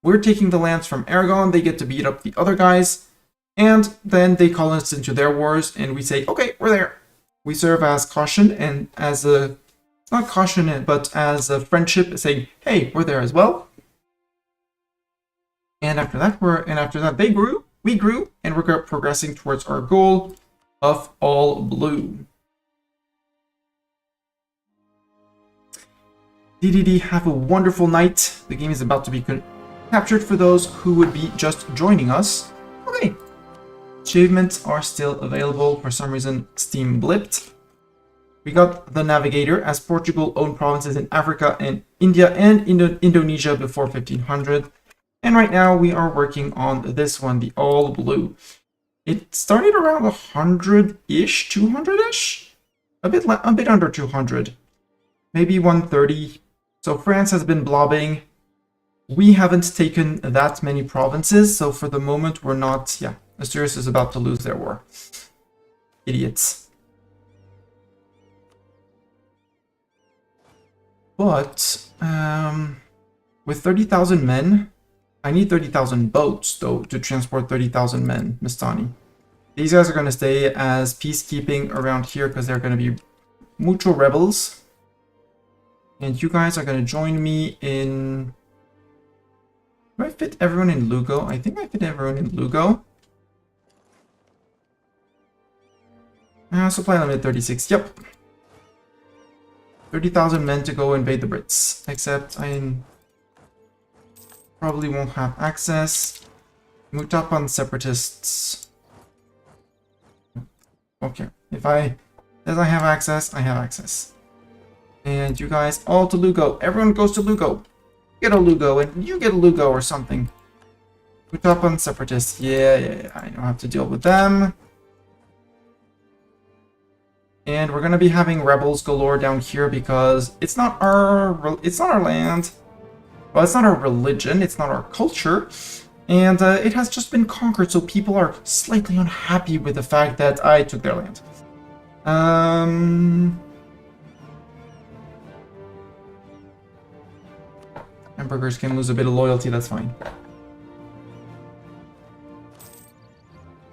We're taking the lands from Aragon, they get to beat up the other guys, and then they call us into their wars, and we say, okay, we're there. We serve as caution, and as a, not caution, but as a friendship, saying, hey, we're there as well. And after that, they grew, we grew, and we're progressing towards our goal of all blue. DDD, have a wonderful night. The game is about to be captured for those who would be just joining us. Okay. Achievements are still available. For some reason, Steam blipped. We got the Navigator, as Portugal owned provinces in Africa and India and Indonesia before 1500. And right now we are working on this one, the all blue. It started around 100-ish, 200-ish? A bit under 200. Maybe 130. So France has been blobbing. We haven't taken that many provinces, so for the moment we're not... Yeah, Asturias is about to lose their war. Idiots. But, with 30,000 men, I need 30,000 boats, though, to transport 30,000 men, Mistani. These guys are going to stay as peacekeeping around here because they're going to be mucho rebels. And you guys are going to join me in... Do I fit everyone in Lugo? I think I fit everyone in Lugo. Supply limit 36. Yep. 30,000 men to go invade the Brits. Except I probably won't have access. Mutapan separatists. Okay. As I have access, I have access. And you guys all to Lugo. Everyone goes to Lugo. Get a Lugo, and you get a Lugo or something. Mutapan separatists. Yeah. I don't have to deal with them. And we're gonna be having rebels galore down here because it's not our land. Well, it's not our religion. It's not our culture. And it has just been conquered, so people are slightly unhappy with the fact that I took their land. Hamburgers can lose a bit of loyalty, that's fine.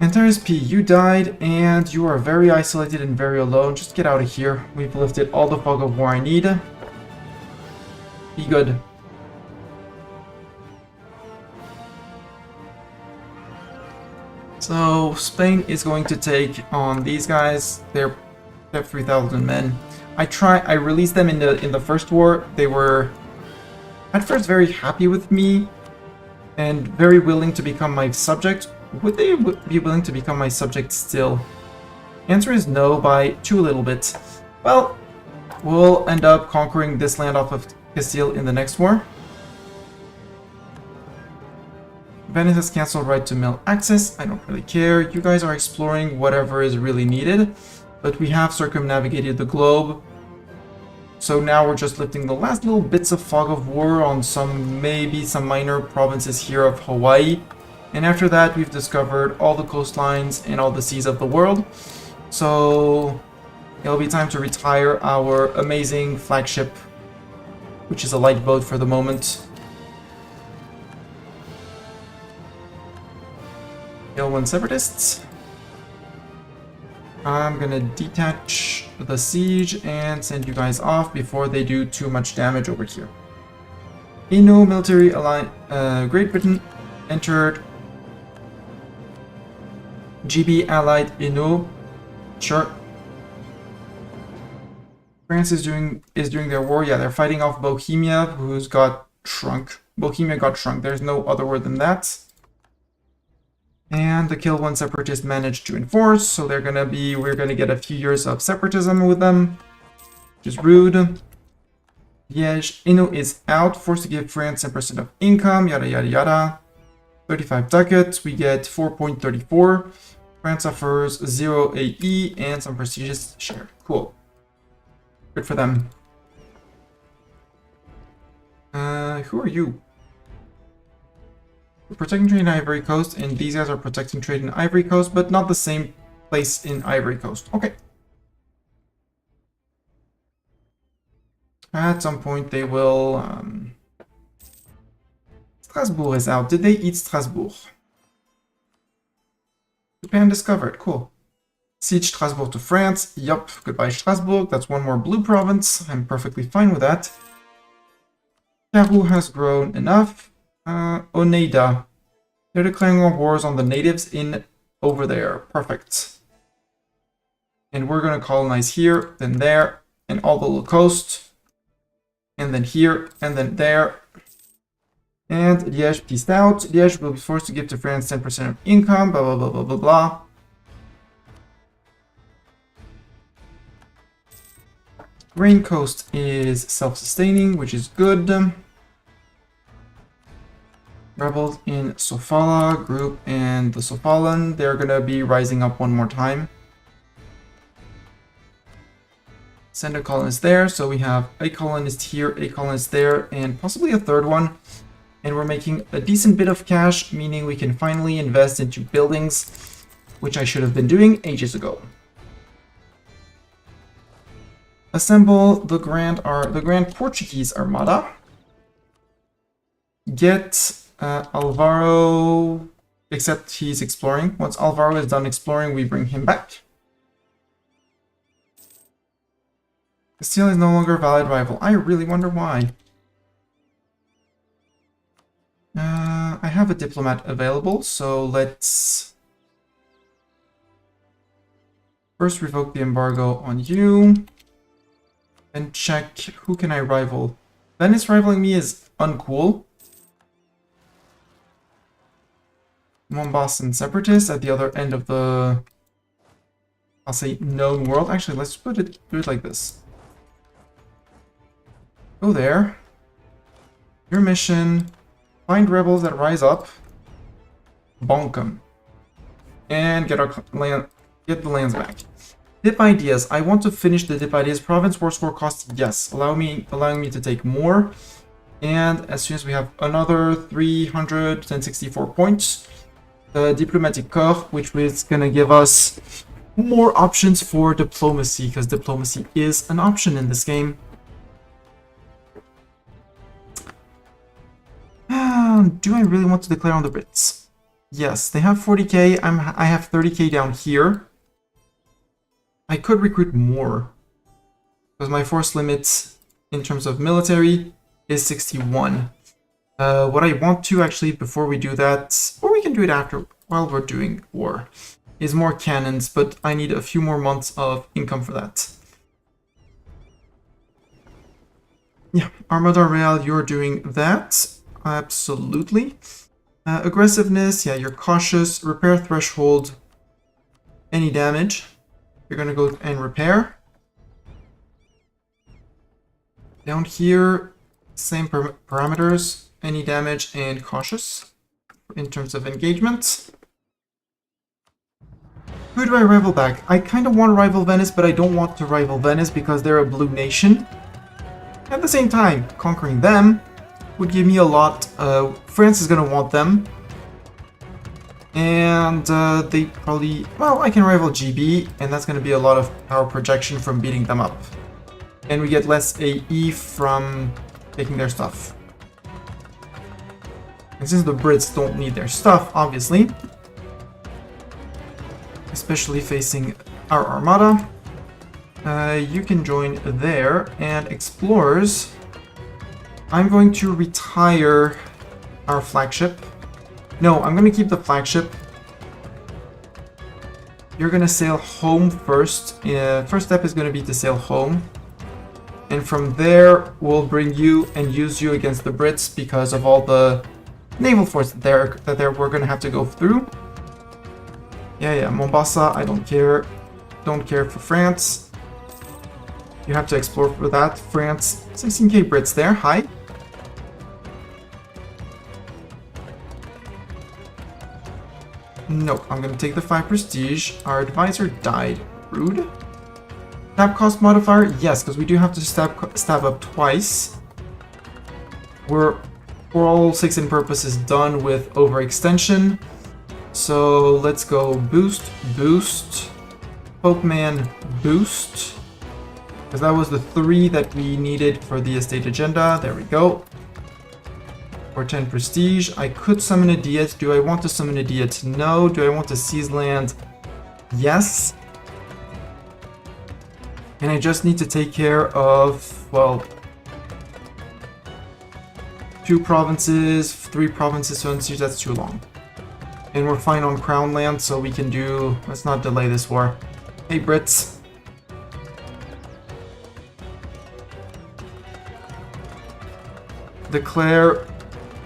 Antares P, you died, and you are very isolated and very alone. Just get out of here. We've lifted all the fog of war I need. Be good. So, Spain is going to take on these guys. They have 3,000 men. I released them in the first war. They were at first very happy with me and very willing to become my subject. Would they be willing to become my subject still? Answer is no by too little bit. Well, we'll end up conquering this land off of Castile in the next war. Venice has cancelled right to mill access. I don't really care. You guys are exploring whatever is really needed. But we have circumnavigated the globe. So now we're just lifting the last little bits of fog of war on maybe some minor provinces here of Hawaii. And after that, we've discovered all the coastlines and all the seas of the world. So it'll be time to retire our amazing flagship, which is a light boat for the moment. Kill 1 separatists. I'm gonna detach the siege and send you guys off before they do too much damage over here. Inno military alliance, Great Britain entered. GB allied Inno. Sure. France is doing their war. Yeah, they're fighting off Bohemia, who's got shrunk. Bohemia got shrunk. There's no other word than that. And the kill 1 separatist managed to enforce, so we're gonna get a few years of separatism with them, which is rude. Liège, Inno is out, forced to give France 10% of income, yada yada yada. 35 ducats, we get 4.34. France offers 0 AE and some prestigious share. Cool. Good for them. Who are you? We're protecting trade in Ivory Coast, and these guys are protecting trade in Ivory Coast, but not the same place in Ivory Coast. Okay. At some point they will... Strasbourg is out. Did they eat Strasbourg? Japan discovered. Cool. Siege Strasbourg to France. Yup. Goodbye Strasbourg. That's one more blue province. I'm perfectly fine with that. Peru has grown enough. Oneida. They're declaring wars on the natives in over there. Perfect. And we're going to colonize here, then there, and all the little coast. And then here, and then there. And Liège peaced out. Liège will be forced to give to France 10% of income, blah, blah, blah, blah, blah, blah. Rain Coast is self-sustaining, which is good. Rebels in Sofala group and the Sofalan, they're gonna be rising up one more time. Send a colonist there, so we have a colonist here, a colonist there, and possibly a third one. And we're making a decent bit of cash, meaning we can finally invest into buildings, which I should have been doing ages ago. Assemble the Grand Portuguese Armada. Get Alvaro, except he's exploring. Once Alvaro is done exploring, we bring him back. Castile is no longer a valid rival. I really wonder why. I have a diplomat available, so let's first revoke the embargo on you. And check who can I rival. Venice rivaling me is uncool. Mombasa separatists at the other end of the, I'll say, known world. Actually, let's do it like this. Go there. Your mission: find rebels that rise up, bonk them, and get the lands back. Dip ideas. I want to finish the dip ideas. Province war score cost, yes, allowing me to take more. And as soon as we have another 364 points, the diplomatic corps, which is gonna give us more options for diplomacy, because diplomacy is an option in this game. Do I really want to declare on the Brits? Yes, they have 40k. I have 30k down here. I could recruit more, because my force limit in terms of military is 61. What I want to actually, before we do that, or we can do it after, while we're doing war, is more cannons, but I need a few more months of income for that. Yeah, Armada Real, you're doing that. Absolutely. Aggressiveness, yeah, you're cautious. Repair threshold, any damage. You're gonna go and repair. Down here, same parameters, any damage and cautious. in terms of engagement. Who do I rival back? I kind of want to rival Venice, but I don't want to rival Venice because they're a blue nation. At the same time, conquering them would give me a lot. France is going to want them. And they probably... Well, I can rival GB, and that's going to be a lot of power projection from beating them up. And we get less AE from taking their stuff. And since the Brits don't need their stuff, obviously, especially facing our armada, you can join there. And explorers, I'm going to retire our flagship. No, I'm going to keep the flagship. You're going to sail home first. First step is going to be to sail home. And from there, we'll bring you and use you against the Brits because of all the naval force that we're going to have to go through. Yeah, Mombasa, I don't care. Don't care for France. You have to explore for that. France, 16k Brits there. Hi. Nope, I'm going to take the 5 prestige. Our advisor died. Rude. Stab cost modifier? Yes, because we do have to stab up twice. We're, for all 6 purposes, done with overextension. So let's go boost, boost, Pope Man, boost. Because that was the 3 that we needed for the estate agenda. There we go. For 10 prestige. I could summon a Diet. Do I want to summon a Diet? No. Do I want to seize land? Yes. And I just need to take care of, well, 2 provinces, 3 provinces, so that's too long. And we're fine on crown land, so we can do... Let's not delay this war. Hey, Brits. Declare...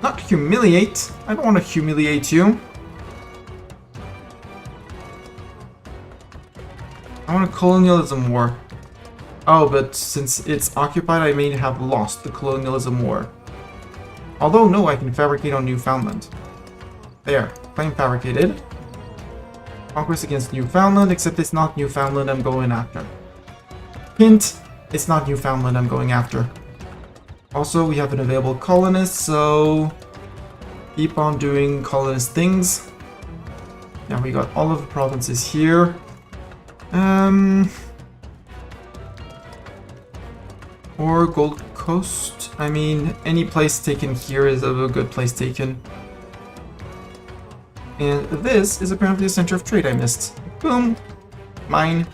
Not humiliate. I don't want to humiliate you. I want a colonialism war. Oh, but since it's occupied, I may have lost the colonialism war. Although, no, I can fabricate on Newfoundland. There. Claim fabricated. Conquest against Newfoundland, except it's not Newfoundland I'm going after. Hint, it's not Newfoundland I'm going after. Also, we have an available colonist, so keep on doing colonist things. Now we got all of the provinces here. Or Gold Coast. I mean, any place taken here is a good place taken. And this is apparently a center of trade I missed. Boom! Mine.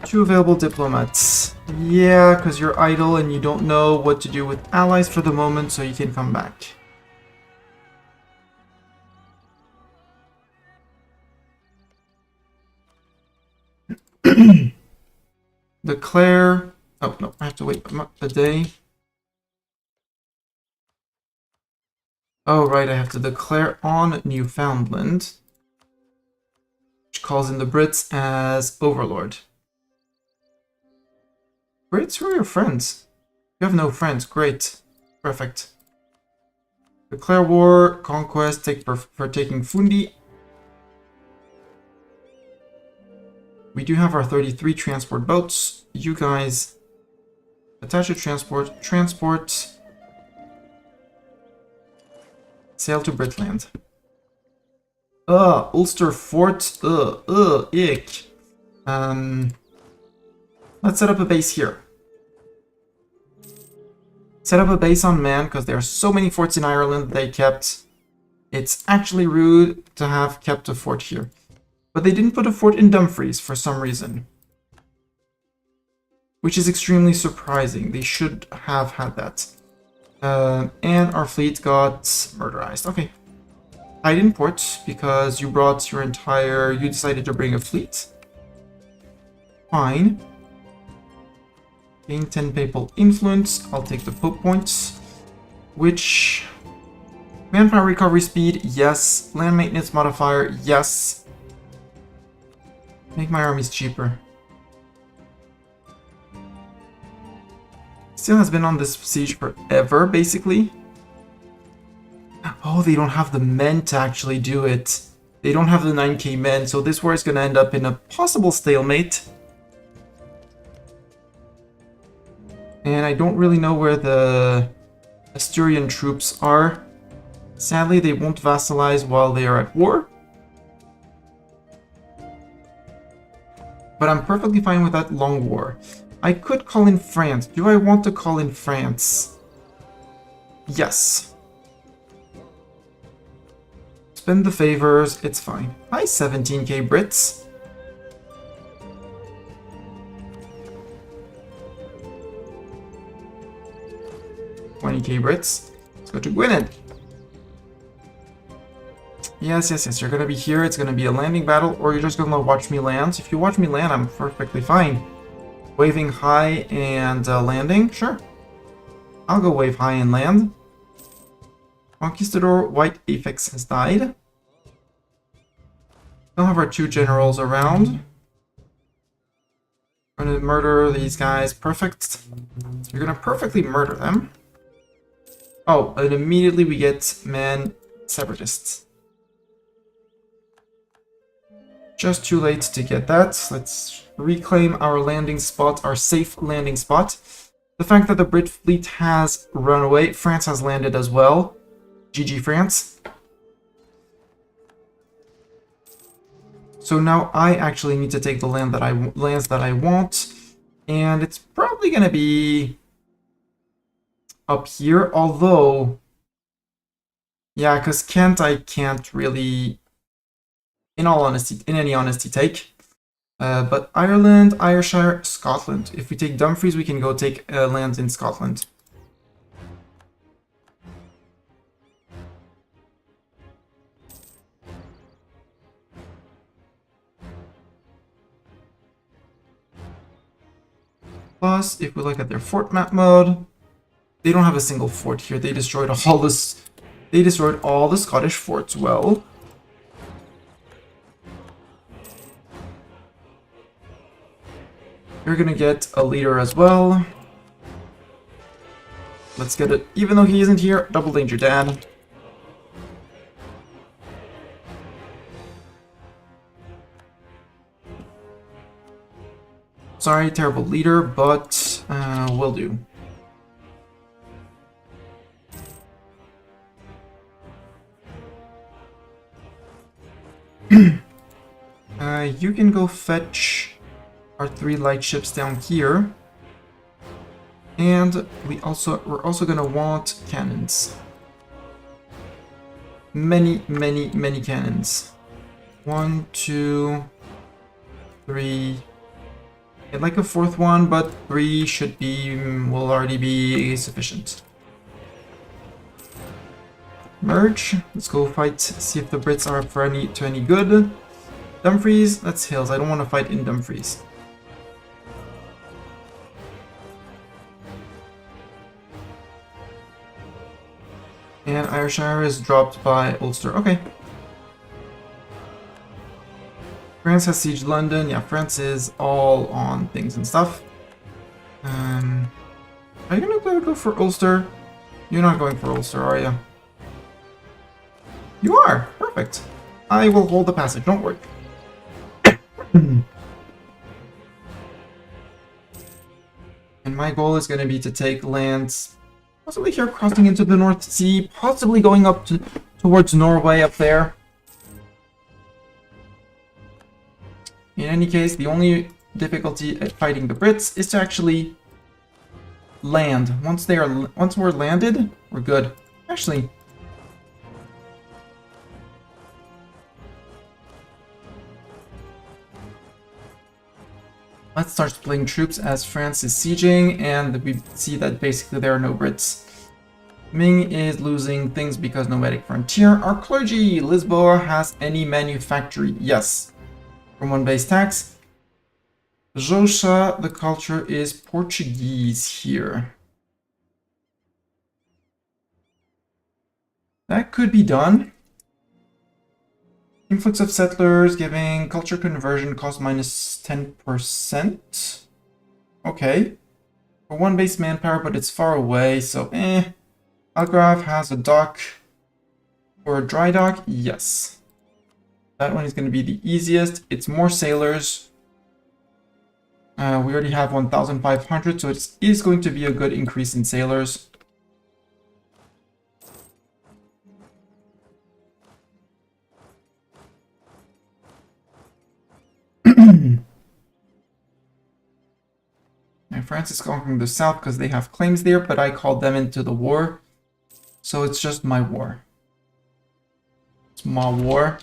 2 available diplomats. Yeah, because you're idle and you don't know what to do with allies for the moment, so you can come back. Declare... Oh, no, I have to wait a day. Oh, right, I have to declare on Newfoundland, which calls in the Brits as Overlord. Brits, who are your friends? You have no friends, great. Perfect. Declare war, conquest, for taking Fundi. We do have our 33 transport boats. You guys attach a transport, sail to Britland. Ulster Fort, ick. Let's set up a base here. Set up a base on Man, because there are so many forts in Ireland that they kept. It's actually rude to have kept a fort here. But they didn't put a fort in Dumfries for some reason. Which is extremely surprising. They should have had that. And our fleet got murderized. Okay. Hide in port, because you brought your entire... You decided to bring a fleet. Fine. Gain 10 papal influence. I'll take the Pope points. Which... Manpower recovery speed, yes. Land maintenance modifier, yes. Make my armies cheaper. Still has been on this siege forever, basically. Oh, they don't have the men to actually do it. They don't have the 9k men, so this war is going to end up in a possible stalemate. And I don't really know where the Asturian troops are. Sadly, they won't vassalize while they are at war. But I'm perfectly fine with that long war. I could call in France. Do I want to call in France? Yes. Spend the favors, it's fine. Hi, 17k Brits. $20k Brits. Let's go to Gwynedd. Yes, you're gonna be here, it's gonna be a landing battle, or you're just gonna watch me land. So if you watch me land, I'm perfectly fine. Waving high and landing, sure. I'll go wave high and land. Conquistador White Apex has died. We'll have our 2 generals around. We're gonna murder these guys, perfect. So you're gonna perfectly murder them. Oh, and immediately we get man separatists. Just too late to get that. Let's reclaim our landing spot, our safe landing spot. The fact that the Brit fleet has run away, France has landed as well. GG France. So now I actually need to take the lands that I want, and it's probably gonna be up here. Although, yeah, because Kent I can't really, in any honesty, take. But Ireland, Ayrshire, Scotland. If we take Dumfries, we can go take lands in Scotland. Plus, if we look at their fort map mode, they don't have a single fort here. They destroyed all this. They destroyed all the Scottish forts. Well, you're gonna get a leader as well. Let's get it. Even though he isn't here, double danger dad. Sorry, terrible leader, but will do. You can go fetch our 3 light ships down here, and we're also gonna want cannons. Many cannons. 1, 2, 3. I'd like a 4th one, but 3 will already be sufficient. Merge. Let's go fight, see if the Brits are up for any good. Dumfries, that's hills. I don't want to fight in Dumfries. And Ayrshire is dropped by Ulster. Okay. France has sieged London. Yeah, France is all on things and stuff. Are you gonna go for Ulster? You're not going for Ulster, are you? You are! Perfect. I will hold the passage, don't worry. And my goal is gonna be to take lands possibly here crossing into the North Sea, possibly going up towards Norway up there. In any case, the only difficulty at fighting the Brits is to actually land. Once we're landed, we're good. Actually, let's start playing troops as France is sieging, and we see that basically there are no Brits. Ming is losing things because nomadic frontier. Our clergy, Lisboa, has any manufactory? Yes. From 1 base tax. Josha, the culture is Portuguese here. That could be done. Influx of settlers giving culture conversion cost minus 10%. Okay. For 1 base manpower, but it's far away, so Algarve has a dock. For a dry dock, yes. That one is going to be the easiest. It's more sailors. We already have 1,500, so it is going to be a good increase in sailors. And France is conquering the south because they have claims there, but I called them into the war. So it's just my war. It's my war.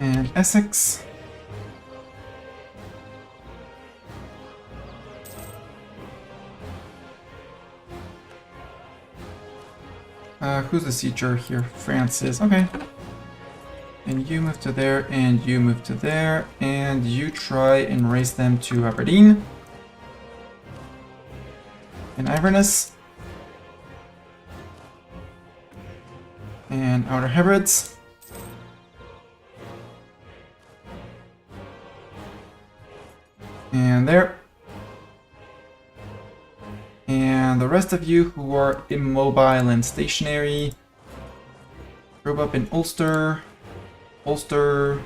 And Essex. Who's the sieger here? France is. Okay. And you move to there, and you move to there, and you try and race them to Aberdeen. And Inverness. And Outer Hebrides. And there. And the rest of you who are immobile and stationary, group up in Ulster, Ulster,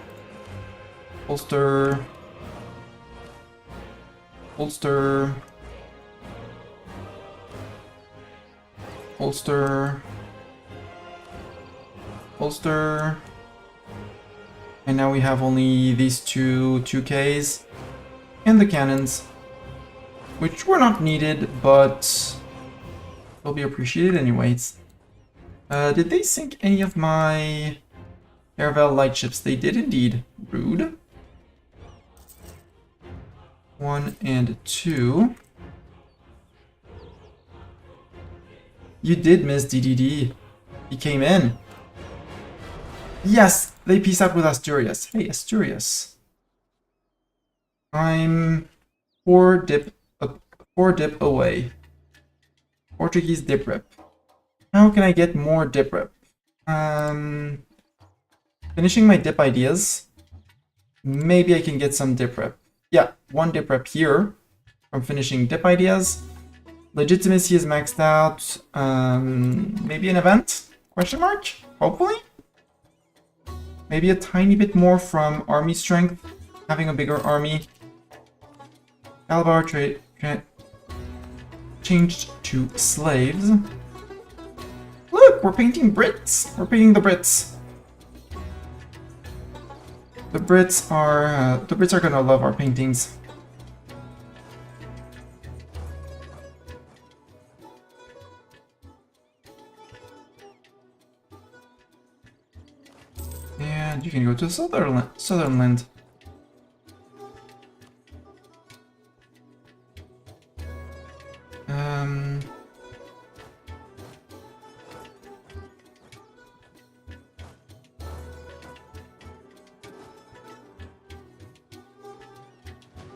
Ulster, Ulster, Ulster, Ulster, and now we have only these two 2Ks and the cannons, which were not needed, but will be appreciated anyways. Did they sink any of my Caravel lightships? They did indeed. Rude. 1 and 2. You did miss DDD. He came in. Yes, they peace out with Asturias. Hey, Asturias. I'm 4 dip away. Portuguese dip rep. How can I get more dip rep? Finishing my dip ideas. Maybe I can get some dip rep. Yeah, 1 dip rep here from finishing dip ideas. Legitimacy is maxed out. Maybe an event? Question mark? Hopefully? Maybe a tiny bit more from army strength. Having a bigger army. Calabar trade changed to slaves. Look, we're painting Brits. We're painting the Brits. The Brits are gonna love our paintings. And you can go to Sutherland.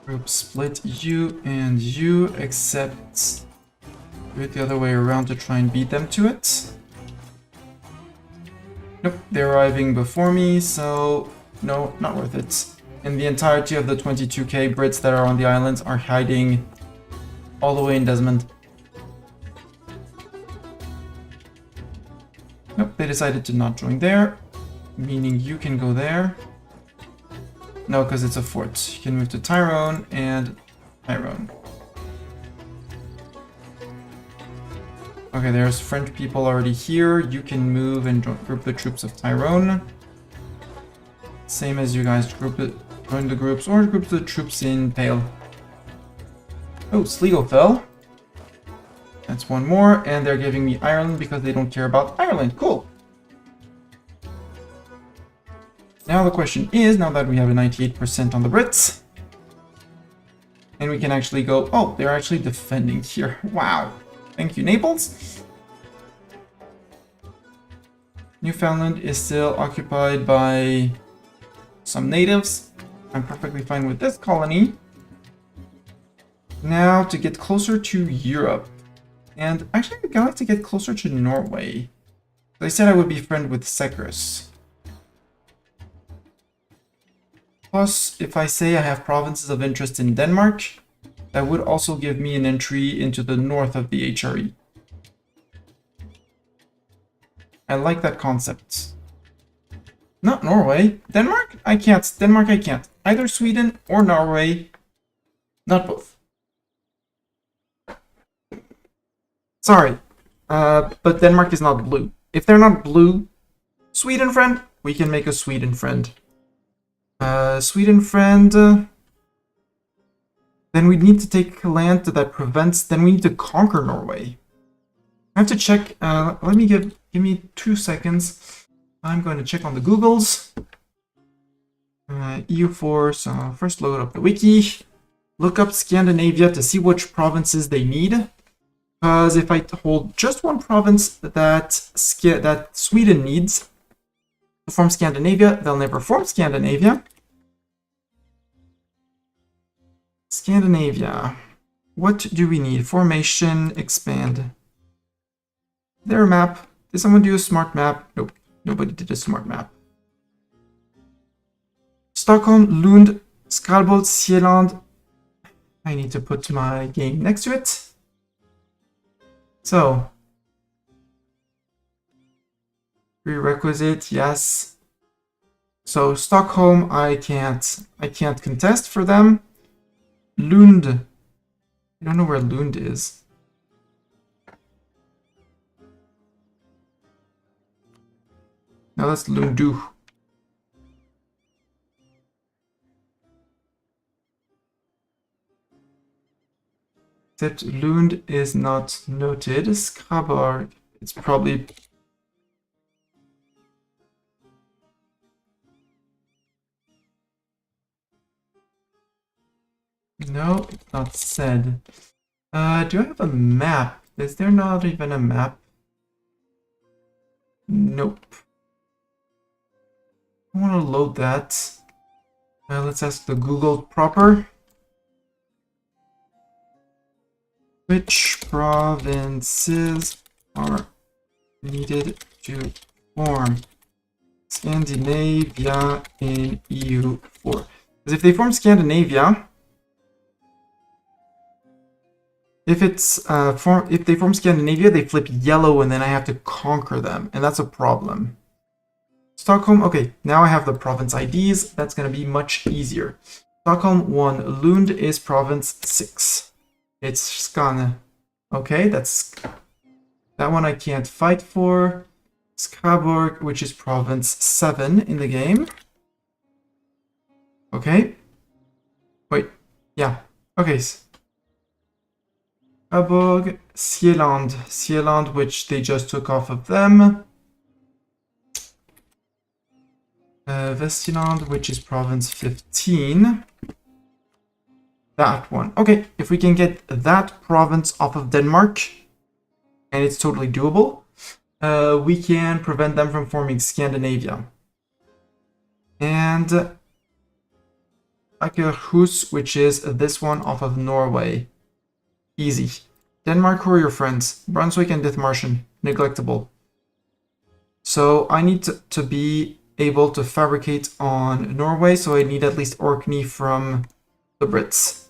Group split you and you, except do it the other way around to try and beat them to it. Nope, they're arriving before me, so no, not worth it. And the entirety of the 22k Brits that are on the islands are hiding all the way in Desmond. Nope, they decided to not join there, meaning you can go there. No, because it's a fort. You can move to Tyrone and Tyrone. Okay, there's French people already here. You can move and group the troops of Tyrone. Same as you guys join the groups or group the troops in Pale. Oh, Sligo fell. That's 1 more, and they're giving me Ireland because they don't care about Ireland. Cool. Now the question is, now that we have a 98% on the Brits, and we can actually go, oh, they're actually defending here. Wow. Thank you, Naples. Newfoundland is still occupied by some natives. I'm perfectly fine with this colony. Now to get closer to Europe. And actually, I'd like to get closer to Norway. I said I would be friend with Sekrus. Plus, if I say I have provinces of interest in Denmark, that would also give me an entry into the north of the HRE. I like that concept. Not Norway. Denmark? I can't. Denmark, I can't. Either Sweden or Norway. Not both. Sorry. But Denmark is not blue. If they're not blue, Sweden friend, we can make a Sweden friend. Sweden friend. Then we need to take land that prevents. Then we need to conquer Norway. I have to check. Let me give me 2 seconds. I'm going to check on the Googles. EU4. So first load up the wiki. Look up Scandinavia to see which provinces they need. Because if I hold just one province that Sweden needs to form Scandinavia, they'll never form Scandinavia. Scandinavia. What do we need? Formation, expand. Their map. Did someone do a smart map? Nope. Nobody did a smart map. Stockholm, Lund, Skralbold, Sjælland. I need to put my game next to it. So, prerequisite, yes. So Stockholm, I can't contest for them. Lund, I don't know where Lund is. No, that's Lundu. Except Lund is not noted. Skraborg, it's probably... No, it's not said. Do I have a map? Is there not even a map? Nope. I want to load that. Let's ask the Google proper. Which provinces are needed to form Scandinavia in EU4? Because if they form Scandinavia, if they form Scandinavia, they flip yellow, and then I have to conquer them, and that's a problem. Stockholm, okay, now I have the province IDs. That's going to be much easier. Stockholm 1, Lund is province 6. It's Skane. Okay, that one I can't fight for. Skraborg, which is province 7 in the game. Okay. Wait, yeah. Okay. Skraborg, Sjælland, which they just took off of them. Vestland, which is province 15. That one. Okay, if we can get that province off of Denmark, and it's totally doable, we can prevent them from forming Scandinavia. And Akerhus, which is this one off of Norway. Easy. Denmark, who are your friends? Brunswick and Dithmarschen. Neglectable. So I need to be able to fabricate on Norway, so I need at least Orkney from the Brits.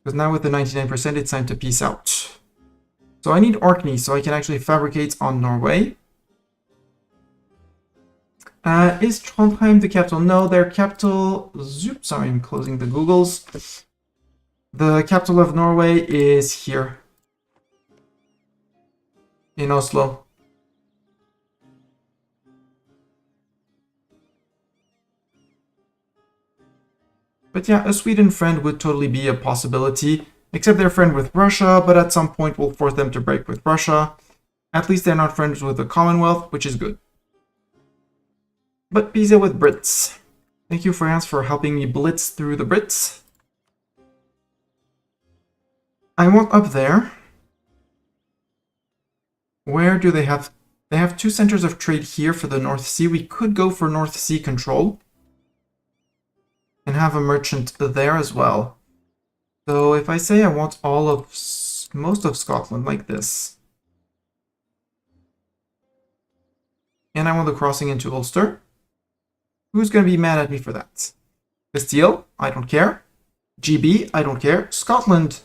Because now with the 99%, it's time to peace out. So I need Orkney, so I can actually fabricate on Norway. Is Trondheim the capital? No, their capital... Zoop, sorry, I'm closing the Googles. The capital of Norway is here. In Oslo. But yeah, a Sweden friend would totally be a possibility, except they're friend with Russia, but at some point we'll force them to break with Russia. At least they're not friends with the Commonwealth, which is good. But Pisa with Brits. Thank you, France, for helping me blitz through the Brits. I want up there. Where do they have... They have 2 centers of trade here for the North Sea. We could go for North Sea control. And have a merchant there as well. So if I say I want all of most of Scotland like this, and I want the crossing into Ulster, Who's going to be mad at me for that? Castile, I don't care. GB, I don't care. Scotland,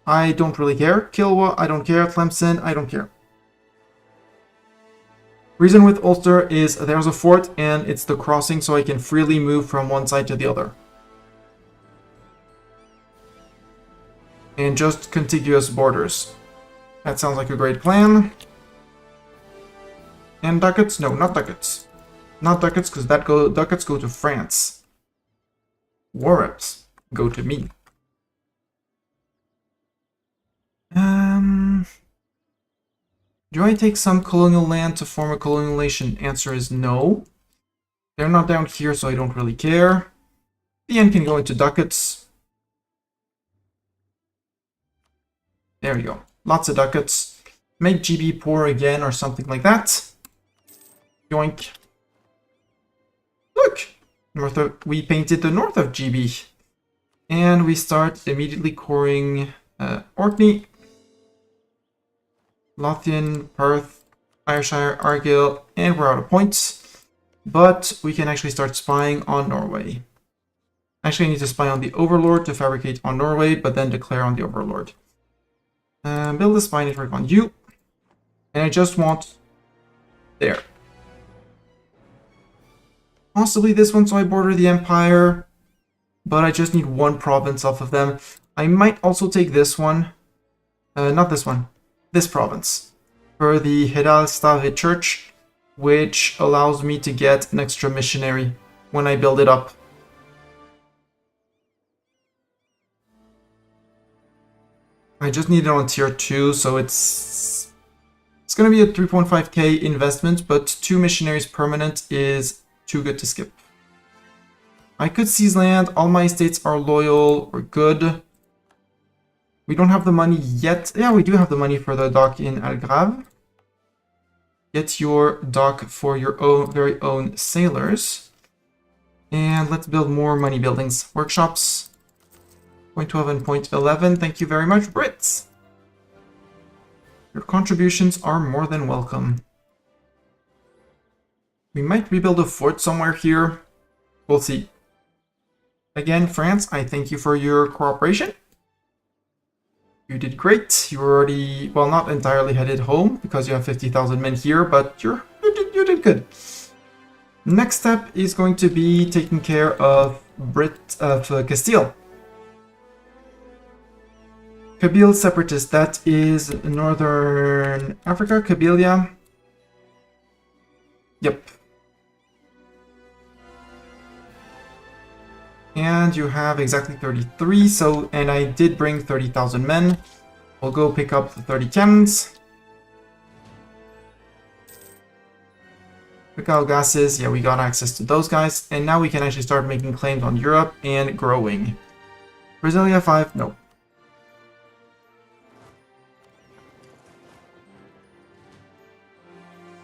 I don't really care. Kilwa, I don't care. Tlemcen, I don't care. Reason with Ulster is there's a fort and it's the crossing, so I can freely move from one side to the other. And just contiguous borders. That sounds like a great plan. And ducats? No, not ducats. Not ducats, because ducats go to France. War reps go to me. Do I take some colonial land to form a colonial nation? Answer is no. They're not down here, so I don't really care. The end can go into ducats. There we go. Lots of ducats. Make GB poor again or something like that. Yoink. Look! We painted the north of GB. And we start immediately coring Orkney, Lothian, Perth, Ayrshire, Argyll, and we're out of points. But we can actually start spying on Norway. Actually, I need to spy on the Overlord to fabricate on Norway, but then declare on the Overlord. Build a spy network on you. And I just want... there. Possibly this one, so I border the Empire. But I just need one province off of them. I might also take this one. Not this one. This province. For the Hedalstave Church, which allows me to get an extra missionary when I build it up. I just need it on tier 2, so it's going to be a 3.5k investment, but 2 missionaries permanent is too good to skip. I could seize land, all my estates are loyal, we're good. We don't have the money yet. Yeah, we do have the money for the dock in Algarve. Get your dock for your own very own sailors. And let's build more money buildings. Workshops. 0.12 and 0.11. Thank you very much, Brits. Your contributions are more than welcome. We might rebuild a fort somewhere here. We'll see. Again, France, I thank you for your cooperation. You did great. You were already, well, not entirely headed home because you have 50,000 men here, but you did good. Next step is going to be taking care of Castile. Kabyle separatist, that is Northern Africa, Kabylia. Yep. And you have exactly 33, so, and I did bring 30,000 men. We'll go pick up the 30 cannons. Pickle gases, yeah, we got access to those guys. And now we can actually start making claims on Europe and growing. Brasilia 5, no.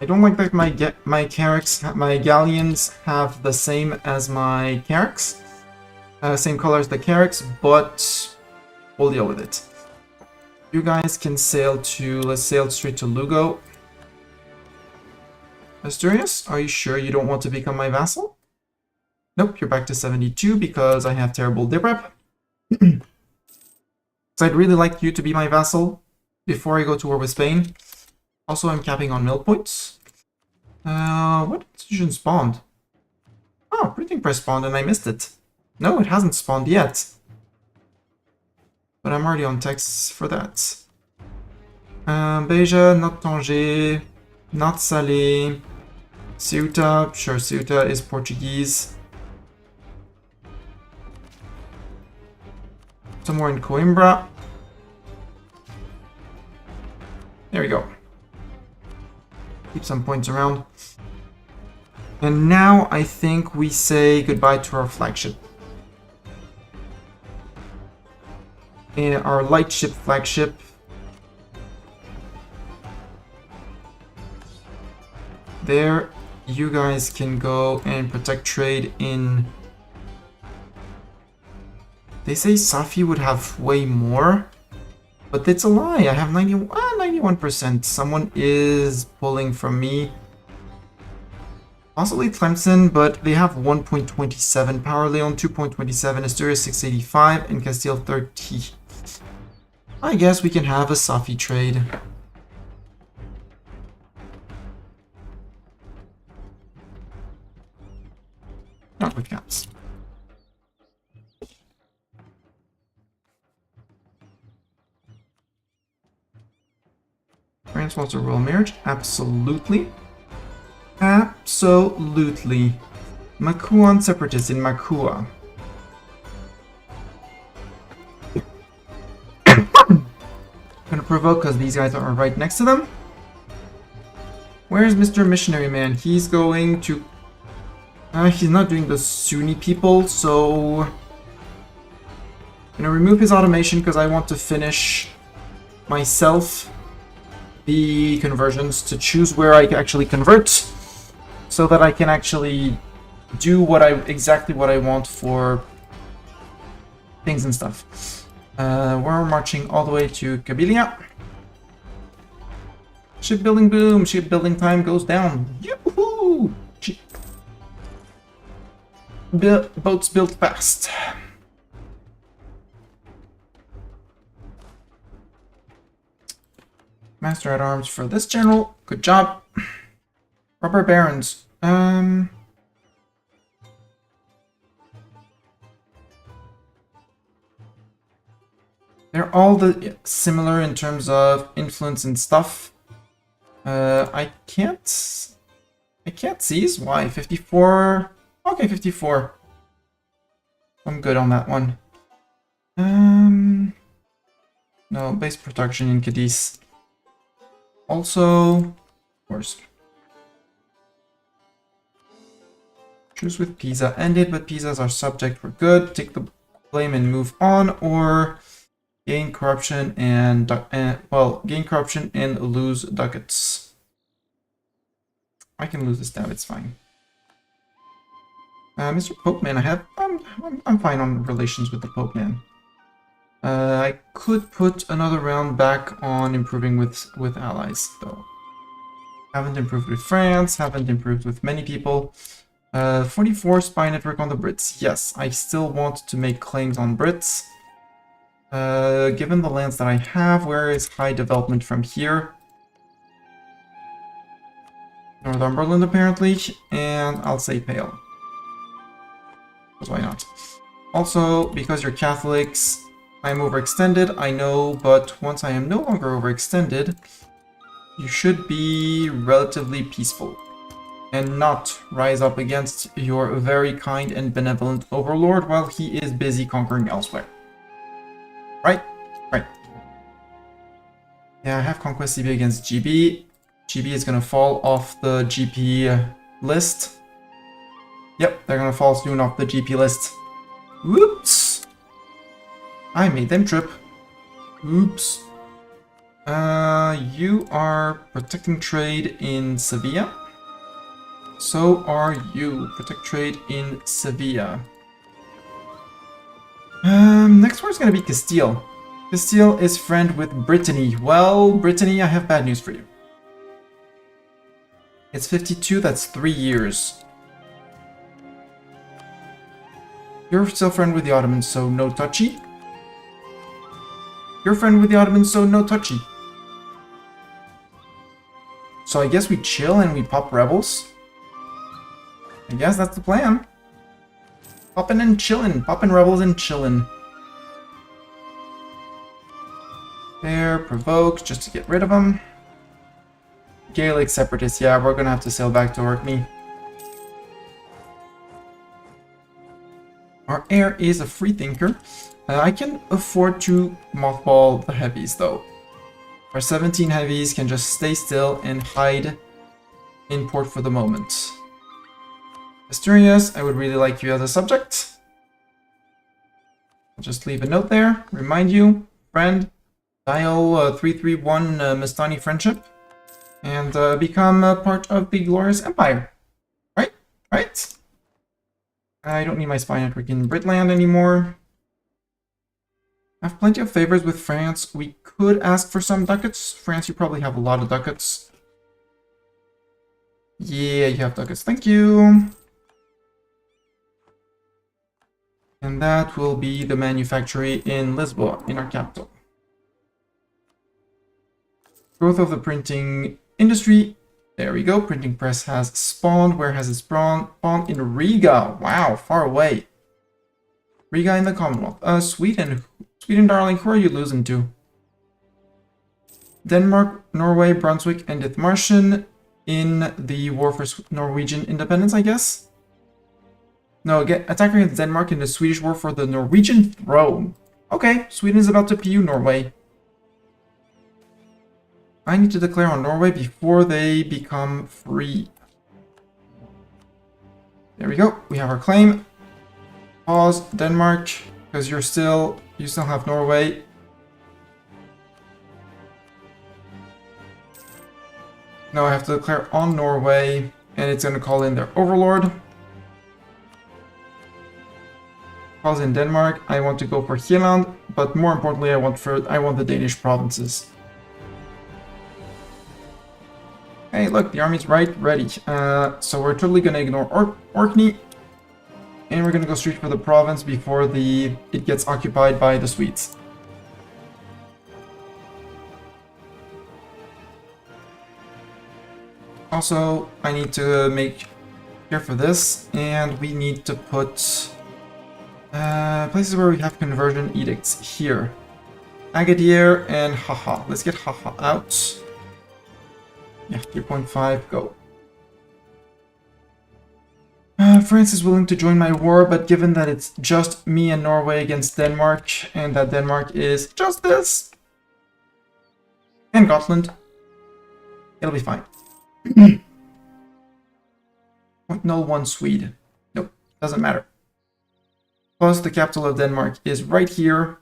I don't like that my galleons have the same as my carracks. Same color as the carracks, but we'll deal with it. You guys can sail to, let's sail straight to Lugo. Asturias, are you sure you don't want to become my vassal? Nope, you're back to 72 because I have terrible diprep. So I'd really like you to be my vassal before I go to war with Spain. Also, I'm capping on mill points. What institution spawned? Oh, printing press spawned and I missed it. No, it hasn't spawned yet. But I'm already on texts for that. Beja, not Tanger, not Salé. Ceuta, sure, Ceuta is Portuguese. Somewhere in Coimbra. There we go. Keep some points around. And now I think we say goodbye to our flagship. And our lightship flagship. There, you guys can go and protect trade in... They say Safi would have way more, but it's a lie. I have 91%. Someone is pulling from me. Possibly Tlemcen, but they have 1.27 power. Leon 2.27, Asturias 685, and Castile 30. I guess we can have a Safi trade. Not with caps. France wants a royal marriage? Absolutely. Absolutely. Makuan separatists in Makua. Gonna provoke because these guys are right next to them. Where's Mr. Missionary Man? He's going to... he's not doing the Sunni people, so... Gonna remove his automation because I want to finish myself the conversions to choose where I actually convert, so that I can actually do exactly what I want for things and stuff. We're marching all the way to Kabylia. Shipbuilding boom, shipbuilding time goes down. Yoo-hoo! Boats built fast. Master at arms for this general. Good job. Rubber barons. They're all similar in terms of influence and stuff. I can't seize. Why? 54. Okay, 54. I'm good on that one. No, base production in Cadiz. Also, of course. Truce with Pisa ended, but Pisa's our subject. We're good. Take the blame and move on, or gain corruption and gain corruption and lose ducats. I can lose this down. It's fine. Mr. Pope Man, I'm fine on relations with the Pope Man. I could put another round back on improving with allies, though. Haven't improved with France, haven't improved with many people. 44 spy network on the Brits. Yes, I still want to make claims on Brits. Given the lands that I have, where is high development from here? Northumberland, apparently, and I'll say Pale. Because why not? Also, because you're Catholics, I'm overextended, I know, but once I am no longer overextended, you should be relatively peaceful and not rise up against your very kind and benevolent overlord while he is busy conquering elsewhere. Right? Right. Yeah, I have Conquest CB against GB. GB is gonna fall off the GP list. Yep, they're gonna fall soon off the GP list. Whoops! I made them trip. Oops. You are protecting trade in Sevilla. So are you. Protect trade in Sevilla. Next word is gonna be Castile. Castile is friend with Brittany. Well, Brittany, I have bad news for you. It's 52, that's 3 years. You're still friend with the Ottomans, so no touchy. You're friend with the Ottomans, so no touchy. So I guess we chill and we pop rebels. I guess that's the plan. Poppin' and chillin'. Poppin' rebels and chillin'. There, provoke, just to get rid of them. Gaelic separatists, yeah, we're gonna have to sail back to Orkney. Our heir is a freethinker. I can afford to mothball the heavies, though. Our 17 heavies can just stay still and hide in port for the moment. Asturias, I would really like you as a subject. I'll just leave a note there. Remind you, friend, dial 331 Mastani Friendship, and become a part of the glorious empire. Right? Right? I don't need my spy network in Britland anymore. I have plenty of favors with France. We could ask for some ducats. France, you probably have a lot of ducats. Yeah, you have ducats. Thank you. And that will be the manufactory in Lisboa, in our capital. Growth of the printing industry. There we go. Printing press has spawned. Where has it spawned? Spawned in Riga. Wow, far away. Riga in the Commonwealth. Sweden. Sweden, darling, who are you losing to? Denmark, Norway, Brunswick, and Dithmarschen in the war for Norwegian independence, I guess? No, attack against Denmark in the Swedish war for the Norwegian throne. Okay, Sweden is about to PU Norway. I need to declare on Norway before they become free. There we go. We have our claim. Pause, Denmark, because you still have Norway. Now I have to declare on Norway, and it's going to call in their overlord. Calls in Denmark. I want to go for Jylland, but more importantly, I want the Danish provinces. Hey, look, the army's ready. So we're totally gonna ignore Orkney, and we're gonna go straight for the province before it gets occupied by the Swedes. Also, I need to make care for this, and we need to put places where we have conversion edicts here. Agadir and Haha. Let's get Haha out. Yeah, 3.5, go. France is willing to join my war, but given that it's just me and Norway against Denmark, and that Denmark is just this, and Gotland, it'll be fine. 0.01 Swede. Nope, doesn't matter. Plus, the capital of Denmark is right here.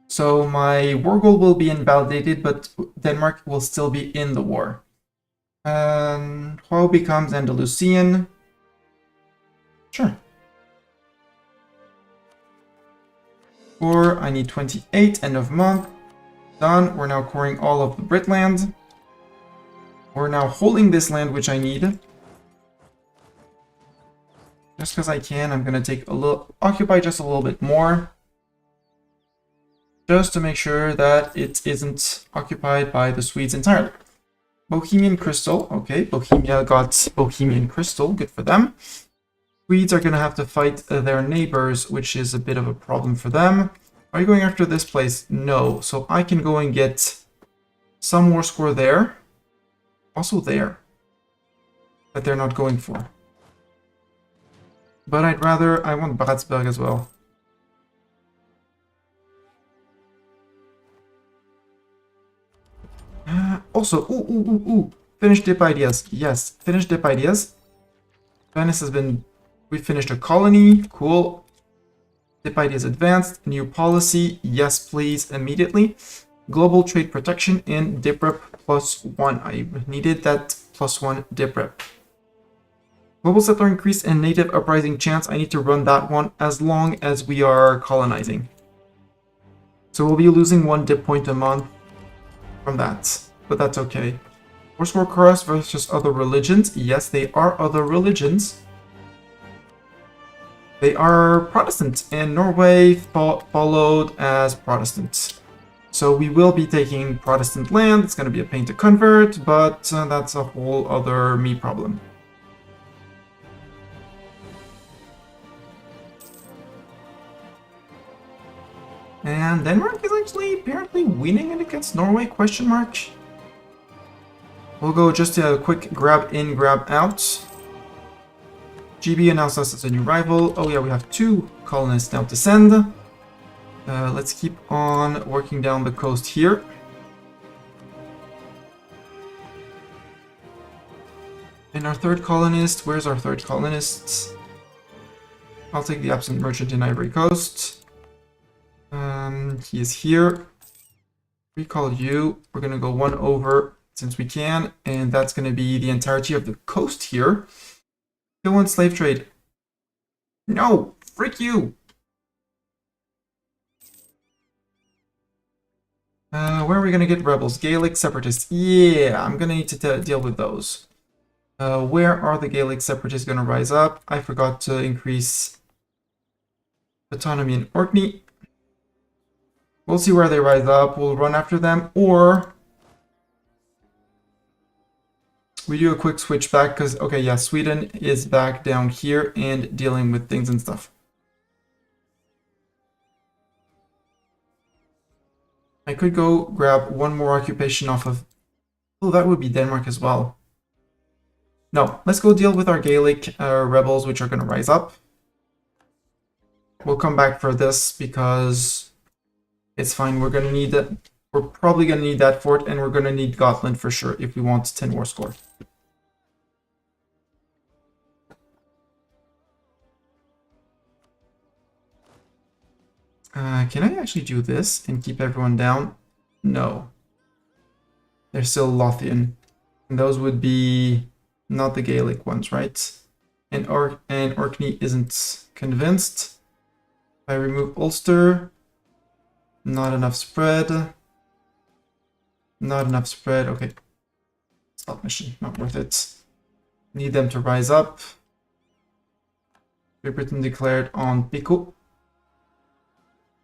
So my war goal will be invalidated, but Denmark will still be in the war. How becomes Andalusian? Sure. Or I need 28, end of month. Done. We're now coring all of the Britland. We're now holding this land, which I need. Just because I can, I'm going to occupy just a little bit more. Just to make sure that it isn't occupied by the Swedes entirely. Bohemian Crystal. Okay, Bohemia got Bohemian Crystal. Good for them. Swedes are going to have to fight their neighbors, which is a bit of a problem for them. Are you going after this place? No. So I can go and get some more score there. Also there. That they're not going for. But I want Bratsberg as well. Also, finish dip ideas. Yes, finish dip ideas. Venice we finished a colony. Cool. Dip ideas advanced. New policy. Yes, please, immediately. Global trade protection in dip rep +1. I needed that +1 dip rep. Global settler increase and native uprising chance. I need to run that one as long as we are colonizing. So we'll be losing 1 dip point a month from that, but that's okay. Force war cross versus other religions. Yes, they are other religions. They are Protestant, and Norway followed as Protestant. So we will be taking Protestant land. It's going to be a pain to convert, but that's a whole other me problem. And Denmark is actually apparently winning it against Norway, question mark. We'll go just a quick grab in, grab out. GB announced us as a new rival. Oh yeah, we have 2 colonists now to send. Let's keep on working down the coast here. And our 3rd colonist, where's our 3rd colonist? I'll take the absent merchant in Ivory Coast. He is here. Recall you. We're going to go 1 over since we can, and that's going to be the entirety of the coast here. Kill 1 slave trade. No! Frick you! Where are we gonna get rebels? Gaelic separatists. Yeah, I'm gonna need to deal with those. Where are the Gaelic separatists gonna rise up? I forgot to increase autonomy in Orkney. We'll see where they rise up. We'll run after them, or we do a quick switch back because, okay, yeah, Sweden is back down here and dealing with things and stuff. I could go grab one more occupation off of... Oh, that would be Denmark as well. No, let's go deal with our Gaelic rebels, which are going to rise up. We'll come back for this because it's fine. We're going to need that. We're probably going to need that fort, and we're going to need Gotland for sure if we want 10 war score. Can I actually do this and keep everyone down? No. They're still Lothian. And those would be not the Gaelic ones, right? And Orkney isn't convinced. If I remove Ulster, not enough spread. Not enough spread. Okay. Stop mission. Not worth it. Need them to rise up. Great Britain declared on Pico.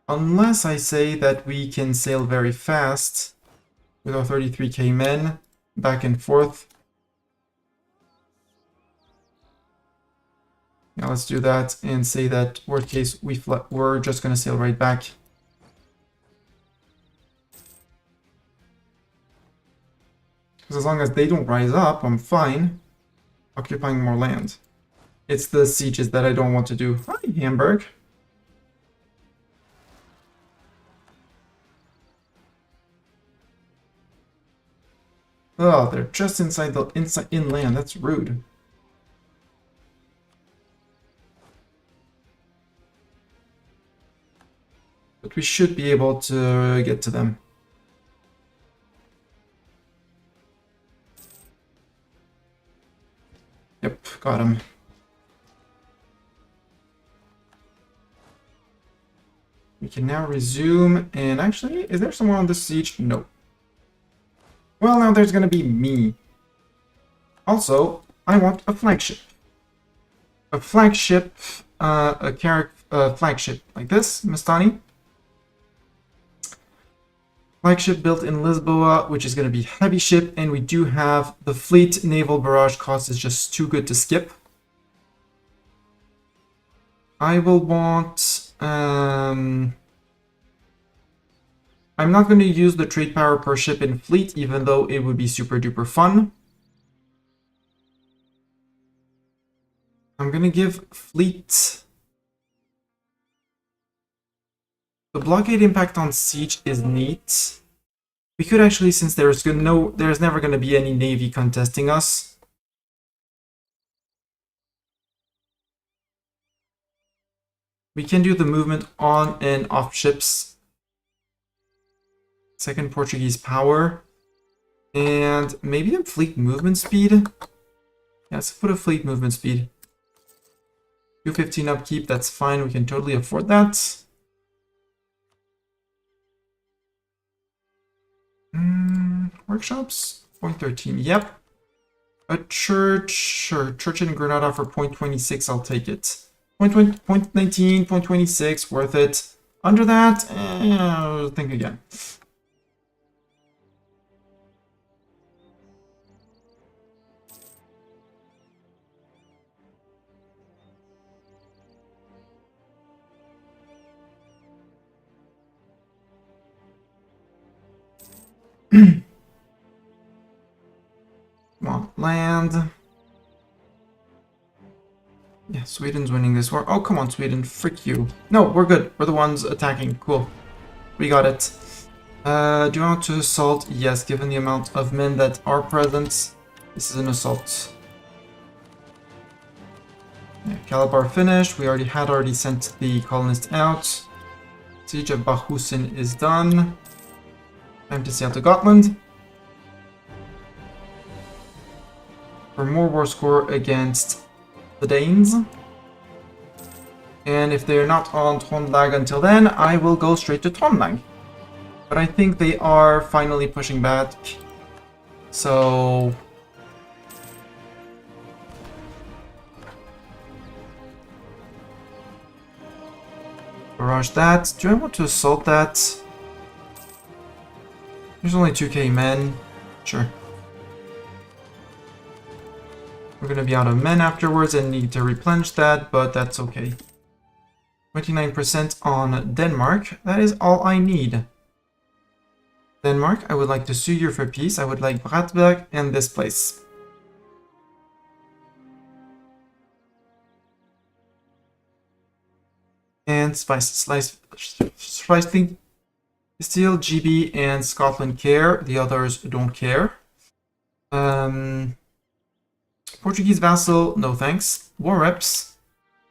Unless I say that we can sail very fast with our 33k men back and forth. Now let's do that and say that worst case we're just going to sail right back. Because as long as they don't rise up, I'm fine occupying more land. It's the sieges that I don't want to do. Hi, Hamburg. Oh, they're just inside inland. That's rude. But we should be able to get to them. Yep, got him. We can now resume. And actually, is there someone on this siege? No. Well, now there's gonna be me. Also, I want a flagship. A flagship, flagship like this, Mastani. Flagship built in Lisboa, which is gonna be heavy ship, and we do have the fleet naval barrage cost is just too good to skip. I will want, I'm not going to use the trade power per ship in fleet, even though it would be super duper fun. I'm going to give fleet... The blockade impact on siege is neat. We could actually, since there's never going to be any navy contesting us. We can do the movement on and off ships. Second Portuguese power. And maybe a fleet movement speed. Yeah, let's put a fleet movement speed. 215 upkeep, that's fine. We can totally afford that. Workshops? 0.13, yep. A church, sure. Church in Granada for 0.26, I'll take it. 0.19, 0.26, worth it. Under that, I'll think again. Come on, land. Yeah, Sweden's winning this war. Oh, come on, Sweden. Frick you. No, we're good. We're the ones attacking. Cool. We got it. Do you want to assault? Yes, given the amount of men that are present. This is an assault. Yeah, Calabar finished. We already sent the colonists out. Siege of Bahusin is done. Time to sail to Gotland. For more war score against the Danes. And if they're not on Trondlag until then, I will go straight to Trondlag. But I think they are finally pushing back. So... barrage that. Do I want to assault that? There's only 2k men. Sure. We're gonna be out of men afterwards and need to replenish that, but that's okay. 29% on Denmark. That is all I need. Denmark, I would like to sue you for peace. I would like Bratberg and this place. And Slicing, Still GB and Scotland care. The others don't care. Portuguese vassal, no thanks. War reps,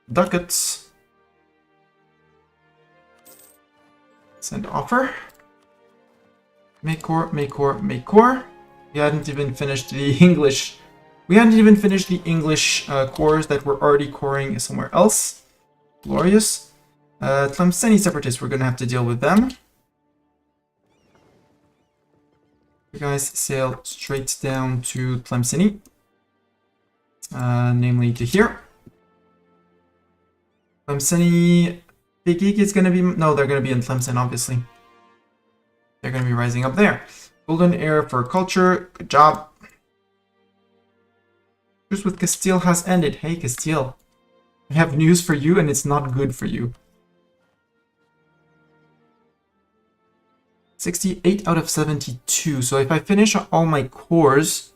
ducats. Send offer. Make core, make core, make core. We hadn't even finished the English. We hadn't even finished the English cores that were already coring somewhere else. Glorious. Tlemceni separatists, we're gonna have to deal with them. You guys sail straight down to Tlemceni. Namely to here. Tlemceni... Big is gonna be... No, they're gonna be in Tlemcen, obviously. They're gonna be rising up there. Golden Era for culture. Good job. Truce with Castile has ended. Hey, Castile. I have news for you, and it's not good for you. 68 out of 72. So if I finish all my cores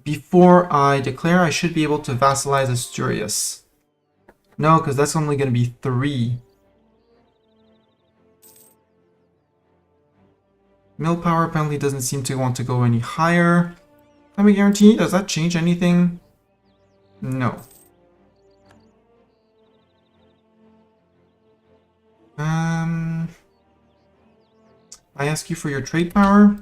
before I declare, I should be able to vassalize Asturias. No, because that's only going to be 3. Mill power apparently doesn't seem to want to go any higher. Let me guarantee, does that change anything? No. I ask you for your trade power.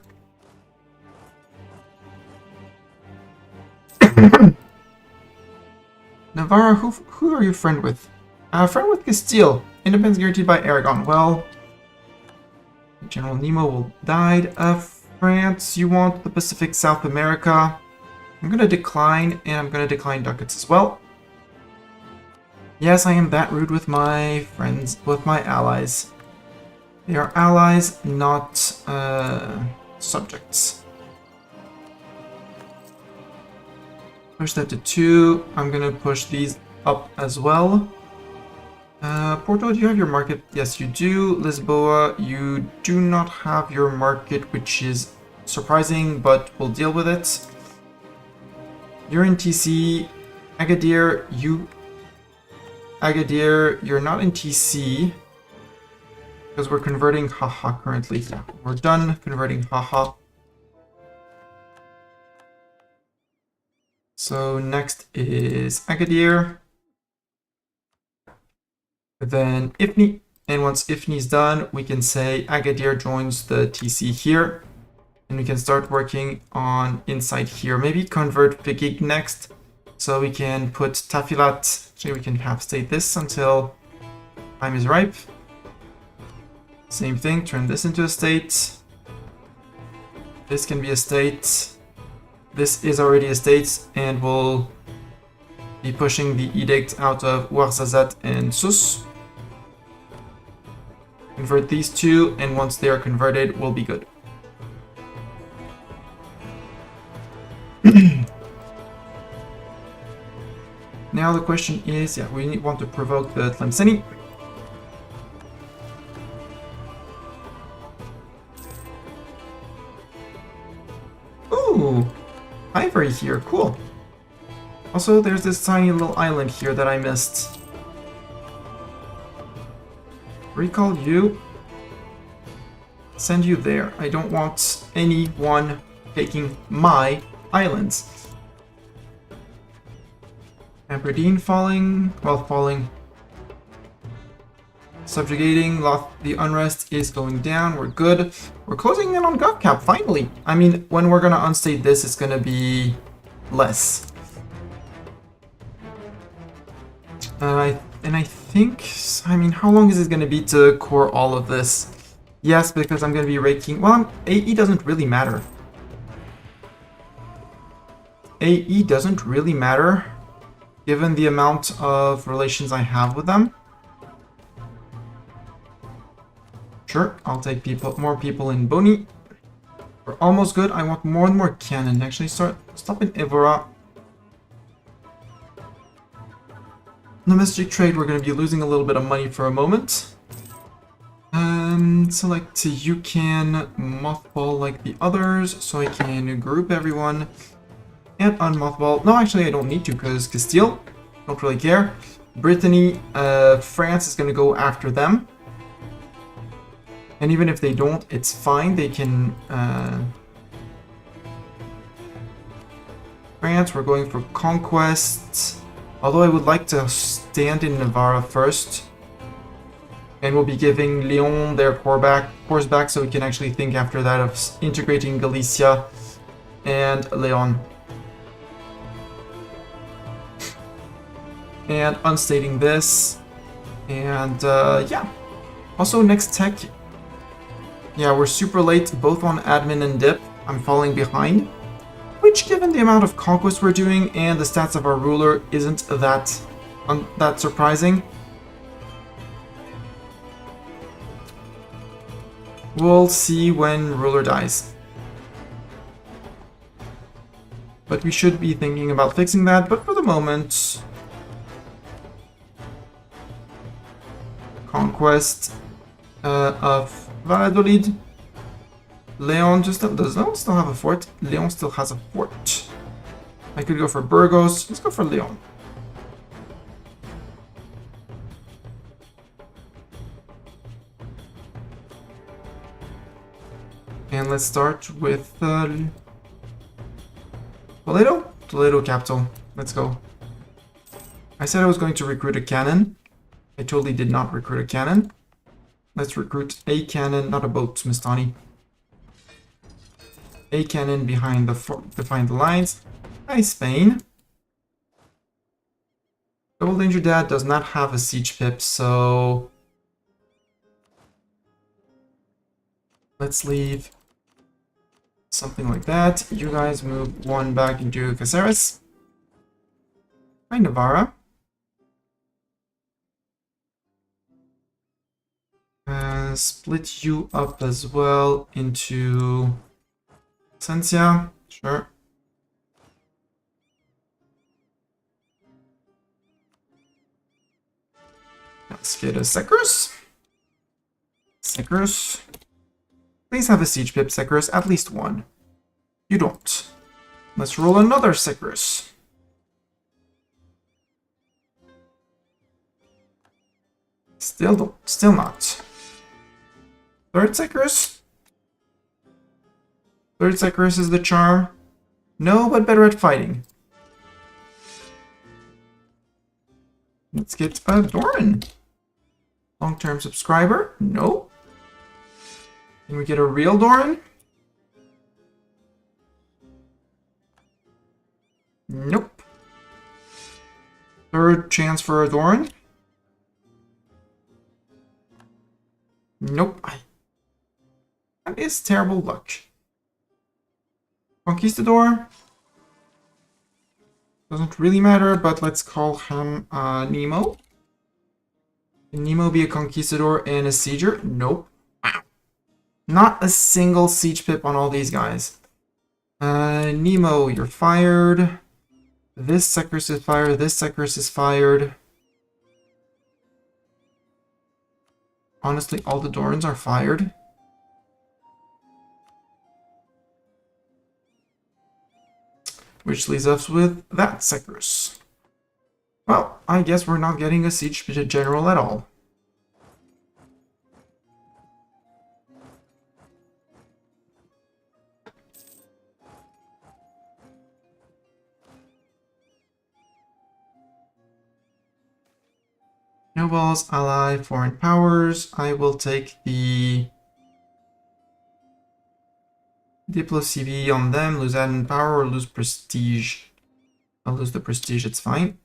Navarra, who are you friend with? Friend with Castile. Independence guaranteed by Aragon. Well, General Nemo will died. France, you want the Pacific South America. I'm gonna decline, and I'm gonna decline ducats as well. Yes, I am that rude with my friends, with my allies. They are allies, not subjects. Push that to 2. I'm gonna push these up as well. Porto, do you have your market? Yes, you do. Lisboa, you do not have your market, which is surprising, but we'll deal with it. You're in TC. Agadir, you're not in TC. Because we're converting haha currently. Yeah, we're done converting haha. So next is Agadir. Then Ifni. And once Ifni's done, we can say Agadir joins the TC here. And we can start working on inside here. Maybe convert Pigig next. So we can put Tafilat. Actually, we can have stay this until time is ripe. Same thing, turn this into a state. This can be a state. This is already a state, and we'll be pushing the edict out of Ouarzazate and Sus. Convert these two, and once they are converted, we'll be good. Now the question is, yeah, we want to provoke the Tlemceni. Ooh, ivory here, cool. Also, there's this tiny little island here that I missed. Recall you. Send you there. I don't want anyone taking my islands. Aberdeen falling, well, falling. Subjugating, the unrest is going down, we're good. We're closing in on GovCap, finally. I mean, when we're gonna unstate this, it's gonna be less. And I think, I mean, how long is it gonna be to core all of this? Yes, because I'm going to be raking... Well, AE doesn't really matter. AE doesn't really matter, given the amount of relations I have with them. Sure, I'll take more people in Boni. We're almost good. I want more and more cannon. Actually, stop in Avaria. Domestic trade, we're going to be losing a little bit of money for a moment. Select you can mothball like the others, so I can group everyone and unmothball. No, actually, I don't need to because Castile, don't really care. Brittany, France is going to go after them. And even if they don't, it's fine. They can... France, we're going for conquest. Although I would like to stand in Navarra first. And we'll be giving Leon their course back so we can actually think after that of integrating Galicia and Leon. And unstating this. And yeah. Also, next tech. Yeah, we're super late both on admin and dip. I'm falling behind. Which, given the amount of conquest we're doing and the stats of our ruler, isn't that surprising. We'll see when ruler dies. But we should be thinking about fixing that, but for the moment... Conquest of Valladolid. Leon does Leon still have a fort? Leon still has a fort. I could go for Burgos. Let's go for Leon. And let's start with Toledo? Toledo capital. Let's go. I said I was going to recruit a cannon. I totally did not recruit a cannon. Let's recruit a cannon, not a boat, Mistani. A cannon behind the lines. Nice, Spain. Double Danger Dad does not have a siege pip, so... Let's leave something like that. You guys move one back into Caceres. Hi, Navarra. Split you up as well into Sensia. Sure. Let's get a Sekrus. Sekrus. Please have a siege pip, Sekrus. At least one. You don't. Let's roll another Sekrus. Still not. Third Sekrus. Third Sekrus is the char. No, but better at fighting. Let's get a Doran. Long-term subscriber? No. Can we get a real Doran? Nope. Third chance for a Doran? Nope. That is terrible luck. Conquistador? Doesn't really matter, but let's call him Nemo. Can Nemo be a conquistador and a sieger? Nope. Wow. Not a single siege pip on all these guys. Nemo, you're fired. This Sekrus is fired. This Sekrus is fired. Honestly, all the Dorans are fired. Which leaves us with that Sekrus. Well, I guess we're not getting a siege general at all. Nobles, ally, foreign powers. I will take the Diplo CV on them, lose admin power or lose prestige. I'll lose the prestige, it's fine.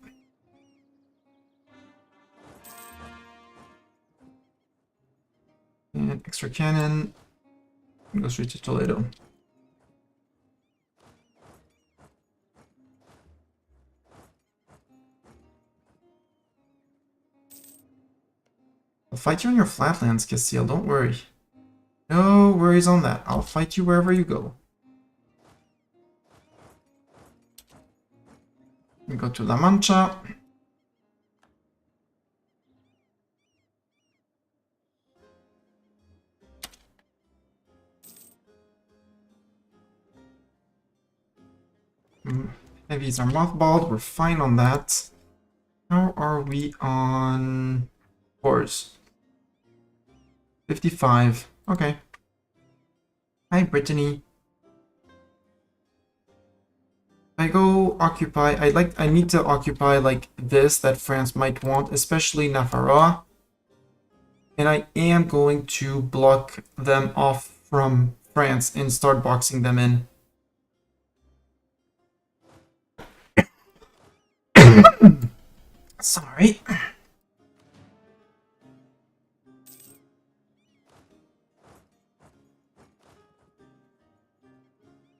And extra cannon. Go straight to Toledo. I'll fight you on your flatlands, Castile, don't worry. No worries on that. I'll fight you wherever you go. We go to La Mancha. Heavies are mothballed, we're fine on that. How are we on cores? 55. Okay. Hi, Brittany. I go occupy. I need to occupy like this that France might want, especially Navarra. And I am going to block them off from France and start boxing them in. Sorry.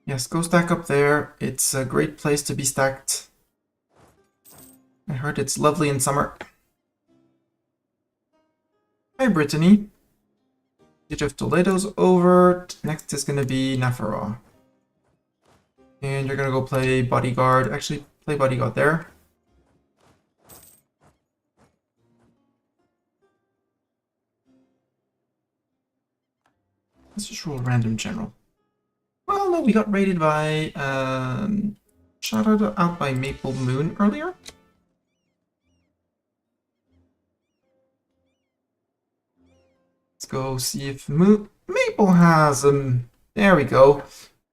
Yes, go stack up there. It's a great place to be stacked. I heard it's lovely in summer. Hi, Brittany. Siege of Toledo's over. Next is going to be Navarra. And you're going to go play bodyguard. Actually, play bodyguard there. Let's just roll random general. Well, no, we got raided by, shouted out by Maple Moon earlier. Let's go see if Maple has, there we go.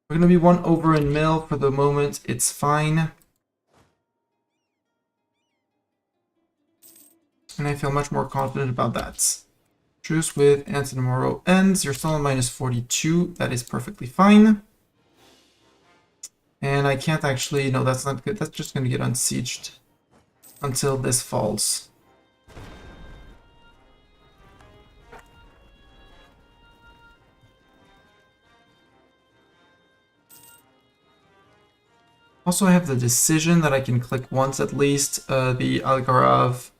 We're gonna be one over in mill for the moment, it's fine. And I feel much more confident about that. Truce with Anthony Moreau ends. You're still on -42. That is perfectly fine. And I can't actually... No, that's not good. That's just going to get unsieged until this falls. Also, I have the decision that I can click once at least. The Algarve...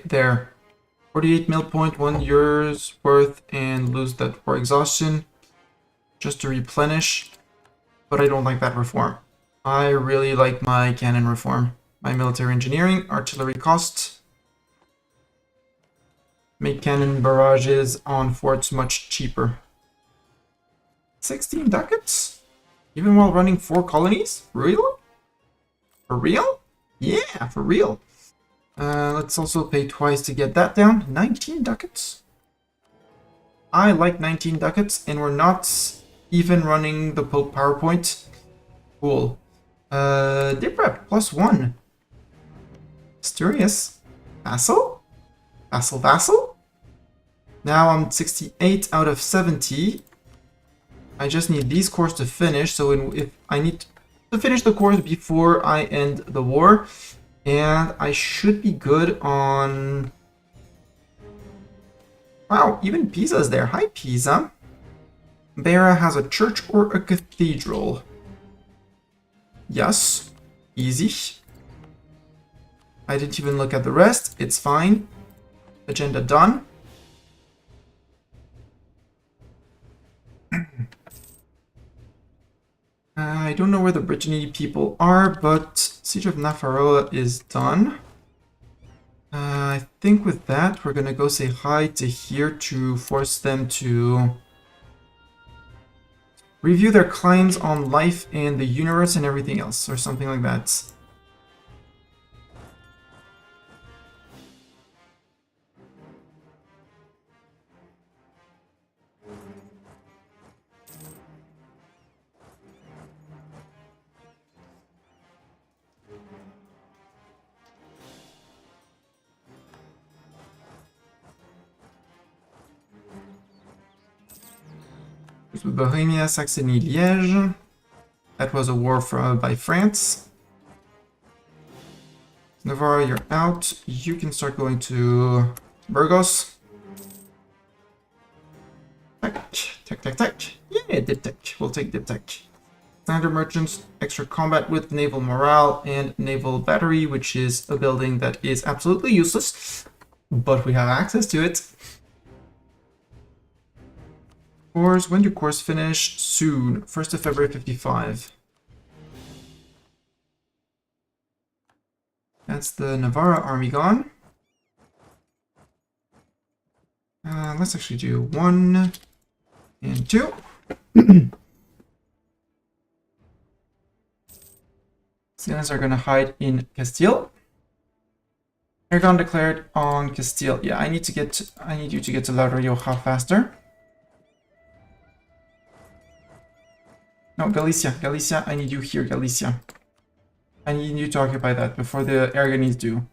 there. 48 mil point, 1 year's worth, and lose that for exhaustion. Just to replenish. But I don't like that reform. I really like my cannon reform. My military engineering, artillery cost. Make cannon barrages on forts much cheaper. 16 ducats? Even while running 4 colonies? Really? For real? Yeah, for real. Let's also pay twice to get that down. 19 ducats. I like 19 ducats, and we're not even running the Pope PowerPoint. Cool. Diprep, +1. Mysterious. Vassal? Vassal, vassal? Now I'm 68 out of 70. I just need these cores to finish, so if I need to finish the cores before I end the war. And I should be good on... Wow, even Pisa's there. Hi, Pisa. Beira has a church or a cathedral. Yes. Easy. I didn't even look at the rest. It's fine. Agenda done. I don't know where the Brittany people are, but Siege of Navarra is done. I think with that, we're gonna go say hi to here to force them to review their claims on life and the universe and everything else, or something like that. Bohemia, Saxony, Liège. That was a war by France. Navarra, you're out. You can start going to Burgos. Tech. Yeah, dip tech. We'll take dip tech. Standard merchants, extra combat with naval morale and naval battery, which is a building that is absolutely useless, but we have access to it. Course, when do course finish? Soon. 1st of February 55. That's the Navarra army gone. Let's actually do 1 and 2. Siennas are going to hide in Castile. Aragon declared on Castile. Yeah, I need you to get to La Rioja faster. No, Galicia, I need you here, Galicia. I need you to occupy that before the Aragonese do.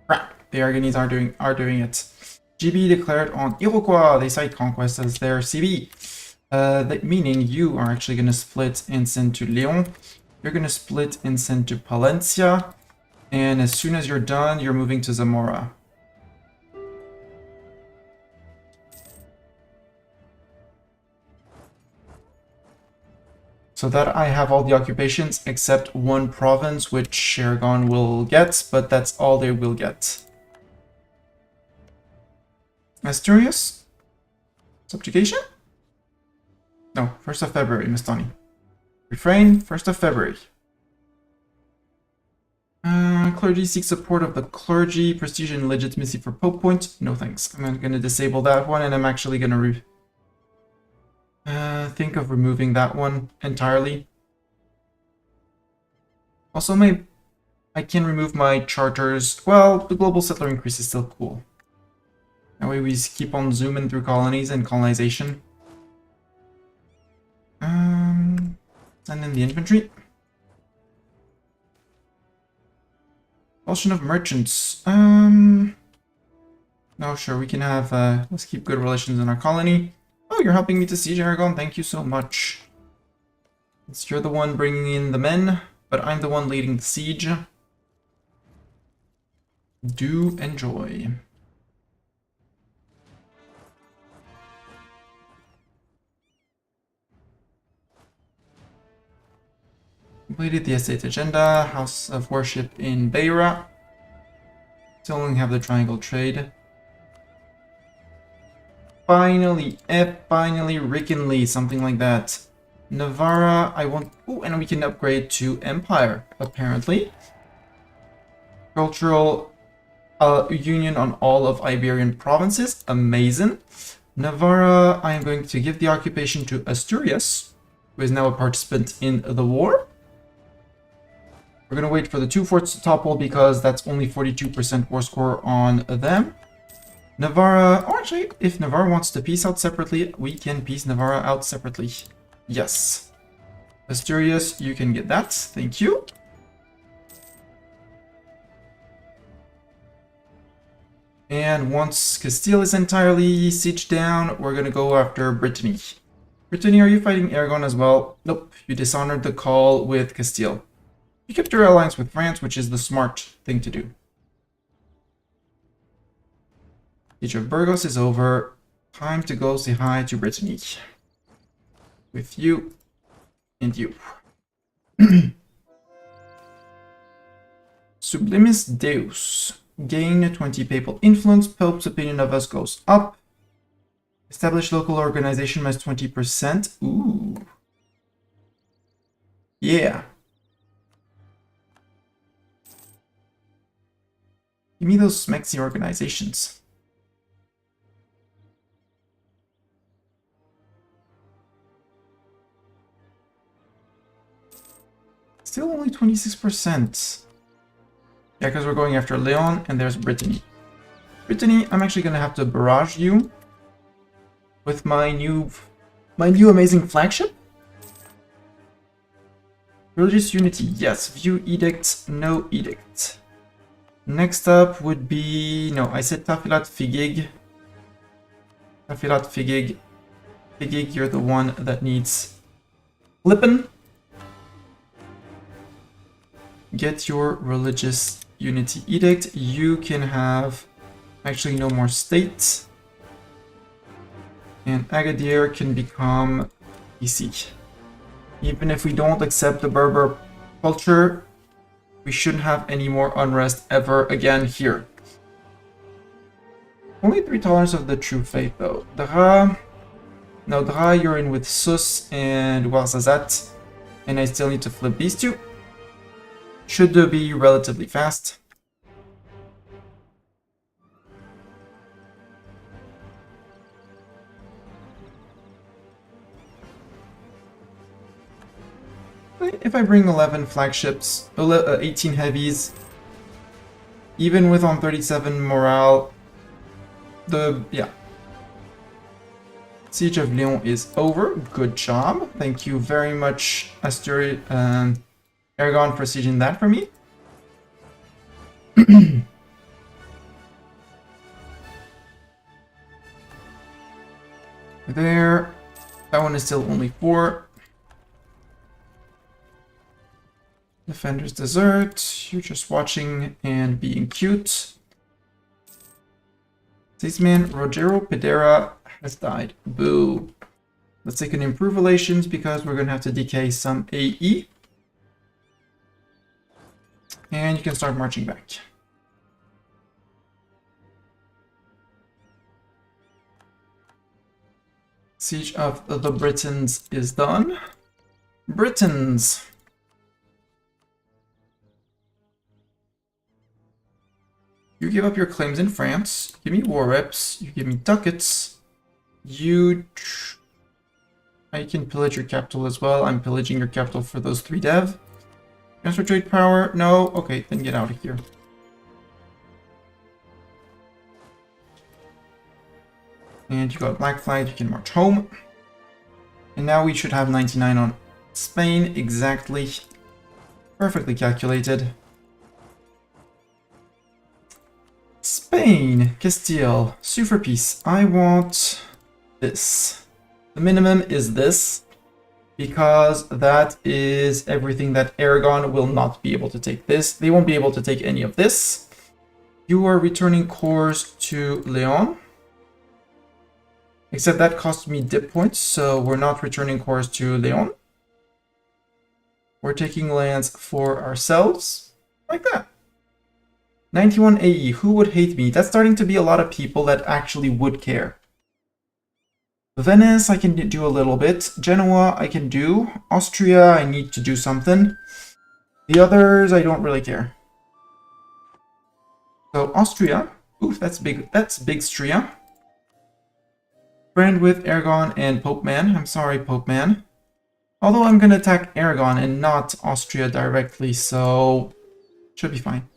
Crap, the Aragonese are doing it. GB declared on Iroquois. They cite conquest as their CB. That meaning you are actually going to split and send to Leon. You're going to split and send to Palencia. And as soon as you're done, you're moving to Zamora. So that I have all the occupations except one province, which Aragon will get, but that's all they will get. Asturias? Subjugation? No, 1st of February, Mastoni. Refrain, 1st of February. Clergy seeks support of the clergy, prestige and legitimacy for Pope point. No thanks. I'm going to disable that one, and I'm actually going to think of removing that one entirely. Also, I can remove my charters. Well, the global settler increase is still cool. That way we keep on zooming through colonies and colonization. Send in the infantry. Expulsion of merchants. No, sure, we can have, let's keep good relations in our colony. Oh, you're helping me to siege Aragon. Thank you so much. Since you're the one bringing in the men, but I'm the one leading the siege. Do enjoy. Completed the estate agenda. House of worship in Beira. Still only have the triangle trade. Finally, Rickenly, something like that. Navarra, I want... Oh, and we can upgrade to Empire, apparently. Cultural union on all of Iberian provinces. Amazing. Navarra, I am going to give the occupation to Asturias, who is now a participant in the war. We're going to wait for the 2 forts to topple because that's only 42% war score on them. Navarra, or actually, if Navarra wants to peace out separately, we can peace Navarra out separately. Yes. Asturias, you can get that. Thank you. And once Castile is entirely sieged down, we're going to go after Brittany. Brittany, are you fighting Aragon as well? Nope, you dishonored the call with Castile. You kept your alliance with France, which is the smart thing to do. Siege of Burgos is over. Time to go say hi to Brittany. With you and you. Sublimis Deus. Gain 20 papal influence. Pope's opinion of us goes up. Establish local organization minus 20%. Ooh. Yeah. Give me those smexy organizations. Still only 26%. Yeah, because we're going after Leon, and there's Brittany. Brittany, I'm actually going to have to barrage you with my new amazing flagship. Religious unity, yes. View edict, no edict. Next up would be... No, I said Tafilat Figig. Tafilat Figig. Figig, you're the one that needs flippin'. get your religious unity edict. You can have actually no more state. And Agadir can become PC. Even if we don't accept the Berber culture, we shouldn't have any more unrest ever again here. Only 3 tolerance of the true faith though. Dra, you're in with Sus and Warzazat, and I still need to flip these two. Should be relatively fast. If I bring 11 flagships, 18 heavies, even with on 37 morale, Siege of Lyon is over. Good job. Thank you very much, Aragon, for sieging that for me. There. That one is still only 4. Defender's Desert. You're just watching and being cute. This man, Rogero Pedera, has died. Boo. Let's take an improve relations because we're going to have to decay some AE. And you can start marching back. Siege of the Britons is done. Britons. You give up your claims in France, give me war reps, you give me ducats, I can pillage your capital as well. I'm pillaging your capital for those 3 dev. Transfer trade power, no, okay, then get out of here. And you got Black Flag, you can march home. And now we should have 99 on Spain, exactly. Perfectly calculated. Spain, Castile, sue for peace. I want this. The minimum is this, because that is everything that Aragon will not be able to take this. They won't be able to take any of this. You are returning cores to Leon. Except that cost me dip points, so we're not returning cores to Leon. We're taking lands for ourselves, like that. 91 AE, who would hate me? That's starting to be a lot of people that actually would care. Venice, I can do a little bit. Genoa, I can do. Austria, I need to do something. The others, I don't really care. So Austria, oof, that's big Stria. Friend with Aragon and Pope Man. I'm sorry, Pope Man. Although I'm gonna attack Aragon and not Austria directly, so should be fine.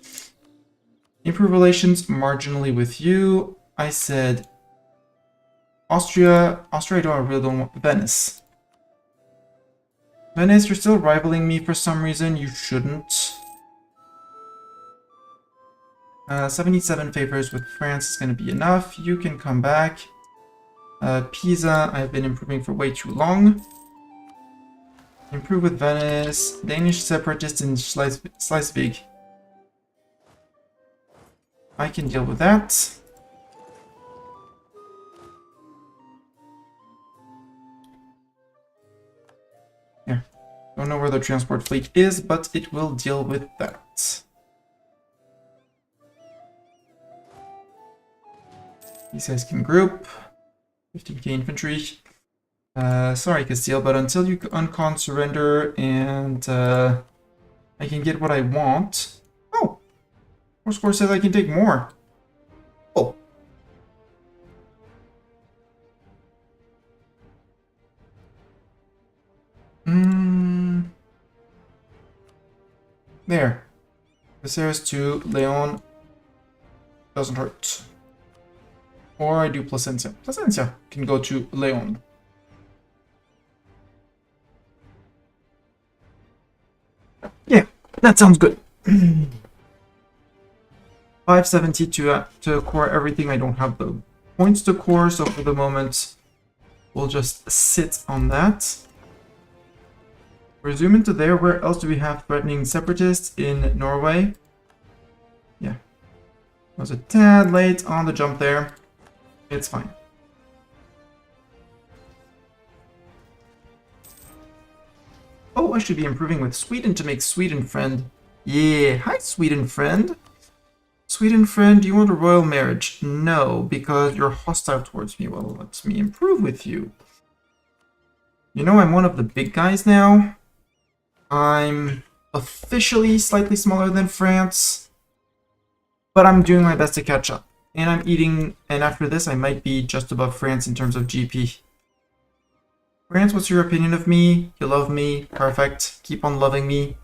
Improve relations marginally with you. I said Austria. I really don't want Venice. Venice, you're still rivaling me for some reason. You shouldn't. 77 favors with France is going to be enough. You can come back. Pisa, I've been improving for way too long. Improve with Venice. Danish separatists in Schleswig. I can deal with that. Here. Don't know where the transport fleet is, but it will deal with that. These guys can group. 15k infantry. Sorry, Castile, but until you uncon surrender and I can get what I want. Oh! More score says I can take more. Oh. There. Viserys to Leon. Doesn't hurt. Or I do Placencia. Placencia can go to Leon. Yeah, that sounds good. 570 to core everything. I don't have the points to core, so for the moment, we'll just sit on that. Resume into there. Where else do we have threatening separatists? In Norway. Yeah. I was a tad late on the jump there. It's fine. Oh, I should be improving with Sweden to make Sweden friend. Yeah, hi Sweden friend. Sweden friend, do you want a royal marriage? No, because you're hostile towards me. Well, let me improve with you. You know I'm one of the big guys now. I'm officially slightly smaller than France, but I'm doing my best to catch up. And I'm eating, and after this I might be just above France in terms of GP. France, what's your opinion of me? You love me. Perfect. Keep on loving me.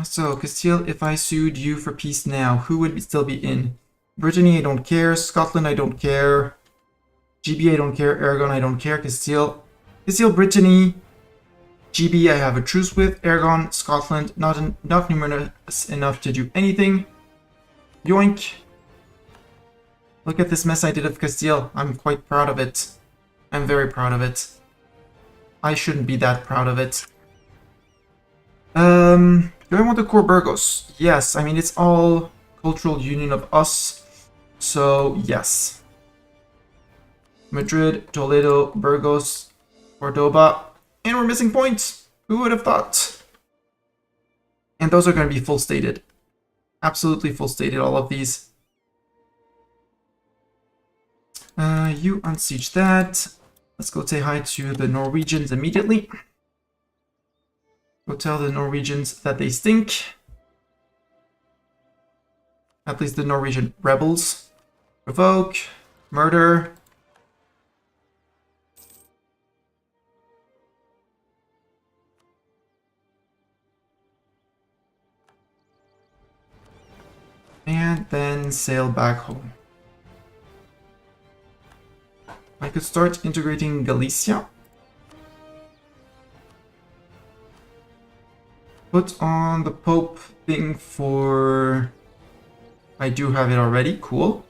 So, Castile, if I sued you for peace now, who would still be in? Brittany, I don't care. Scotland, I don't care. GB, I don't care. Aragon, I don't care. Castile, Brittany. GB, I have a truce with. Aragon, Scotland, not numerous enough to do anything. Yoink. Look at this mess I did of Castile. I'm quite proud of it. I'm very proud of it. I shouldn't be that proud of it. Do I want the core Burgos? Yes, I mean, it's all cultural union of us. So, yes. Madrid, Toledo, Burgos, Cordoba. And we're missing points. Who would have thought? And those are going to be full stated. Absolutely full stated, all of these. You unsiege that. Let's go say hi to the Norwegians immediately. Go tell the Norwegians that they stink. At least the Norwegian rebels. Provoke. Murder. And then sail back home. I could start integrating Galicia. Put on the Pope thing for... I do have it already, cool.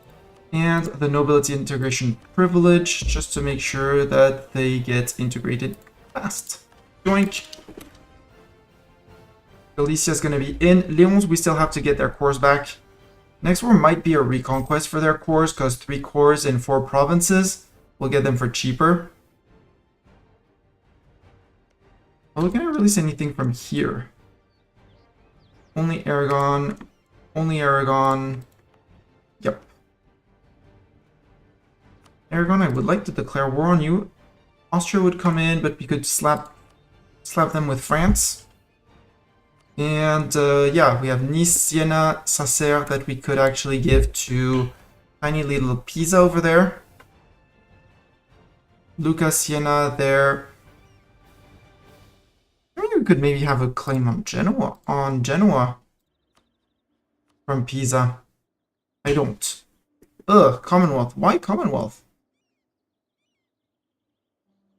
And the nobility integration privilege, just to make sure that they get integrated fast. Yoink! Galicia's gonna be in. Leons, we still have to get their cores back. Next war might be a reconquest for their cores, because 3 cores in 4 provinces. We'll get them for cheaper. Oh, can I release anything from here? Only Aragon. Only Aragon. Yep. Aragon, I would like to declare war on you. Austria would come in, but we could slap them with France. And yeah, we have Nice, Siena, Sancerre that we could actually give to tiny little Pisa over there. Lucca, Siena there. I mean, we could maybe have a claim on Genoa. From Pisa. I don't. Ugh, Commonwealth. Why Commonwealth?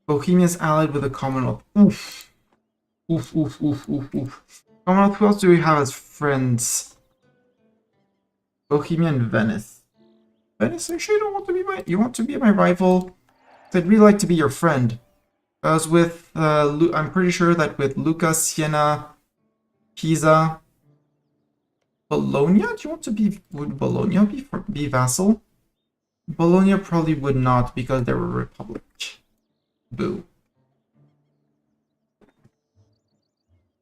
Bohemia's allied with the Commonwealth. Oof. Oof, oof, oof, oof, oof. Commonwealth, who else do we have as friends? Bohemia and Venice. Venice, actually, you don't want to be my... You want to be my rival? I'd really like to be your friend. As with, I'm pretty sure that with Lucca, Siena, Pisa, Bologna, do you want to be, would Bologna be vassal? Bologna probably would not because they're a republic. Boo.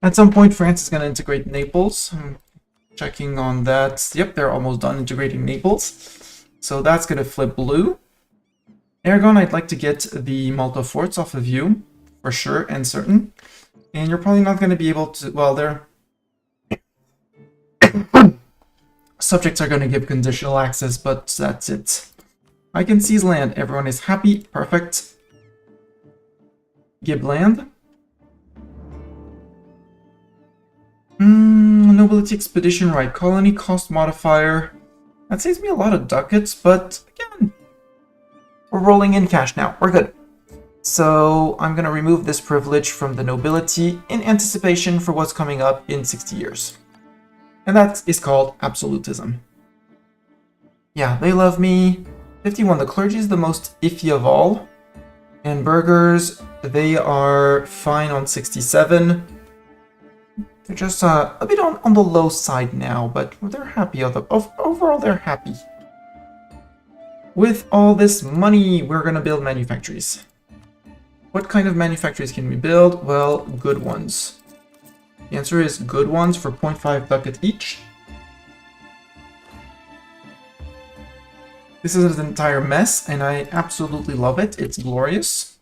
At some point, France is going to integrate Naples. I'm checking on that. Yep, they're almost done integrating Naples. So that's going to flip blue. Aragon, I'd like to get the Malta forts off of you, for sure and certain. And you're probably not going to be able to... Well, they're... Subjects are going to give conditional access, but that's it. I can seize land. Everyone is happy. Perfect. Give land. Nobility expedition right. Colony cost modifier. That saves me a lot of ducats, but again... We're rolling in cash now. We're good. So I'm going to remove this privilege from the nobility in anticipation for what's coming up in 60 years. And that is called absolutism. Yeah, they love me. 51. The clergy is the most iffy of all. And burgers, they are fine on 67. They're just a bit on the low side now, but they're happy. Overall, they're happy. With all this money, we're gonna build manufactories. What kind of manufactories can we build? Well, good ones. The answer is good ones for 0.5 bucket each. This is an entire mess, and I absolutely love it. It's glorious.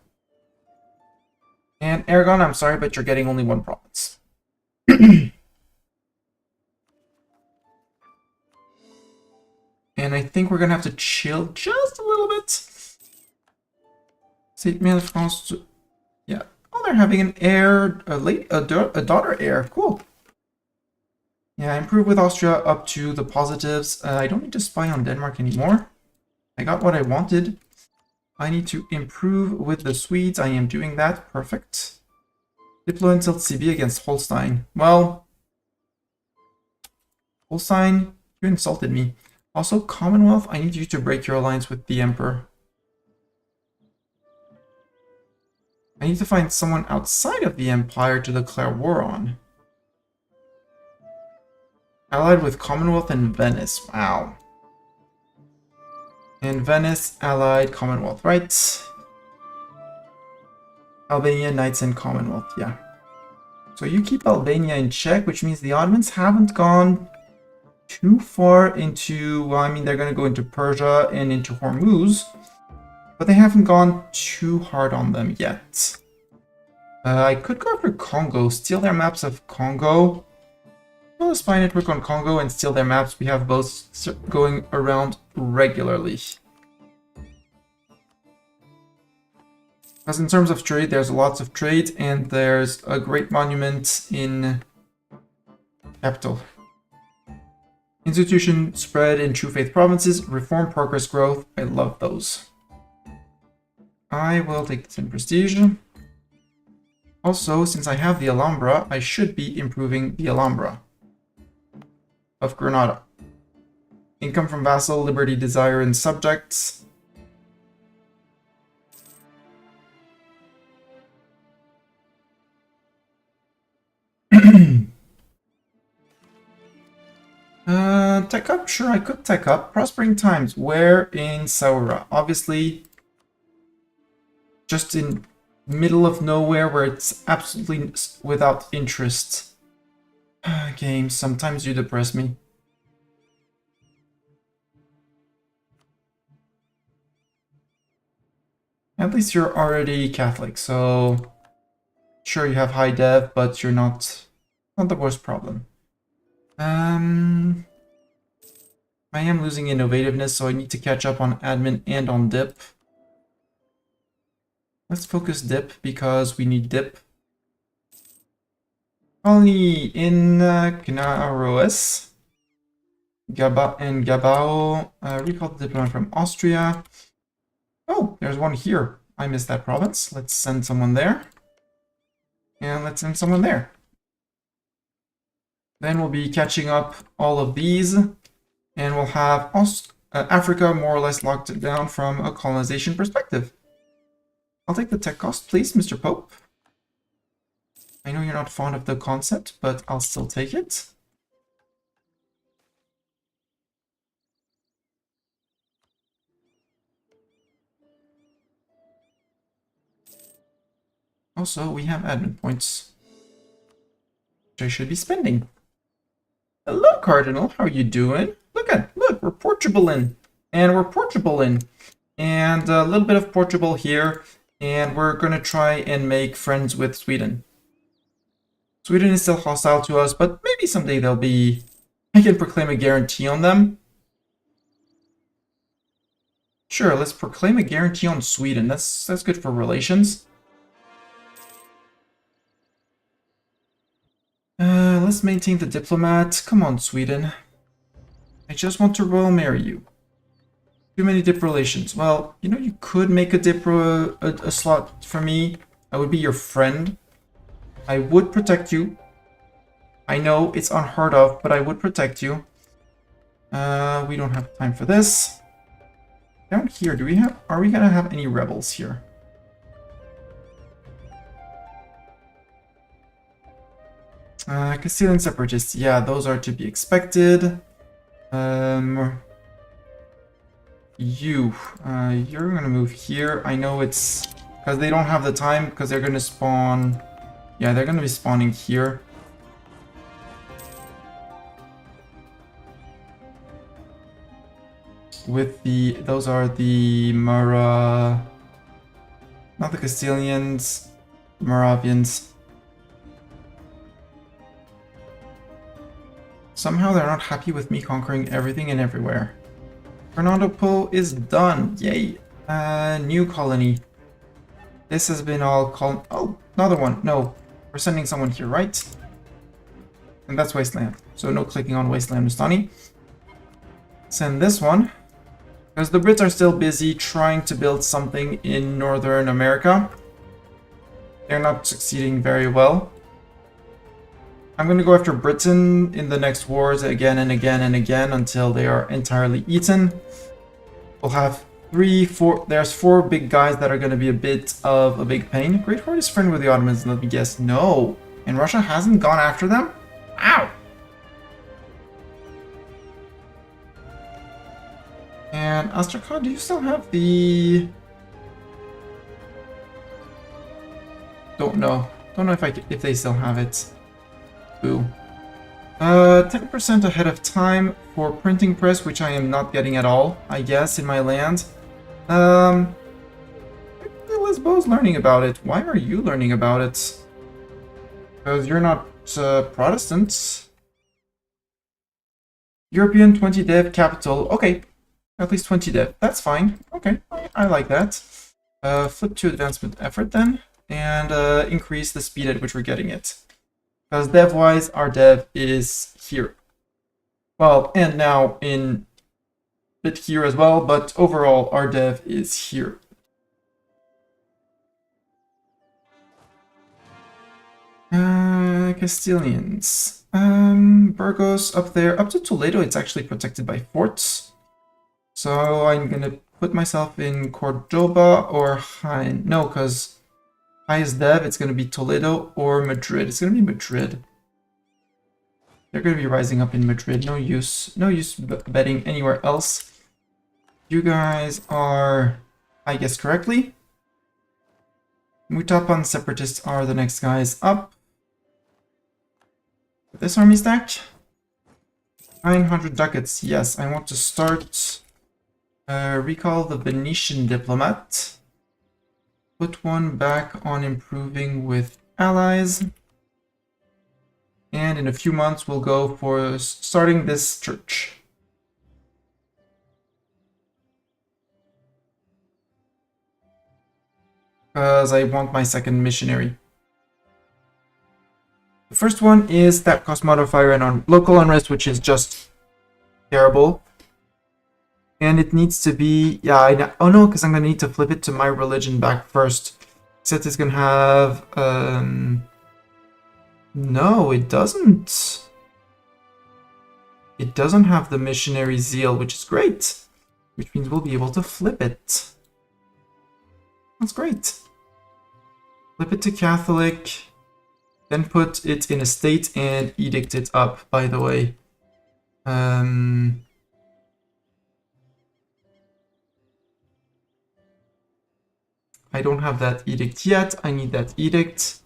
And Aragon, I'm sorry, but you're getting only one province. And I think we're gonna have to chill just a little bit. Saint Mille France. Yeah. Oh, they're having an heir, a daughter heir. Cool. Yeah, I improved with Austria up to the positives. I don't need to spy on Denmark anymore. I got what I wanted. I need to improve with the Swedes. I am doing that. Perfect. Diplo and CB against Holstein. Well, Holstein, you insulted me. Also, Commonwealth, I need you to break your alliance with the Emperor. I need to find someone outside of the Empire to declare war on. Allied with Commonwealth and Venice. Wow. And Venice, allied, Commonwealth, right? Albania, Knights, and Commonwealth, yeah. So you keep Albania in check, which means the Ottomans haven't gone too far into, well, I mean, they're going to go into Persia and into Hormuz, but they haven't gone too hard on them yet. I could go after Congo, steal their maps of Congo. Well, a spy network on Congo and steal their maps. We have both going around regularly. As in terms of trade, there's lots of trade, and there's a great monument in capital. Institution spread in True Faith provinces, reform, progress, growth. I love those. I will take this in prestige. Also, since I have the Alhambra, I should be improving the Alhambra of Granada. Income from vassal, liberty, desire, and subjects. Tech up? Sure, I could tech up. Prospering times. Where in Saura? Obviously, just in middle of nowhere where it's absolutely without interest. Games, sometimes you depress me. At least you're already Catholic, so sure you have high dev, but you're not the worst problem. I am losing innovativeness, so I need to catch up on admin and on dip. Let's focus dip because we need dip. Colony in Canaros, Gabao. Recall the diplomat from Austria. Oh, there's one here. I missed that province. Let's send someone there. And let's send someone there. Then we'll be catching up all of these. And we'll have Africa more or less locked down from a colonization perspective. I'll take the tech cost, please, Mr. Pope. I know you're not fond of the concept, but I'll still take it. Also, we have admin points, which I should be spending. Hello, Cardinal. How are you doing? Look, we're Portugal in. And we're Portugal in. And a little bit of Portugal here. And we're going to try and make friends with Sweden. Sweden is still hostile to us, but maybe someday they'll be... I can proclaim a guarantee on them. Sure, let's proclaim a guarantee on Sweden. That's good for relations. Let's maintain the diplomat. Come on, Sweden. I just want to royal marry you. Too many dip relations. Well, you know, you could make a dip a slot for me. I would be your friend. I would protect you. I know it's unheard of, but I would protect you. We don't have time for this. Down here, are we gonna have any rebels here? Castilian separatists, yeah, those are to be expected. You're gonna move here. I know it's because they don't have the time because they're gonna spawn. Yeah, they're gonna be spawning here. With those are the not the Castilians, Moravians. Somehow they're not happy with me conquering everything and everywhere. Fernando Po is done. Yay. New colony. This has been all called. Oh, another one. No, we're sending someone here, right? And that's Wasteland. So no clicking on Wasteland Mustani. Send this one. Because the Brits are still busy trying to build something in Northern America. They're not succeeding very well. I'm going to go after Britain in the next wars again and again and again until they are entirely eaten. We'll have 3, 4... There's 4 big guys that are going to be a bit of a big pain. Great Heart is friend with the Ottomans, let me guess. No. And Russia hasn't gone after them? Ow! And Astrakhan, do you still have the... Don't know. Don't know if they still have it. Boo. 10% ahead of time for printing press, which I am not getting at all, I guess, in my land. Lisboa's learning about it. Why are you learning about it? Because you're not Protestants. European 20 dev capital. Okay. At least 20 dev. That's fine. Okay. I like that. Flip to advancement effort then. And increase the speed at which we're getting it. Because dev-wise, our dev is here. Well, and now in bit here as well, but overall, our dev is here. Castilians. Burgos up there. Up to Toledo, it's actually protected by forts. So I'm going to put myself in Cordoba or Jaén. No, because highest dev, it's going to be Toledo or Madrid. It's going to be Madrid. They're going to be rising up in Madrid. No use betting anywhere else. You guys are, I guess correctly. Mutapan separatists are the next guys up. With this army stack. 900 ducats. Yes, I want to start. Recall the Venetian diplomat. Put one back on improving with allies. And in a few months, we'll go for starting this church. Because I want my second missionary. The first one is that cost modifier and on local unrest, which is just terrible. And it needs to be, yeah, oh no, because I'm going to need to flip it to my religion back first. Except it's going to have, no, it doesn't. It doesn't have the missionary zeal, which is great. Which means we'll be able to flip it. That's great. Flip it to Catholic. Then put it in a state and edict it up, by the way. I don't have that edict yet. I need that edict.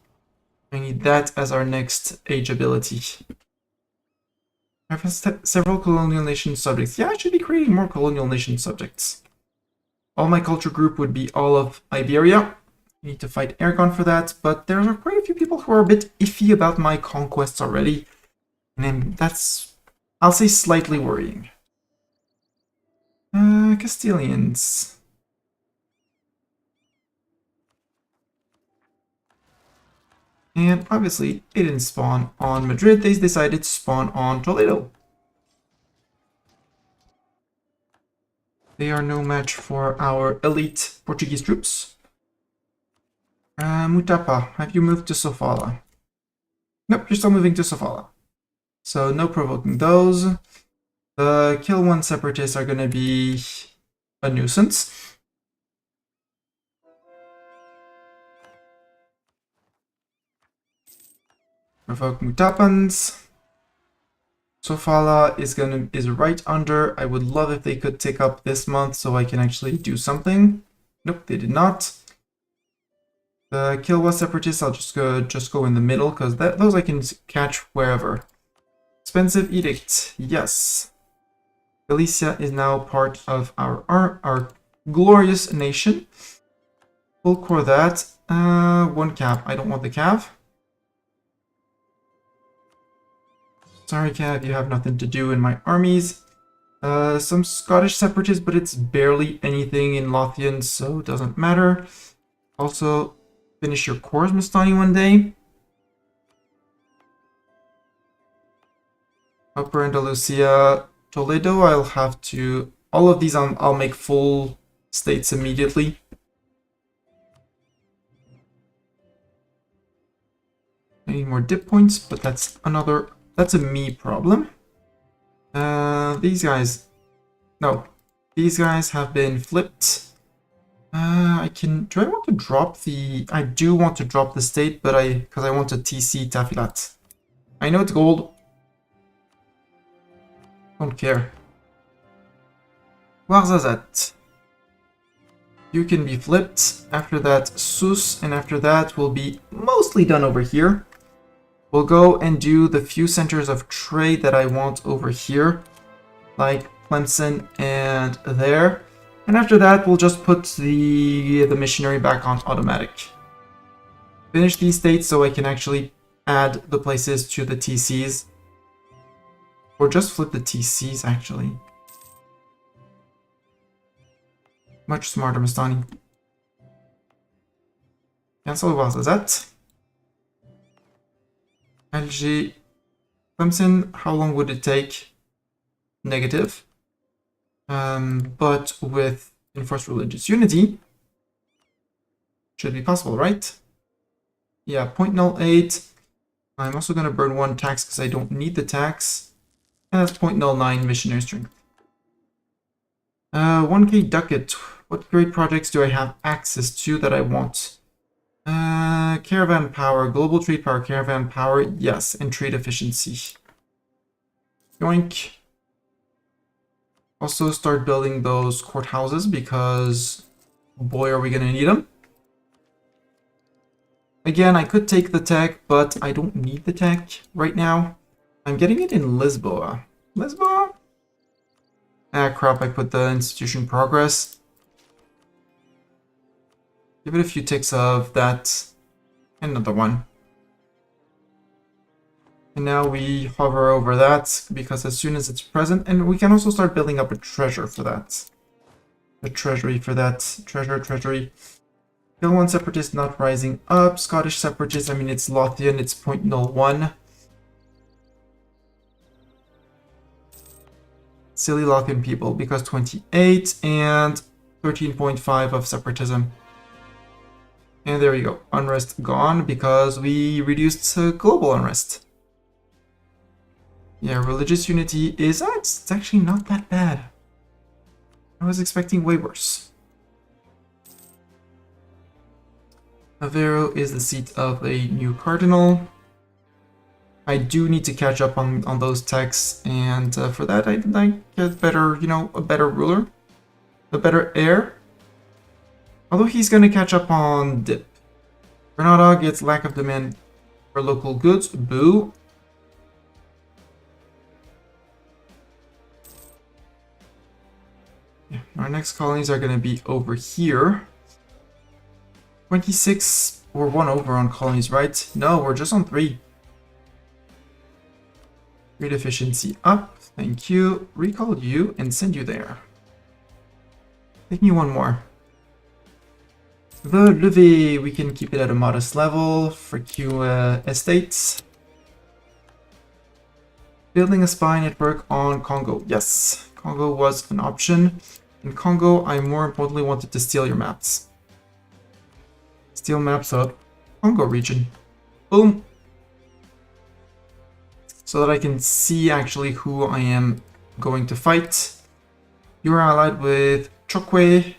I need that as our next age ability. I have several colonial nation subjects. Yeah, I should be creating more colonial nation subjects. All my culture group would be all of Iberia. I need to fight Aragon for that, but there are quite a few people who are a bit iffy about my conquests already. And that's, I'll say, slightly worrying. Castilians. And obviously, they didn't spawn on Madrid, they decided to spawn on Toledo. They are no match for our elite Portuguese troops. Mutapa, have you moved to Sofala? Nope, you're still moving to Sofala. So no provoking those. The kill one separatists are going to be a nuisance. Revoke Mutapans. Sofala is right under. I would love if they could tick up this month so I can actually do something. Nope, they did not. The Kilwa Separatists, I'll just go in the middle because those I can catch wherever. Expensive Edict, yes. Galicia is now part of our glorious nation. Full core that. One cav. I don't want the cav. Sorry, cav, you have nothing to do in my armies. Some Scottish separatists, but it's barely anything in Lothian, so it doesn't matter. Also, finish your cores, Mustani, one day. Upper Andalusia, Toledo, I'll have to... All of these I'll make full states immediately. I need more dip points, but that's a me problem. These guys... No. These guys have been flipped. Do I want to drop the... I do want to drop the state, but because I want to TC Tafilat. I know it's gold. Don't care. Warzazat. You can be flipped. After that, Sus, and after that, we'll be mostly done over here. We'll go and do the few centers of trade that I want over here, like Clemson and there. And after that, we'll just put the missionary back on automatic. Finish these states so I can actually add the places to the TCs. Or just flip the TCs, actually. Much smarter, Mustani. Cancel Wazazat. Alger. Clemson, how long would it take? Negative. But with enforced religious unity, should be possible, right? Yeah, 0.08. I'm also going to burn one tax because I don't need the tax. And that's 0.09 missionary strength. 1k ducat. What great projects do I have access to that I want? Caravan power, global trade power, caravan power, yes, and trade efficiency. Yoink. Also start building those courthouses because boy are we gonna need them. Again, I could take the tech, but I don't need the tech right now. I'm getting it in Lisboa. Lisboa? Ah crap, I put the institution progress. Give it a few ticks of that. Another one. And now we hover over that because as soon as it's present, and we can also start building up a treasure for that. A treasury for that. Treasury. Bill 1 separatist not rising up. Scottish separatist, I mean it's Lothian, it's 0.01. Silly Lothian people because 28 and 13.5 of separatism. And there we go. Unrest gone because we reduced global unrest. Yeah, religious unity is... it's actually not that bad. I was expecting way worse. Aveiro is the seat of a new cardinal. I do need to catch up on those texts, and for that I get better, a better ruler. A better heir. Although he's going to catch up on dip. Granada gets lack of demand for local goods. Boo. Yeah, our next colonies are going to be over here. 26. We're one over on colonies, right? No, we're just on 3. Trade efficiency up. Thank you. Recall you and send you there. Take me one more. The levy, we can keep it at a modest level for Q estates. Building a spy network on Congo. Yes, Congo was an option. In Congo, I more importantly wanted to steal your maps. Steal maps of Congo region. Boom. So that I can see actually who I am going to fight. You are allied with Chokwe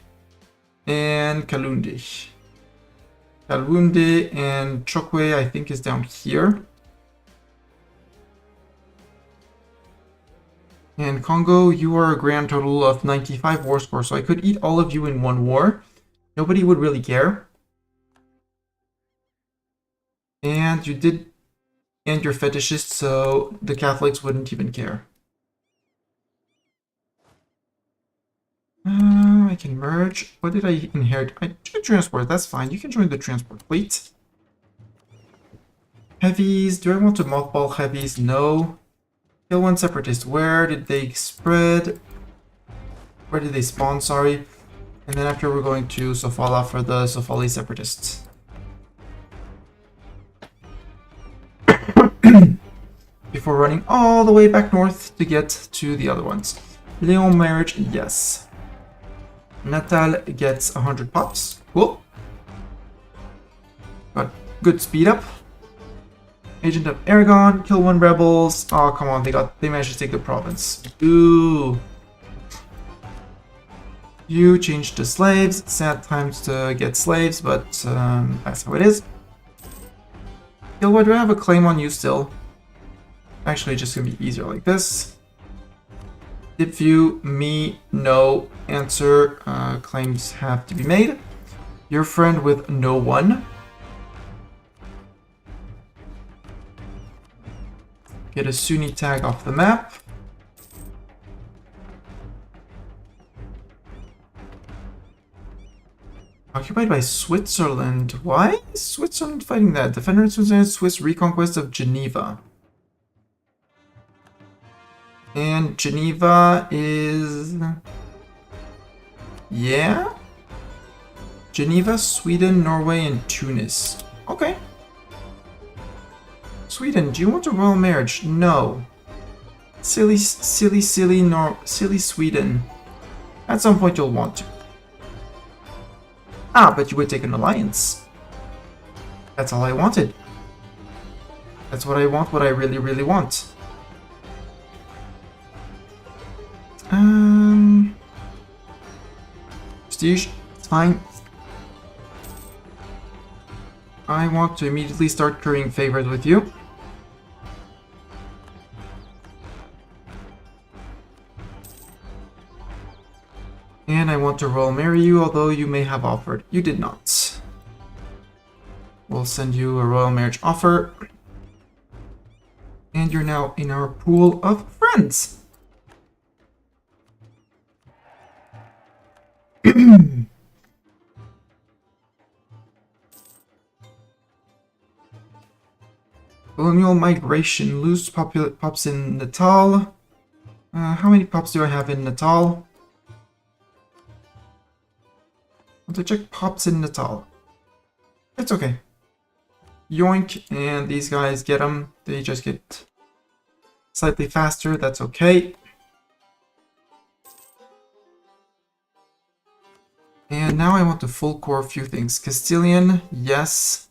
and Kalunde. Kalunde and Chokwe, I think, is down here. And Congo, you are a grand total of 95 war score, so I could eat all of you in one war. Nobody would really care. And you did, and you're fetishist, so the Catholics wouldn't even care. I can merge. What did I inherit? I did transport, that's fine. You can join the transport fleet. Heavies, do I want to mothball heavies? No. Kill one separatist. Where did they spread? Where did they spawn? Sorry. And then after we're going to Sofala for the Sofali separatists. Before running all the way back north to get to the other ones. Leon marriage, yes. Natal gets 100 pops. Cool. Got good speed up. Agent of Aragon, kill one rebels. Oh, come on, they managed to take the province. Ooh. You changed to slaves. Sad times to get slaves, but that's how it is. Gilwa, do I have a claim on you still? Actually, just gonna be easier like this. Dip view, me, no. Answer, claims have to be made. Your friend with no one. Get a Sunni tag off the map. Occupied by Switzerland. Why is Switzerland fighting that? Defender in Switzerland, Swiss reconquest of Geneva. And Geneva is... yeah? Geneva, Sweden, Norway, and Tunis. Okay. Sweden, do you want a royal marriage? No. Silly Sweden. At some point you'll want to. Ah, but you would take an alliance. That's all I wanted. That's what I want, what I really, really want. Prestige, it's fine. I want to immediately start currying favors with you. And I want to royal marry you, although you may have offered. You did not. We'll send you a royal marriage offer. And you're now in our pool of friends. Colonial migration. Lose pops in Natal. How many pops do I have in Natal? I want to check pops in Natal. It's okay. Yoink, and these guys get them. They just get slightly faster. That's okay. And now I want to full core a few things. Castilian, yes.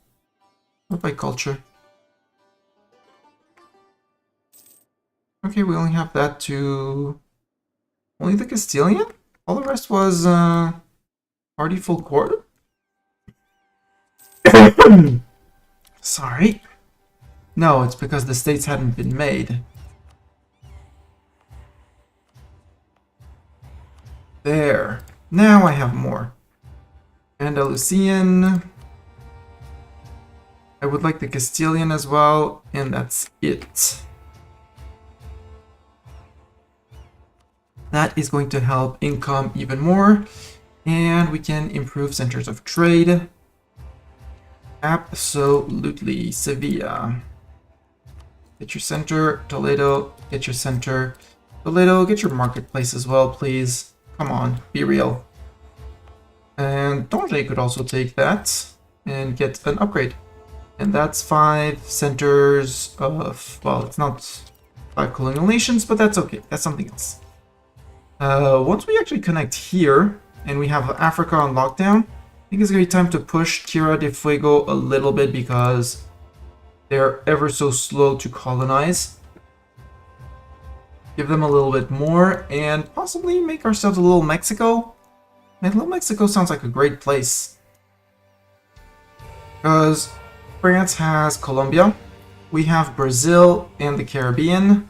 What by culture? Okay, we only have that to... only the Castilian? All the rest was already full core? Sorry. No, it's because the states hadn't been made. There. Now I have more. Andalusian. I would like the Castilian as well, and that's it. That is going to help income even more, and we can improve centers of trade. Absolutely. Sevilla. Get your center. Toledo, get your center. Toledo, get your marketplace as well, please. Come on, be real. And Donge could also take that and get an upgrade. And that's 5 centers of, well, it's not 5 colonial nations, but that's okay. That's something else. Once we actually connect here, and we have Africa on lockdown, I think it's going to be time to push Tierra del Fuego a little bit because they're ever so slow to colonize. Give them a little bit more, and possibly make ourselves a little Mexico. Man, little Mexico sounds like a great place. Because France has Colombia, we have Brazil and the Caribbean.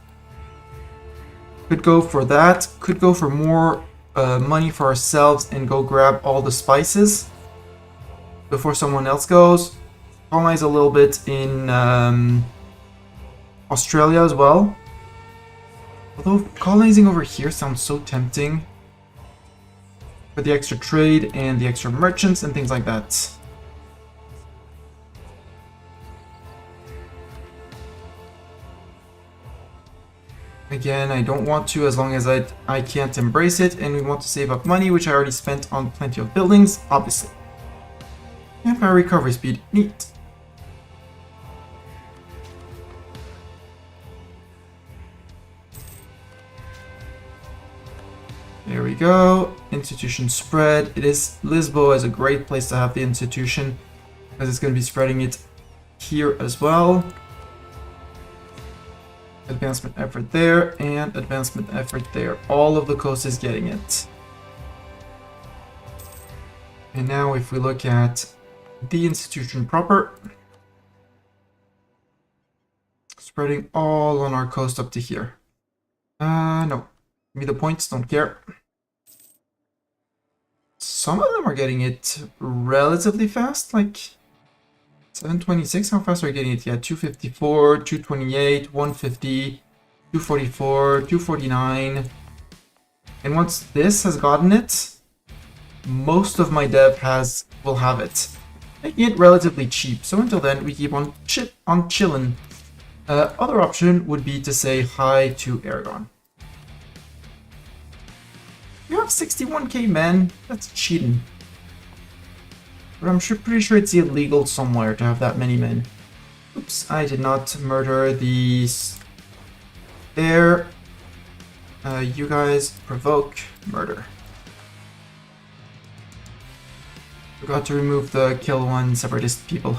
Could go for that. Could go for more money for ourselves and go grab all the spices before someone else goes. Colonize a little bit in Australia as well. Although colonizing over here sounds so tempting. For the extra trade and the extra merchants and things like that. Again, I don't want to as long as I can't embrace it, and we want to save up money, which I already spent on plenty of buildings, obviously. And my recovery speed, neat. There we go. Institution spread. It is Lisboa is a great place to have the institution because it's going to be spreading it here as well. Advancement effort there and advancement effort there. All of the coast is getting it. And now if we look at the institution proper, spreading all on our coast up to here. No. Give me the points, don't care. Some of them are getting it relatively fast, like 726. How fast are you getting it? Yeah, 254, 228, 150, 244, 249. And once this has gotten it, most of my dev will have it, making it relatively cheap. So until then, we keep on chilling. Other option would be to say hi to Aragon. You have 61k men? That's cheating. But I'm pretty sure it's illegal somewhere to have that many men. Oops, I did not murder these. There. You guys provoke murder. Forgot to remove the kill one separatist people.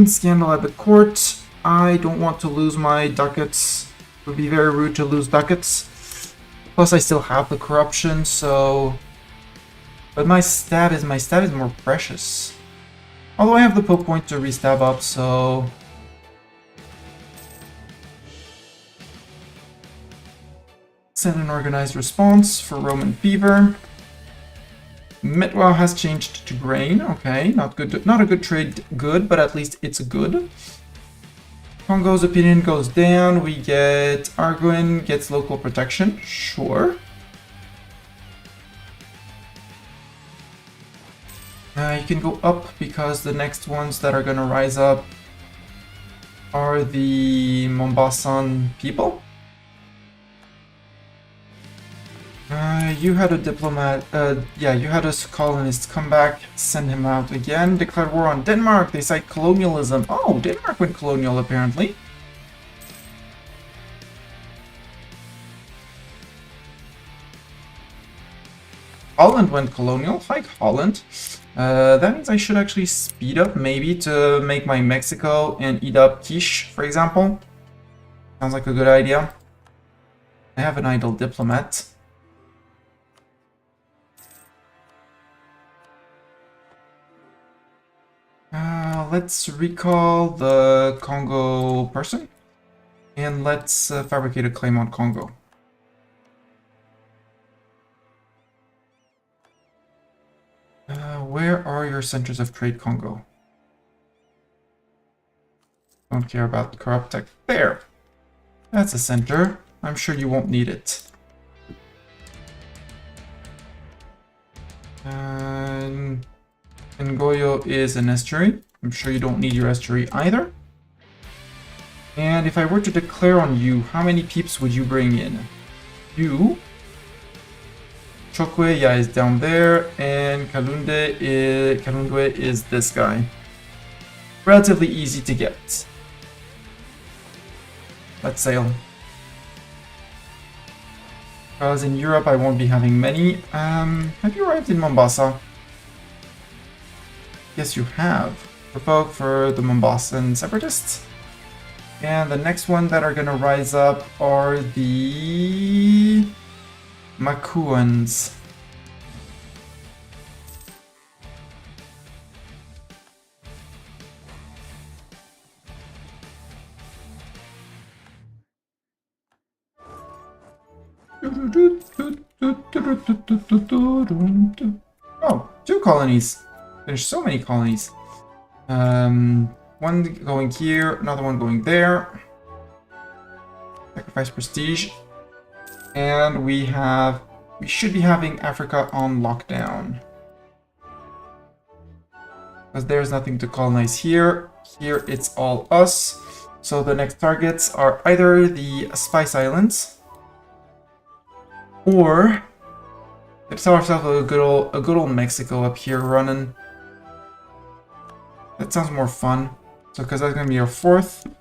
Scandal at the court. I don't want to lose my ducats. It would be very rude to lose ducats. Plus, I still have the corruption, so. But my stab is more precious. Although I have the poke point to restab up, so. Send an organized response for Roman fever. Metwa has changed to grain. Okay, not good. Not a good trade. Good, but at least it's good. Congo's opinion goes down. We get Arguin gets local protection. Sure. You can go up because the next ones that are gonna rise up are the Mombassan people. You had a diplomat, yeah, you had a colonist come back, send him out again, declare war on Denmark, they cite colonialism. Oh, Denmark went colonial apparently. Holland went colonial, hi Holland. That means I should actually speed up maybe to make my Mexico and eat up quiche, for example. Sounds like a good idea. I have an idle diplomat. Let's recall the Congo person, and let's fabricate a claim on Congo. Where are your centers of trade, Congo? Don't care about corrupt tech. There! That's a center. I'm sure you won't need it. Ngoyo is an estuary. I'm sure you don't need your estuary either. And if I were to declare on you, how many peeps would you bring in? You. Chokwe, yeah, is down there. And Kalundwe is this guy. Relatively easy to get. Let's sail. Because in Europe I won't be having many. Have you arrived in Mombasa? Yes, you have. Provoke for the Mombassan separatists. And the next one that are gonna rise up are the Makuans. Oh, 2 colonies. There's so many colonies. One going here, another one going there. Sacrifice prestige. And we should be having Africa on lockdown. Because there's nothing to colonize here. Here it's all us. So the next targets are either the Spice Islands, or let's have ourselves a good old Mexico up here running. That sounds more fun. So because that's gonna be our 4th,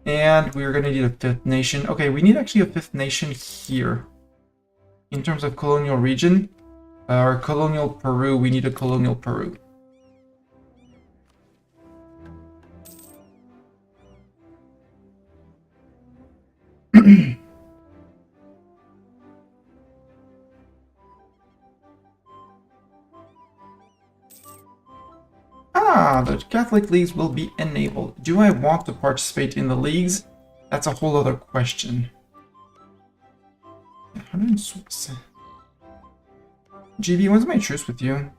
and we're gonna need a 5th nation. Okay, we need actually a 5th nation here. In terms of colonial region, or colonial Peru, we need a colonial Peru. Ah, the Catholic leagues will be enabled. Do I want to participate in the leagues? That's a whole other question. GB, when's my truce with you?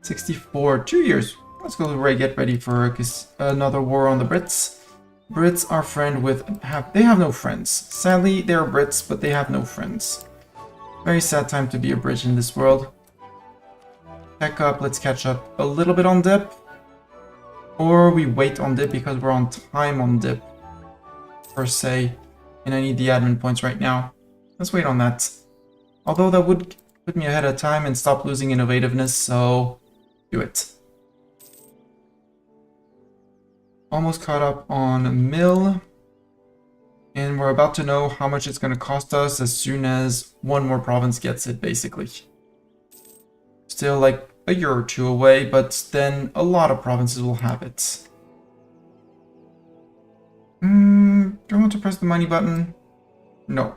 64, 2 years. Let's go get ready for another war on the Brits. Brits are friend with... they have no friends. Sadly, they're Brits, but they have no friends. Very sad time to be a Brit in this world. Back up, let's catch up a little bit on dip. Or we wait on dip because we're on time on dip, per se. And I need the admin points right now. Let's wait on that. Although that would put me ahead of time and stop losing innovativeness, so do it. Almost caught up on mill. And we're about to know how much it's going to cost us as soon as one more province gets it, basically. Still like a year or 2 away, but then a lot of provinces will have it. Do I want to press the money button? No.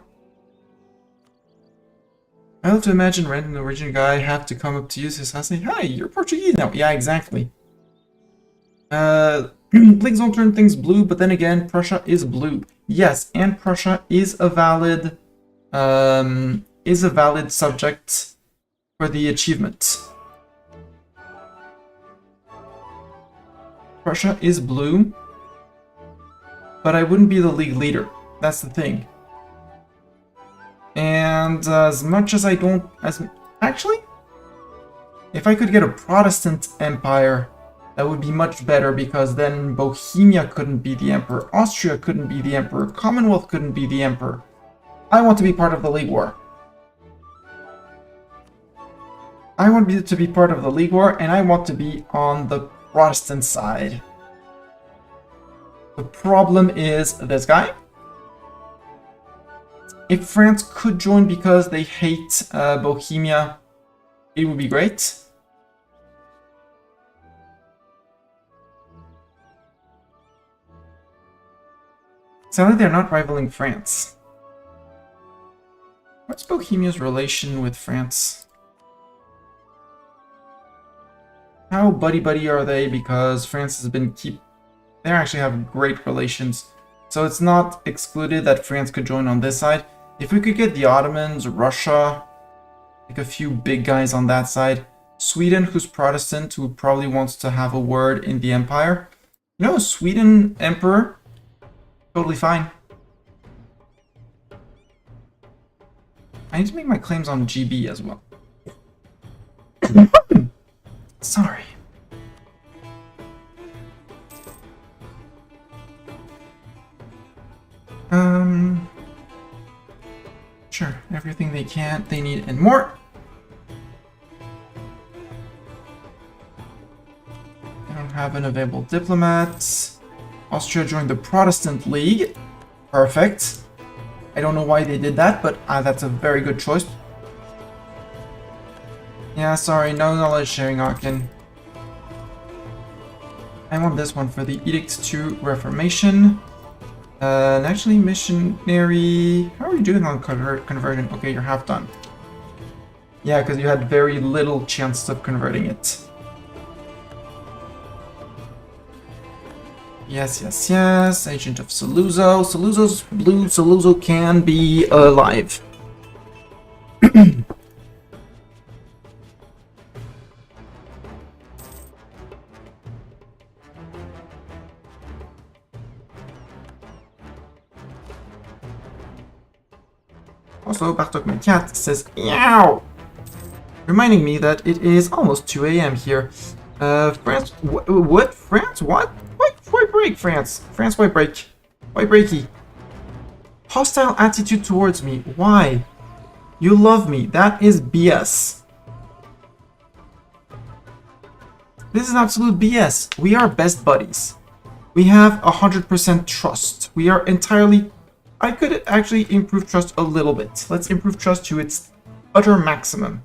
I love to imagine random Norwegian guy have to come up to you and say, "Hi, you're Portuguese now." Yeah, exactly. Please don't turn things blue, but then again, Prussia is blue. Yes, and Prussia is a valid subject for the achievement. Prussia is blue, but I wouldn't be the league leader. That's the thing. And as much as I don't... Actually, if I could get a Protestant empire, that would be much better, because then Bohemia couldn't be the emperor, Austria couldn't be the emperor, Commonwealth couldn't be the emperor. I want to be part of the League War. I want to be part of the League War, and I want to be on the Protestant side. The problem is this guy. If France could join because they hate Bohemia, it would be great. Sadly, they're not rivaling France. What's Bohemia's relation with France? How buddy-buddy are they? Because France has been they actually have great relations. So it's not excluded that France could join on this side. If we could get the Ottomans, Russia, like a few big guys on that side. Sweden, who's Protestant, who probably wants to have a word in the empire. No, Sweden Emperor, totally fine. I need to make my claims on GB as well. Sorry. Sure, everything they need and more. I don't have an available diplomat. Austria joined the Protestant League. Perfect. I don't know why they did that, but that's a very good choice. Yeah, sorry, no knowledge sharing, Aachen. I want this one for the Edict to Reformation. And actually, missionary... How are you doing on conversion? Okay, you're half done. Yeah, because you had very little chance of converting it. Yes, yes, yes. Agent of Saluzzo. Saluzzo's blue. Saluzzo can be alive. Also, Bartok my cat says meow, reminding me that it is almost 2 a.m. here. France, what? France, what? Why break, France? France, why break? Why breaky? Hostile attitude towards me, why? You love me, that is BS. This is absolute BS. We are best buddies. We have 100% trust. We are entirely... I could actually improve trust a little bit. Let's improve trust to its utter maximum.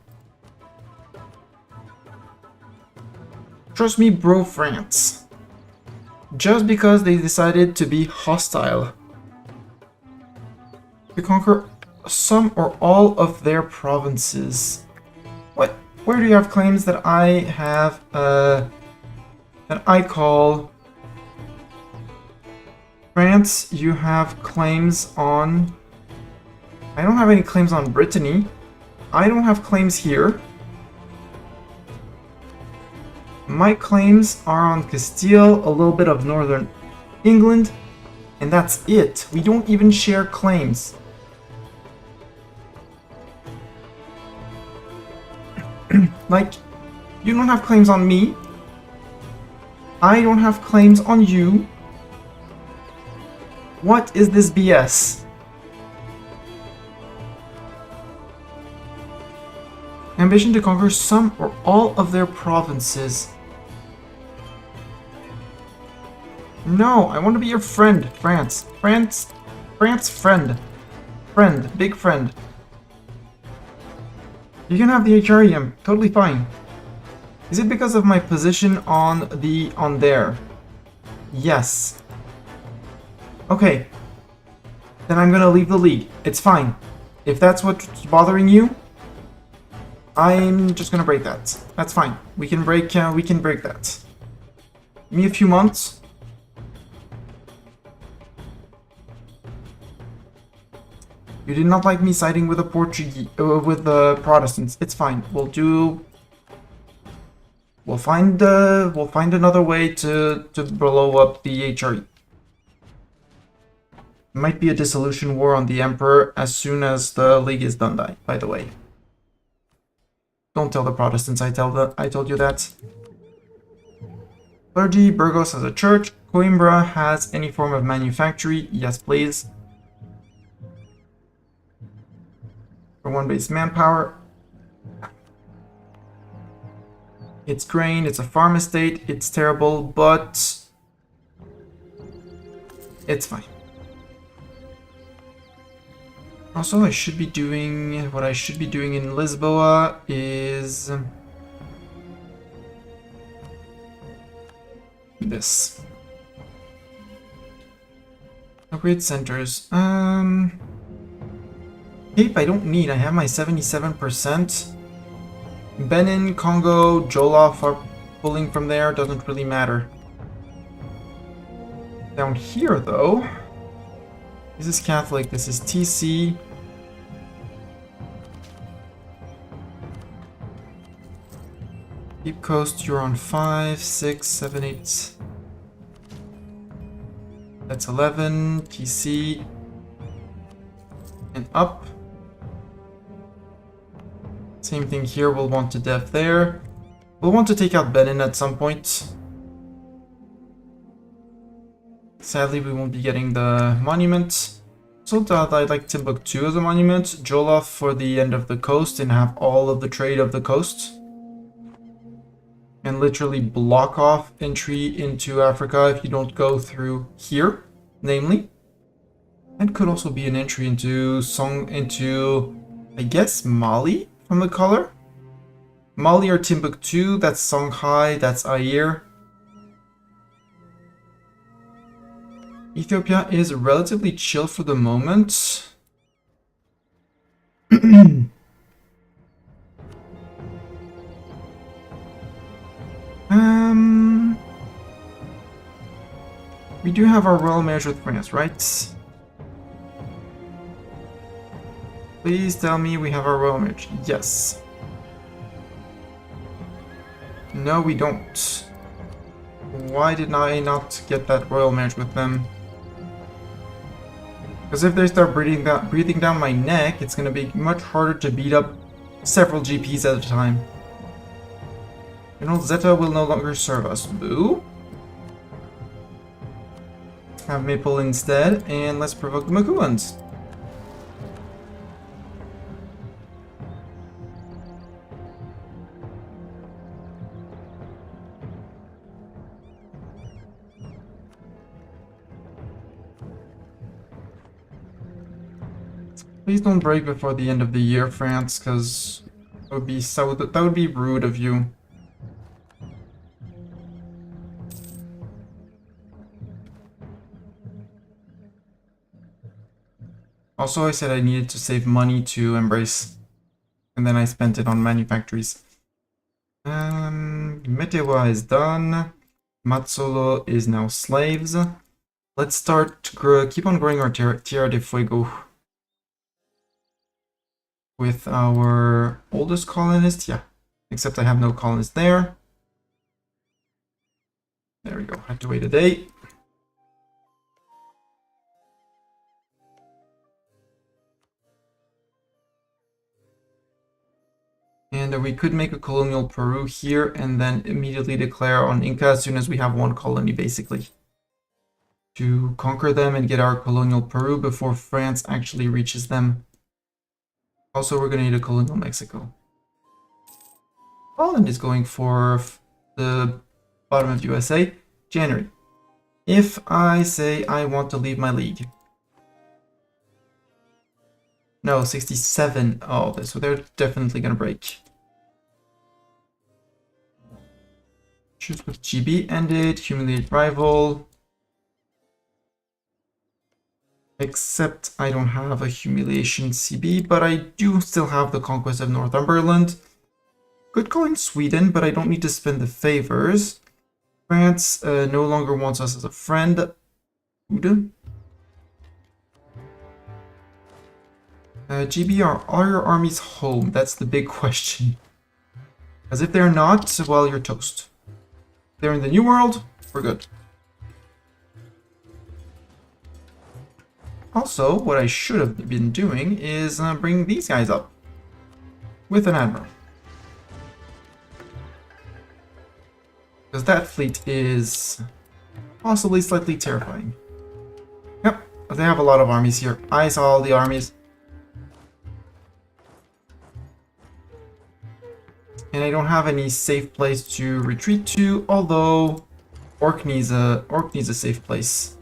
Trust me, bro, France. Just because they decided to be hostile. To conquer some or all of their provinces. What? Where do you have claims that I have, that I call... France, you have claims on... I don't have any claims on Brittany. I don't have claims here. My claims are on Castile, a little bit of northern England, and that's it. We don't even share claims. Like, you don't have claims on me. I don't have claims on you. What is this BS? Ambition to conquer some or all of their provinces. No, I want to be your friend, France. France, friend. Friend, big friend. You can have the HREM, totally fine. Is it because of my position on there? Yes. Okay. Then I'm gonna leave the league. It's fine. If that's what's bothering you, I'm just gonna break that. That's fine. We can break that. Give me a few months. You did not like me siding with the Protestants. It's fine. We'll find another way to blow up the HRE. Might be a dissolution war on the Emperor as soon as the League is done, by the way. Don't tell the Protestants I told you that. Clergy, Burgos has a church. Coimbra has any form of manufactory. Yes, please. For one base manpower. It's grain, it's a farm estate, it's terrible, but it's fine. Also, what I should be doing in Lisboa is this. Upgrade centers. Cape I don't need, I have my 77%. Benin, Congo, Jollof are pulling from there, doesn't really matter. Down here though, this is Catholic, this is TC. Deep Coast, you're on 5, 6, 7, 8. That's 11, TC. And up. Same thing here, we'll want to def there. We'll want to take out Benin at some point. Sadly, we won't be getting the monument. So I'd like Timbuktu as a monument. Jollof for the end of the coast and have all of the trade of the coast. And literally block off entry into Africa if you don't go through here, namely. And could also be an entry into I guess, Mali from the color. Mali or Timbuktu, that's Songhai, that's Air. Ethiopia is relatively chill for the moment. We do have our royal marriage with France, right? Please tell me we have our royal marriage. Yes. No, we don't. Why did I not get that royal marriage with them? Because if they start breathing down my neck, it's going to be much harder to beat up several GPs at a time. General Zeta will no longer serve us. Boo. Have Maple instead, and let's provoke the Makuans. Please don't break before the end of the year, France, because that would be rude of you. Also, I said I needed to save money to embrace, and then I spent it on manufactories. Metewa is done. Mazzolo is now slaves. Let's keep on growing our Tierra de Fuego with our oldest colonist. Yeah, except I have no colonist there. There we go. Had to wait a day. And we could make a colonial Peru here and then immediately declare on Inca as soon as we have one colony, basically. To conquer them and get our colonial Peru before France actually reaches them. Also, we're going to need a colonial Mexico. Holland is going for the bottom of USA. January. If I say I want to leave my league. No, 67. Oh, so they're definitely going to break. Truce with GB ended. Humiliate rival. Except I don't have a humiliation CB, but I do still have the conquest of Northumberland. Could go in Sweden, but I don't need to spend the favors. France no longer wants us as a friend. GB, are all your armies home? That's the big question. Because if they're not, well, you're toast. If they're in the New World, we're good. Also, what I should have been doing is bring these guys up with an admiral. Because that fleet is possibly slightly terrifying. Yep, they have a lot of armies here. I saw all the armies. And I don't have any safe place to retreat to, although Orc needs a safe place.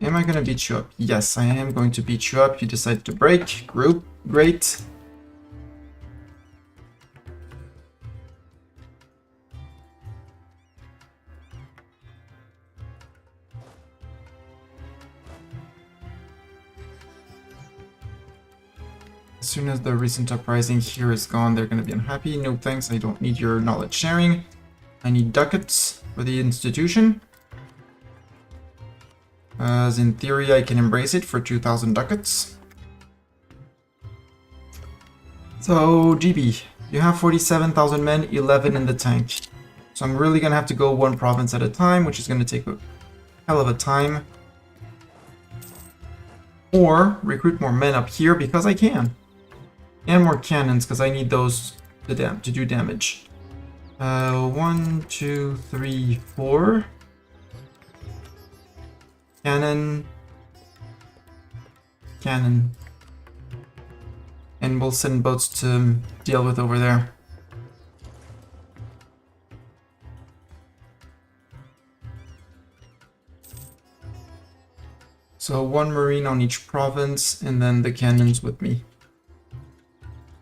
Am I going to beat you up? Yes, I am going to beat you up. You decide to break. Group. Great. As soon as the recent uprising here is gone, they're going to be unhappy. No thanks, I don't need your knowledge sharing. I need ducats for the institution. As in theory, I can embrace it for 2,000 ducats. So, GB, you have 47,000 men, 11 in the tank. So I'm really gonna have to go one province at a time, which is gonna take a hell of a time. Or recruit more men up here because I can. And more cannons because I need those to do damage. 1, 2, 3, 4. Cannon. Cannon. And we'll send boats to deal with over there. So 1 marine on each province, and then the cannons with me.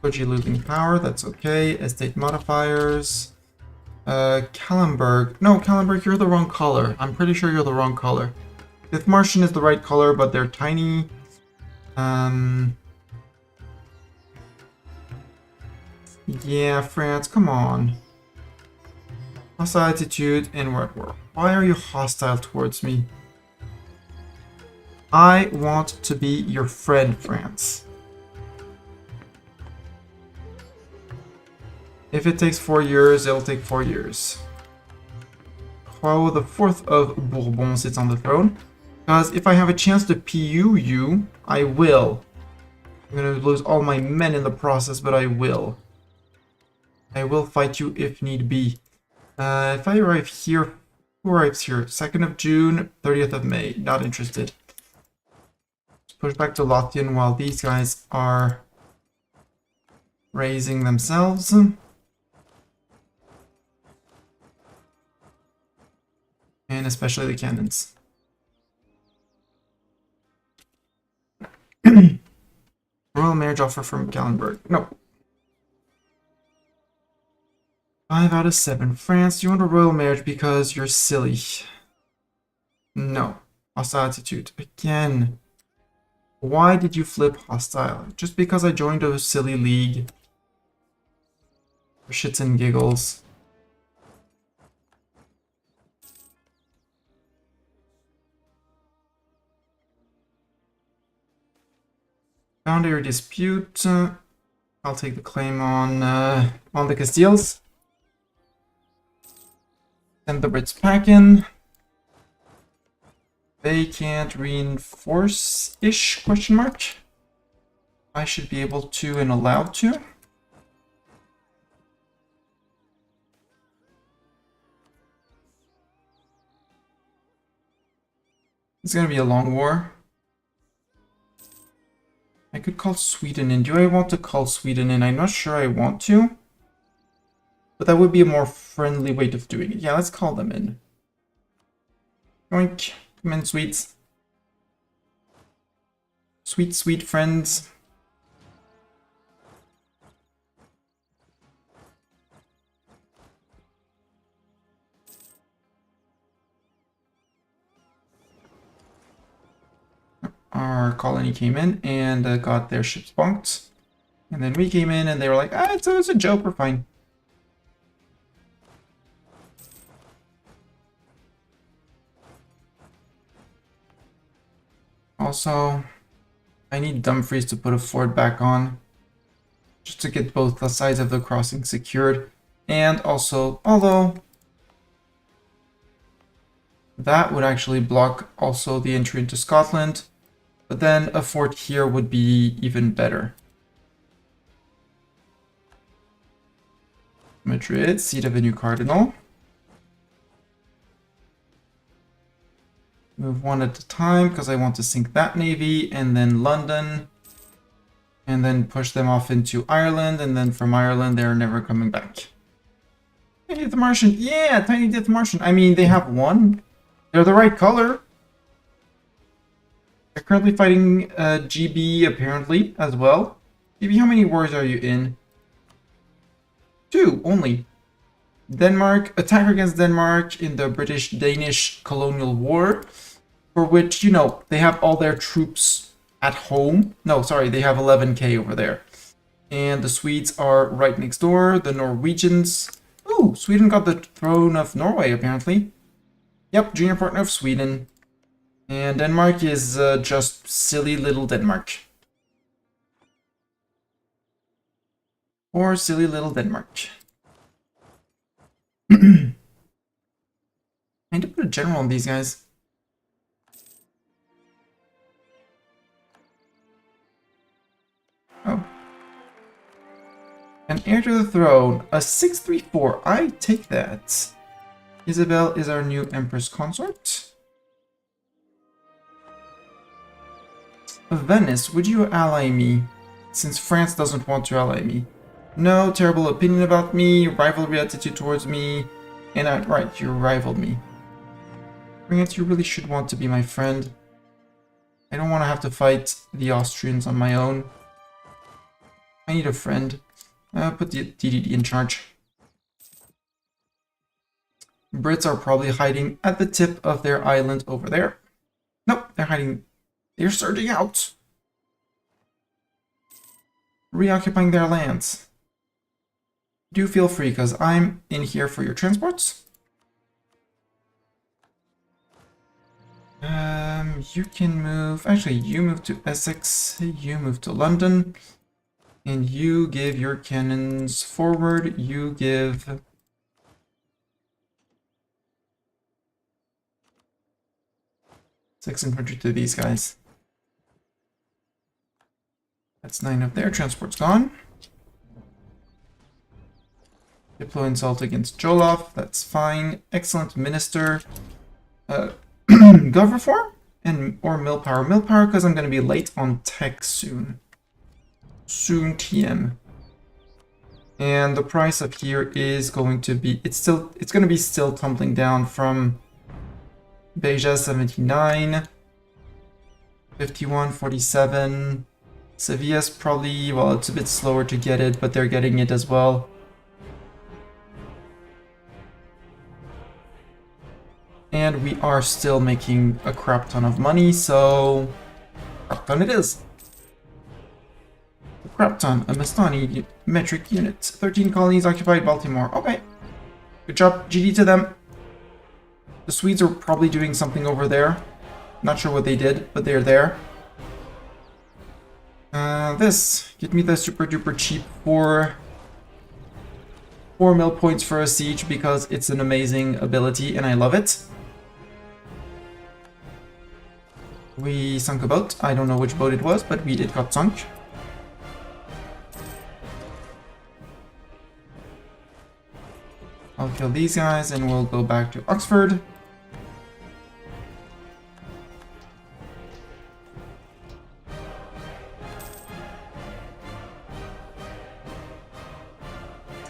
Koji losing power, that's okay. Estate modifiers. Kallenberg. No, Kallenberg, you're the wrong color. I'm pretty sure you're the wrong color. Dithmarschen is the right color, but they're tiny. Yeah, France, come on. Hostile attitude, and we're at war. Why are you hostile towards me? I want to be your friend, France. If it takes 4 years, it'll take 4 years. While the 4th of Bourbon sits on the throne. Because if I have a chance to PU you, I will. I'm gonna lose all my men in the process, but I will. I will fight you if need be. If I arrive here, who arrives here? 2nd of June, 30th of May. Not interested. Let's push back to Lothian while these guys are raising themselves. And especially the cannons. Royal marriage offer from Gallenberg. No. 5 out of 7. France, you want a royal marriage because you're silly. No. Hostile attitude. Again. Why did you flip hostile? Just because I joined a silly league. For shits and giggles. Boundary dispute. I'll take the claim on the Castiles. Send the Brits packing. They can't reinforce-ish, question mark. I should be able to and allowed to. It's gonna be a long war. I could call Sweden in. Do I want to call Sweden in? I'm not sure I want to. But that would be a more friendly way of doing it. Yeah, let's call them in. Yoink. Come in, sweets. Sweet, sweet friends. Our colony came in and got their ships bonked. And then we came in and they were like, ah, it's a joke, we're fine. Also, I need Dumfries to put a fort back on. Just to get both the sides of the crossing secured. And also, although that would actually block also the entry into Scotland. But then a fort here would be even better. Madrid, seat of a new cardinal. Move one at a time because I want to sink that navy, and then London. And then push them off into Ireland, and then from Ireland they're never coming back. Tiny Dithmarschen, yeah, Tiny Dithmarschen. I mean, they have one. They're the right color. They're currently fighting GB, apparently, as well. GB, how many wars are you in? 2, only. Denmark, attack against Denmark in the British-Danish colonial war, for which, you know, they have all their troops at home. No, sorry, they have 11k over there. And the Swedes are right next door, the Norwegians. Ooh, Sweden got the throne of Norway, apparently. Yep, junior partner of Sweden. And Denmark is just silly little Denmark. Or silly little Denmark. I need to put a general on these guys. Oh. An heir to the throne. A 634. I take that. Isabel is our new Empress Consort. Venice, would you ally me? Since France doesn't want to ally me. No, terrible opinion about me, rivalry attitude towards me, and right, you rivaled me. France, you really should want to be my friend. I don't want to have to fight the Austrians on my own. I need a friend. Put the DDD in charge. Brits are probably hiding at the tip of their island over there. Nope, they're hiding. They're surging out. Reoccupying their lands. Do feel free, because I'm in here for your transports. You can move... Actually, you move to Essex. You move to London. And you give your cannons forward. You give... Six infantry to these guys. That's 9 of their transport's gone. Deploy insult against Jolov. That's fine. Excellent minister. Gov reform or mill power. Mill power because I'm going to be late on tech soon. Soon TM. And the price up here is going to be it's going to be still tumbling down from Beja 79, 51, 47. Sevilla's probably, well, it's a bit slower to get it, but they're getting it as well. And we are still making a crap ton of money, so crap ton it is. A crap ton, a Mastani metric unit. 13 colonies occupied Baltimore. Okay. Good job, GD to them. The Swedes are probably doing something over there. Not sure what they did, but they're there. This. Get me the super duper cheap 4 mil points for a siege because it's an amazing ability and I love it. We sunk a boat. I don't know which boat it was, but it got sunk. I'll kill these guys and we'll go back to Oxford.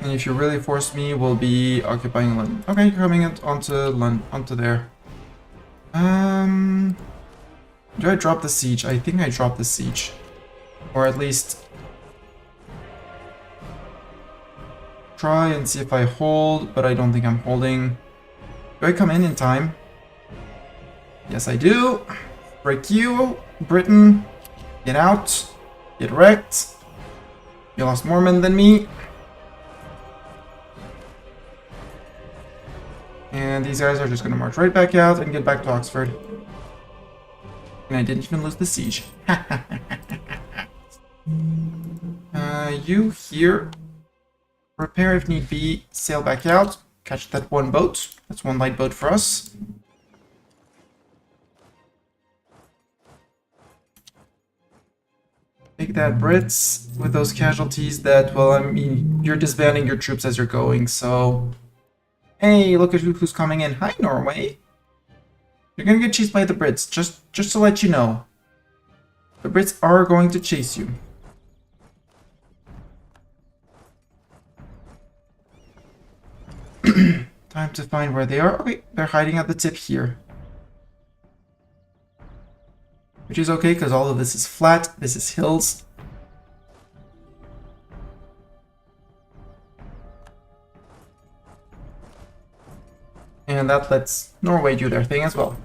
And if you really force me, we'll be occupying London. Okay, coming onto London, onto there. Do I drop the siege? I think I dropped the siege. Or at least try and see if I hold, but I don't think I'm holding. Do I come in time? Yes, I do. Break you, Britain. Get out. Get wrecked. You lost more men than me. And these guys are just going to march right back out and get back to Oxford. And I didn't even lose the siege. You here. Repair if need be. Sail back out. Catch that one boat. That's one light boat for us. Take that, Brits. With those casualties that, well, I mean, you're disbanding your troops as you're going, so... Hey, look at who's coming in. Hi, Norway. You're gonna get chased by the Brits, just to let you know. The Brits are going to chase you. Time to find where they are. Okay, they're hiding at the tip here. Which is okay, because all of this is flat. This is hills. And that lets Norway do their thing as well.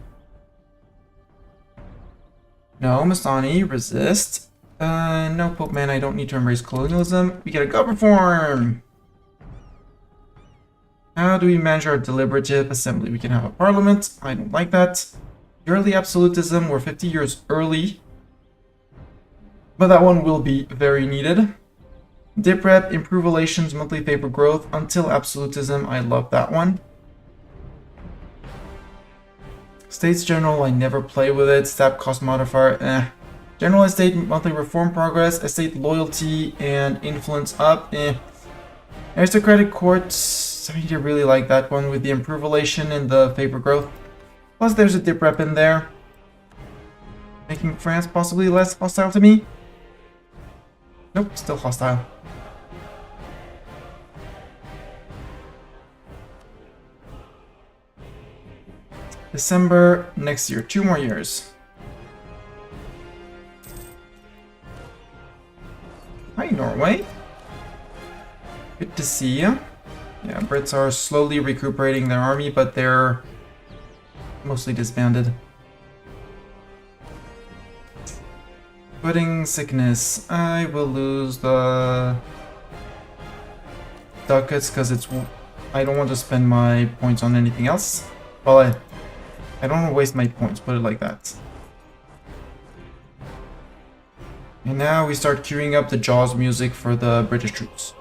No, Masani, resist. No, Pope Man, I don't need to embrace colonialism. We get a gov reform! How do we manage our deliberative assembly? We can have a parliament. I don't like that. Early absolutism, we're 50 years early. But that one will be very needed. Diprep, improve relations, monthly paper growth, until absolutism. I love that one. States General, I never play with it. Stab cost modifier, eh. General estate, monthly reform progress, estate loyalty, and influence up, eh. Aristocratic courts, I really like that one with the improved relation and the favor growth. Plus there's a dip rep in there. Making France possibly less hostile to me. Nope, still hostile. December next year, 2 more years. Hi, Norway. Good to see you. Yeah, Brits are slowly recuperating their army, but they're mostly disbanded. Pudding sickness. I will lose the ducats because I don't want to spend my points on anything else. Well, I don't want to waste my points, put it like that. And now we start queuing up the Jaws music for the British troops.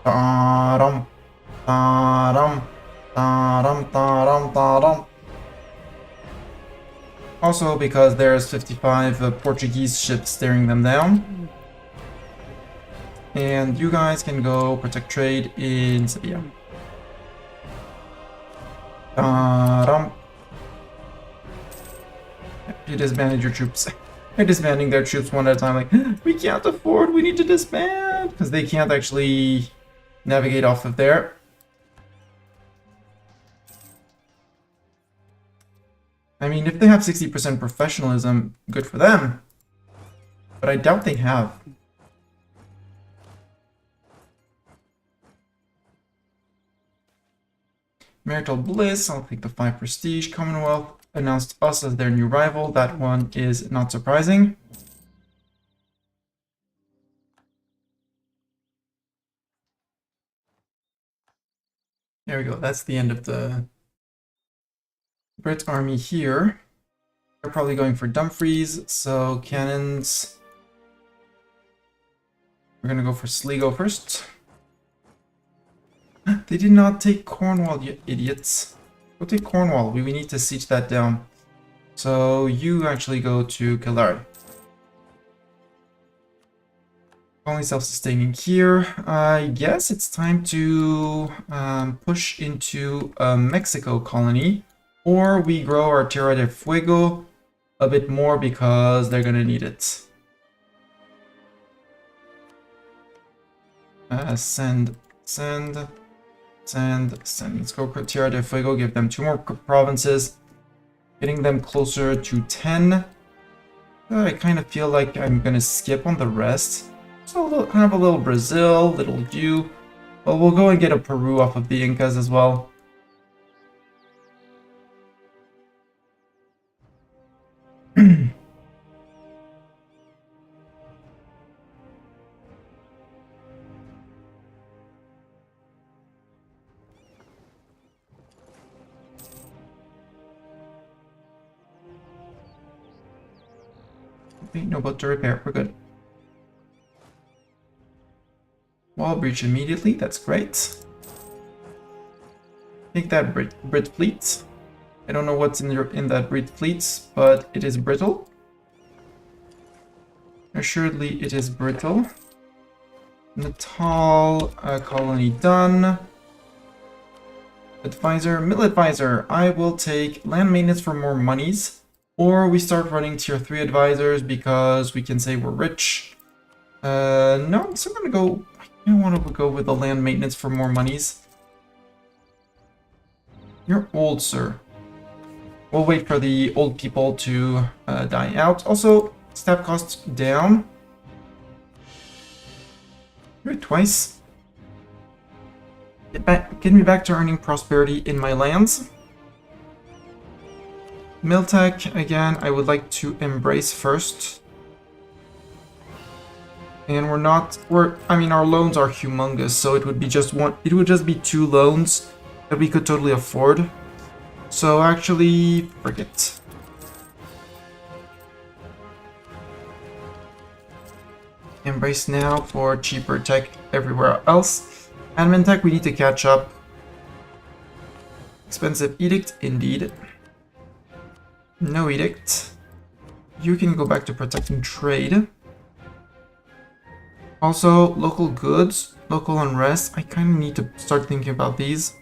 Ta-dum, ta-dum, ta-dum, ta-dum, ta-dum. Also because there's 55 Portuguese ships staring them down. And you guys can go protect trade in Sevilla. Ta-dum. You disbanded your troops. They're disbanding their troops one at a time, like, we can't afford, we need to disband! Because they can't actually navigate off of there. I mean, if they have 60% professionalism, good for them. But I doubt they have. Marital Bliss, I'll take the 5 prestige. Commonwealth announced us as their new rival. That one is not surprising. There we go. That's the end of the Brit army here. They're probably going for Dumfries, so cannons. We're gonna go for Sligo first. They did not take Cornwall, you idiots. Go take Cornwall. We need to siege that down. So you actually go to Kildare. Only self-sustaining here. I guess it's time to push into a Mexico colony. Or we grow our Tierra del Fuego a bit more because they're gonna need it. Send. Let's go Tierra del Fuego, give them 2 more provinces, getting them closer to 10. I kind of feel like I'm gonna skip on the rest. So kind of a little Brazil, little you. Well, we'll go and get a Peru off of the Incas as well. No boat to repair, we're good. Wall breach immediately, that's great. Take that Brit fleet. I don't know what's in that Brit fleet, but it is brittle. Assuredly, it is brittle. Natal colony done. Advisor, mill advisor. I will take land maintenance for more monies. Or we start running tier 3 advisors because we can say we're rich. No, I'm still gonna go. I want to go with the land maintenance for more monies. You're old, sir. We'll wait for the old people to die out. Also, staff costs down. Do it twice. Get me back to earning prosperity in my lands. Miltech, again, I would like to embrace first. And I mean, our loans are humongous, so it would be just it would just be 2 loans that we could totally afford. So actually, forget. Embrace now for cheaper tech everywhere else. Admin tech, we need to catch up. Expensive edict, indeed. No edict. You can go back to protecting trade. Also, local goods, local unrest. I kind of need to start thinking about these.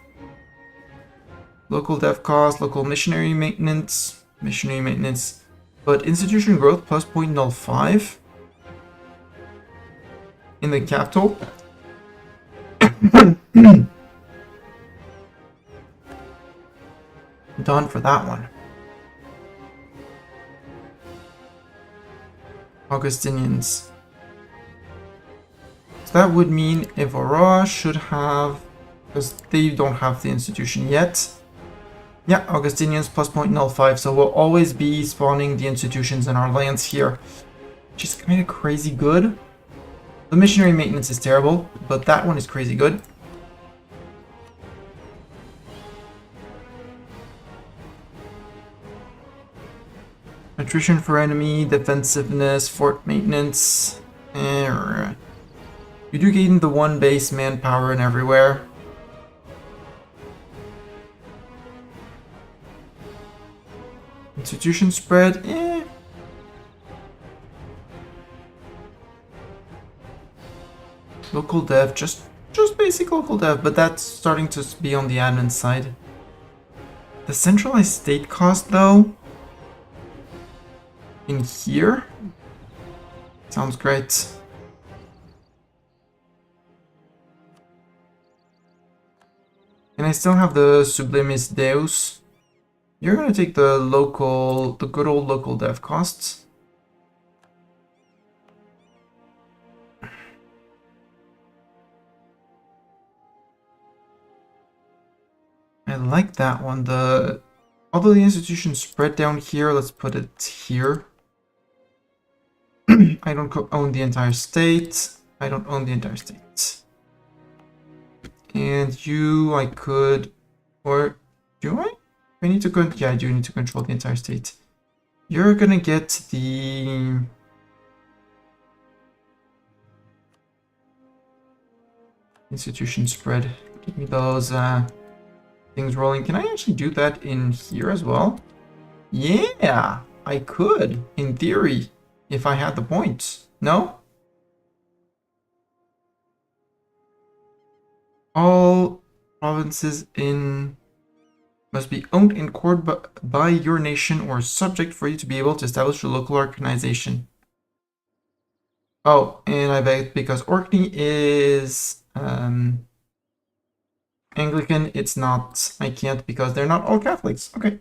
Local dev cost, local missionary maintenance. But institution growth plus 0.05 in the capital. Done for that one. Augustinians. So that would mean Avaria should have, because they don't have the institution yet. Yeah, Augustinians plus 0.05, so we'll always be spawning the institutions in our lands here, which is kind of crazy good. The missionary maintenance is terrible, but that one is crazy good. Attrition for enemy, defensiveness, fort maintenance. You do gain the 1 base manpower and everywhere. Institution spread, Local dev, just basic local dev, but that's starting to be on the admin side. The centralized state cost, though, in here, sounds great. And I still have the Sublimis Deus. You're gonna take the good old local dev costs. I like that one. Although the institution spread down here, let's put it here. I don't own the entire state. I don't own the entire state. And you, I could, or do I? I need to yeah, I do need to control the entire state. You're gonna get the institution spread. Give me those things rolling. Can I actually do that in here as well? Yeah, I could, in theory, if I had the points. No? All provinces must be owned and cored by your nation or subject for you to be able to establish a local organization. Oh, and I bet because Orkney is Anglican, it's not. I can't because they're not all Catholics. Okay.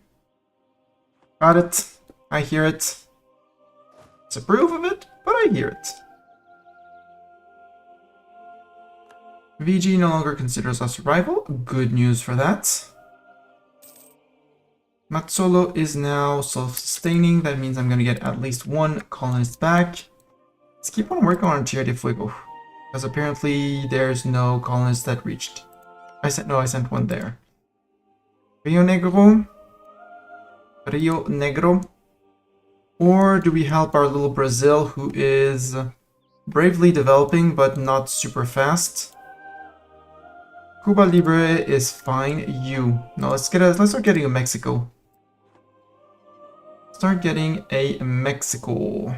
Got it. I hear it. Disapprove of it, but I hear it. VG no longer considers us a rival. Good news for that. Mazzolo is now self-sustaining. That means I'm going to get at least 1 colonist back. Let's keep on working on Tierra de Fuego. Because apparently there's no colonist that reached. I sent 1 there. Rio Negro. Rio Negro. Or do we help our little Brazil, who is bravely developing but not super fast? Cuba Libre is fine. No, let's start getting a Mexico. Start getting a Mexico.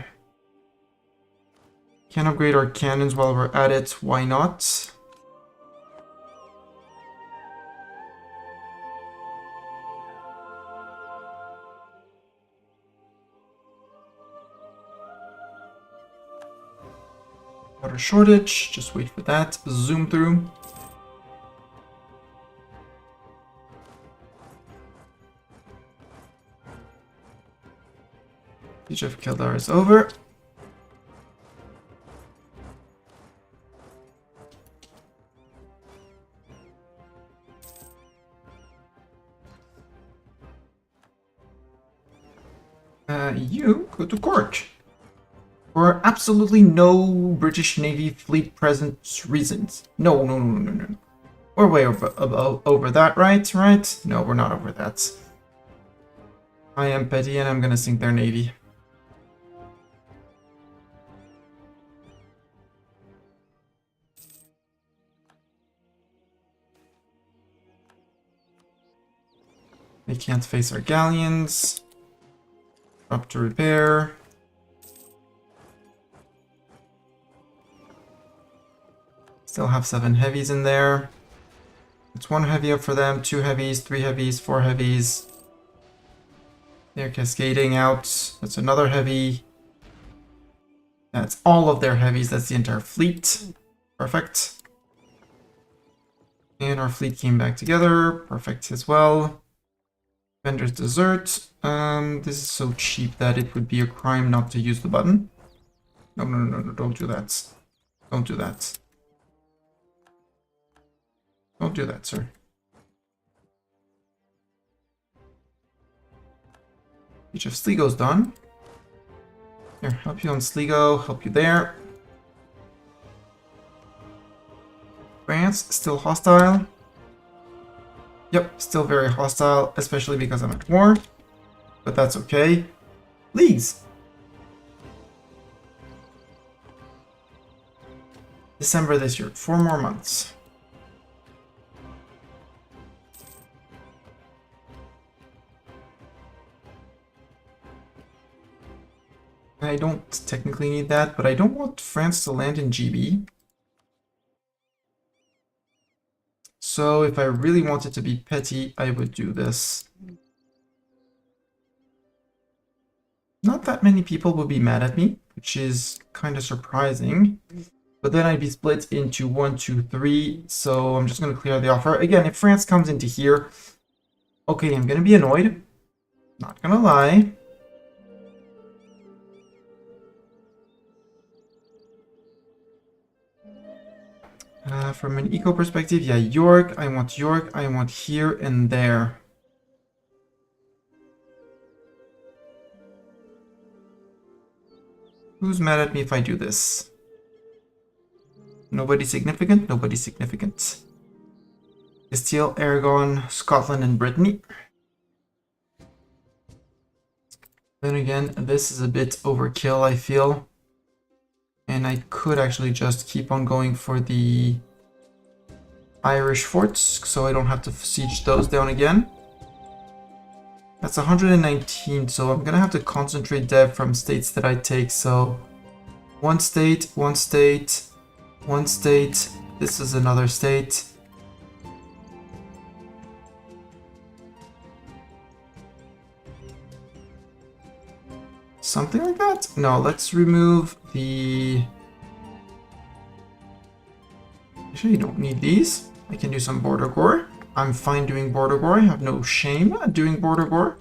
Can upgrade our cannons while we're at it. Why not? Water shortage. Just wait for that. Zoom through. Siege of Kildare is over. You go to court. For absolutely no British Navy fleet presence reasons. No. We're way over that, right? Right? No, we're not over that. I am petty and I'm gonna sink their navy. They can't face our galleons. Up to repair. Still have 7 heavies in there. It's 1 heavy up for them, 2 heavies, 3 heavies, 4 heavies. They're cascading out. That's another heavy. That's all of their heavies. That's the entire fleet. Perfect. And our fleet came back together. Perfect as well. Vendor's dessert. This is so cheap that it would be a crime not to use the button. No, don't do that. Don't do that. Don't do that, sir. Each of Sligo's done. Here, help you on Sligo, help you there. France, still hostile. Yep, still very hostile, especially because I'm at war. But that's okay. Leagues. December this year. 4 more months. I don't technically need that, but I don't want France to land in GB. So if I really wanted to be petty, I would do this. Not that many people would be mad at me, which is kind of surprising. But then I'd be split into 1, 2, 3. So I'm just going to clear the offer. Again, if France comes into here, okay, I'm going to be annoyed. Not going to lie. From an eco perspective, yeah, York, I want here and there. Who's mad at me if I do this? Nobody significant, nobody significant. Castile, Aragon, Scotland, and Brittany. Then again, this is a bit overkill, I feel. And I could actually just keep on going for the Irish forts, so I don't have to siege those down again. That's 119, so I'm gonna have to concentrate dev from states that I take. So one state, one state, one state. This is another state. Something like that? No, let's remove the... Actually, you don't need these. I can do some border gore. I'm fine doing border gore. I have no shame at doing border gore.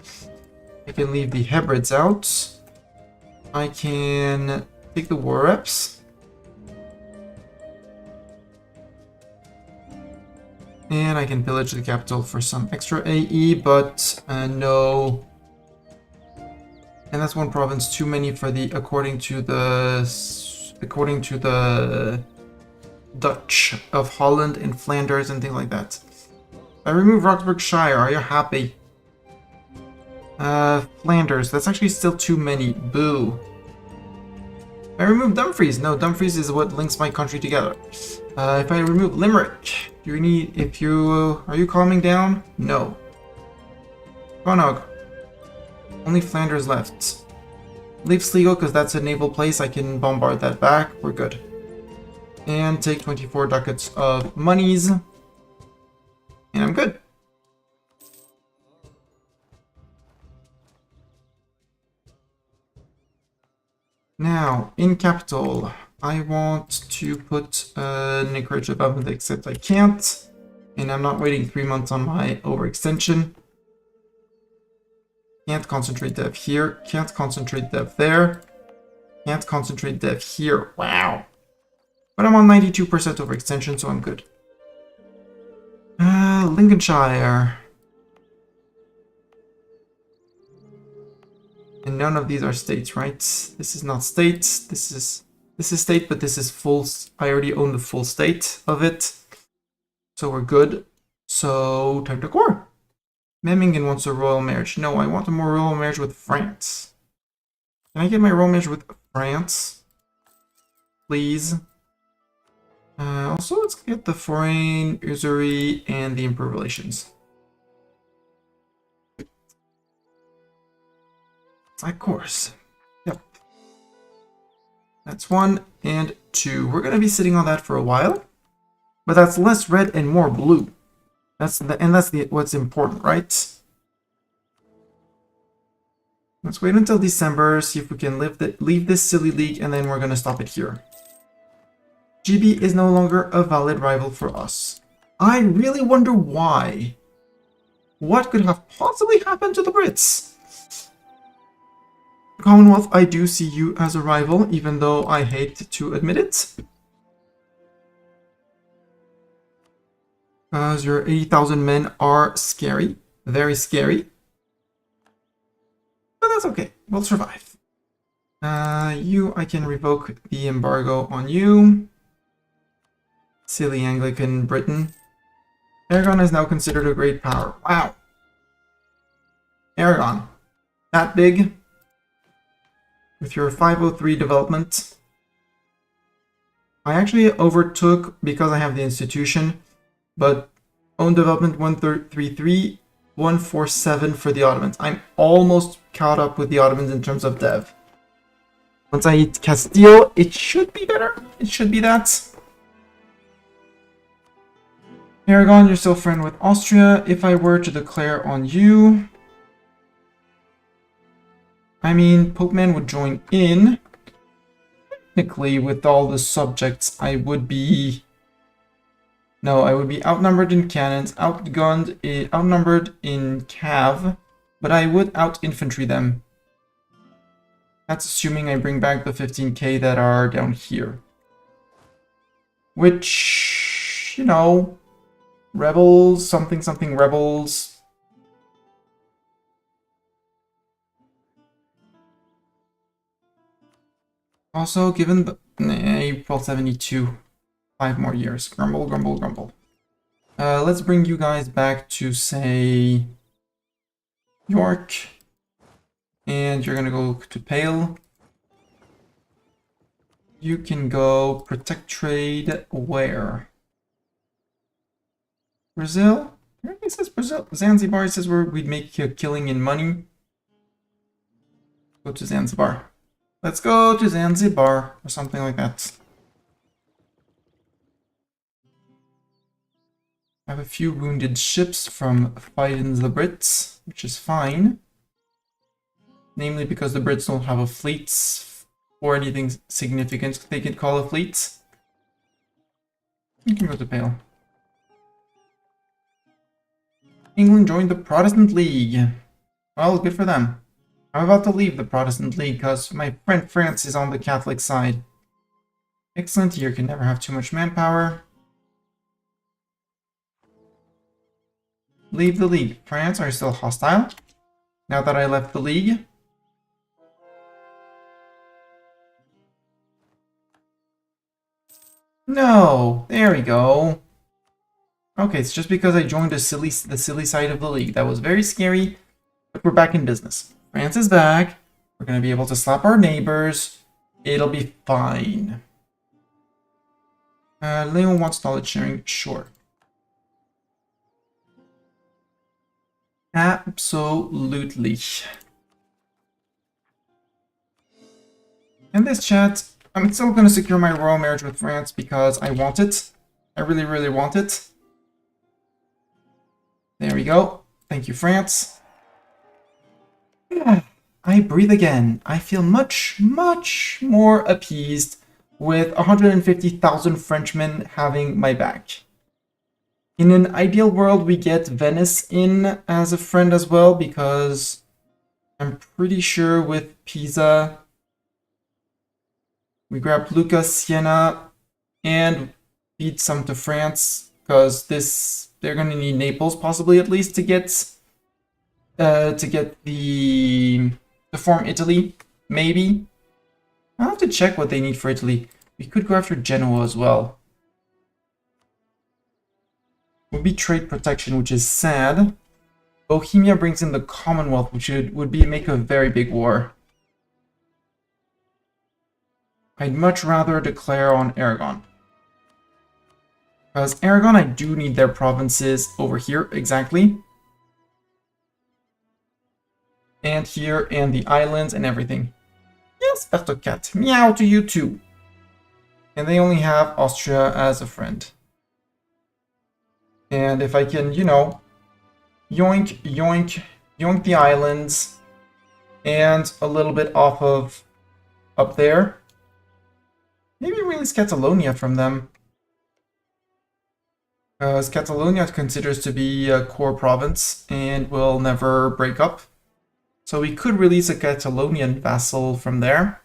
I can leave the Hebrides out. I can take the war reps. And I can pillage the capital for some extra AE, but no... And that's one province too many for the according to the Dutch of Holland and Flanders and things like that. I remove Roxburgh Shire. Are you happy? Flanders. That's actually still too many. Boo. I remove Dumfries. No, Dumfries is what links my country together. If I remove Limerick, do you need? Are you calming down? No. Conog. Only Flanders left. Leave Sligo because that's a naval place. I can bombard that back. We're good. And take 24 ducats of monies. And I'm good. Now, in capital, I want to put an acreage above it, except I can't. And I'm not waiting 3 months on my overextension. Can't concentrate dev here. Can't concentrate dev there. Can't concentrate dev here. Wow. But I'm on 92% overextension, so I'm good. Lincolnshire. And none of these are states, right? This is not state. This is state, but this is full. I already own the full state of it. So we're good. So time to core. Memmingen wants a royal marriage. No, I want a more royal marriage with France. Can I get my royal marriage with France? Please. Also, let's get the foreign usury and the improved relations. Of course. Yep. That's 1 and 2. We're going to be sitting on that for a while. But that's less red and more blue. That's what's important, right? Let's wait until December, see if we can leave this silly league, and then we're going to stop it here. GB is no longer a valid rival for us. I really wonder why. What could have possibly happened to the Brits? Commonwealth, I do see you as a rival, even though I hate to admit it. Because your 80,000 men are scary. Very scary. But that's okay. We'll survive. I can revoke the embargo on you. Silly Anglican Britain. Aragon is now considered a great power. Wow. Aragon. That big. With your 503 development. I actually overtook because I have the institution, but own development 133, 147 for the Ottomans. I'm almost caught up with the Ottomans in terms of dev. Once I hit Castile, it should be better. It should be that. Aragon, you're still friend with Austria. If I were to declare on you, I mean, Pope Man would join in. Technically, with all the subjects, I would be... No, I would be outnumbered in cannons, outgunned, outnumbered in cav, but I would out-infantry them. That's assuming I bring back the 15k that are down here. Which, you know, rebels, something something rebels. Also, given the April 72, 5 more years. Grumble, grumble, grumble. Let's bring you guys back to, say, York. And you're gonna go to Pale. You can go protect trade where? Brazil? It says Brazil. Zanzibar says we'd make a killing in money. Go to Zanzibar. Let's go to Zanzibar or something like that. I have a few wounded ships from fighting the Brits, which is fine. Namely because the Brits don't have a fleet or anything significant they could call a fleet. You can go to Pale. England joined the Protestant League. Well, good for them. I'm about to leave the Protestant League because my friend France is on the Catholic side. Excellent, you can never have too much manpower. Leave the League. France are still hostile. Now that I left the League. No, there we go. Okay, it's just because I joined the silly side of the League. That was very scary, but we're back in business. France is back. We're going to be able to slap our neighbors. It'll be fine. Leon wants knowledge sharing. Sure. Absolutely. In this chat, I'm still going to secure my royal marriage with France because I want it. I really, really want it. There we go. Thank you, France. I breathe again. I feel much, much more appeased with 150,000 Frenchmen having my back. In an ideal world, we get Venice in as a friend as well, because I'm pretty sure with Pisa, we grab Lucca, Siena, and feed some to France, because they're going to need Naples possibly at least to get the form Italy, maybe. I'll have to check what they need for Italy. We could go after Genoa as well. Would be trade protection, which is sad. Bohemia brings in the Commonwealth, which would make a very big war. I'd much rather declare on Aragon. Because Aragon, I do need their provinces over here, exactly. And here, and the islands, and everything. Yes, Bertocat. Meow to you too. And they only have Austria as a friend. And if I can, you know, yoink, yoink, yoink the islands, and a little bit off of up there. Maybe release Catalonia from them. Because Catalonia considers to be a core province and will never break up. So we could release a Catalonian vassal from there.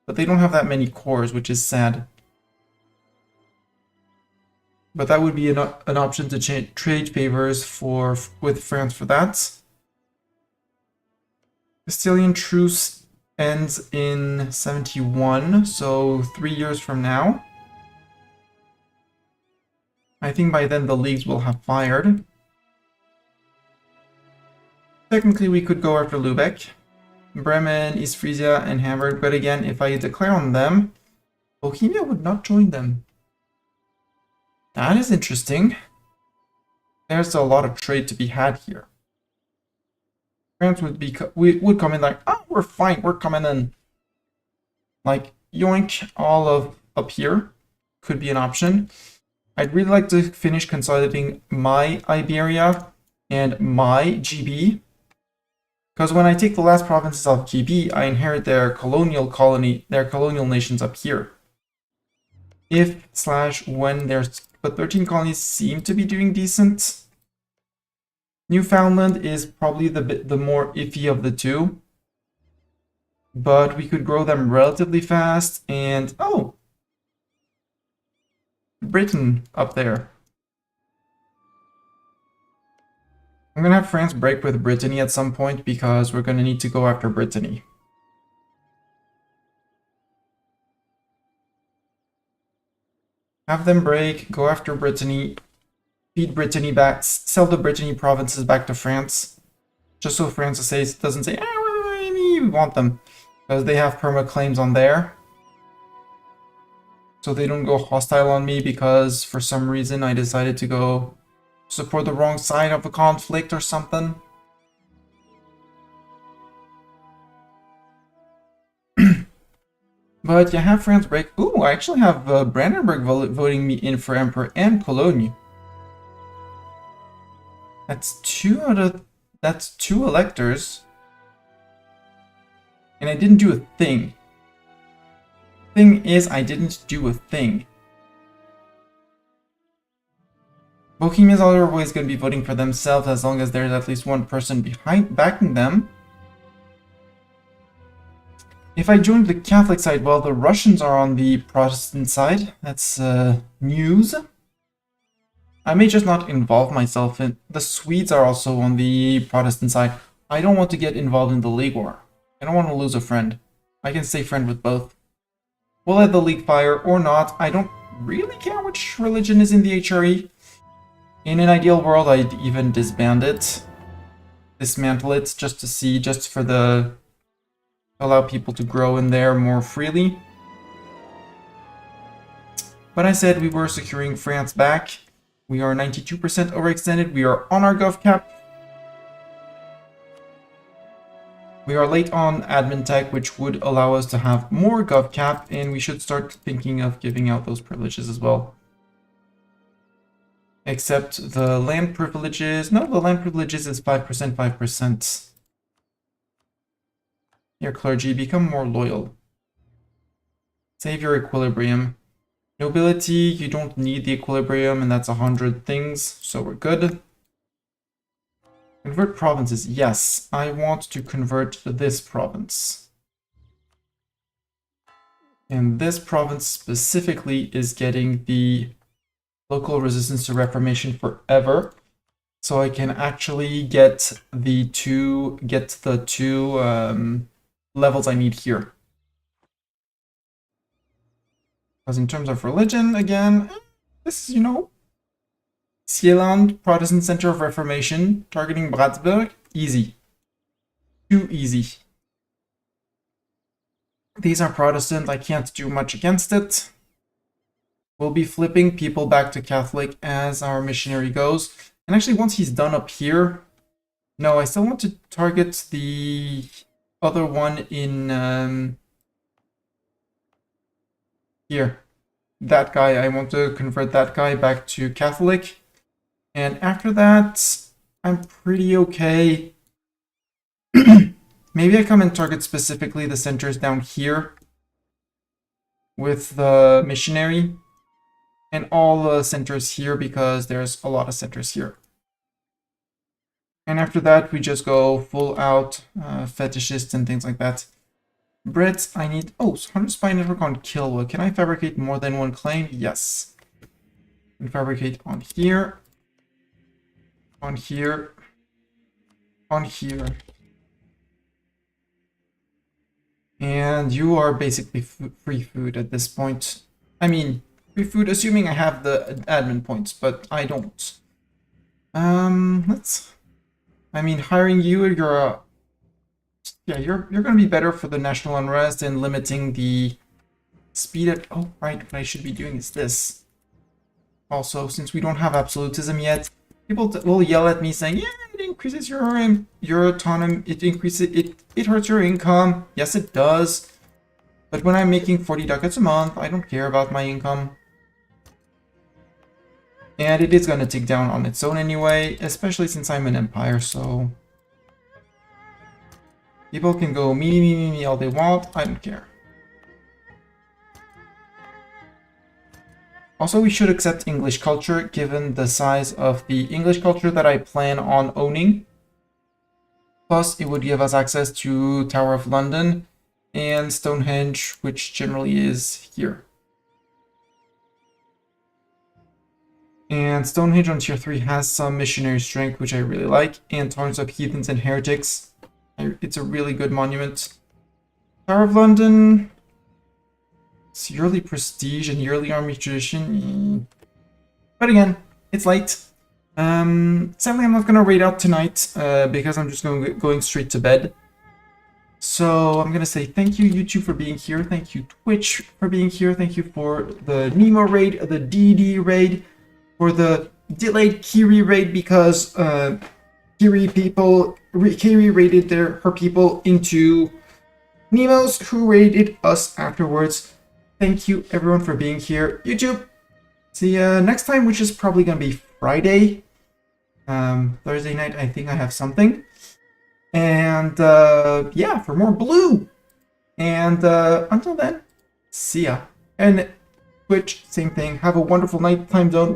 But they don't have that many cores, which is sad. But that would be an option to trade favors with France for that. Castilian truce ends in 71, so 3 years from now. I think by then the leagues will have fired. Technically we could go after Lübeck, Bremen, East Frisia, and Hamburg, but again, if I declare on them, Bohemia would not join them. That is interesting. There's a lot of trade to be had here. France would come in like, oh, we're fine, we're coming in. Like, yoink, all of up here could be an option. I'd really like to finish consolidating my Iberia and my GB. Because when I take the last provinces of GB, I inherit their colonial nations up here. When there's, but 13 colonies seem to be doing decent. Newfoundland is probably the more iffy of the two. But we could grow them relatively fast, and oh! Britain up there. I'm gonna have France break with Brittany at some point because we're gonna need to go after Brittany. Have them break, go after Brittany, feed Brittany back, sell the Brittany provinces back to France. Just so France doesn't say, ah, we want them. Because they have perma claims on there. So they don't go hostile on me because for some reason I decided to go support the wrong side of a conflict or something. But you have France break. Ooh, I actually have Brandenburg voting me in for Emperor and Cologne. That's two electors. And I didn't do a thing. Thing is, I didn't do a thing. Bohemians are always going to be voting for themselves as long as there's at least one person backing them. If I joined the Catholic side, well, the Russians are on the Protestant side. That's news. I may just not involve myself in... The Swedes are also on the Protestant side. I don't want to get involved in the League War. I don't want to lose a friend. I can stay friend with both. We'll let the League fire or not. I don't really care which religion is in the HRE. In an ideal world, I'd even disband it. Dismantle it just to see, just for the... allow people to grow in there more freely. But I said we were securing France back. We are 92% overextended. We are on our gov cap. We are late on admin tech, which would allow us to have more gov cap, and we should start thinking of giving out those privileges as well. Except the land privileges. No, the land privileges is 5%, 5%. Your clergy, become more loyal. Save your equilibrium. Nobility, you don't need the equilibrium, and that's 100 things, so we're good. Convert provinces. Yes, I want to convert this province. And this province specifically is getting the local resistance to Reformation forever. So I can actually get the two levels I need here. Because in terms of religion, again, this is, you know, Seeland, Protestant Center of Reformation, targeting Bratsburg, easy. Too easy. These are Protestant, I can't do much against it. We'll be flipping people back to Catholic as our missionary goes. And actually, once he's done up here... No, I still want to target the other one in... here. That guy, I want to convert that guy back to Catholic. And after that, I'm pretty okay. Maybe I come and target specifically the centers down here with the missionary. And all the centers here because there's a lot of centers here. And after that, we just go full out fetishists and things like that. Brits, I need... Oh, 100 spy network on Kilwa. Can I fabricate more than one claim? Yes. I can fabricate on here. On here. On here. And you are basically free food at this point. I mean, free food, assuming I have the admin points, but I don't. I mean, hiring you, you're going to be better for the national unrest and limiting the speed it. Oh, right, what I should be doing is this. Also, since we don't have absolutism yet, people will yell at me saying, yeah, it increases your autonomy, it hurts your income. Yes, it does. But when I'm making 40 ducats a month, I don't care about my income. And it is going to tick down on its own anyway, especially since I'm an empire, so... People can go me all they want, I don't care. Also, we should accept English culture, given the size of the English culture that I plan on owning. Plus, it would give us access to Tower of London and Stonehenge, which generally is here. And Stonehenge on tier 3 has some missionary strength, which I really like, and Torrents of Heathens and Heretics. It's a really good monument. Tower of London... It's yearly prestige and yearly army tradition. But again, it's late. Sadly, I'm not going to raid out tonight because I'm just going straight to bed. So I'm going to say thank you, YouTube, for being here. Thank you, Twitch, for being here. Thank you for the Nemo raid, the DD raid, for the delayed Kiri raid because Kiri raided her people into Nemos, who raided us afterwards. Thank you, everyone, for being here. YouTube, see you next time, which is probably going to be Friday. Thursday night, I think I have something. And, yeah, for more blue. And, until then, see ya. And Twitch, same thing. Have a wonderful night time zone.